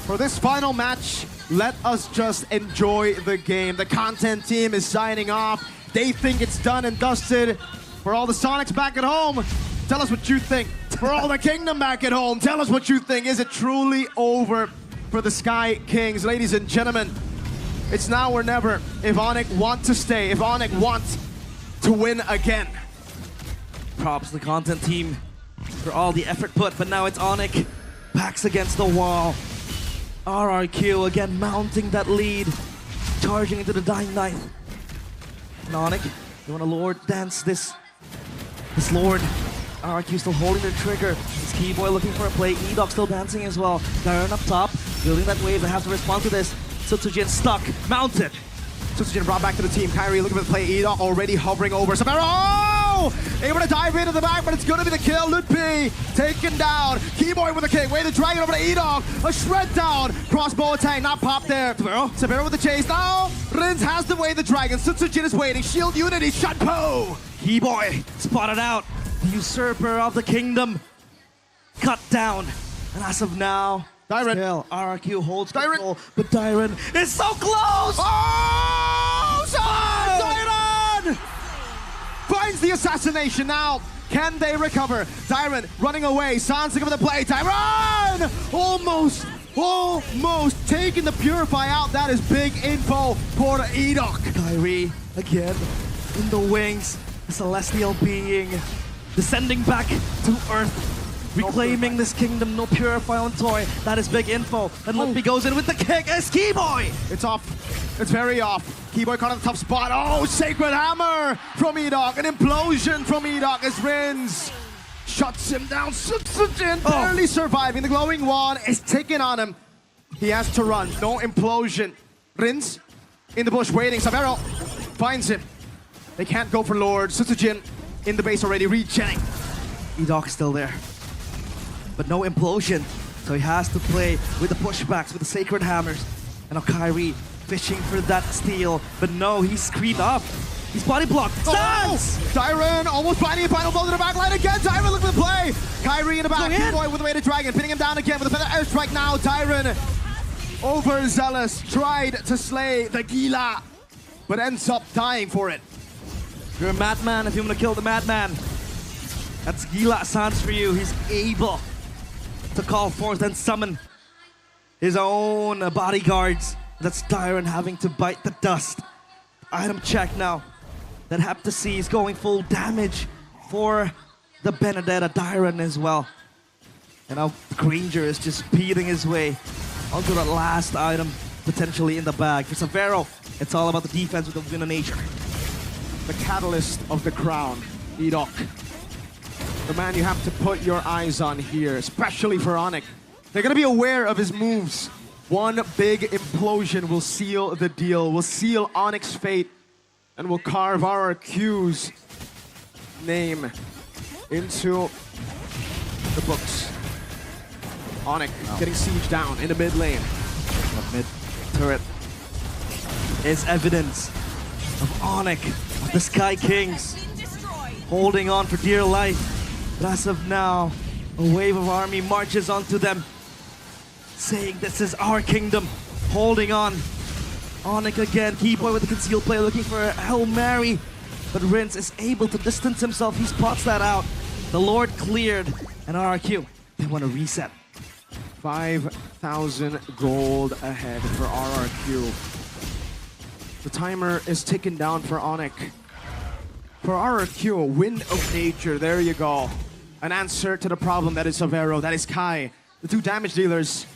For this final match, let us just enjoy the game. The content team is signing off. They think it's done and dusted. For all the Sonics back at home, tell us what you think. For all the Kingdom back at home, tell us what you think. Is it truly over for the Sky Kings? Ladies and gentlemen, it's now or never. If Onyx want to stay, if Onyx wants to win again. Props to the content team for all the effort put, but now it's Onyx backs against the wall. RRQ again mounting that lead, charging into the dying knight. And Onyx, you want to Lord dance this Lord. RRQ still holding the trigger. It's Keyboy looking for a play. Edoc still dancing as well. Darren up top, building that wave. They have to respond to this. Sutsujin stuck, mounted. Sutsujin brought back to the team. Kyrie looking for the play. Edoc already hovering over. Severo! Oh! Able to dive into the back, but it's going to be the kill. Lutpi taken down. Keyboy with the kick. Way the dragon over to Edoc. A shred down. Crossbow attack, not popped there. Severo with the chase. Now, Rins has the way the dragon. Sutsujin is waiting. Shield unity. Shutpo! Keyboy spotted out. The usurper of the kingdom. Cut down. And as of now, Dyron. Still, RRQ holds control, but Dyron is so close! Oh! Dyron! Finds the assassination now. Can they recover? Dyron running away. Sans looking for the play. Dyron! Almost taking the Purify out. That is big info for Edoc. Kyrie again in the wings. The celestial being descending back to Earth, reclaiming this kingdom. No Purify on Toy. That is big info. And Lippy goes in with the kick as Keyboy. It's off. It's very off. Keyboy caught in the tough spot. Oh, Sacred Hammer from Edoc. An implosion from Edoc as Rins shuts him down. thcDEXY barely surviving. The glowing wand is taking on him. He has to run. No implosion. Rins in the bush waiting. Savero finds him. They can't go for Lord. thcDEXY in the base already, regenning. E-Doc still there. But no implosion. So he has to play with the pushbacks, with the Sacred Hammers. And now Kyrie fishing for that steal. But no, he's screened up. He's body blocked. Stance! Dyron almost finding a final blow to the back line again. Dyron looking to play. Kyrie in the back. Boy with the weighted dragon. Pinning him down again with a feather airstrike now. Dyron overzealous. Tried to slay the Gila. But ends up dying for it. You're a madman if you want to kill the madman. That's Gila Sans for you. He's able to call forth and summon his own bodyguards. That's Dyron having to bite the dust. Item check now. That Heptacy is going full damage for the Benedetta Dyron as well. And now Granger is just beating his way onto that last item potentially in the bag. For Savero, it's all about the defense with the Win of Nature. The catalyst of the crown, E-Doc. The man you have to put your eyes on here, especially for Onyx. They're gonna be aware of his moves. One big implosion will seal the deal, will seal Onyx's fate, and will carve RRQ's name into the books. Onyx getting sieged down in the mid lane. The mid turret is evidence of Onyx, of the Sky Kings, holding on for dear life. But as of now, a wave of army marches onto them, saying this is our kingdom, holding on. Onyx again, Keyboy with the concealed play, looking for a Hail Mary, but Rince is able to distance himself. He spots that out. The Lord cleared, and RRQ, they want to reset. 5,000 gold ahead for RRQ. The timer is ticking down for Onyx. For RRQ, a Wind of Nature, there you go. An answer to the problem that is Savero, that is Kai. The two damage dealers.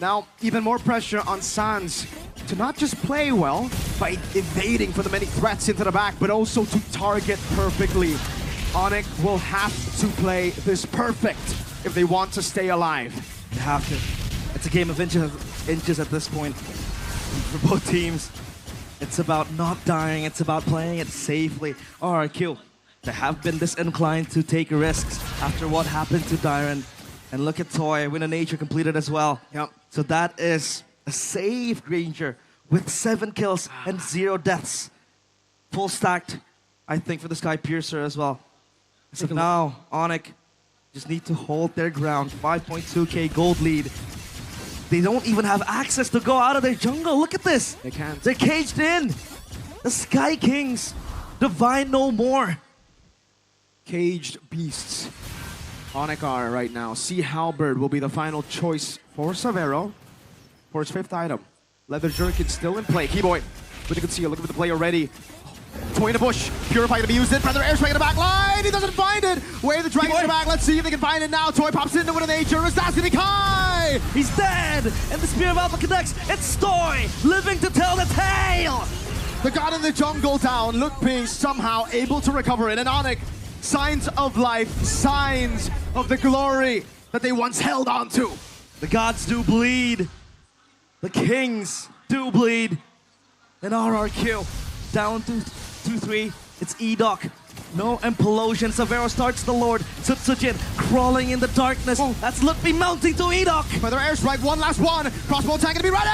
Now, even more pressure on Sans to not just play well by evading for the many threats into the back, but also to target perfectly. Onyx will have to play this perfect if they want to stay alive. They have to. It's a game of inches at this point for both teams. It's about not dying, it's about playing it safely. RRQ, they have been disinclined to take risks after what happened to Dyron. And look at Toy, Win of Nature completed as well. Yep. So that is a safe Granger with 7 kills and 0 deaths. Full stacked, I think, for the Sky Piercer as well. So now, Onyx just need to hold their ground. 5.2k gold lead. They don't even have access to go out of their jungle. Look at this. They can't. They're caged in. The Sky Kings, divine no more. Caged beasts. Onyx are right now. Sea Halberd will be the final choice for Savero for his 5th item. Leather Jerkin still in play. Keyboy with the conceal. Look at the play already. Toy in the bush. Purify to be used in. Feather airstrike in the back line. He doesn't find it. Wave the dragon in the back. Let's see if they can find it now. Toy pops into Win of Nature. Is that gonna be Kai? He's dead. And the Spear of Alpha connects. It's Toy living to tell the tale. The god in the jungle down. Look, P somehow able to recover it. And Onyx, signs of life, signs of the glory that they once held on to. The gods do bleed. The kings do bleed. And RRQ down to 2-3. It's E-Doc. No implosion. Savero starts the Lord. thcDEXY crawling in the darkness. That's Lutfi mounting to E-Doc. Feather airstrike, one last one. Crossbow tank gonna be ready.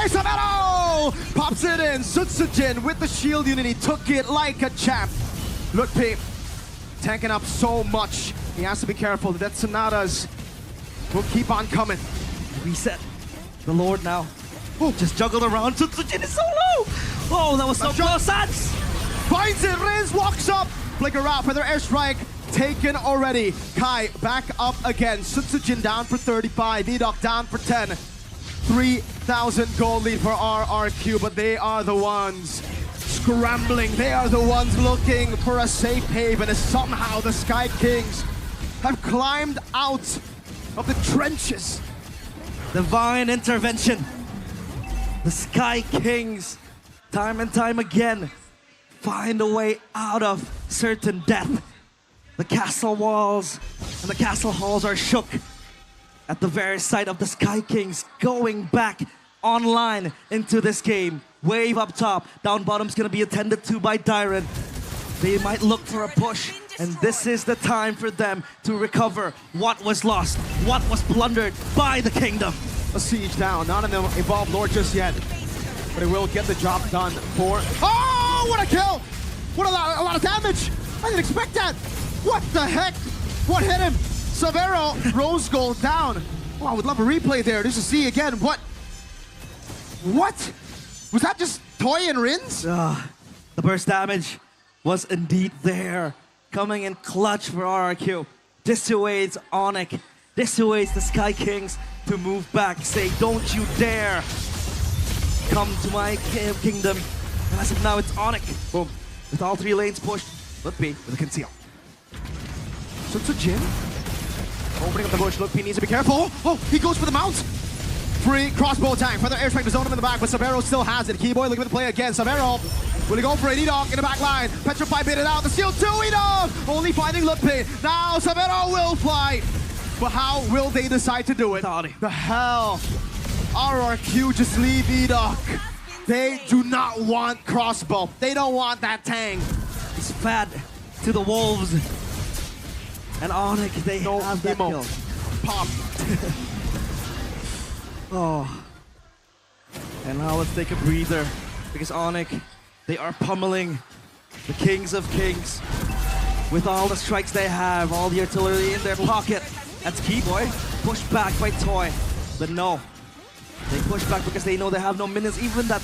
Savero pops it in. thcDEXY with the shield unity took it like a champ. Lutfi tanking up so much. He has to be careful. The Death Sonatas will keep on coming. Reset. The Lord now. Oh, just juggled around. thcDEXY is so low. Oh, that was so close. Sans finds it. Riz walks up. Flicker out. Feather airstrike taken already. Kai back up again. thcDEXY down for 35. E-Doc down for 10. 3,000 gold lead for RRQ, but they are the ones scrambling. They are the ones looking for a safe haven as somehow the Sky Kings have climbed out of the trenches. Divine intervention. The Sky Kings, time and time again, find a way out of certain death. The castle walls and the castle halls are shook at the very sight of the Sky Kings going back online into this game. Wave up top, down bottom's gonna be attended to by Dyron. They might look for a push, and this is the time for them to recover what was lost, what was plundered by the kingdom. A siege down, not an evolved lord just yet, but it will get the job done for... Oh, what a kill! What a lot of damage! I didn't expect that! What the heck? What hit him? Severo, rose gold down. Oh, I would love a replay there just to see again what... What? Was that just Toy and Rins? The burst damage was indeed there. Coming in clutch for RRQ. Dissuades Onyx. Dissuades the Sky Kings to move back. Say, don't you dare come to my kingdom. And as of now, it's Onyx. Boom. With all 3 lanes pushed. Look B with a conceal. So it's a Jin. Opening up the bush. Look, P needs to be careful. Oh, he goes for the mount. Free crossbow attack. Further airstrike to zone him in the back, but Severo still has it. Keyboy looking for the play again. Severo will he go for it? Edog in the back line. Petrify bit it out. The steal to Edog. Only finding Lutpi. Now Severo will fly. But how will they decide to do it? The hell? RRQ just leave Edog. They do not want crossbow. They don't want that tang. It's fat to the wolves. And Onyx, they have that kill. Pop. Oh. And now let's take a breather. Because Onyx, they are pummeling the Kings of Kings. With all the strikes they have, all the artillery in their pocket. That's Keyboy. Pushed back by Toy. But no. They push back because they know they have no minions. Even that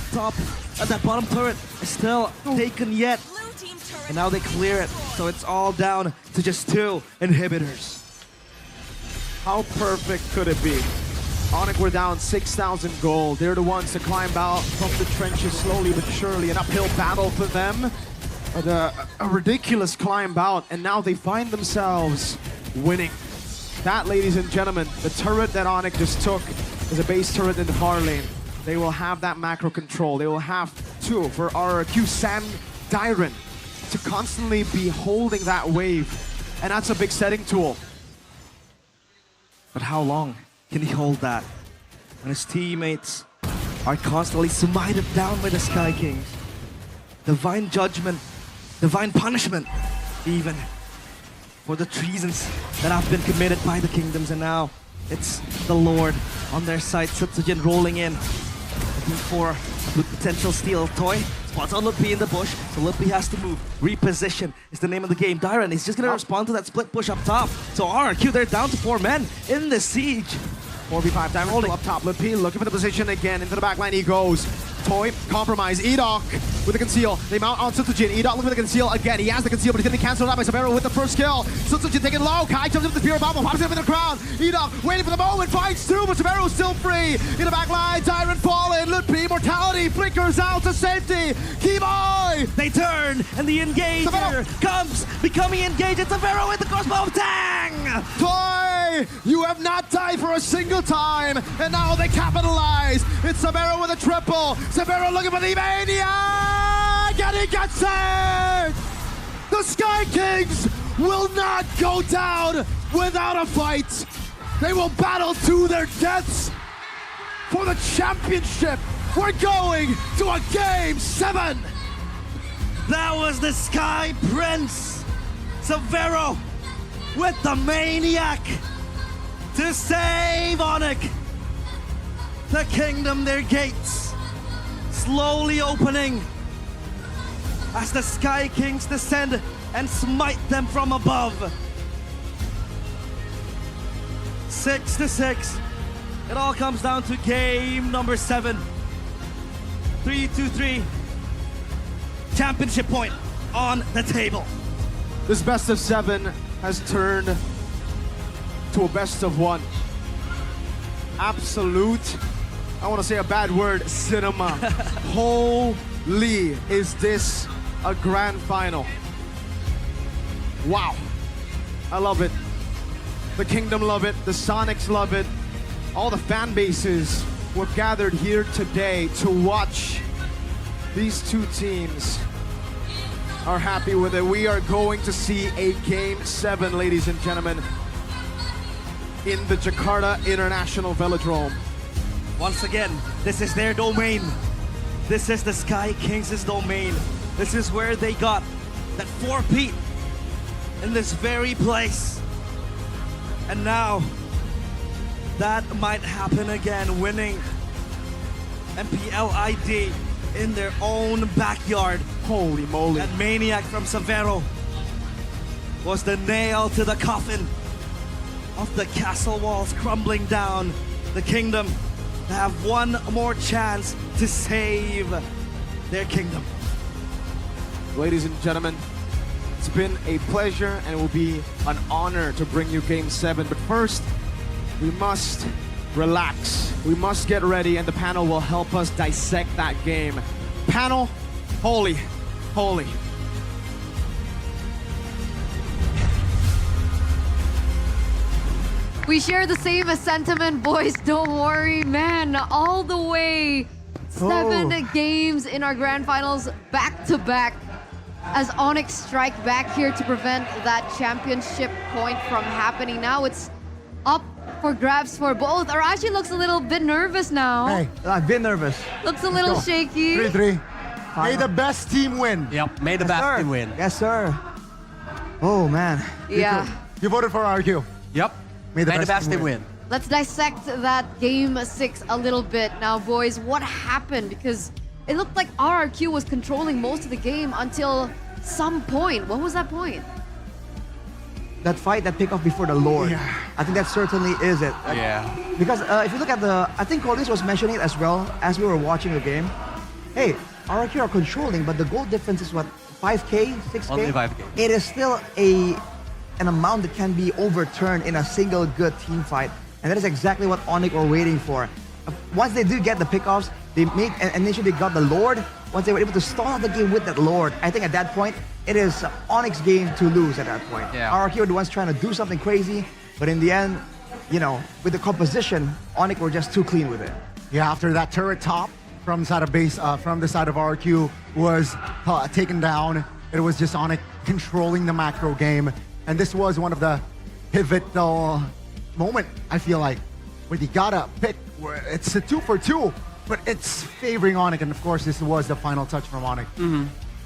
bottom turret is still taken yet. And now they clear it. So it's all down to just 2 inhibitors. How perfect could it be? Onyx were down 6,000 gold. They're the ones to climb out from the trenches slowly but surely. An uphill battle for them. A ridiculous climb out. And now they find themselves winning. That, ladies and gentlemen, the turret that Onyx just took is a base turret in the far lane. They will have that macro control. They will have 2 for RRQ, Sam, Dyron, to constantly be holding that wave. And that's a big setting tool. But how long can he hold that when his teammates are constantly smited down by the Sky Kings? Divine judgment, divine punishment, even for the treasons that have been committed by the kingdoms. And now it's the Lord on their side. Setsujin rolling in, looking for the potential steal. Toy spots on Lutpi in the bush, so Lutpi has to move. Reposition is the name of the game. Dyron is just gonna respond to that split push up top. So RRQ, they're down to 4 men in the siege. 4v5 Dyron still up top. Lutpi looking for the position again. Into the back line he goes. Toy, compromise. Edok with the conceal. They mount on Setsujin. Edok looking for the conceal again. He has the conceal, but he's getting cancelled out by Severo with the first kill. Setsujin taking low. Kai jumps up the spear bomb. Pops him in the crowd. Edok waiting for the moment. Finds 2, but Severo's still free. In the back line, Dyron falling. Lutpi, mortality, flickers out to safety. Keyboy! They turn, and the engager comes, becoming engaged. It's Severo with the crossbow. Tang! Toy, you have not died for a single time, and now they capitalize. It's Severo with a triple. Severo looking for the maniac, and he gets it! The Sky Kings will not go down without a fight. They will battle to their deaths for the championship. We're going to a Game 7. That was the Sky Prince, Severo, with the maniac to save Onyx. The kingdom, their gates slowly opening as the Sky Kings descend and smite them from above. 6-6. It all comes down to game number 7. 3-2-3. Championship point on the table. This best of 7 has turned to a best of 1. Absolute, I want to say a bad word, cinema. Holy, is this a grand final? Wow. I love it. The Kingdom love it. The Sonics love it. All the fan bases were gathered here today to watch these 2 teams are happy with it. We are going to see a Game 7, ladies and gentlemen, in the Jakarta International Velodrome. Once again, this is their domain. This is the Sky Kings' domain. This is where they got that 4-peat in this very place. And now, that might happen again, winning MPL ID in their own backyard. Holy moly. That maniac from Severo was the nail to the coffin of the castle walls crumbling down. The kingdom to have one more chance to save their kingdom. Ladies and gentlemen, it's been a pleasure and it will be an honor to bring you Game 7. But first, we must relax. We must get ready and the panel will help us dissect that game. Panel, holy. We share the same sentiment, boys. Don't worry, man. All the way 7 games in our grand finals back to back as Onyx strike back here to prevent that championship point from happening. Now it's up for grabs for both. Arashi looks a little bit nervous now. Hey, I've been nervous. Looks a little shaky. 3-3. May the best team win. Yep, may the best team win. Yes, sir. Oh, man. Yeah. You voted for RQ. Yep. May the best team win. Let's dissect that Game 6 a little bit now, boys. What happened? Because it looked like RRQ was controlling most of the game until some point. What was that point? That fight, that pickoff before the Lord. Yeah. I think that certainly is it. Yeah. Because if you look at I think Coldis was mentioning it as well as we were watching the game. Hey, RRQ are controlling, but the goal difference is what? 5K, 6K? Only 5K. It is still an amount that can be overturned in a single good team fight. And that is exactly what Onyx were waiting for. Once they do get the pickoffs, they made, and initially they got the Lord. Once they were able to stall the game with that Lord, I think at that point, it is Onyx game to lose at that point. Yeah. RRQ are the ones trying to do something crazy, but in the end, you know, with the composition, Onyx were just too clean with it. Yeah, after that turret top from side of base, from the side of RQ was taken down, it was just Onyx controlling the macro game. And this was one of the pivotal moment, I feel like, where you gotta pick, where it's a 2 for 2, but it's favoring Onyx, and of course this was the final touch from Onyx.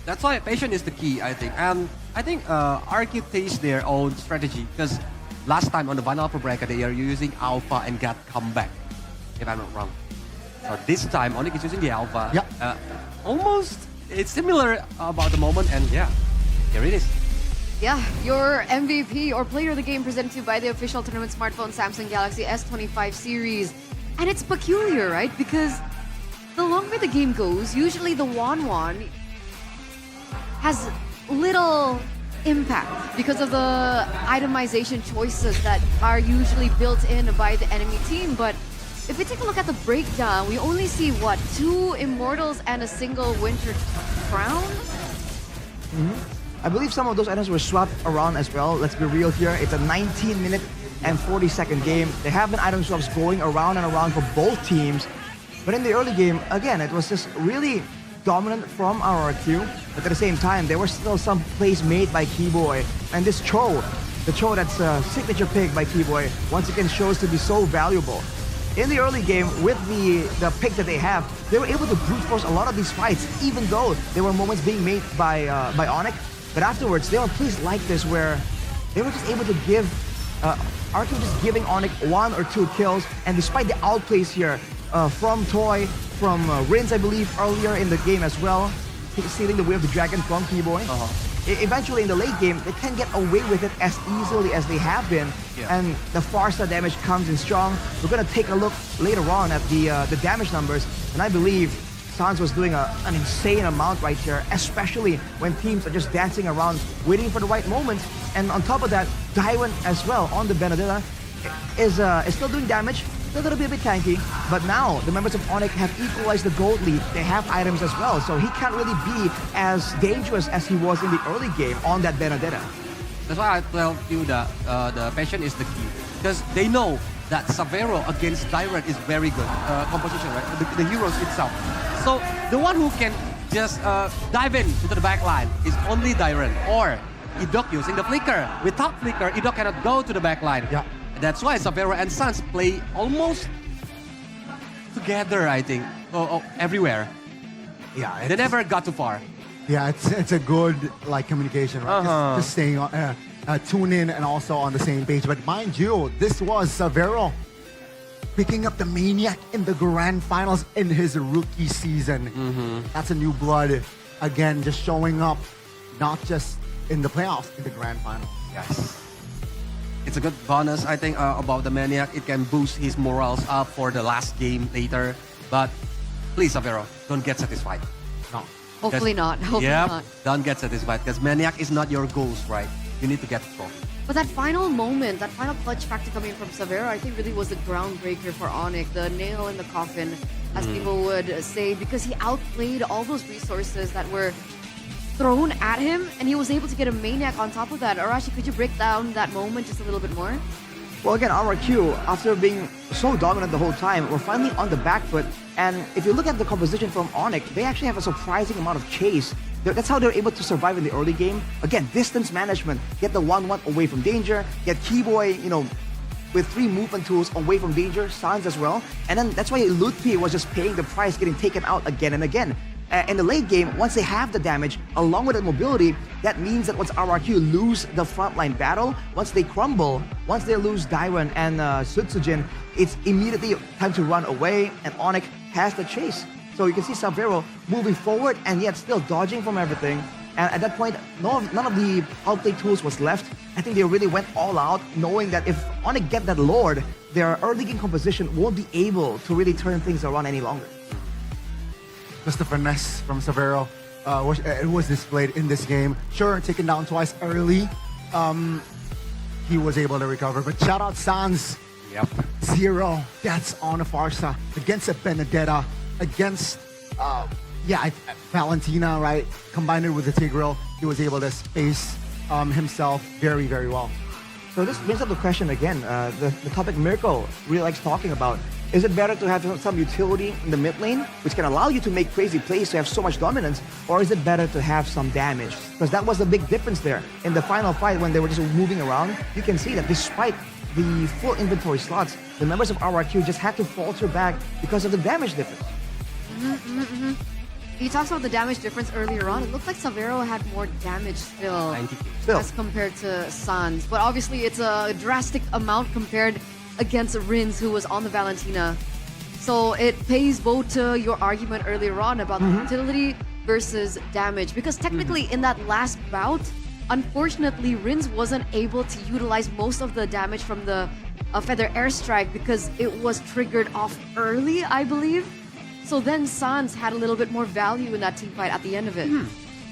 That's why patience is the key, I think. And I think RQ takes their own strategy because last time on the Vanilla Upper Bracket, they are using Alpha and got comeback, if I'm not wrong. So this time, Onyx is using the Alpha. Yeah. Almost, it's similar about the moment, and yeah, here it is. Yeah, your MVP or player of the game presented to you by the official tournament smartphone Samsung Galaxy S25 series. And it's peculiar, right? Because the longer the game goes, usually the 1-1 has little impact because of the itemization choices that are usually built in by the enemy team. But if we take a look at the breakdown, we only see, what, 2 Immortals and a single Winter Crown? I believe some of those items were swapped around as well. Let's be real here. It's a 19-minute and 40-second game. There have been item swaps going around and around for both teams. But in the early game, again, it was just really dominant from RRQ. But at the same time, there were still some plays made by Keyboy. And this Cho, the Cho that's a signature pick by Keyboy, once again shows to be so valuable. In the early game, with the pick that they have, they were able to brute force a lot of these fights, even though there were moments being made by Onyx. But afterwards, there were plays like this where they were just able to give RQ just giving Onyx 1 or 2 kills, and despite the outplays here from Toy, from Rins, I believe, earlier in the game as well, stealing the Way of the Dragon from Keyboy. Eventually, in the late game, they can't get away with it as easily as they have been, and the Farsa damage comes in strong. We're gonna take a look later on at the damage numbers, and I believe Sans was doing an insane amount right here, especially when teams are just dancing around, waiting for the right moment. And on top of that, Daiwan as well on the Benedetta is still doing damage, still a little bit tanky, but now the members of Onyx have equalized the gold lead. They have items as well, so he can't really be as dangerous as he was in the early game on that Benedetta. That's why I tell you that the patience is the key, because they know that Severo against Daiwan is very good composition, right? The heroes itself. So the one who can just dive into the back line. It's only Dyron or Idok using the flicker. Without flicker, Idok cannot go to the back line. Yeah. That's why Savero and Suns play almost together, I think, everywhere. Yeah, they never got too far. Yeah, it's a good like communication, right? Just staying on, tune in and also on the same page. But mind you, this was Savero picking up the Maniac in the grand finals in his rookie season. That's a new blood. Again, just showing up, not just in the playoffs, in the grand final. Yes. It's a good bonus, I think, about the Maniac. It can boost his morals up for the last game later. But please, Savero, don't get satisfied. No. Hopefully not. Hopefully not. Don't get satisfied because Maniac is not your goals, right? You need to get the trophy. But that final moment, that final clutch factor coming from Savero, I think really was the groundbreaker for Onyx, the nail in the coffin, as people would say, because he outplayed all those resources that were thrown at him, and he was able to get a Maniac on top of that. Arashi, could you break down that moment just a little bit more? Well, again, RRQ, after being so dominant the whole time, we're finally on the back foot. And if you look at the composition from Onyx, they actually have a surprising amount of chase. That's how they're able to survive in the early game. Again, distance management, get the 1-1 away from danger, get Keyboy, with 3 movement tools away from danger, Sans as well. And then that's why Lutpi was just paying the price, getting taken out again and again. In the late game, once they have the damage, along with the mobility, that means that once RRQ lose the frontline battle, once they crumble, once they lose Dairon and Sutsujin, it's immediately time to run away, and Onyx has the chase. So you can see Savero moving forward and yet still dodging from everything. And at that point, none of the outplay tools was left. I think they really went all out, knowing that if Onyx get that Lord, their early game composition won't be able to really turn things around any longer. Just the finesse from Savero, it was displayed in this game. Sure, taken down twice early, he was able to recover. But shout out Sans. Yep. 0 deaths on a Farsa against a Benedetta, against Valentina, right? Combined it with the Tigreal, he was able to space himself very, very well. So this brings up the question again, the topic Mirko really likes talking about. Is it better to have some utility in the mid lane, which can allow you to make crazy plays to have so much dominance, or is it better to have some damage? Because that was the big difference there. In the final fight, when they were just moving around, you can see that despite the full inventory slots, the members of RRQ just had to falter back because of the damage difference. He talks about the damage difference earlier on. It looked like Savero had more damage still as compared to Sans. But obviously, it's a drastic amount compared against Rins, who was on the Valentina. So it pays both to your argument earlier on about the utility versus damage. Because technically, in that last bout, unfortunately, Rins wasn't able to utilize most of the damage from the Feather Airstrike because it was triggered off early, I believe. So then Sans had a little bit more value in that team fight at the end of it.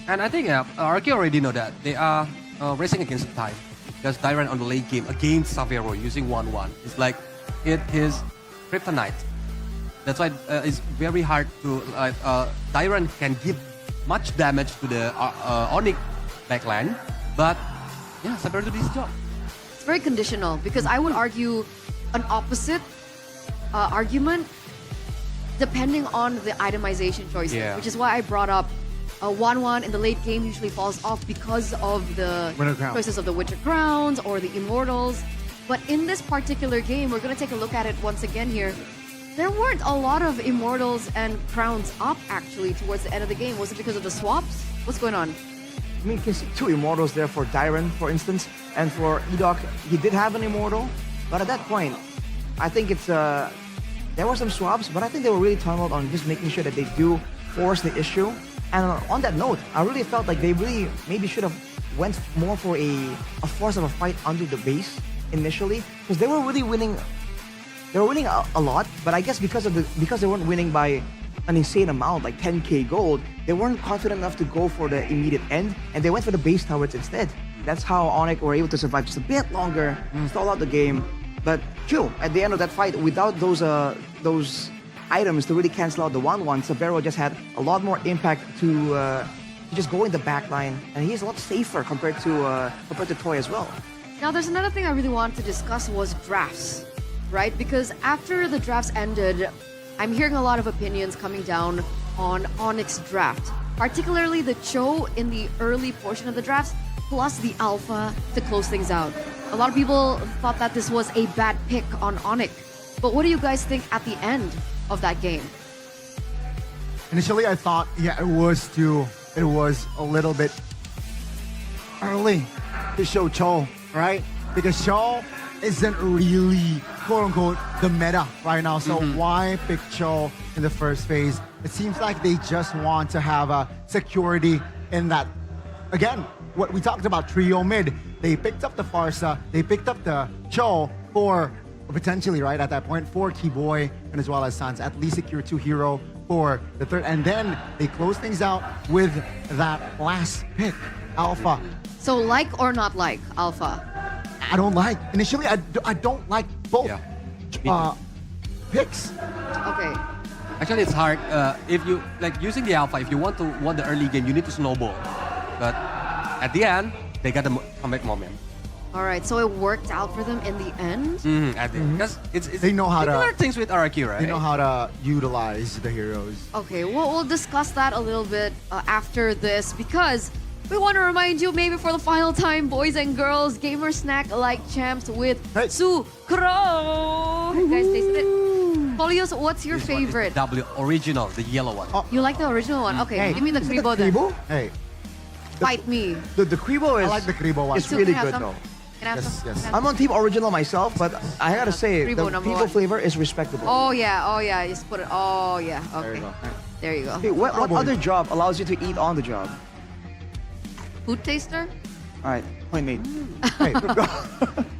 And I think RK already know that. They are racing against time. Because Dyron on the late game against Savero using 1-1. It's like his kryptonite. That's why it's very hard to... Dyron can give much damage to the Onyx backline. But yeah, Savero did his job. It's very conditional because I would argue an opposite argument depending on the itemization choices, which is why I brought up 1-1 in the late game usually falls off because of the choices of the Witcher Crowns or the Immortals. But in this particular game, we're going to take a look at it once again here. There weren't a lot of Immortals and Crowns up actually towards the end of the game. Was it because of the swaps? What's going on? I mean, you can see 2 Immortals there for Dyron, for instance. And for Edok, he did have an Immortal. But at that point, I think it's... there were some swaps, but I think they were really tunneled on just making sure that they do force the issue. And on that note, I really felt like they really maybe should have went more for a force of a fight under the base initially, because they were really winning. They were winning a lot, but I guess because they weren't winning by an insane amount, like 10k gold, they weren't confident enough to go for the immediate end, and they went for the base towers instead. That's how Onyx were able to survive just a bit longer, stall out the game. But true, at the end of that fight, without those items to really cancel out the 1-1, Savero just had a lot more impact to just go in the back line, and he's a lot safer compared to Toy as well. Now, there's another thing I really wanted to discuss was drafts, right? Because after the drafts ended, I'm hearing a lot of opinions coming down on Onyx draft. particularly the Cho in the early portion of the drafts, plus the Alpha to close things out. A lot of people thought that this was a bad pick on Onyx. But what do you guys think at the end of that game? Initially, I thought, yeah, it was a little bit early to show Cho, right? Because Cho isn't really, quote unquote, the meta right now. So why pick Cho in the first phase? It seems like they just want to have a security in that. Again, what we talked about, trio mid. They picked up the Farsa, they picked up the Cho for potentially, right, at that point, for Keyboy and as well as Sans, at least secure 2 hero for the third. And then they close things out with that last pick, Alpha. So like or not like Alpha? I don't like. Initially, I don't like both picks. Okay. Actually, it's hard. If you like using the Alpha, if you want to win the early game, you need to snowball. But at the end, they got the comeback moment. All right, so it worked out for them in the end? At the end. Because it's they know how similar to things with RRQ, right? They know how to utilize the heroes. Okay, we'll discuss that a little bit after this because we want to remind you maybe for the final time, boys and girls, Gamer Snack like champs with Sukro. You guys tasted it? Polios, what's your favorite? W original, the yellow one. You like the original one? Okay, Hey, give me the is it Kribo then. Kribo? Hey. Fight me. The Kribo is. I like the Kribo one. It's So really can I have good some? though. Can I have some? Yes. Can I have I'm on team original myself, but I gotta say Kribo the number Kribo one. flavor is respectable. Oh yeah, just put it. Oh yeah, okay. There you go. There you go. Hey, what Cowboy. other job allows you to eat on the job? Food taster? All right, point made. Hey,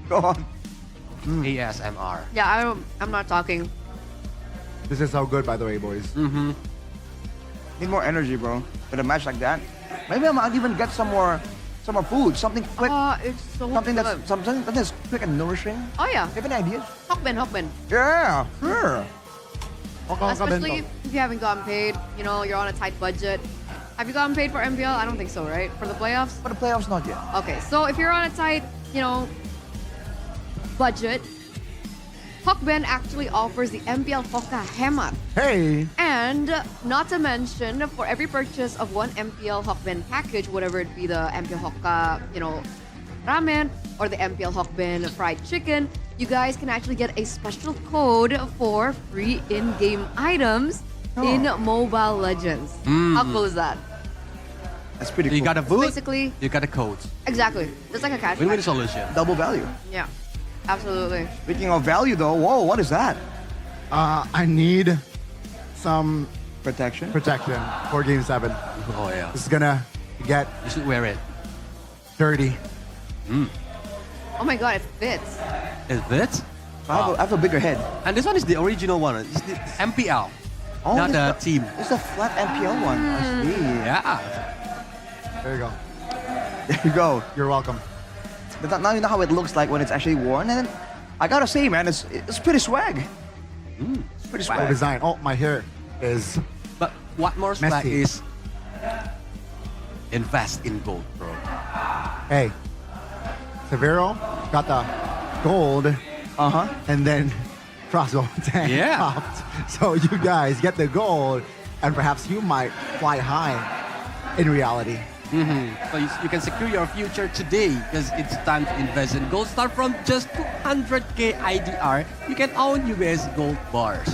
go on. ASMR. Yeah, I'm not talking. This is how good, by the way, boys. Need more energy, bro. With a match like that, maybe I might even get some more food, something quick, It's so something good. that's quick and nourishing. Oh yeah. Do you have any ideas? Hokben. Yeah, sure. Especially if you haven't gotten paid, you know, you're on a tight budget. Have you gotten paid for MPL? I don't think so, right? For the playoffs? For the playoffs, not yet. Okay, so if you're on a tight, you know, budget, Hokben actually offers the MPL Hoka Hemat. Hey! And not to mention, for every purchase of one MPL Hokben package, whatever it be the MPL Hoka, you know, ramen or the MPL Hokben fried chicken, you guys can actually get a special code for free in-game items in Mobile Legends. How cool is that? That's pretty So cool. you got a boot, Basically, you got a code. exactly. Just like a cash Win-win back. solution. Double value. Yeah, absolutely. Speaking of value, though, whoa, what is that? I need some Protection. for Game 7. Oh yeah. This is gonna get You should wear it. dirty. Oh my god, it fits. Is it? I have a bigger head. And this one is the original one. It's the MPL, not this the team. It's the flat MPL one. I see. Yeah. There you go. There you go. You're welcome. But now you know how it looks like when it's actually worn, and then I gotta say, man, it's pretty swag. It's pretty Oh, swag. design. Oh, my hair is But what more swag Messy. is invest in gold, bro. Hey, Severo got the gold, and then crossbow tank Yeah. popped. So you guys get the gold, and perhaps you might fly high in reality. So you can secure your future today because it's time to invest in gold. Start from just 200k IDR. You can own US gold bars.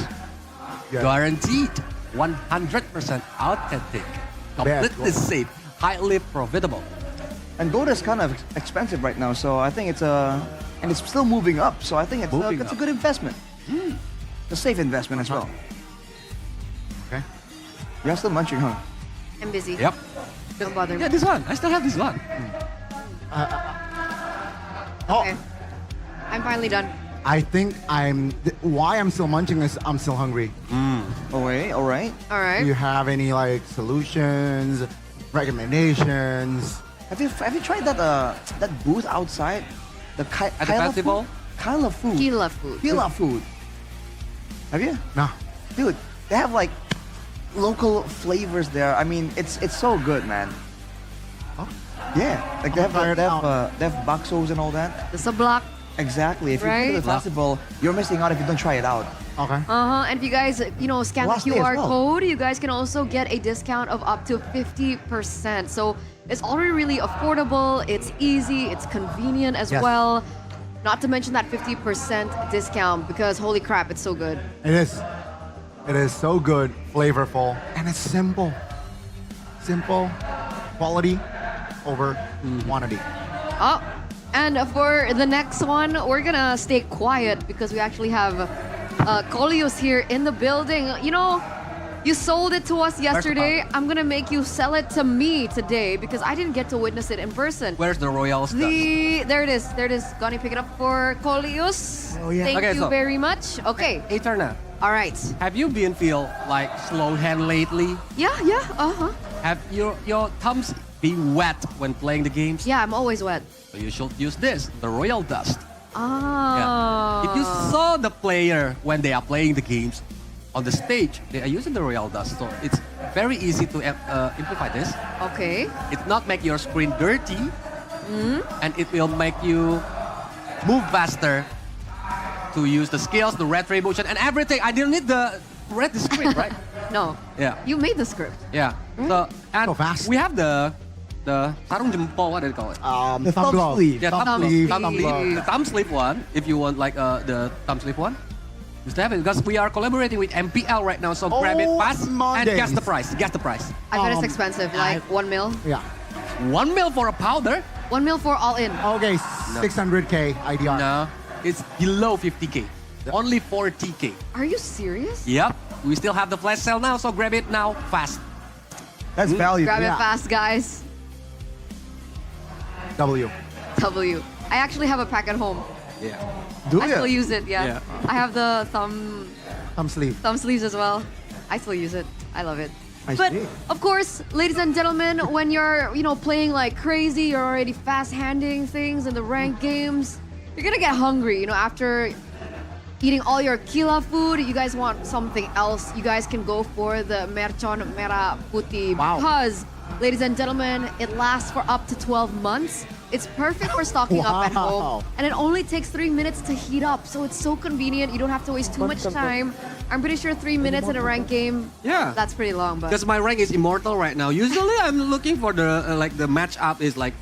Yeah. Guaranteed 100% authentic, completely gold. safe, highly profitable. And gold is kind of expensive right now, so I think and it's still moving up. So I think it's Moving a up. good investment. It's a safe investment as well. Okay. You're still munching, huh? I'm busy. Yep. Don't bother me. Yeah, this one. I still have this one. Okay. I'm finally done. I think why I'm still munching is I'm still hungry. All right. All Do right. you have any like solutions, recommendations? Have you tried that booth outside? The At the festival? Kyla food. Kila food. Kila food. Have you? No. Dude, they have like local flavors there. I mean, it's so good, man. Huh? Yeah, like they I'm have tired now. they have baksos and all that. The sublak. Exactly. If Right? you go to the festival, you're missing out if you don't try it out. Okay. And if you guys, scan Last the day as QR well. code, you guys can also get a discount of up to 50%. So it's already really affordable. It's easy. It's convenient as Yes. well. Not to mention that 50% discount because holy crap, it's so good. It is. It is so good, flavorful, and it's simple. Simple, quality over quantity. Oh, and for the next one, we're gonna stay quiet because we actually have Kolios here in the building. You sold it to us yesterday. I'm gonna make you sell it to me today because I didn't get to witness it in person. Where's the royal stuff? There it is. There it is. Gonna pick it up for Kolios. Oh, yeah. Thank Okay, you so- very much. Okay. Eterna. All right. Have you been feel like slow hand lately? Yeah. Uh-huh. Have your thumbs been wet when playing the games? Yeah, I'm always wet. So you should use this, the royal dust. Ah. If you saw the player when they are playing the games on the stage, they are using the royal dust. So it's very easy to amplify this. Okay. It not make your screen dirty, and it will make you move faster to use the skills, the retribution, and everything. I didn't need the read the script, right? No. Yeah. You made the script. Yeah. So and we have the sarung jempol, what do they call it? The thumb sleeve. Yeah, Thumb thumb sleeve. sleeve. The thumb sleeve one. If you want like the thumb sleeve one, just have it because we are collaborating with MPL right now. So grab it fast and guess the price. Guess the price. I bet it's expensive, like 1 mil. Yeah. 1 mil for a powder? 1 mil for all in. Okay, 600K IDR. No, it's below 50K. Only 40K. Are you serious? Yep. We still have the flash sale now, so grab it now fast. That's value. Grab it fast, guys. W. I actually have a pack at home. Yeah. Do I ya? still use it, yeah. Yeah. I have the thumb sleeves as well. I still use it. I love it. But of course, ladies and gentlemen, when you're playing like crazy, you're already fast-handing things in the ranked games, you're gonna get hungry. After eating all your Kila food, you guys want something else. You guys can go for the Mercon Merah Putih because, ladies and gentlemen, it lasts for up to 12 months. It's perfect for stocking up at home, and it only takes 3 minutes to heat up. So it's so convenient. You don't have to waste too much time. I'm pretty sure 3 minutes in a ranked game. Yeah. That's pretty long, but Because my rank is immortal right now. Usually I'm looking for the the match up is like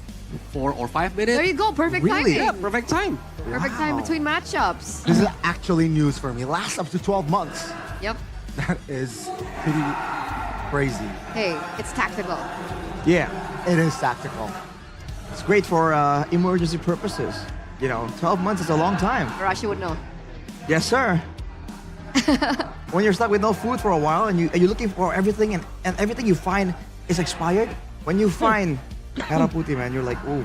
4 or 5 minutes. there you go. Perfect Really? timing. Yeah, perfect time. Perfect time between matchups. This is actually news for me. Lasts up to 12 months. Yep. That is pretty crazy. Hey, it's tactical. Yeah. It is tactical. It's great for emergency purposes. 12 months is a long time. Rashi would know. Yes, sir. When you're stuck with no food for a while and you're looking for everything and everything you find is expired, when you find Merah Putih, man, you're like, ooh.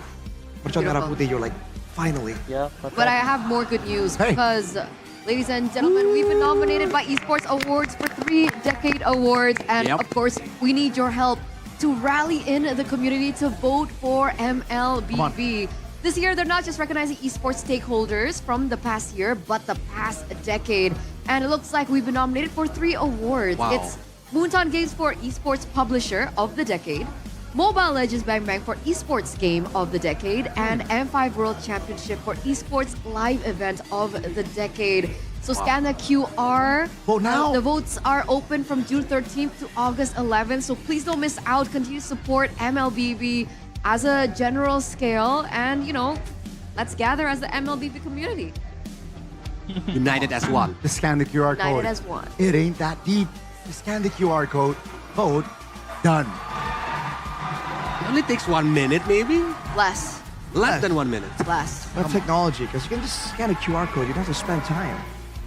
Mercon Merah Beautiful. Putih, you're like, finally. Yeah. But I have more good news because, ladies and gentlemen, we've been nominated by Esports Awards for 3 decade awards. And Yep. of course, we need your help to rally in the community to vote for MLBB. This year, they're not just recognizing esports stakeholders from the past year, but the past decade. And it looks like we've been nominated for 3 awards. Wow. It's Moonton Games for Esports Publisher of the Decade, Mobile Legends Bang Bang for Esports Game of the Decade, and M5 World Championship for Esports Live Event of the Decade. So scan the QR. Vote now. The votes are open from June 13th to August 11th. So please don't miss out. Continue to support MLBB as a general scale. And, let's gather as the MLBB community. United as one. Just scan the QR United code. as one. It ain't that deep. Just scan the QR code. Vote. Done. It only takes 1 minute, maybe? Less. Less than 1 minute. Less. But technology, because you can just scan a QR code. You don't have to spend time.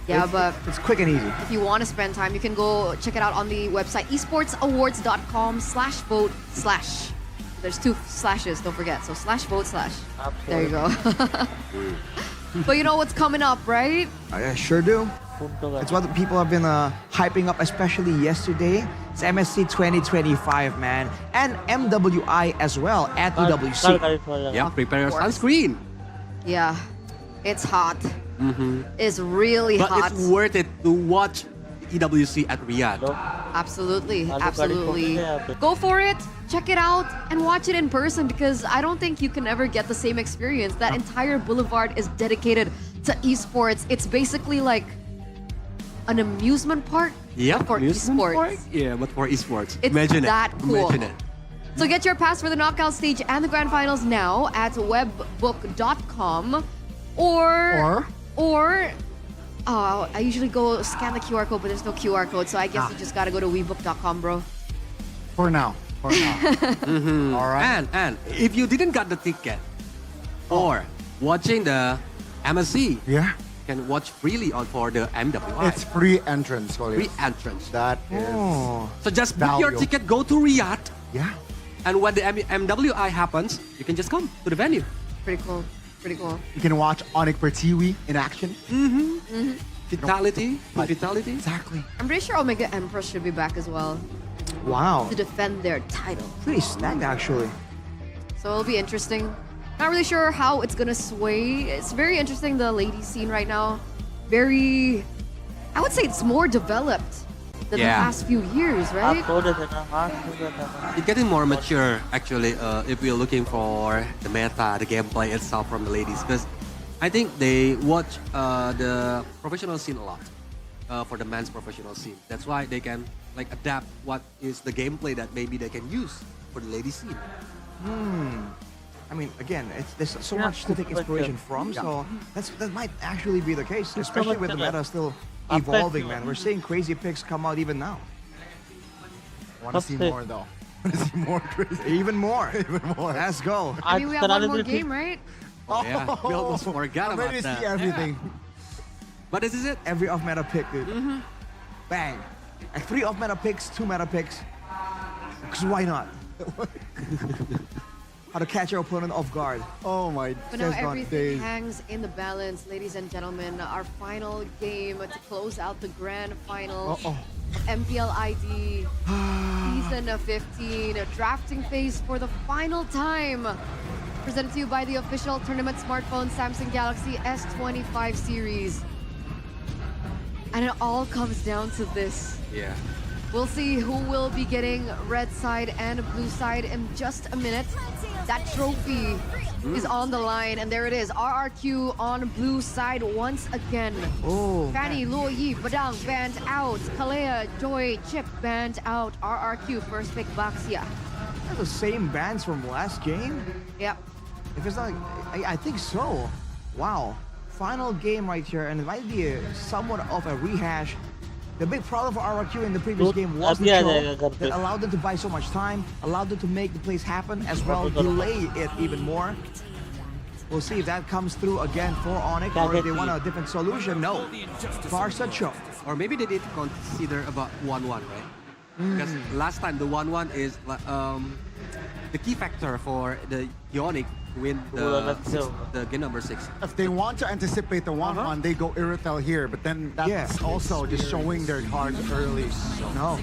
Yeah, but It's quick and easy. if you want to spend time, you can go check it out on the website esportsawards.com/vote/. There's 2 slashes, don't forget. So /vote/. There you go. But you know what's coming up, right? I sure do. It's what the people have been hyping up, especially yesterday. It's MSC 2025, man. And MWI as well at EWC. Yeah, prepare your sunscreen. Yeah, it's hot. It's really But hot. it's worth it to watch EWC at Riyadh. Absolutely, absolutely. Go for it, check it out, and watch it in person because I don't think you can ever get the same experience. That entire boulevard is dedicated to esports. It's basically like an amusement park for esports. Yeah, but for esports. It's Imagine that it. cool. Imagine it. So get your pass for the knockout stage and the grand finals now at webbook.com or I usually go scan the QR code, but there's no QR code, so I guess you just gotta go to webook.com, bro. For now. All right. And if you didn't get the ticket or watching the MSC, yeah, you can watch freely on for the MWI. It's free entrance. Free entrance. That is. So just book your ticket, go to Riyadh. Yeah. And when the MWI happens, you can just come to the venue. Pretty cool. Pretty cool. You can watch Onyx Pertiwi in action. Vitality. Vitality. Exactly. I'm pretty sure Omega Empress should be back as well Wow. to defend their title. Pretty stacked, actually. So it'll be interesting. Not really sure how it's gonna sway. It's very interesting, the ladies scene right now. I would say it's more developed than the past few years, right? It's getting more mature, actually, if we're looking for the meta, the gameplay itself from the ladies. Because I think they watch the professional scene a lot for the men's professional scene. That's why they can like adapt what is the gameplay that maybe they can use for the ladies scene. I mean, again, there's so much to take inspiration from, so that might actually be the case, especially with the meta still evolving, man. We're seeing crazy picks come out even now. I want to see more, though. I want to see more crazy. Even more. Even more. Let's go. I mean, we have one more game, right? Oh, yeah, we almost forgot I'm about ready to that. see everything. But this is it. Every off-meta pick, dude. Bang. Like 3 off-meta picks, 2 meta picks. Because why not? How to catch your opponent off guard. Oh my But now everything hangs in the balance, ladies and gentlemen. Our final game to close out the grand final of MPL ID Season 15. A drafting phase for the final time. Presented to you by the official tournament smartphone Samsung Galaxy S25 series. And it all comes down to this. Yeah. We'll see who will be getting red side and blue side in just a minute. That trophy is on the line, and there it is. RRQ on blue side once again. Oh, Fanny, Luo Yi, Badang banned out. Kalea, Joy, Chip banned out. RRQ first pick Baxia. They're the same bands from last game? Yep. If it's not, I think so. Wow. Final game right here, and it might be somewhat of a rehash. The big problem for RRQ in the previous game was the choke that allowed them to buy so much time, allowed them to make the plays happen, as well delay it even more. We'll see if that comes through again for Onyx, or if they want a different solution. No. Barca choke. Or maybe they need to consider about 1-1, right? Because last time the 1-1 is the key factor for the Onyx to win the game number 6. If they want to anticipate the 1-1, they go Irritel here, but then that's also just showing their cards early. So. No.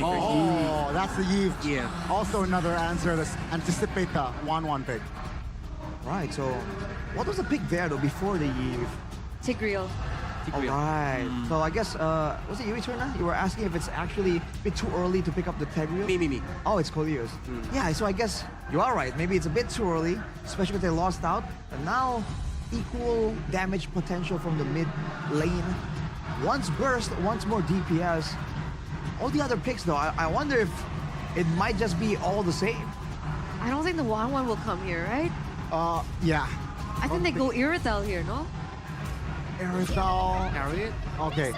Oh, that's the Eve. Yeah. Also another answer, let's anticipate the 1-1 pick. Right, so what was the pick there though before the Eve? Tigreal. Alright, so I guess, was it you, Eterna? You were asking if it's actually a bit too early to pick up the Tigreal? Me. Oh, it's Colios. Yeah, so I guess you are right. Maybe it's a bit too early, especially if they lost out. And now, equal damage potential from the mid lane. Once burst, once more DPS. All the other picks though, I wonder if it might just be all the same. I don't think the 1-1 will come here, right? Yeah. I think they go Irritel here, no? Irritel. Harriet? Okay.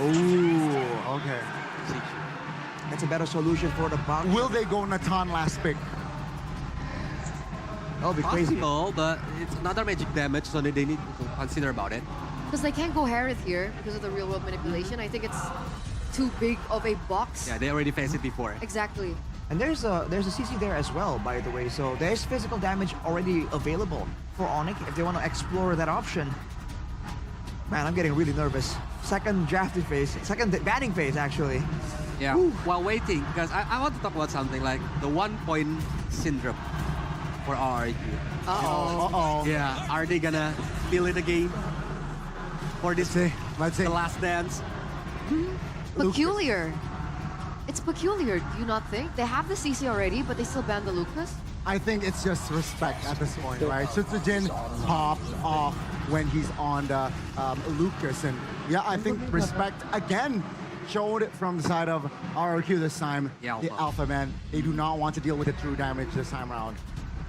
Ooh, okay. That's a better solution for the bounce. Will they go Natan last pick? That'll be crazy. Possible, but it's another magic damage, so they need to consider about it. Because they can't go Harith here because of the real world manipulation. I think it's too big of a box. Yeah, they already faced it before. Exactly. And there's a CC there as well, by the way. So there's physical damage already available for Onyx if they want to explore that option. Man, I'm getting really nervous. Second drafting phase, second banning phase actually. Yeah, while waiting, because I want to talk about something like the 1-point syndrome for RRQ. Uh-oh. Yeah, are they gonna feel it again? For this, let's say the last dance? Peculiar. It's peculiar, do you not think? They have the CC already, but they still ban the Lucas? I think it's just respect at this point, right? SO-DIMM popped off when he's on the Lucas, and yeah, I think respect again showed from the side of RRQ this time. The Alpha, man, they do not want to deal with the true damage this time around.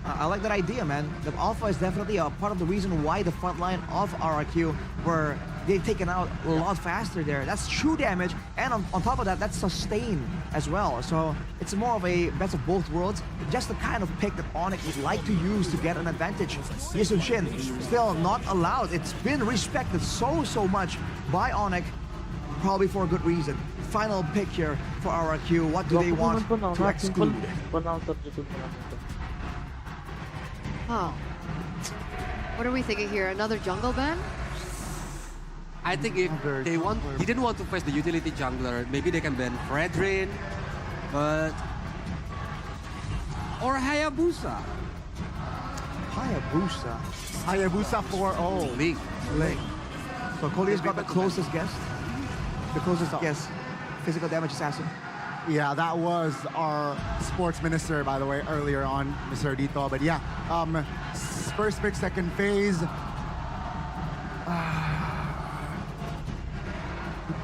I like that idea, man. The Alpha is definitely a part of the reason why the front line of RRQ were they've taken out a lot faster there. That's true damage, and on top of that, that's sustain as well. So it's more of a best of both worlds. Just the kind of pick that Onyx would like to use to get an advantage. Yushin still not allowed. It's been respected so much by Onyx, probably for a good reason. Final pick here for RRQ. What do they want to exclude? Oh. What are we thinking here? Another jungle ban? I think if they didn't want to face the utility jungler, maybe they can ban Fredrin, but or Hayabusa. Hayabusa 4-0. Link. So Cody's got the closest guess. The closest guess. Physical damage assassin. Yeah, that was our sports minister, by the way, earlier on, Mr. Dito. But yeah, first pick, second phase.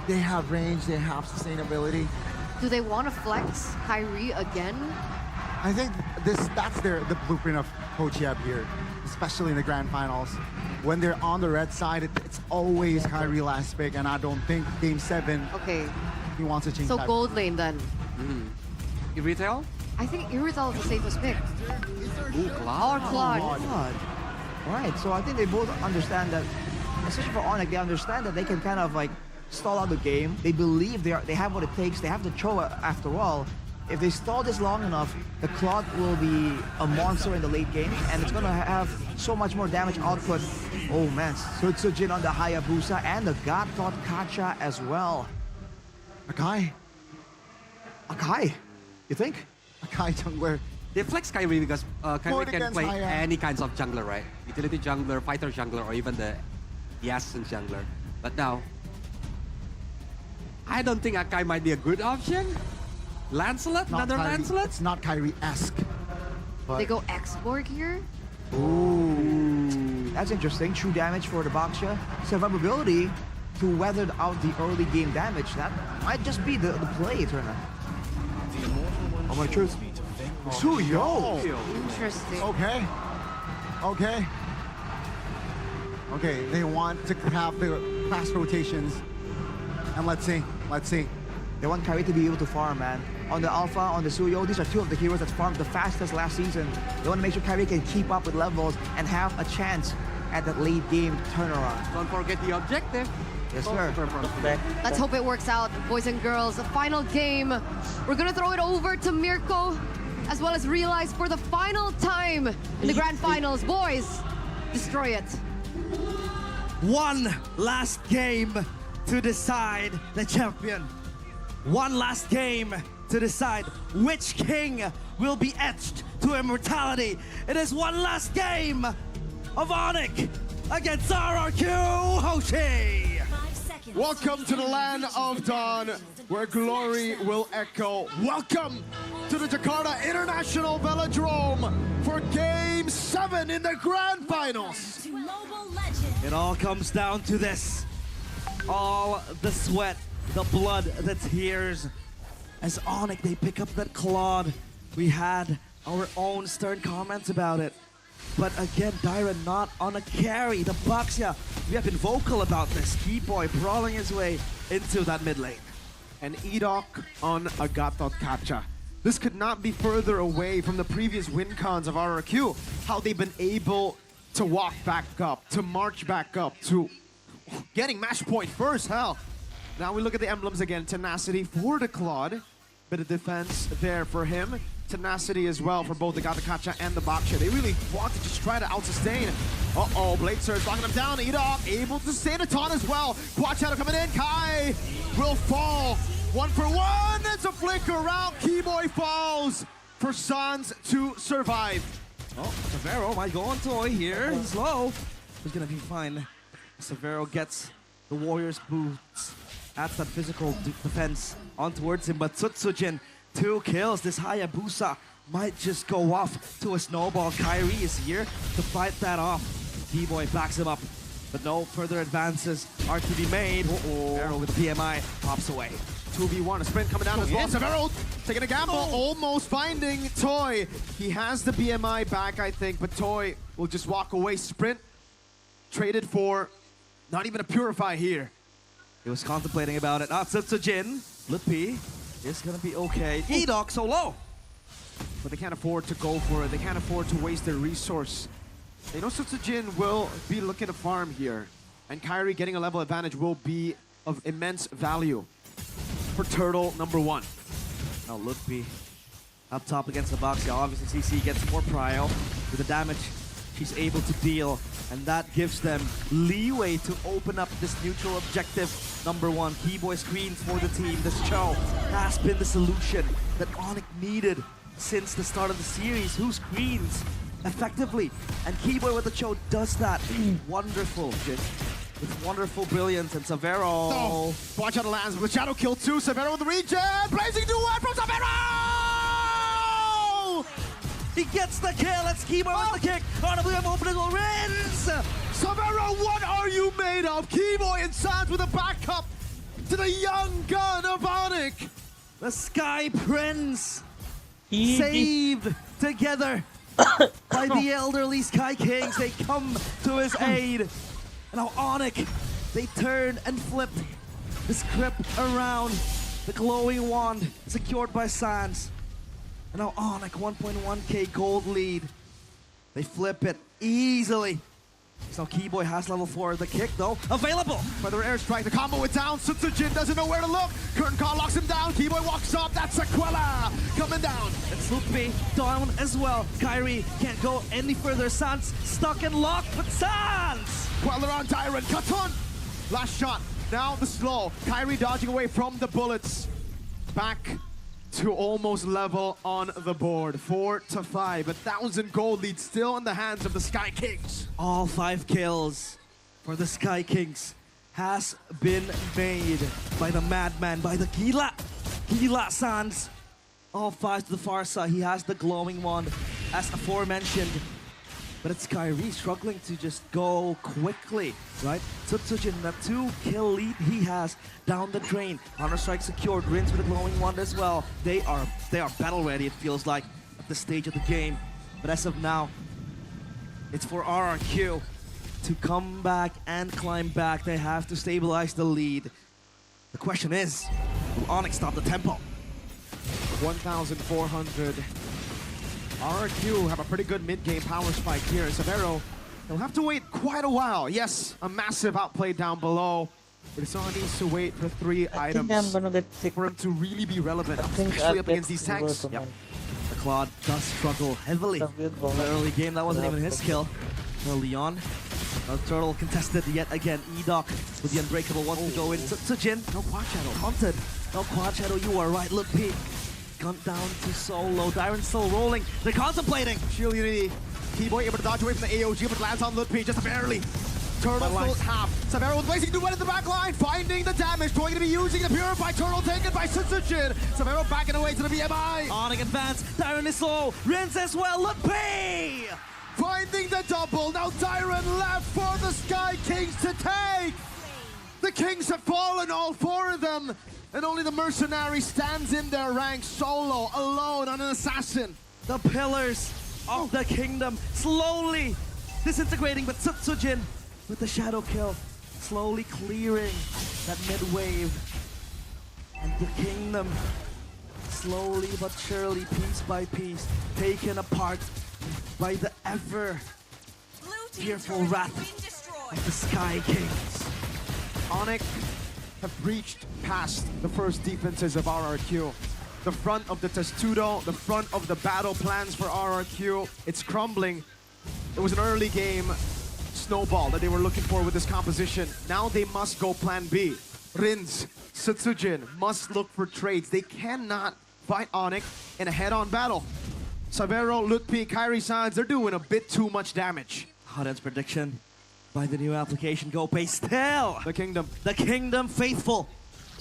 They have range, they have sustainability. Do they want to flex Kyrie again? I think that's the blueprint of Coach Yeb here, especially in the grand finals. When they're on the red side, it's always Kyrie last pick, and I don't think Game 7 he wants to change So that. gold lane then. Irithel? I think Irithel is the safest pick. Ooh, Claude. Or Claude. Right, so I think they both understand that, especially for Onyx, they understand that they can kind of like stall out the game. They believe they have what it takes. They have the Choa after all. If they stall this long enough, the Claude will be a monster in the late game, and it's gonna have so much more damage output. Oh man, SO-DIMM on the Hayabusa and the God-Taught Kacha as well. Akai, you think? Akai jungler. They flex Kyrie because Kyrie can against play Haya. any kinds of jungler, right? Utility jungler, fighter jungler, or even the Assam jungler. But now, I don't think Akai might be a good option. Lancelot? Another Kyrie. Lancelot? It's not Kyrie-esque. They go X-Borg here? Ooh, that's interesting. True damage for the Baksha. Survivability to weather out the early game damage. That might just be the play, Turner. Oh my truth. Suyo! Interesting. Okay, they want to have the fast rotations. And let's see. They want Kyrie to be able to farm, man. On the Alpha, on the Suyo, these are two of the heroes that farmed the fastest last season. They want to make sure Kyrie can keep up with levels and have a chance at that late game turnaround. Don't forget the objective. Yes, sir. Let's hope it works out, boys and girls. The final game. We're gonna throw it over to Mirko, as well as Realize for the final time in the grand finals. Boys, destroy it. One last game to decide the champion. One last game to decide which king will be etched to immortality. It is one last game of Onyx against RRQ Hoshi. Welcome to the land of dawn, where glory will echo. Welcome to the Jakarta International Velodrome for Game 7 in the Grand Finals. It all comes down to this. All the sweat, the blood, the tears. As Onyx, they pick up that Claude. We had our own stern comments about it. But again, Dyra not on a carry. The Bucks, yeah, we have been vocal about this. Keyboy brawling his way into that mid lane. And Edok on a God-Taught Kacha. This could not be further away from the previous win cons of RRQ. How they've been able to walk back up, to march back up, to getting match point first, hell. Now we look at the emblems again. Tenacity for the Claude. Bit of defense there for him. Tenacity as well for both the Gatakacha and the Baksha. They really want to just try to out-sustain. Uh-oh, Blade Surge knocking him down. Edok able to sustain a taunt as well. Quad Shadow coming in. Kai will fall. 1 for 1. It's a flicker around. Keyboy falls for Sans to survive. Oh, Severo might go on toy here. He's low. He's gonna be fine. Severo gets the Warriors boots. adds that physical defense on towards him. But Tsutsujin, 2 kills. This Hayabusa might just go off to a snowball. Kyrie is here to fight that off. D-Boy backs him up, but no further advances are to be made. Arrow with the PMI pops away. 2v1, a sprint coming down as well. Severo taking a gamble, almost finding Toy. He has the BMI back, I think, but Toy will just walk away. Sprint traded for not even a Purify here. He was contemplating about it. Tsujin, Lippy is gonna be okay. E-Dog so low. But they can't afford to go for it. They can't afford to waste their resource. They know Tsujin will be looking to farm here. And Kyrie getting a level advantage will be of immense value for Turtle number 1. Now Lippy up top against the box. Obviously CC gets more prio with the damage she's able to deal. And that gives them leeway to open up this neutral objective. Number 1, Keyboy screens for the team. This Cho has been the solution that Onyx needed since the start of the series. Who screens effectively? And Keyboy with the Cho does that. Wonderful, Jin. With wonderful brilliance. And Severo. Oh, watch out, lands with Shadow Kill 2. Severo with the regen. Blazing duet from Severo! He gets the kill. Let's Keyboy with the kick. RWM opening will rinse. Severo, what are you made of? Keyboy and Sans with a backup to the young gun of Onyx. The Sky Prince saved together by the elderly Sky Kings. They come to his aid. And now Onyx, they turn and flip the script around. The glowing wand secured by Sans. And now Onyx, 1.1k gold lead. They flip it easily. So Keyboy has level 4. The kick though, available. Further airstrike, the combo is down. Tsujin doesn't know where to look. Curtain call locks him down. Keyboy walks up. That's Sequela coming down. And Sloopy down as well. Kyrie can't go any further. Sans stuck and locked, but Sans! Queller on Tyrant. Katon. Last shot. Now the slow. Kyrie dodging away from the bullets. Back to almost level on the board. 4-5. 1,000 gold lead still in the hands of the Sky Kings. All 5 kills for the Sky Kings has been made by the madman, by the Gila Sans. All 5 to the far side. He has the glowing wand, as aforementioned. But it's Kyrie struggling to just go quickly, right? Tsujin, that 2-kill lead he has down the drain. Counter-strike secured, Rinse with a glowing wand as well. They are battle ready, it feels like, at this stage of the game. But as of now, it's for RRQ to come back and climb back. They have to stabilize the lead. The question is, will Onyx stop the tempo? 1,400. RRQ have a pretty good mid-game power spike here. Severo, he'll have to wait quite a while. Yes, a massive outplay down below, but it only needs to wait for 3 items I'm gonna get sick. for him to really be relevant, I'll especially up get against these tanks. sick. Yep. The Claude does struggle heavily in the early game. That wasn't even his kill. So Leon, Turtle contested yet again. E-Doc with the Unbreakable wants to go in. Tsujin, no Quad Shadow. Haunted. No Quad Shadow, you are right. Look, Pete. Gun down to Solo. Dyron's still rolling. They're contemplating. Shield Unity. Keyboy able to dodge away from the AOG, but lands on Lutpi just barely. Turtle still half. Severo with Blazing Duet in the back line, finding the damage. Going to be using the Purify. Turtle taken by Tsujin. Severo backing away to the BMI. Onyx advance. Dyron is slow. Rinse as well. Lutpi! Finding the double. Now Dyron left for the Sky Kings to take. The Kings have fallen, all 4 of them. And only the Mercenary stands in their ranks, solo, alone on an assassin. The pillars of the kingdom slowly disintegrating, but Tsujin with the shadow kill, slowly clearing that mid-wave. And the kingdom, slowly but surely, piece by piece, taken apart by the ever fearful wrath of the Sky Kings. Onyx have breached past the first defenses of RRQ. The front of the Testudo, the front of the battle plans for RRQ, it's crumbling. It was an early game snowball that they were looking for with this composition. Now they must go plan B. Rins, Tsujin must look for trades. They cannot fight Onyx in a head-on battle. Severo, Lutpi, Kyrie Sans, they're doing a bit too much damage. Hotend's prediction by the new application, Go Pay still. The kingdom. The kingdom faithful.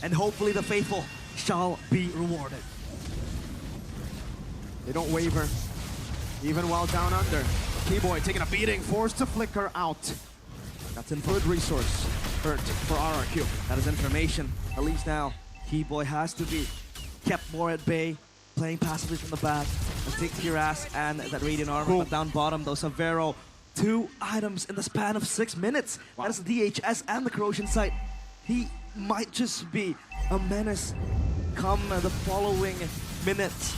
and hopefully the faithful shall be rewarded. They don't waver, even while down under. Keyboy taking a beating, forced to flicker out. That's in good resource hurt for RRQ. That is information. At least now, Keyboy has to be kept more at bay, playing passively from the back, and take your ass and that Radiant armor. But down bottom, though, Severo, 2 items in the span of 6 minutes. That is the DHS and the corrosion site. He might just be a menace come the following minutes.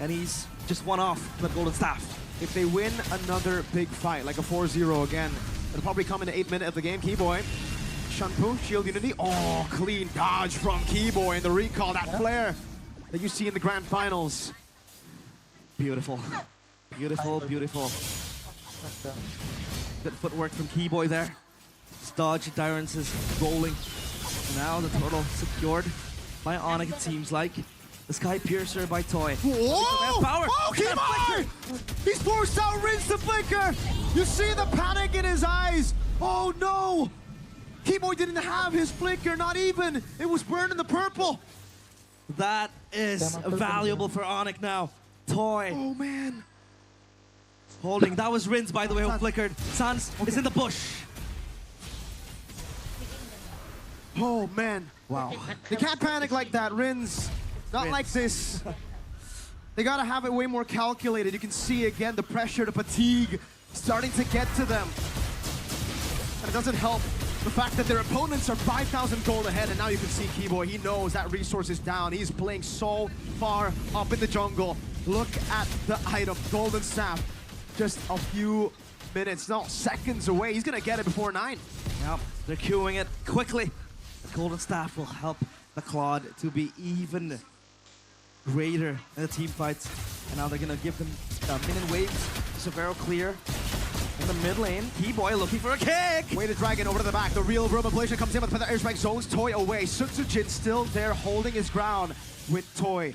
And he's just one off the golden staff. If they win another big fight, like a 4-0 again, it'll probably come in the 8th minute of the game. Keyboy, Shunpu, Shield Unity. Oh, clean dodge from Keyboy and the recall, that flare that you see in the grand finals. Beautiful. Beautiful, beautiful. Good footwork from Keyboy there. His dodge, Dyrens is rolling. Now the turtle secured by Onyx, it seems like. The Sky Piercer by Toy. Whoa! Power. Oh, Keyboy! He's forced out Rinse the flicker! You see the panic in his eyes! Oh no! Keyboy didn't have his flicker, not even! It was burned in the purple! That is valuable for Onyx now. Toy. Oh man. Holding. That was Rinse, by the way, who flickered. Sans is in the bush. Oh man. Wow. They can't panic like that, Rins. Not like this. They gotta have it way more calculated. You can see again the pressure, the fatigue starting to get to them. And it doesn't help the fact that their opponents are 5,000 gold ahead, and now you can see Keyboy. He knows that resource is down. He's playing so far up in the jungle. Look at the item, Golden Staff. Just a few minutes, no, seconds away. He's gonna get it before 9. Yep, they're queuing it quickly. The Golden Staff will help the Claude to be even greater in the team fights. And now they're gonna give them minion waves. Severo clear. In the mid lane, Keyboy looking for a kick! Weighted Dragon over to the back. The real Room Ablation comes in with the airstrike zones. Toy away. Sutsujin still there holding his ground with Toy.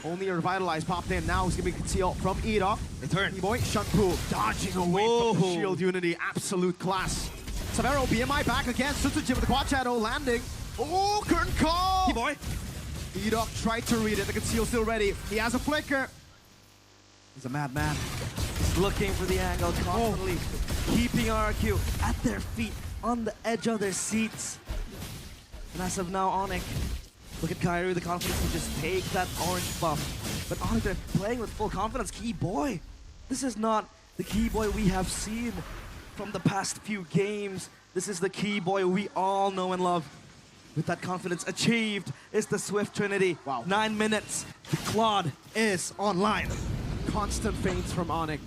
Only a Revitalize popped in. Now he's gonna be concealed from Edok. They turn. Keyboy, Shunpu dodging away from the Shield Unity. Absolute class. Severo, BMI back again. Sutsujin with the Quad Shadow landing. Oh, curtain call! Keyboy. Edok tried to read it. The conceal still ready. He has a flicker. He's a madman. He's looking for the angle, constantly keeping RQ at their feet, on the edge of their seats. And as of now, Onyx, look at Kyrie, the confidence to just take that orange buff. But Onyx, they're playing with full confidence. Keyboy, this is not the Keyboy we have seen from the past few games. This is the Keyboy we all know and love. With that confidence achieved is the Swift Trinity. Wow. 9 minutes, the Claude is online. Constant feints from Onyx.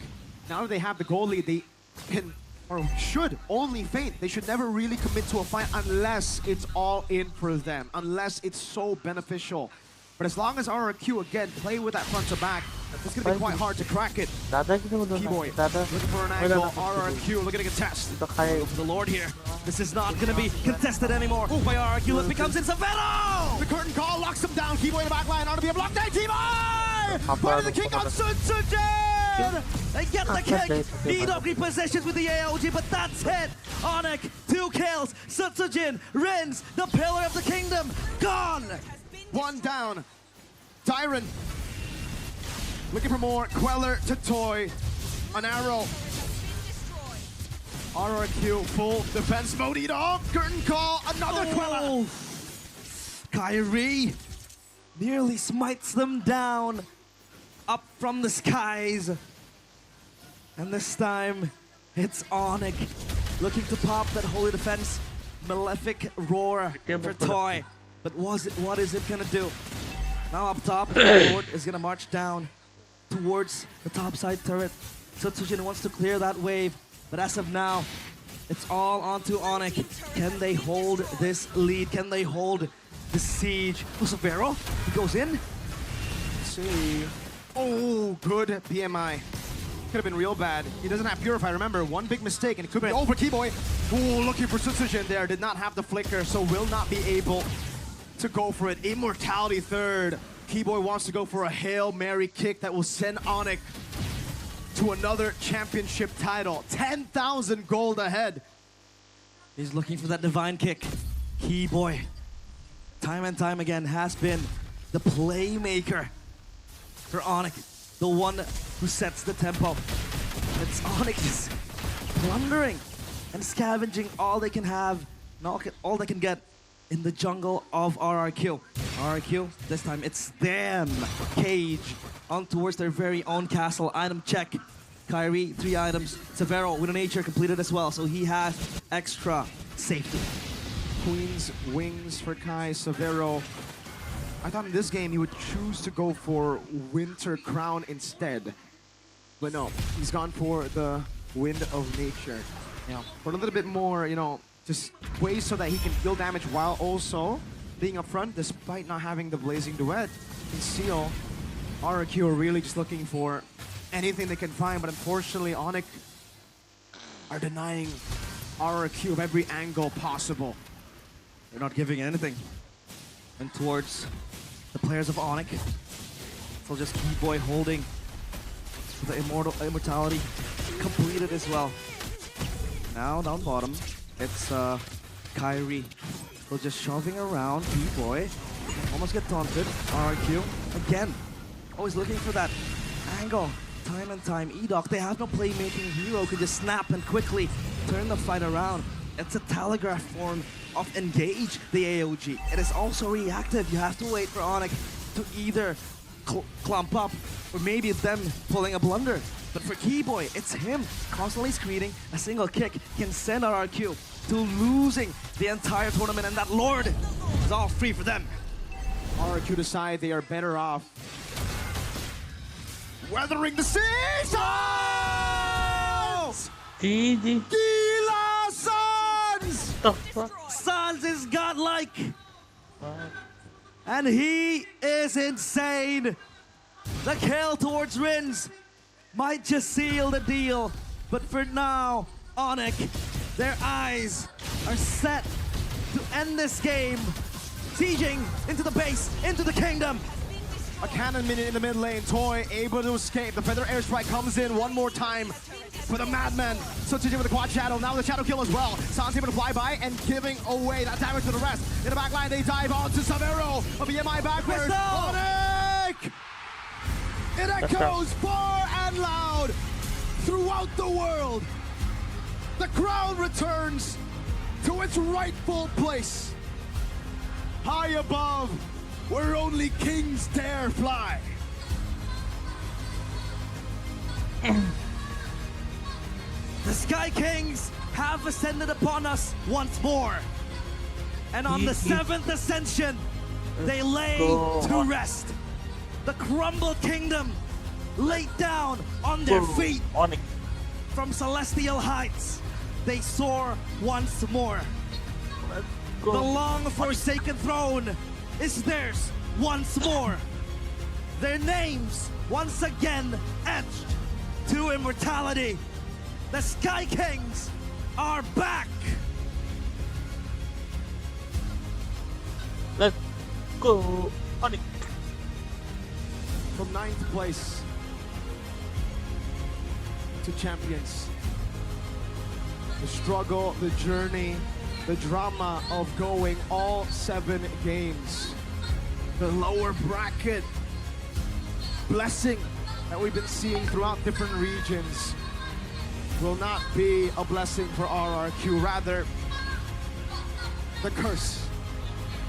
Now that they have the goal lead, they can or should only feint. They should never really commit to a fight unless it's all in for them, unless it's so beneficial. But as long as RRQ again play with that front to back, it's going to be quite hard to crack it. Keyboy looking for an angle. RRQ looking to contest. Go for the Lord here. This is not going to be contested anymore. By RRQ, it becomes in Severo! The curtain call locks him down. Keyboy in the back line. On to be a block. Keyboy! Part of the king on Sutsujin! They get the kick. Edok repossessions with the AOG, but that's it. Onyx, 2 kills. Sutsujin, Rins, the pillar of the kingdom, gone. 1 down. Tyron looking for more. Queller to Toy. An arrow. RRQ full defense mode. Edok. Curtain call. Another Queller. Kyrie nearly smites them down up from the skies. And this time, it's Onyx looking to pop that holy defense. Malefic roar for Toy. But what is it gonna do? Now up top, the Lord is gonna march down towards the top side turret. Sutsujin wants to clear that wave, but as of now, it's all onto Onyx. Can they hold this lead? Can they hold the siege? Oh, Severo, he goes in. Let's see. Oh, good BMI. Could have been real bad. He doesn't have Purify, remember, one big mistake and it could be over. Keyboy. Oh, looking for Sutsujin there. Did not have the flicker, so will not be able to go for it. Immortality third. Keyboy wants to go for a Hail Mary kick that will send Onyx to another championship title. 10,000 gold ahead. He's looking for that divine kick. Keyboy time and time again has been the playmaker for Onyx, the one who sets the tempo. It's Onyx just plundering and scavenging all they can have, all they can get in the jungle of RRQ. RRQ, this time it's them. Cage on towards their very own castle. Item check. Kyrie, 3 items. Severo with a nature completed as well, so he has extra safety. Queen's Wings for Kai. Severo, I thought in this game he would choose to go for Winter Crown instead. But no, he's gone for the Wind of Nature. For a little bit more, just ways so that he can deal damage while also being up front, despite not having the Blazing Duet. Conceal. RRQ are really just looking for anything they can find, but unfortunately Onyx are denying RRQ of every angle possible. They're not giving anything. And towards the players of Onyx, so just Keyboy holding the immortality completed as well. Now down bottom, it's Kyrie. So just shoving around Keyboy. Almost get taunted. RRQ again. Always looking for that angle. Time and time. E-Doc, they have no playmaking hero, could just snap and quickly turn the fight around. It's a telegraph form of engage the AOG. It is also reactive. You have to wait for Onyx to either clump up or maybe it's them pulling a blunder. But for Keyboy, it's him constantly screening. A single kick can send RRQ to losing the entire tournament, and that Lord is all free for them. RRQ decide they are better off weathering the seas! GG. Gila Suns! Suns is godlike! And he is insane! The kill towards Rins might just seal the deal, but for now, Onyx, their eyes are set to end this game. Sieging into the base, into the kingdom. A cannon minute in the mid lane. Toy able to escape. The Feather Airstrike comes in one more time for the Madman. Substituting with the Quad Shadow. Now the Shadow Kill as well. Sans able to fly by and giving away that damage to the rest. In the back line, they dive on to Severo. A BMI backwards. Onyx! It echoes far and loud throughout the world. The crown returns to its rightful place. High above, where only kings dare fly. The Sky Kings have ascended upon us once more. And on the 7th ascension, they lay to rest. The crumbled kingdom laid down on their feet. From celestial heights, they soar once more. The long-forsaken throne is theirs once more. Their names once again etched to immortality. The Sky Kings are back. Let's go, Onyx. From 9th place to champions. The struggle, the journey, the drama of going all 7 games. The lower bracket blessing that we've been seeing throughout different regions will not be a blessing for RRQ. Rather, the curse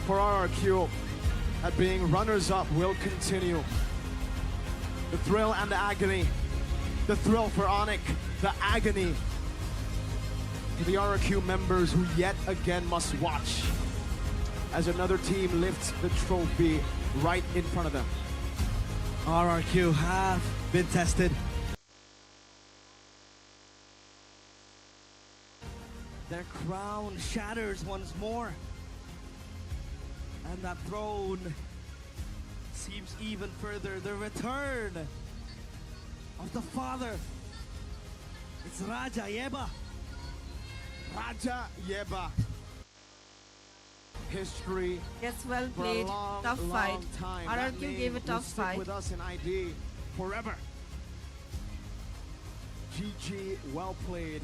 for RRQ at being runners-up will continue. The thrill and the agony. The thrill for Onyx, the agony to the RRQ members who yet again must watch as another team lifts the trophy right in front of them. RRQ have been tested. Their crown shatters once more. And that throne seems even further. The return of the father. It's Raja Yeba. Raja Yeba. History. Yes, well for a played. long, Tough long fight. time. That RRQ name gave a will tough stick fight. with us in ID forever. GG, well played.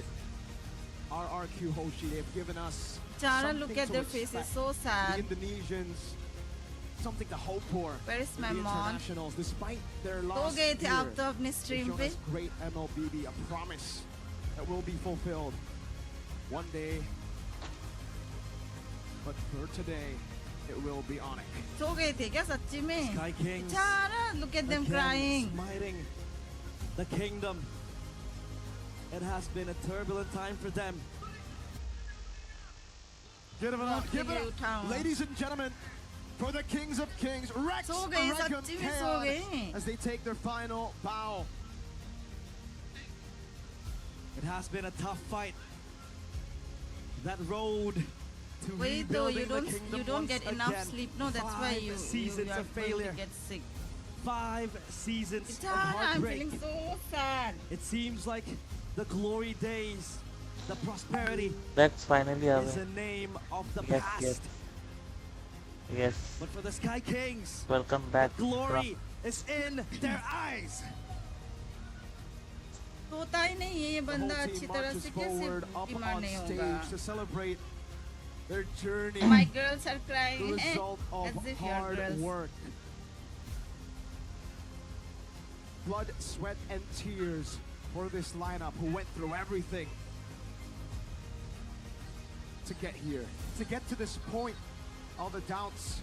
RRQ Hoshi, they've given us Chara, something look at to their faces, expect. so sad. The Indonesians, something to hope for. Where is in my the mod? internationals, despite their So last गए थे year, आप तो अपने they've stream shown पे. us great MLBB, a promise that will be fulfilled one day. But for today, it will be Onyx. सो गए थे क्या सच्ची में? Sky Kings. Chara, look at them again crying. smiting the kingdom. It has been a turbulent time for them. Give it up, give it up. Ladies and gentlemen, for the Kings of Kings, Rex सो गए, Recon सच्ची में सो गए. Chaos, as they take their final bow. It has been a tough fight. That road to Wait though, you rebuilding the kingdom don't once get enough again. sleep. No, that's why 5 you seasons are of going failure. to get sick. 5 seasons of Chara, I'm heartbreak. feeling so sad. It seems like the glory days, the prosperity That's finally is away. a name of the Yes, past. yes. Yes. But for the Sky Kings, Welcome back. glory is in their eyes. सोता ही नहीं है ये The बंदा whole अच्छी team तरह marches से कैसे forward up बीमार on नहीं होगा? stage to celebrate their journey. My girls are The crying. result As of if you're hard girls. work. Blood, sweat, and tears for this lineup who went through everything to get here, to get to this point. All the doubts,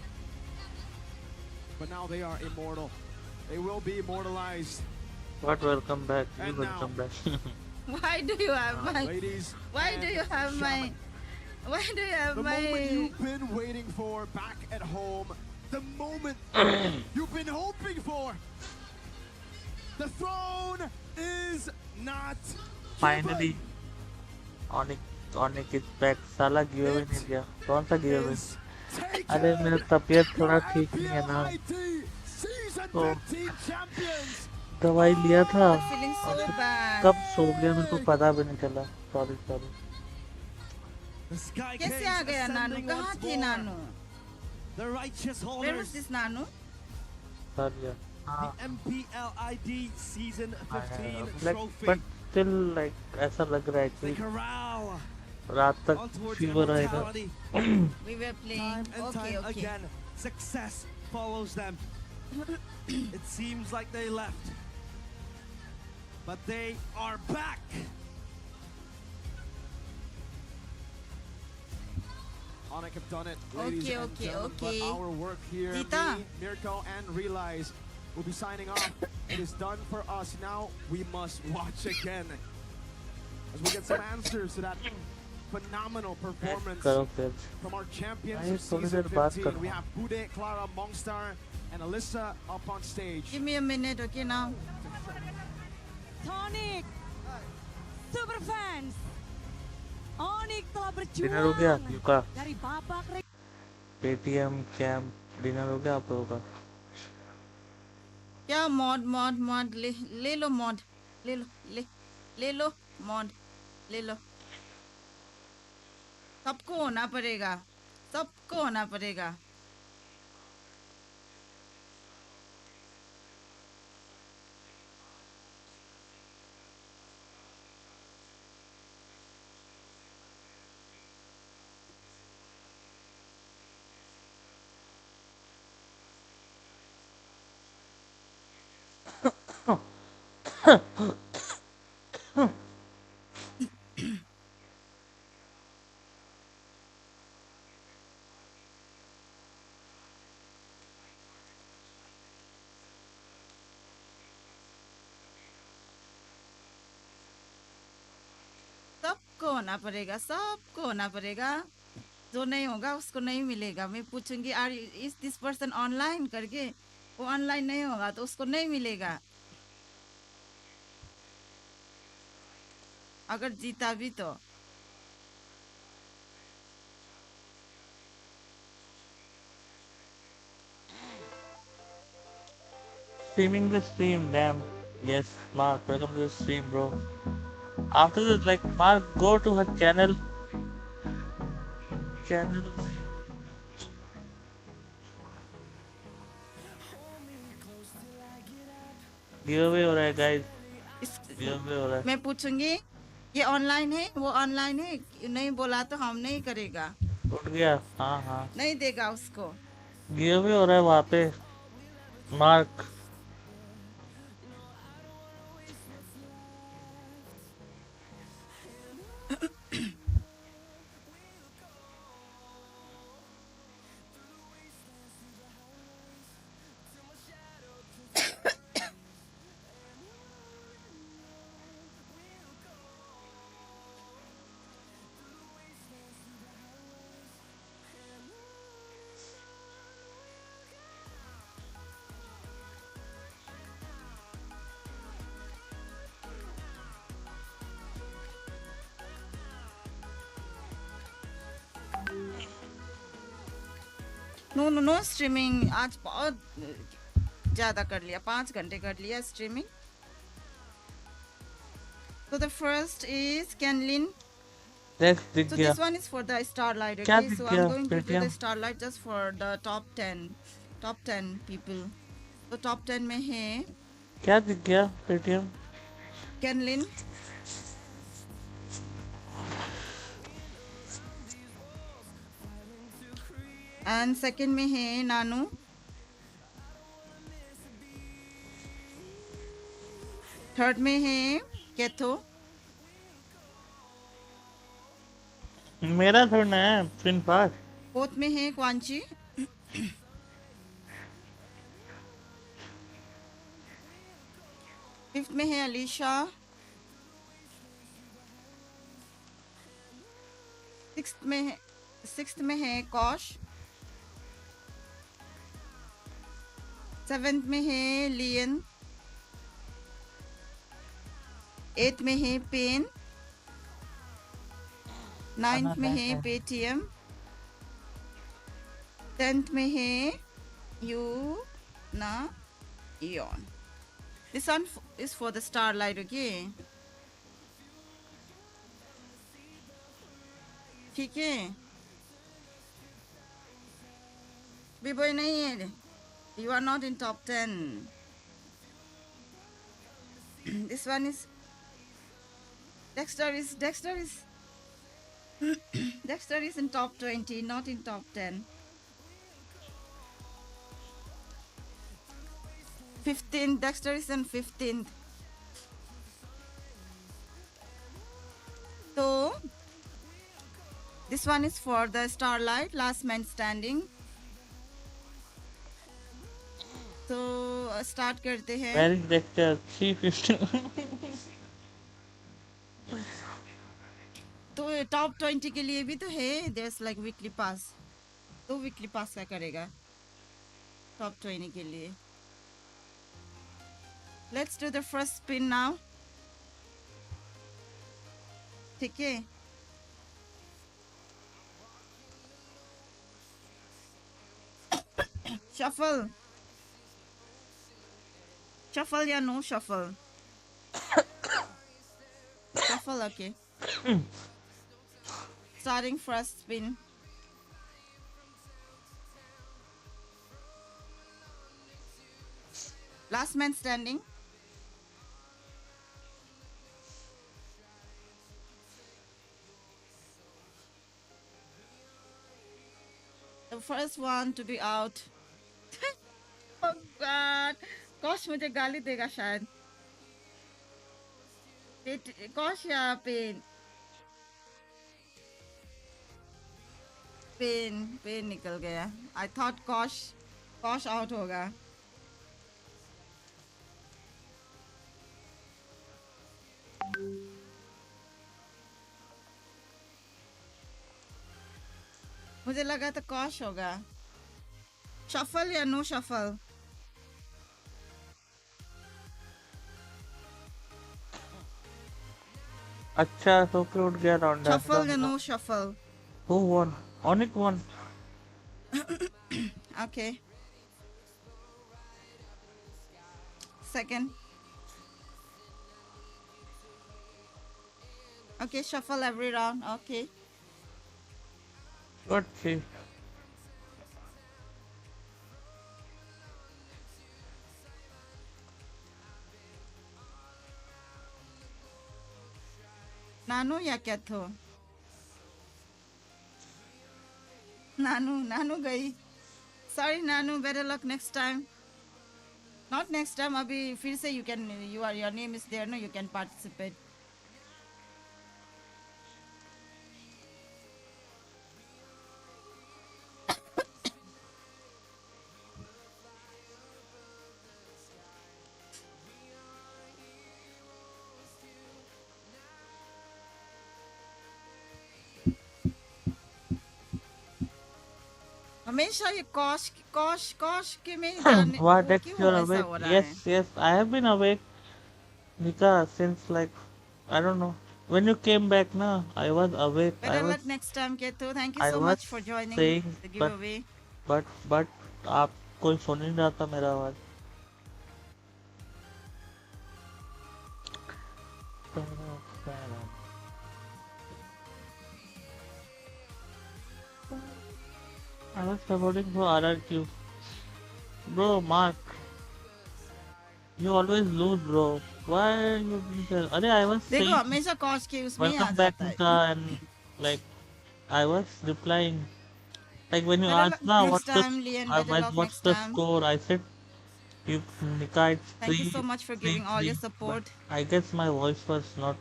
but now they are immortal. They will be immortalized. What? Welcome back. You And welcome back. Why do you have my? Ladies Why do you have my? Why do you have The my? moment you've been waiting for back at home. The moment you've been hoping for. The throne is not Finally, Onyx is back. साला give नहीं दिया. कौन सा give है? अरे मेरा तबीयत थोड़ा ठीक नहीं है ना. तो दवाई लिया था. Feeling so bad. कब सो गया मेरे को पता भी नहीं चला. Sorry. The Sky कैसे Kings आ गया नानू? ascending कहाँ once थे more. Nanu? The righteous Where was holders. this Nanu? Sorry. The MPL ID Season 15 Like, trophy. but still like ऐसा लग रहा है They कि corral रात तक on towards फीवर आएगा. immortality. We were playing. Time and Okay, time okay. again, success follows them. It seems like they left, but they are back. Onyx have done it, ladies Okay, and okay, gentlemen. okay. But our work here, Tita. me, Mirko, and Realize will be signing off. It is done for us. Now we must watch again as we get some answers to that phenomenal performance करो फिर. from our champions भाई, of थोड़ी season देर बात 15. We करो. have Bude, Clara, Mongstar, and Alyssa up on stage. Give me a minute, okay now. Tonic, super fans, Onyx telah Dinner हो गया berjuang युका. dari babak Paytm camp dinner हो गया आप लोगों का. क्या mod ले लो mod ले लो mod ले लो. सबको होना पड़ेगा. सबको होना पड़ेगा. जो नहीं होगा उसको नहीं मिलेगा. मैं पूछूंगी is this person online करके, वो ऑनलाइन नहीं होगा तो उसको नहीं मिलेगा. अगर जीता भी तो. Streaming the stream, damn. Yes, Mark, welcome to the stream, bro. After this, like, Mark, go to her channel. Giveaway हो रहा है, guys. Giveaway हो रहा है. मैं पूछूंगी ये ऑनलाइन है, वो ऑनलाइन है, नहीं बोला तो हम नहीं करेगा, उठ गया। हाँ हाँ, नहीं देगा उसको। गिव भी हो रहा है वहाँ पे मार्क। नो स्ट्रीमिंग आज बहुत ज्यादा कर लिया, 5 घंटे कर लिया streaming. So the first is Kenlin. Next So दिख गया। this one is for the starlight, क्या okay? दिख So गया I'm going to do the Paytm? starlight just for the top 10 people. So top 10 में है क्या दिख गया पेटीएम? Kenlin, and second में है नानू, थर्ड में है केथो, मेरा थोड़ा है पिन पास। फोर्थ में है क्वांची, फिफ्थ में है अलीशा, सिक्स्थ में है कौश, सेवेंथ में है लियन, एट में है पेन, नाइन्थ में है पेटीएम, 10th में है यू ना Ian. This one is for the starlight, okay? ठीक है, B-boy नहीं है, you are not in top 10. This one is Dexter is Dexter is in top 20, not in top 10. 15th, Dexter is in 15th. So this one is for the starlight, last man standing. So start करते हैं। Where is Dexter? 350। तो top 20 के लिए भी तो है, there's like weekly pass, तो weekly pass का करेगा टॉप 20 के लिए। Let's do the first spin now. ठीक है, shuffle या no shuffle? Shuffle, okay. Starting first spin. Last man standing. The first one to be out. Oh God, Gosh मुझे गाली देगा शायद। Gosh या पेन निकल गया। I thought Gosh out होगा। मुझे लगा था Gosh होगा। Shuffle या no shuffle? अच्छा तो फिर उठ गया राउंड। Shuffle या no shuffle? Who won? Onyx won. Okay. Second. Okay, shuffle every round. Okay. Let's see. Nanu या क्या थो नानू गई sorry Nanu better luck next time not next time अभी फिर से you can your name is there no you can participate हमेशा ये cosh के में ही जाने What वो that क्यों you're ऐसा awake? हो रहा Yes, है yes, I have been awake, Nika, since like I don't know. When you came back, na, I was awake. better luck next time Ketu thank you I so was much for joining saying, the but giveaway but आप कोई सुन ही नहीं रहा था मेरा आवाज. I was supporting for RRQ. Bro, Mark, you always lose, bro. Why you being there? अरे I was देखो saying हमेशा कॉश के उसमें ही आ welcome back, जाता है Nika, and like I was replying. Like when you better luck asked now next time Lian better luck what's next the time score, I said you Nika it's thank you so 3 much for 3 giving all 3. your But support I guess my voice was not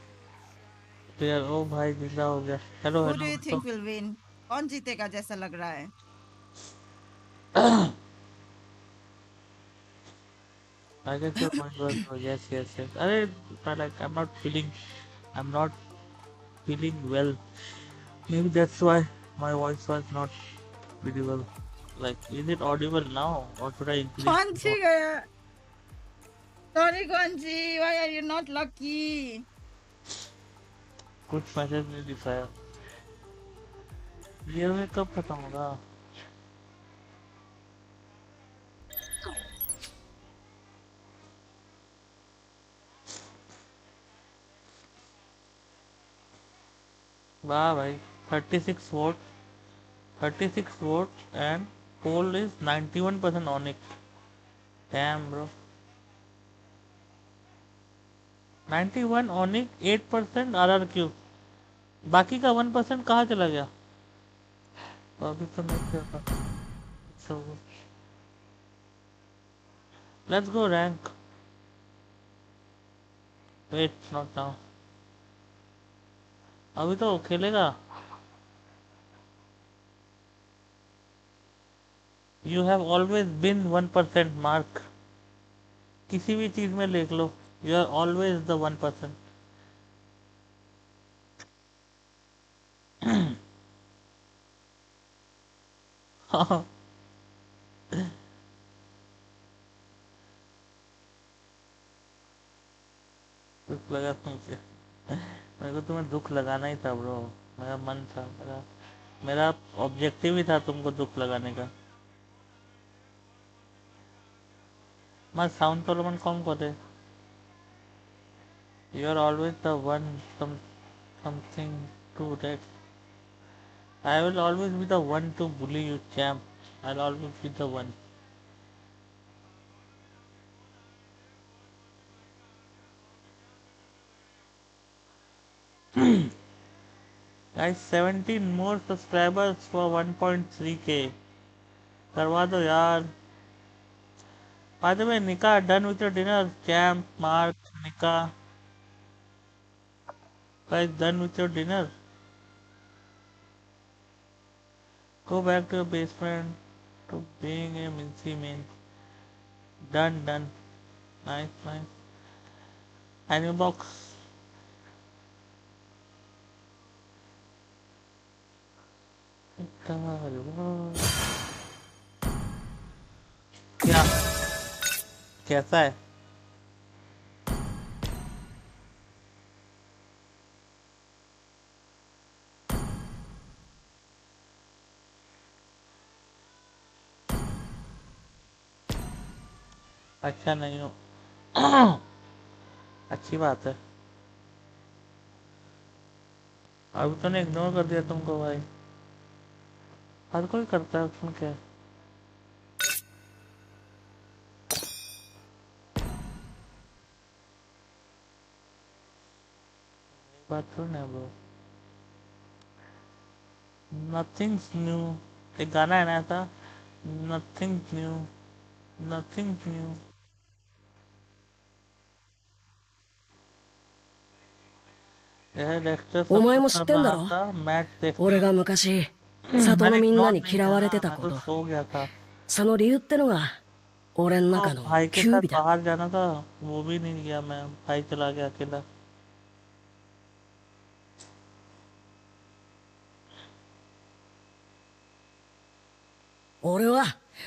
clear. Oh भाई जिंदा हो गया. Hello who do hello. you So think will win कौन जीतेगा जैसा लग रहा है I guess your voice was yes yes yes. अरे but like I'm not feeling well. Maybe that's why my voice was not very well. Like is it audible now or should I increase कौन the जी गया sorry कौन जी why are you not lucky कुछ message नहीं दिखाया. ये में कब खत्म होगा? वाह भाई 36 vote and poll is 91% on it. Damn bro. 91 on it, 8% RRQ. बाकी का 1% कहाँ चला गया? अभी तो नहीं चला. So let's go rank. Wait, not now. अभी तो खेलेगा. You have always been 1% Mark. किसी भी चीज में लिख लो. You are always the 1%. दुख लगा तुमसे. मेरे को तुम्हें दुख लगाना ही था ब्रो. मेरा मन था मेरा ऑब्जेक्टिव ही था तुमको दुख लगाने का. मैं साउंड टोलमेंट कौन को दे. You are always the one something to that. I will always be the one to bully you champ. I'll always be the one. Guys 17 more subscribers for 1.3k. करवा दो यार. By the way, Nika, done with your dinner? Champ, Mark, Nika. Guys, done with your dinner? Go back to your basement to being a mincy man. Done. Nice. Animal box. क्या कैसा है? अच्छा नहीं हो. अच्छी बात है. अभी तो ने इग्नोर कर दिया तुमको भाई. हर कोई करता है उसमें क्या है? बात थोड़ी ना ब्रो, नथिंग्स न्यू। एक गाना है ना ऐसा, नथिंग न्यू, नथिंग न्यू। यह डेक्स्टर お सब 前 कुछ も知っ कर てんだ रहा ろ था, मैच देख 俺が昔里の मैंने みんな इग्नोर に नहीं 嫌 किया われて ना, た मैं こ तो と。 सो गया था। その理由ってのが俺の तो 中の भाई के キュー साथ ビだ。 बाहर जाना था, वो भी नहीं किया मैं, भाई चला गया अकेला। 俺は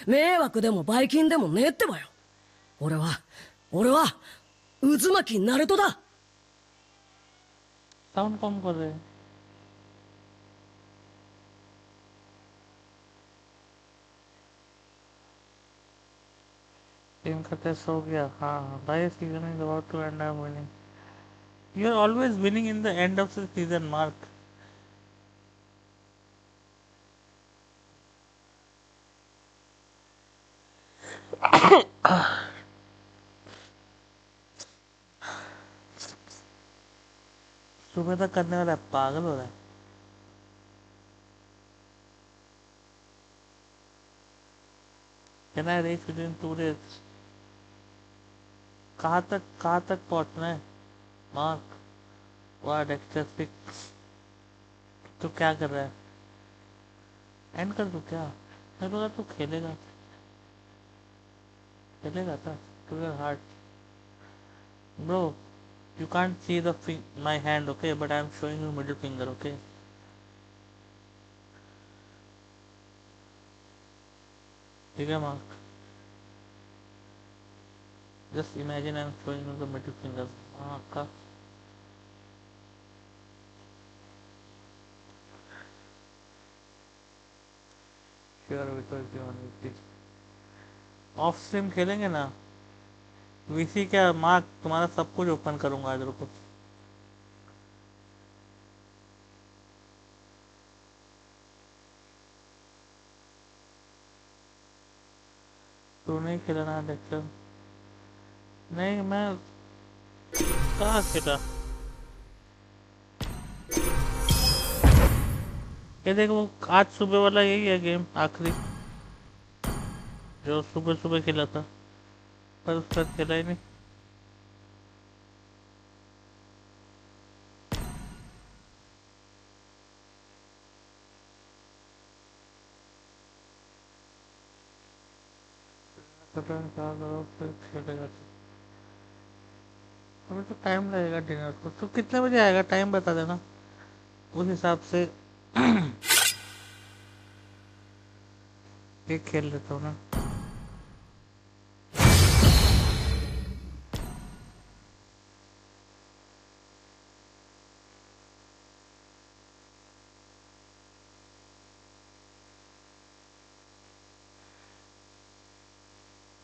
迷惑でもバイキンでもねえってばよ。俺は渦巻ナルトだ。 साउंड कम कर रहे हैं। टीम का टेस्ट हो गया। हाँ भाई, season is about to end, I am winning. You are always winning in the end of the season, Mark. सुबह तक करने वाला है, पागल हो रहा है। Can I reach within 2 days? कहाँ तक पहुँचना है मार्क? वाह डेक्स्टर 6, तू क्या कर रहा है? एंड कर दूँ क्या? मैं लगा तू खेलेगा था to your heart. Bro, you can't see my hand, okay? But I'm showing you middle finger, okay? ठीक है mark, just imagine I'm showing you the middle finger. हाँ का sure because you want to of stream खेलेंगे ना VC क्या mark, तुम्हारा सब कुछ ओपन करूंगा आज, रुको। तू नहीं खेलना डेक्स्टर? नहीं, मैं कहाँ खेला? ये देखो, आज सुबह वाला यही है गेम, आखिरी जो सुबह सुबह खेला था, पर उसका खेला ही नहीं। खेलेगा अभी तो टाइम लगेगा डिनर को। तो कितने बजे आएगा, टाइम बता देना, उस हिसाब से एक खेल लेता हूँ ना।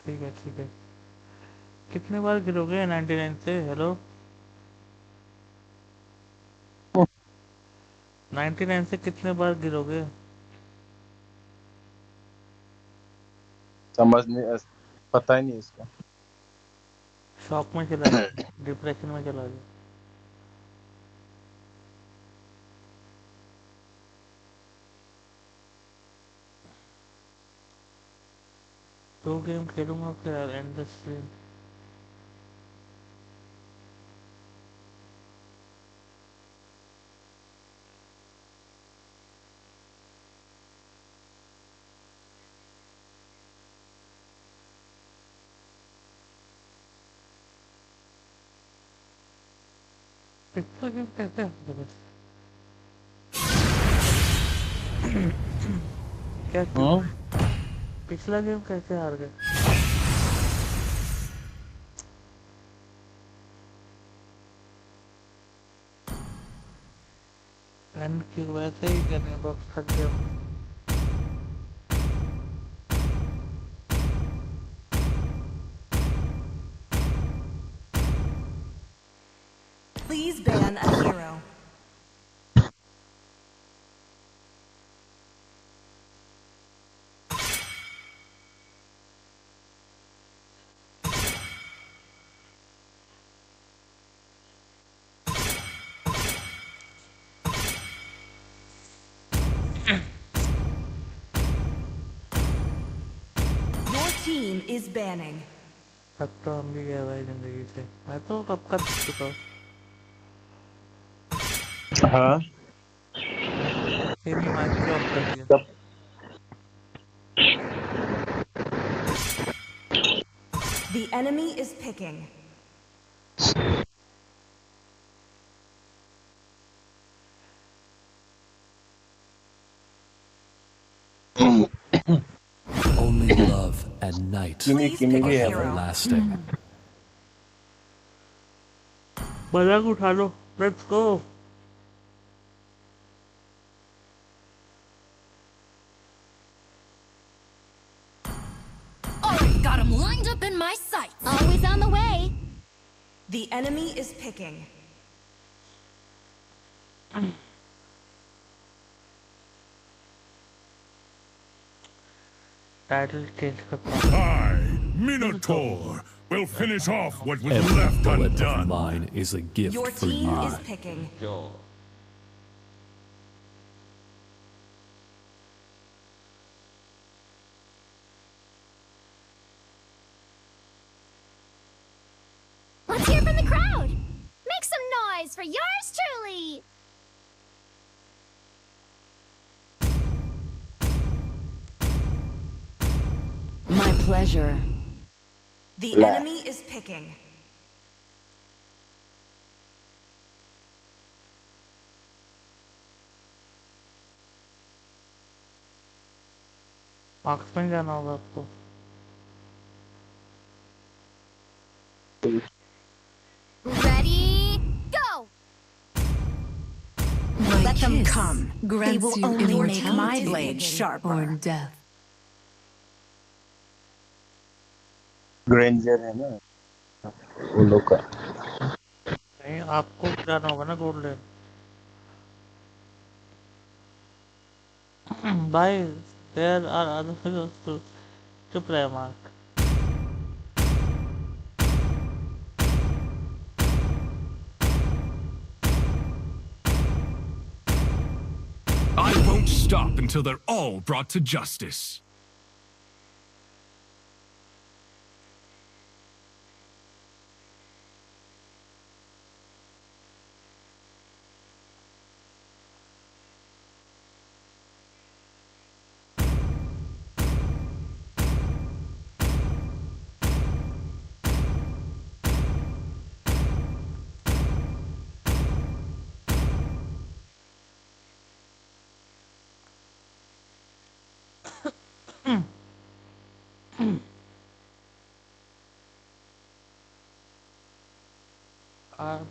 ठीक है। कितने बार गिरोगे 99 से? हेलो 99 से कितने बार गिरोगे? समझ नहीं, पता ही नहीं इसका। शॉक में चला गया, डिप्रेशन में चला गया। दो गेम खेलूंगा फिर एंड द स्ट्रीम। पिछला गेम कैसे हार गए? क्या पिछला गेम कैसे हार गए? एंड क्यों वैसे ही करने बॉक्स थक गया। Please ban a hero. team is banning. अब तो हम भी गए भाई जिंदगी से मैं तो कब का थक चुका हूँ हाँ तेरी माइक क्यों ऑफ कर दिया The enemy is picking. Only love and night everlasting. मजाक उठा लो let's go Alright, got him lined up in my sights. Always on the way. The enemy is picking. Title change I, Minotaur, will finish off what was left bullet undone. of mine is a gift Your for team you. is picking. Let's hear from the crowd. Make some noise for yours truly. My pleasure. The enemy is picking. Marksman जाना होगा आपको Ready, go! Let them come. They will only make my blade sharper. Or death. Granger है ना वो लोग का नहीं आपको जाना होगा ना गोल्ड लेन भाई there are other figures to play mark I won't stop until they're all brought to justice.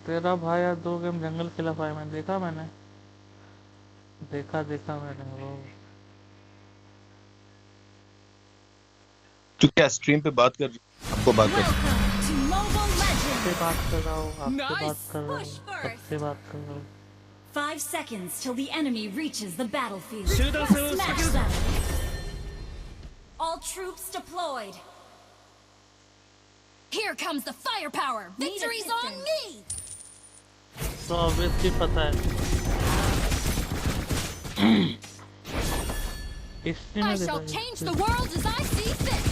तेरा भाई यार 2 गेम जंगल खेला भाई मैंने देखा मैंने वो तू क्या स्ट्रीम पे बात कर आपको बात कर सबसे बात कर रहा हूँ आपसे बात कर रहा हूँ सबसे बात कर रहा हूँ 5 seconds till the enemy reaches the battlefield. Smash them. All troops deployed. Here comes the firepower. Victory's on me. तो ऑब्वियसली पता है इसने I में shall देखा change the world as I see fit.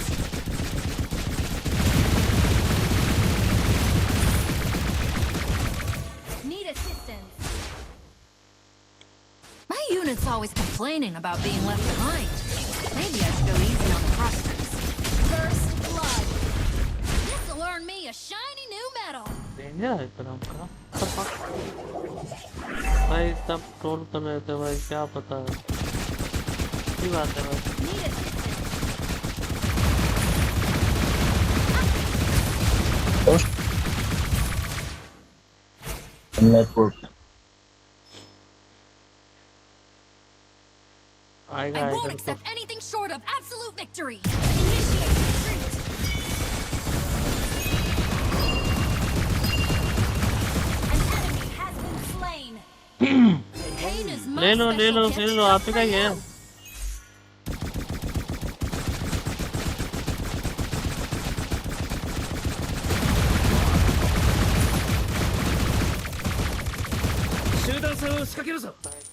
Need assistance. My unit's always complaining about being left behind. Maybe I should go easy on the prospects. First blood. This'll earn me a shiny new medal. Danger है पर हमका भाई सब troll कर रहे थे भाई क्या पता है की बात है भाई network I won't accept anything short of absolute victory. Initiate retreat. An enemy has been slain. Pain is my ले लो आप ही का ही है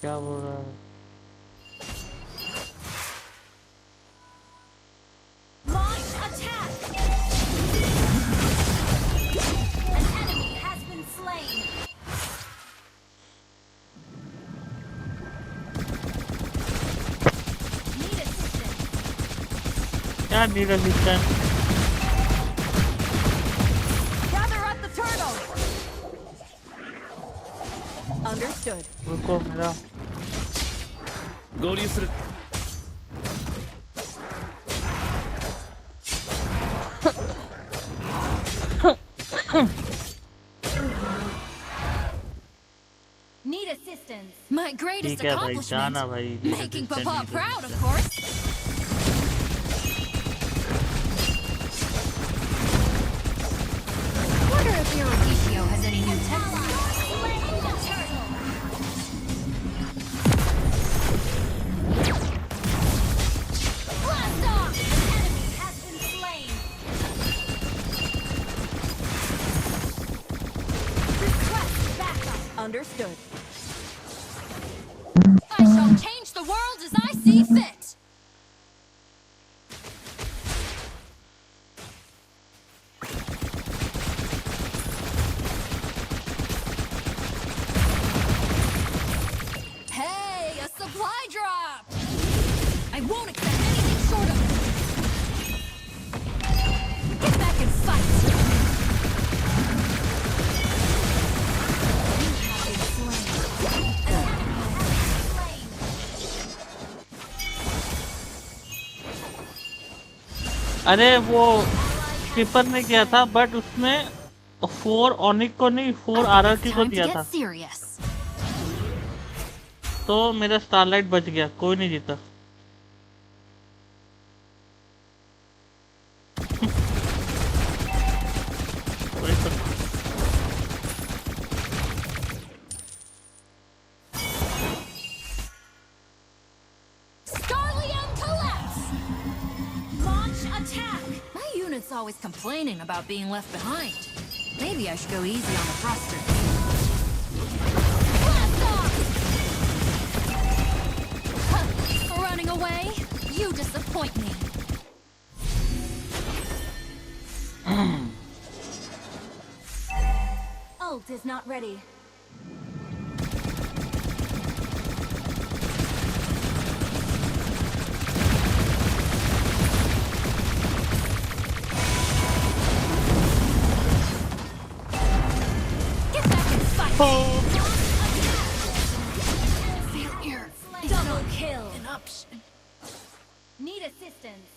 क्या बोल रहा है Launch attack. क्या need assistance? Gather up the turtle. Understood. रुको मेरा गोली से Need assistance. My greatest ठीक है भाई accomplishment. जाना भाई Making Papa proud, of course. Wonder if Iridicio has any new Blast off! An enemy has been slain. Request backup. Understood. I shall change the world as I see fit. Hey, a supply drop! I won't accept anything short of Get back and fight! अरे वो skipper ने किया था but उसमें 4 ऑनिक को नहीं 4 RRT को दिया था तो मेरा स्टारलाइट बच गया कोई नहीं जीता Always complaining about being left behind. Maybe I should go easy on the thrusters. Blast off! Huh, running away? You disappoint me. Ult is not ready. Double kill. An option. Need assistance.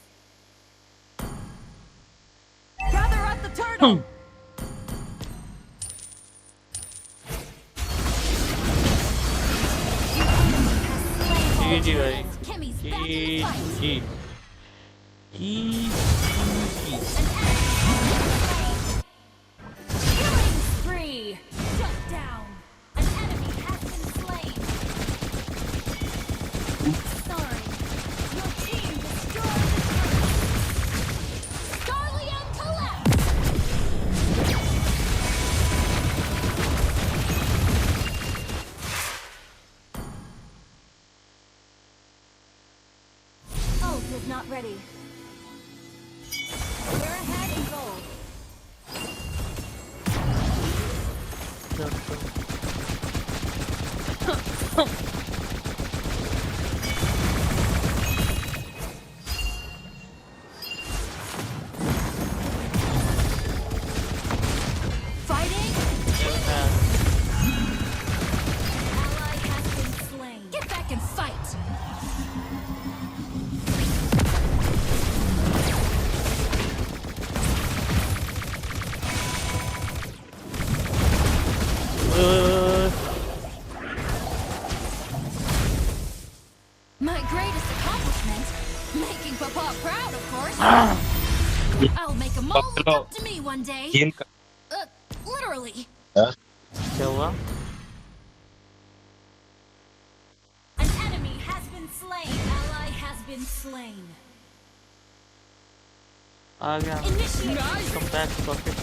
Gather up the turtle. GG भाई GG Killing spree. Shut down. An enemy has been slain. Sorry. Your team destroyed the turret. Starlium collapse. Ult is not ready. We're ahead in gold. Fighting? Ally has been slain. Get back and fight. My greatest accomplishment? Making Papa proud, of course. I'll make them all look up to me one day. Literally. क्या हुआ An enemy has been slain. Ally has been slain. आ गया come back pocket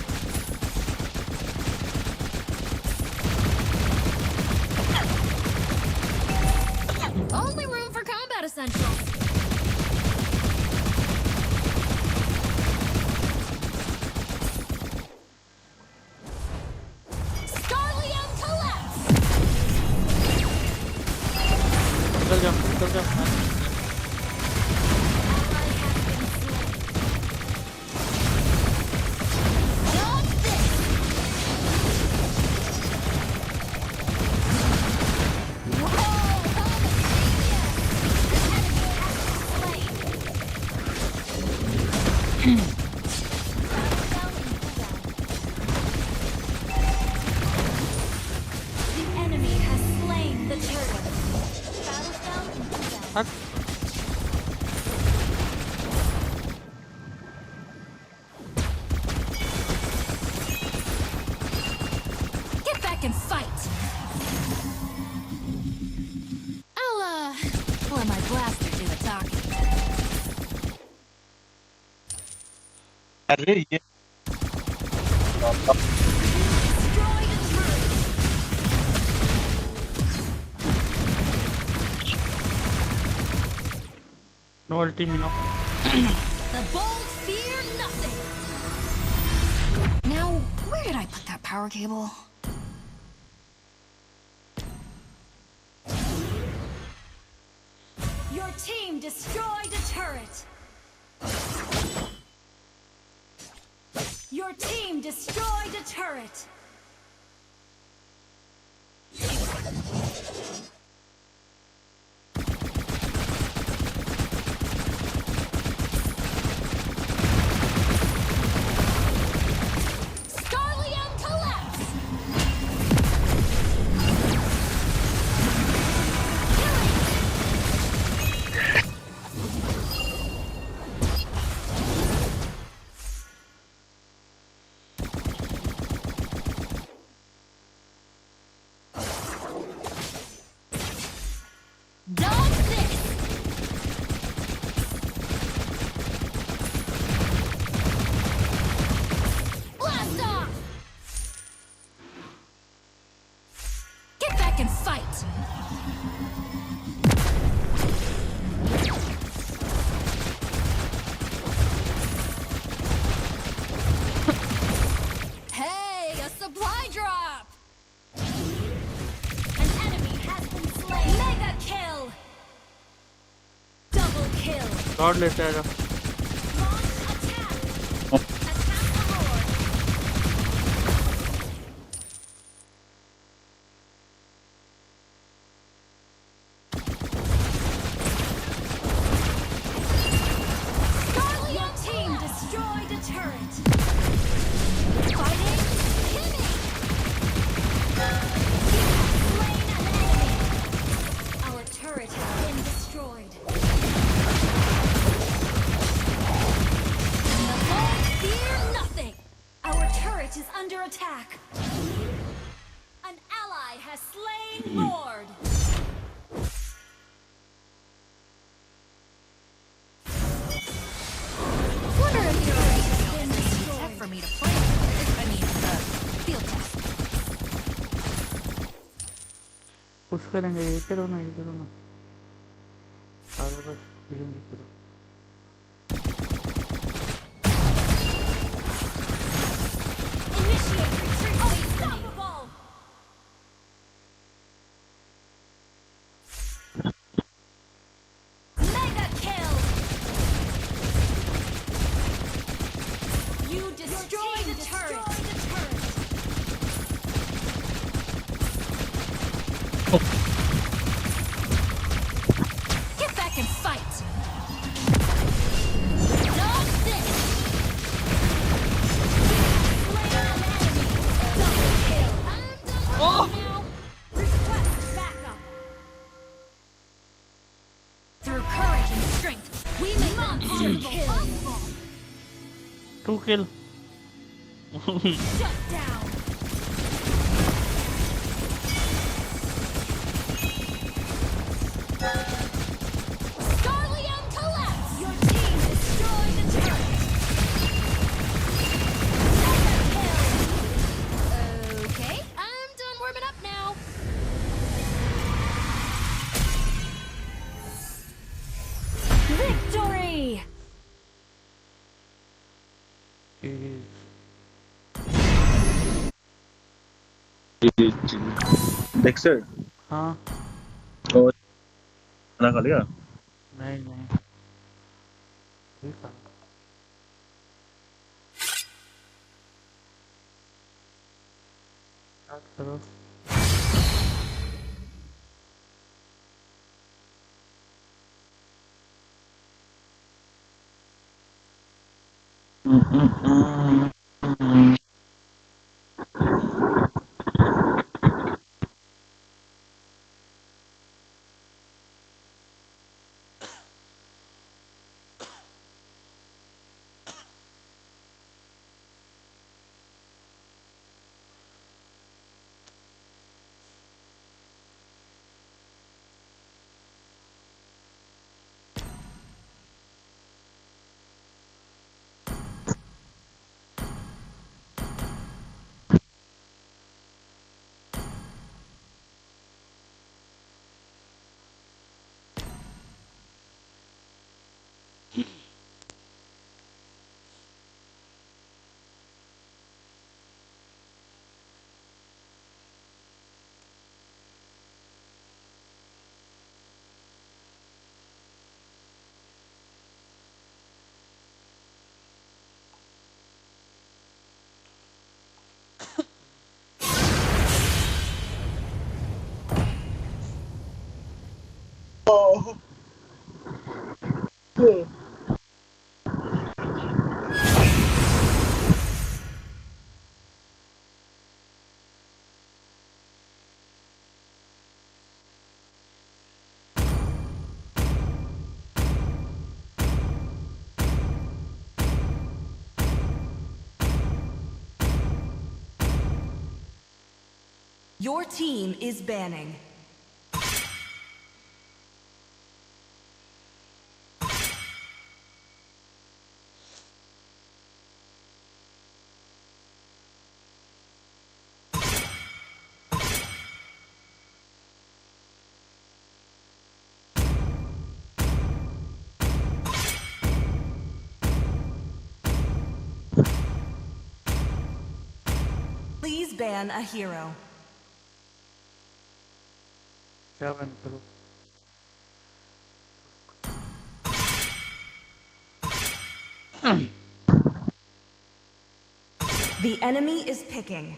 Only room for combat essentials. Starlium collapse. निकल जा Get back and fight. I'll let my blaster do the talking. अरे ये No ultimate, no. The bold fear nothing. Now, where did I put that power cable? Your team destroyed a turret. Your team destroyed a turret. Scarlium collapse. Dodge this. Blast off. Get back and fight. Hey, a supply drop. An enemy has been slain. Mega kill. Double kill. God लेते आएगा. Your team destroyed a turret. Fighting, killing. You have slain an enemy. Our turret has been destroyed. The bold fear nothing. Our turret is under attack. An ally has slain Lord. Wonder if your turret has been destroyed. For me to play. I mean, field test. Push करेंगे ये करो ना सारों का vision करो. Initiate retreat. Unstoppable. Mega kill. You destroyed the turret. Get back and fight. Dodge this. Slay an enemy. Double kill. I'm done now. Request backup. Through courage and strength, we make monster kill. 2 kill. Shut down. Scarlium collapse. Your team destroyed the turret. Okay, I'm done warming up now. Victory! Dexter. हाँ. और खाना खा लिया? नहीं. ठीक है. Start करो. Your team is banning. Please ban a hero. 7 The enemy is picking.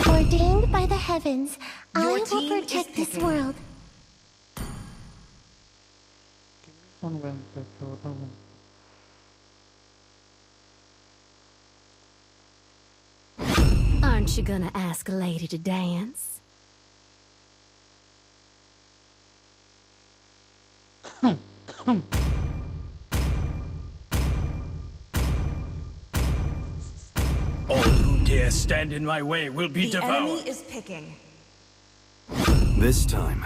Ordained by the heavens, I will protect this world. Aren't you gonna ask a lady to dance? All who dare stand in my way will be The devoured. enemy is picking. This time,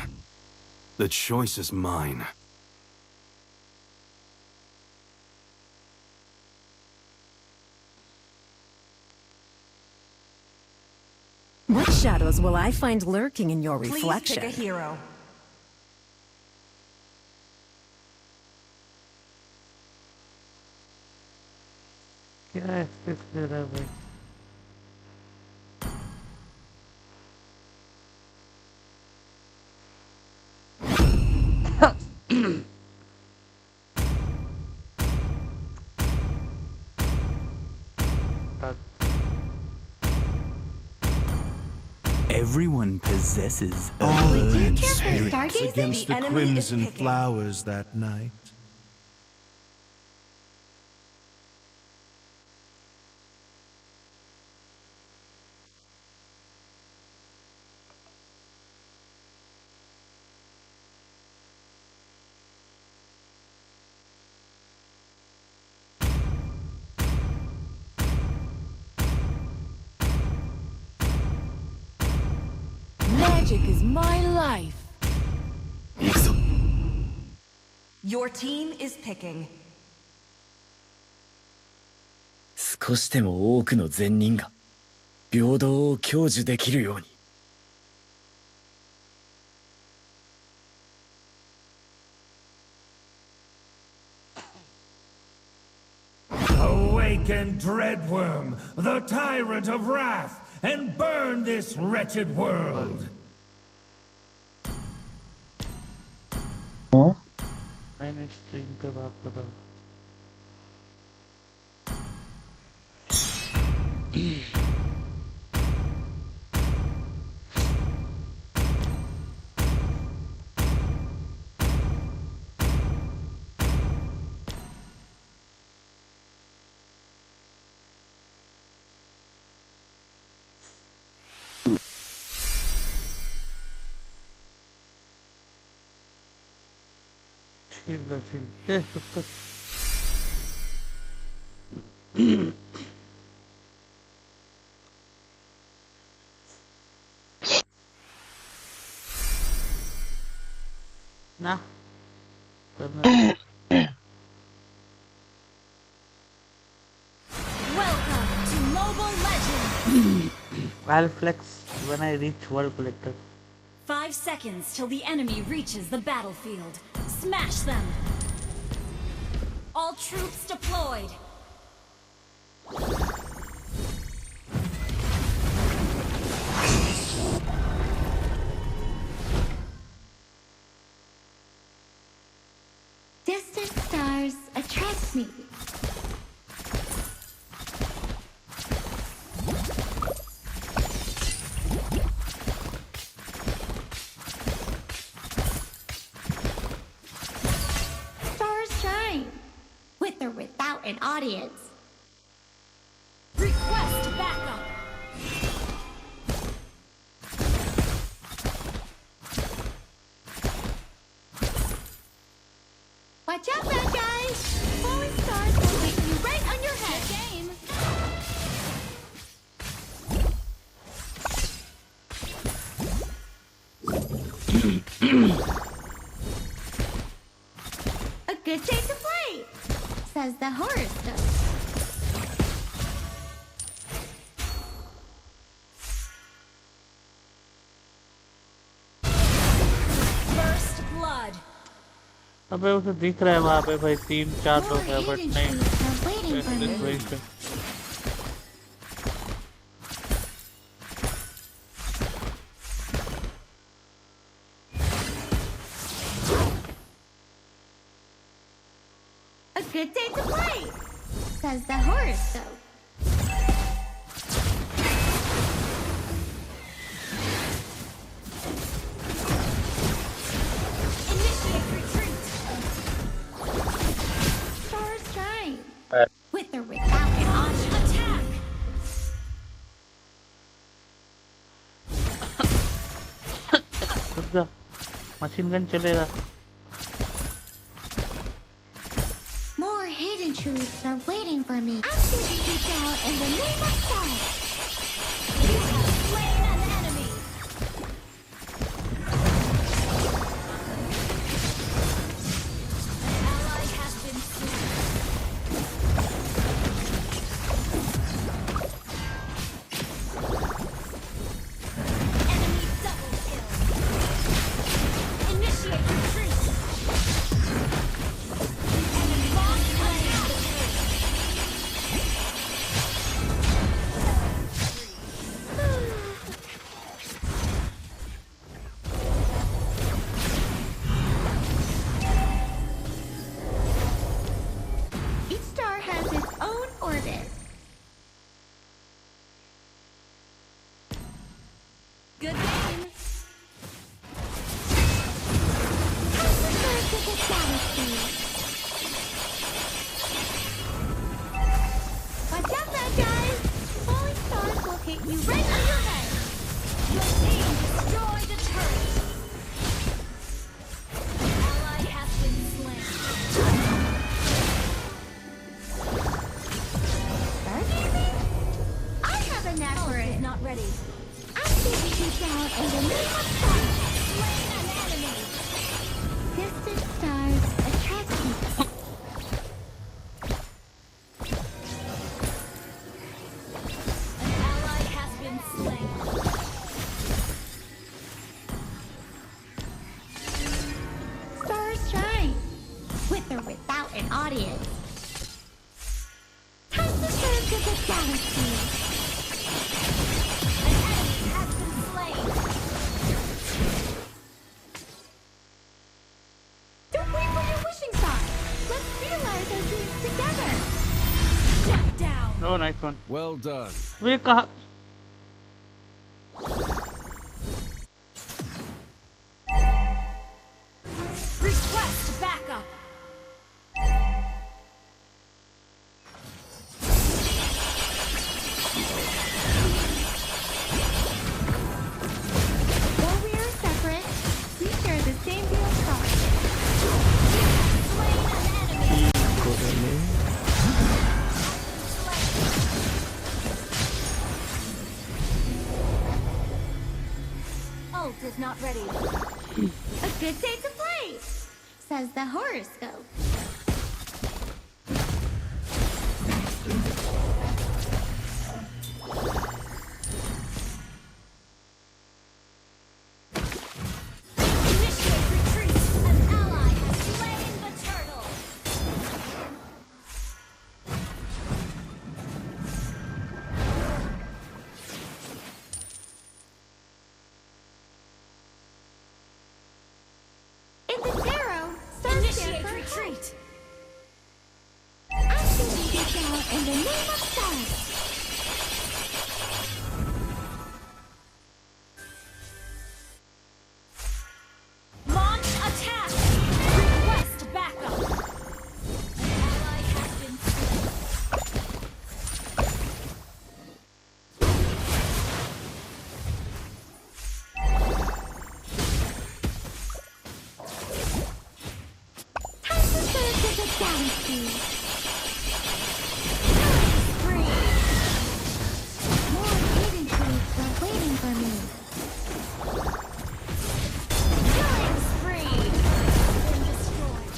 the choice is mine. What shadows will I find lurking in your reflection? Please pick a hero. क्या access दे रहा है भाई? Everyone possesses a All burning spirits spirit. against the crimson flowers that night. Magic is my life. Your team is picking. 少しでも多くの善人が平等を享受できるように。Awaken Dreadworm, the tyrant of wrath, and burn this wretched world. मैंने stream पे बात करा। Nah. Welcome to Mobile Legends. I'll flex when I reach World Collector. 5 seconds till the enemy reaches the battlefield. Smash them! All troops deployed. Distant stars attract me. Stars shine, with or without an audience. Request backup. Watch out, bad guys! Falling stars will hit you right on your head. Game. A good day to play, says the horoscope. First blood. अबे उसे दिख रहा है वहाँ पे भाई 3-4 लोग हैं बट नहीं Waiting for me. वही पे A good day to play, says the horoscope. Initiate retreat. Stars shine, with or without an audience. Attack. रुक जा मशीन गन चलेगा More hidden truths are waiting for me. I'm shooting you down in the name of science. You have slain an enemy. An ally has been slain. Enemy double kill. Initiate retreat. Enemy lost slain the turret. Each star has its own orbit. Good game. Time to search of the galaxy. Watch out, bad guys! Falling stars will hit you right on your head. Your team destroyed the turret. An ally has been slain. Stargazing? I have a knack for it. Not ready. I'm shooting you down in the name of science. Slain an enemy. Distant stars attract me. An ally has been slain. Stars shine, with or without an audience. Time to search of the galaxy. An enemy has been slain. Don't wait for your wishing star. Let's realize our dreams together. Shut down. Oh nice one Well done. वे कहा Request backup. Though we are separate, we share the same real star. Slain an enemy. Ult is not ready. A good day to play, says the horoscope. Initiate retreat. An ally has slain the turtle. galaxy. More hidden truths are waiting for me. Killing spree. Been destroyed.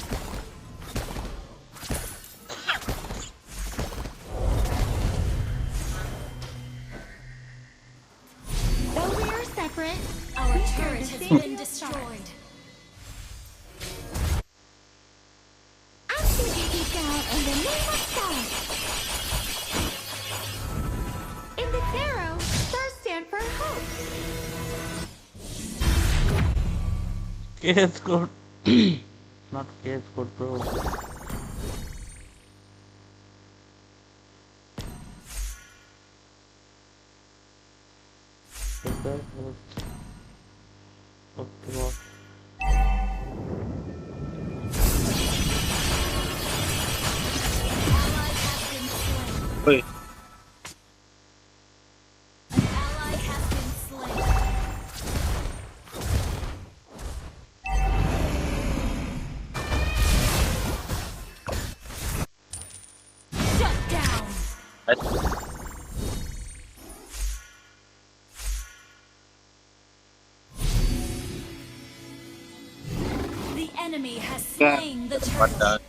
Though we are separate, Our we share turret the has same been star. destroyed. I'm taking you down in the name of stars. In the tarot, stars stand for hope. Case code. Not case code, bro. Okay, Wait. Ally has been slain. Shut down. The enemy has slain the turret. Watch out,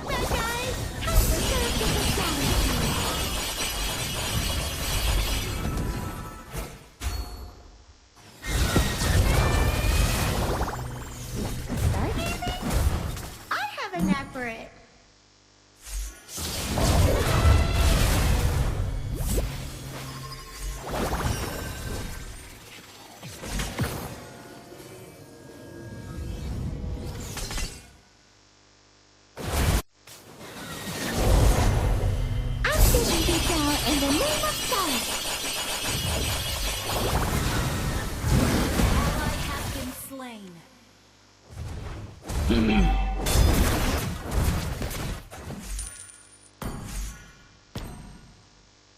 bad guys! Time to serve the galaxy. Stargazing? I have a knack for it. I'm taking you down in the name of stars. Ally has been slain.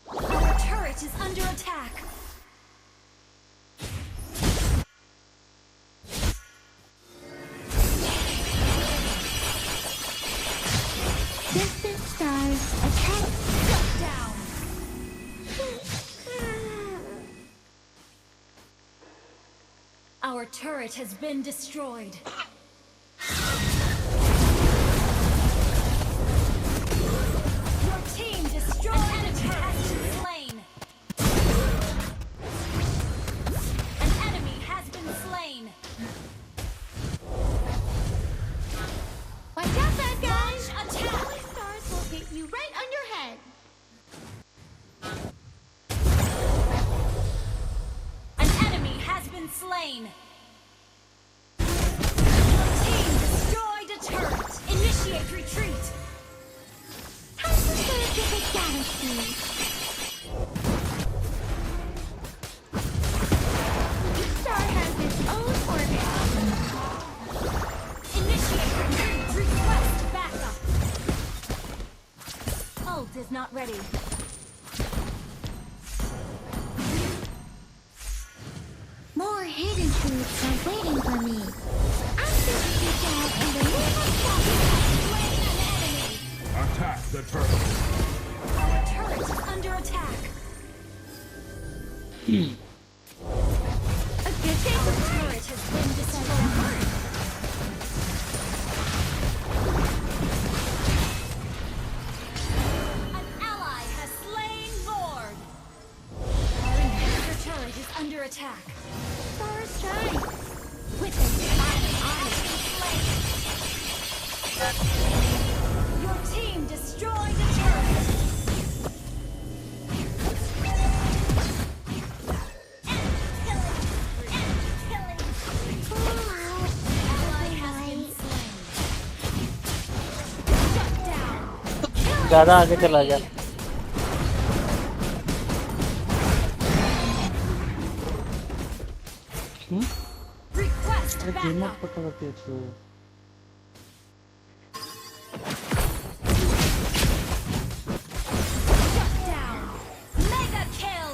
Our turret is under attack. Distant stars attack. Shut down. Our turret has been destroyed. Your team destroyed. An enemy has been slain. An enemy has been slain. Watch out, bad guys! Launch attack. Holy stars will hit you right on your head. An enemy has been slain. Your team destroyed a turret. Initiate retreat. Time to serve the galaxy. Each star has its own orbit. Initiate retreat. Request backup. Ult is not ready. More hidden truths are waiting for me. I'm taking you down in the name of stars. Slain an enemy. Attack the turret. Our turret is under attack. A good day Our to play. turret has been destroyed. An ally has slain Lord. Our inhibitor turret is under attack. Stars shine. With the slain. Your team destroyed a turret. Ally has been slain. Shut down. ज़्यादा आगे चला गया. Request अरे backup. कीमत पता होती है तो. Shut down. Mega kill.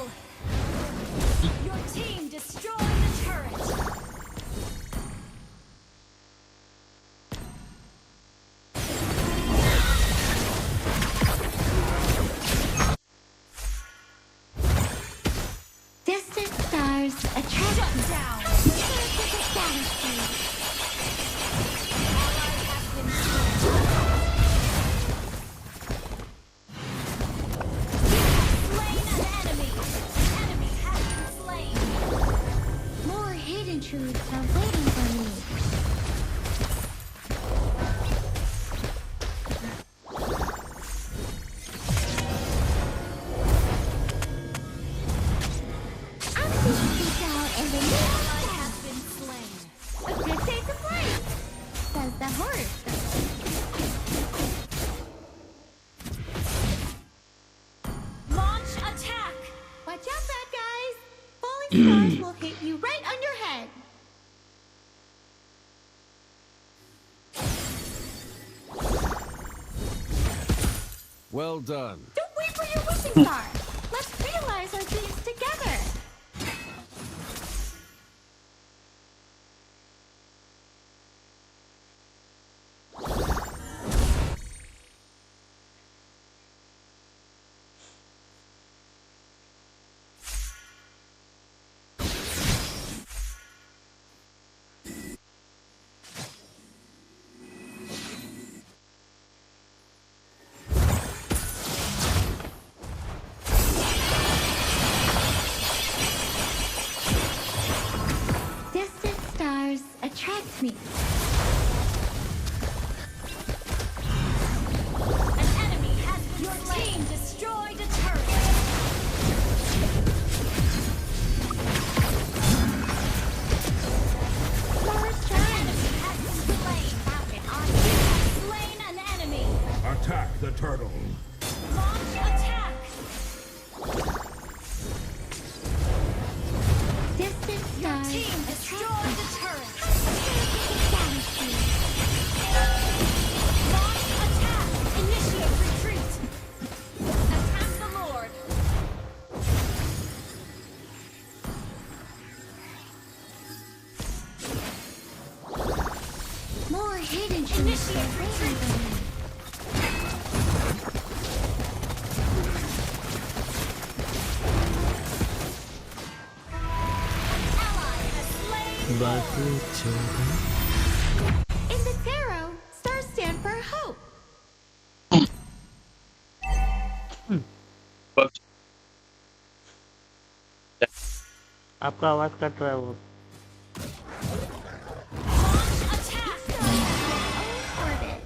Your team destroyed the turret. has the horror Launch attack! Watch out, bad guys! Falling stars will hit you right on your head. Well done. Don't wait for your wishing star. Let's realize our dreams together. Distant stars attract me. An enemy has been Your team destroyed a turret. Stars shine. Has been slain. Falcon on you have slain an enemy. Attack the turtle. Launch attack! Distant stars Team destroyed the turret. galaxy. Launch attack! Initiate retreat! Attack the Lord! More hidden truths Initiate are waiting for me. Ally has slain In the tarot, stars stand for hope. आपका आवाज cut रहा है वो Orbit.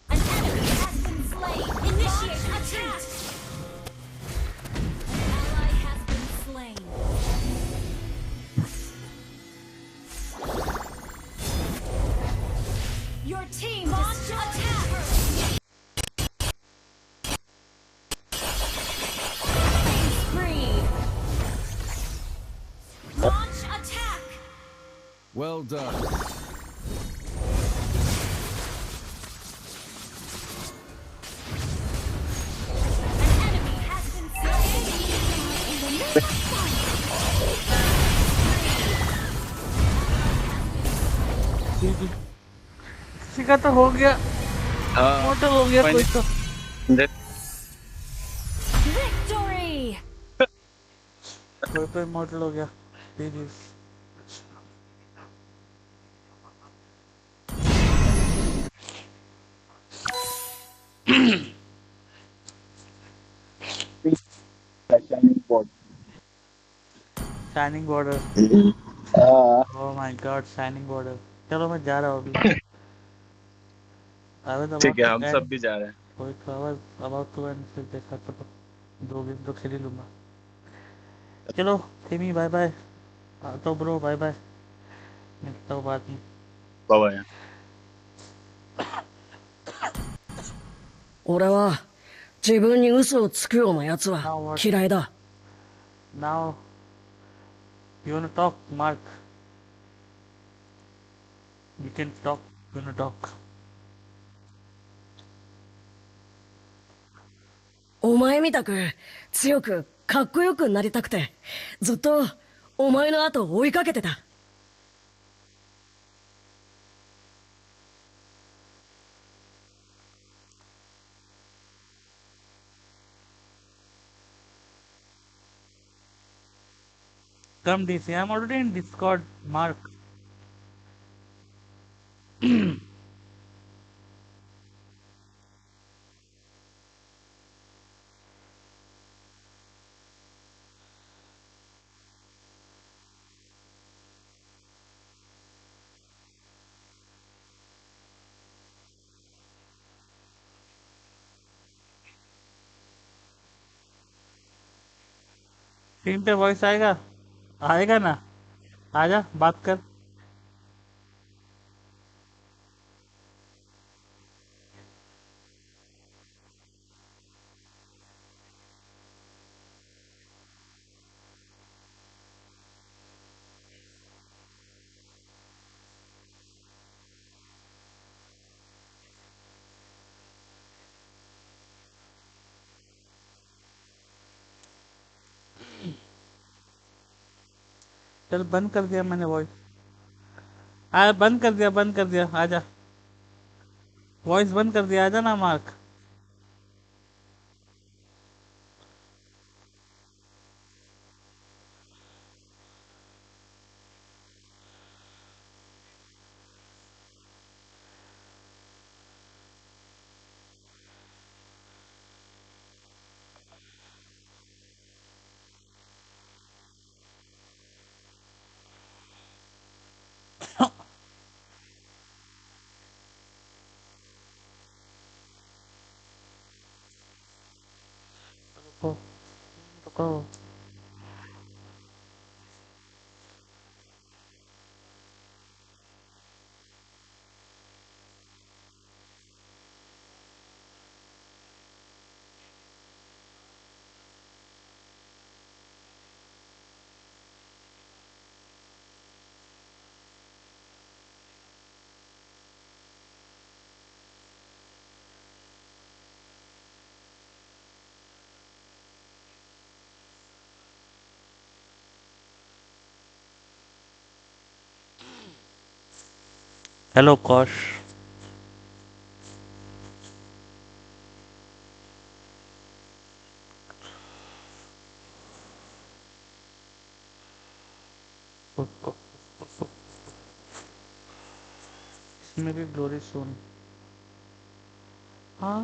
An enemy has been slain. Initiate retreat. An ally has been slain. Your team launch attack. Spree. Launch attack. Well done. An enemy has been slain. किसी का तो हो गया मोटर हो गया कोई तो Victory. कोई तो मोटर हो गया दीदी shining border oh my God shining border चलो मैं जा रहा हूँ अभी ठीक है हम सब भी जा रहे हैं कोई तो आवाज अबाउट टू एंड फिर देखा तो 2 गेम तो खेल ही लूंगा चलो थेमी बाय बाय तो ब्रो बाय बाय मिलता हूँ बाद में bye bye 俺は自分に嘘をつくような奴は嫌いだ。 Now you wanna talk Mark you can talk you wanna talk お前みたく強くかっこよくなりたくてずっとお前の後を追いかけてた。Come DC I'm already in Discord Mark screen पे वॉइस आएगा, आएगा ना? आजा बात कर। चल बंद कर दिया मैंने वॉइस। बंद कर दिया, बंद कर दिया, आजा। वॉइस बंद कर दिया, आजा ना मार्क। रुको रुको। हेलो कौश। इसमें भी ग्लोरी सोन। हाँ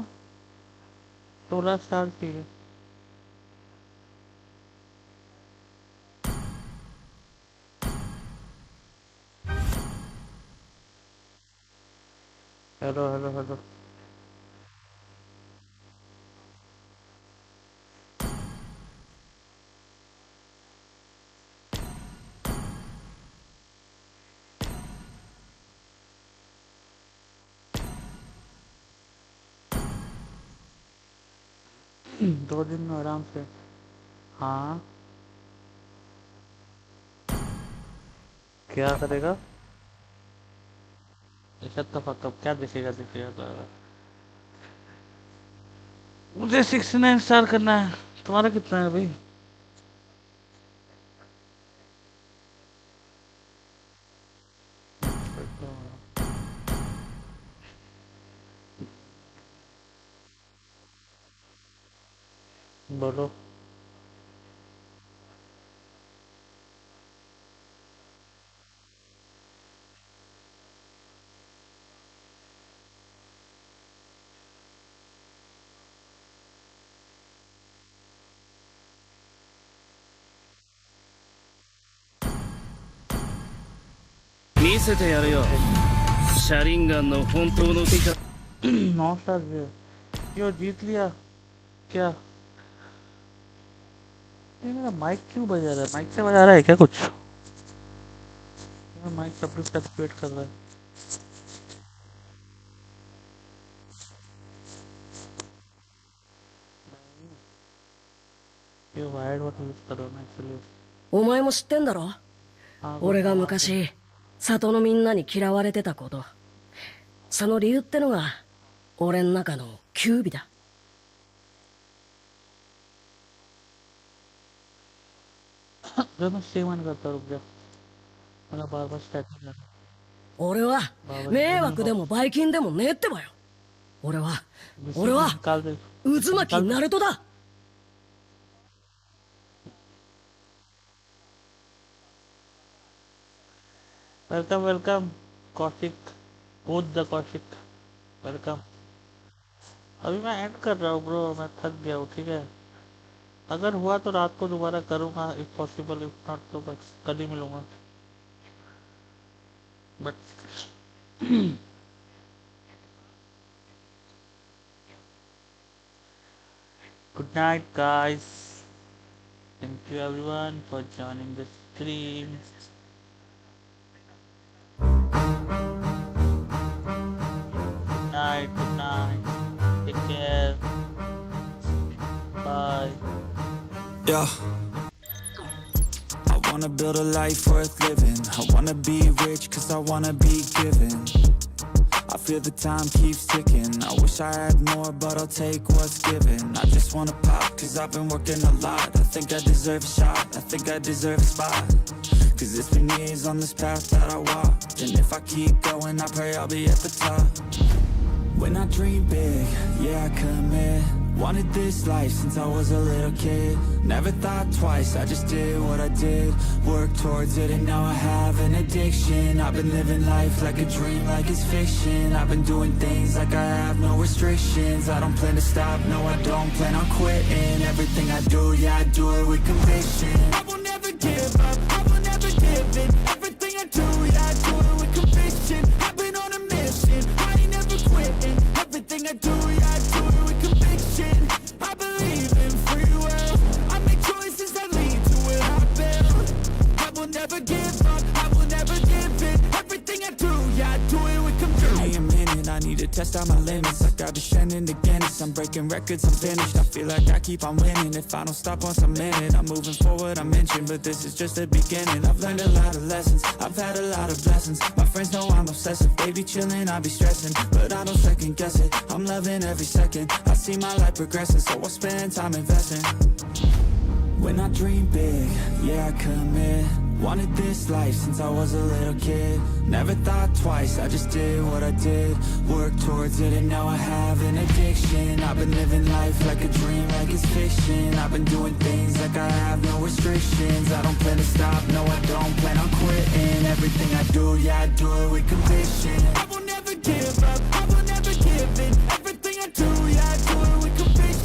16 स्टार की है। Hello hello hello. दो दिन में आराम से। हाँ क्या करेगा? कब क्या दिखेगा? दिखेगा तो मुझे 69 स्टार करना है। तुम्हारा कितना है भाई? बोलो। नौ स्टार क्यों जीत लिया क्या? ये मेरा माइक क्यों बजा रहा है? माइक से बजा रहा है क्या कुछ? माइक सब एक्टिवेट कर रहा है। ये वायर्ड वाला यूज कर रहा हूँ एक्चुअली। お前も知ってんだろ？俺が昔里のみんなに嫌われてたこと。その理由ってのが俺の中のキュービだ。俺は迷惑でもバイキンでもねえってばよ。俺は渦巻きナルトだ。वेलकम वेलकम कौशिक, कूद द कौशिक, वेलकम। अभी मैं एंड कर रहा हूँ ब्रो, मैं थक गया हूँ। ठीक है, अगर हुआ तो रात को दोबारा करूँगा इफ पॉसिबल, इफ नॉट तो बस कल ही मिलूंगा। But good night guys. Thank you everyone for joining the stream. Good night. Take care. Bye. Yeah. I wanna build a life worth living. I wanna be rich cause I wanna be given. I feel the time keeps ticking. I wish I had more, but I'll take what's given. I just wanna pop cause I've been working a lot. I think I deserve a shot, I think I deserve a spot. Cause it's been years on this path that I walked, and if I keep going I pray I'll be at the top. When I dream big, yeah I commit. Wanted this life since I was a little kid. Never thought twice, I just did what I did. Worked towards it and now I have an addiction. I've been living life like a dream, like it's fiction. I've been doing things like I have no restrictions. I don't plan to stop, no I don't plan on quitting. Everything I do, yeah I do it with conviction. I will never give up, I will never give in. Everything I do, yeah I do it with conviction. I've been on a mission, I ain't never quitting. Everything I do, yeah I do it with conviction. I believe in free will. I make choices that lead to where I build. I will never give up, I will never give in. Everything I do, yeah I do it with conviction. Give me a minute, I need to test out my limits. Like I've been trending to Guinness. I'm breaking records, I'm finished. I feel like I keep on winning. If I don't stop once I'm in it, I'm moving forward, I'm inching. But this is just the beginning. I've learned a lot of lessons, I've had a lot of blessings. My friends know I'm obsessive, they be chilling, I be stressing. But I don't second guess it, I'm loving every second. I see my life progressing, so I spend time investing. When I dream big, yeah I commit. Wanted this life since I was a little kid. Never thought twice, I just did what I did. Worked towards it and now I have an addiction. I've been living life like a dream, like it's fiction. I've been doing things like I have no restrictions. I don't plan to stop, no I don't plan on quitting. Everything I do, yeah I do it with conviction. I will never give up, I will never give in.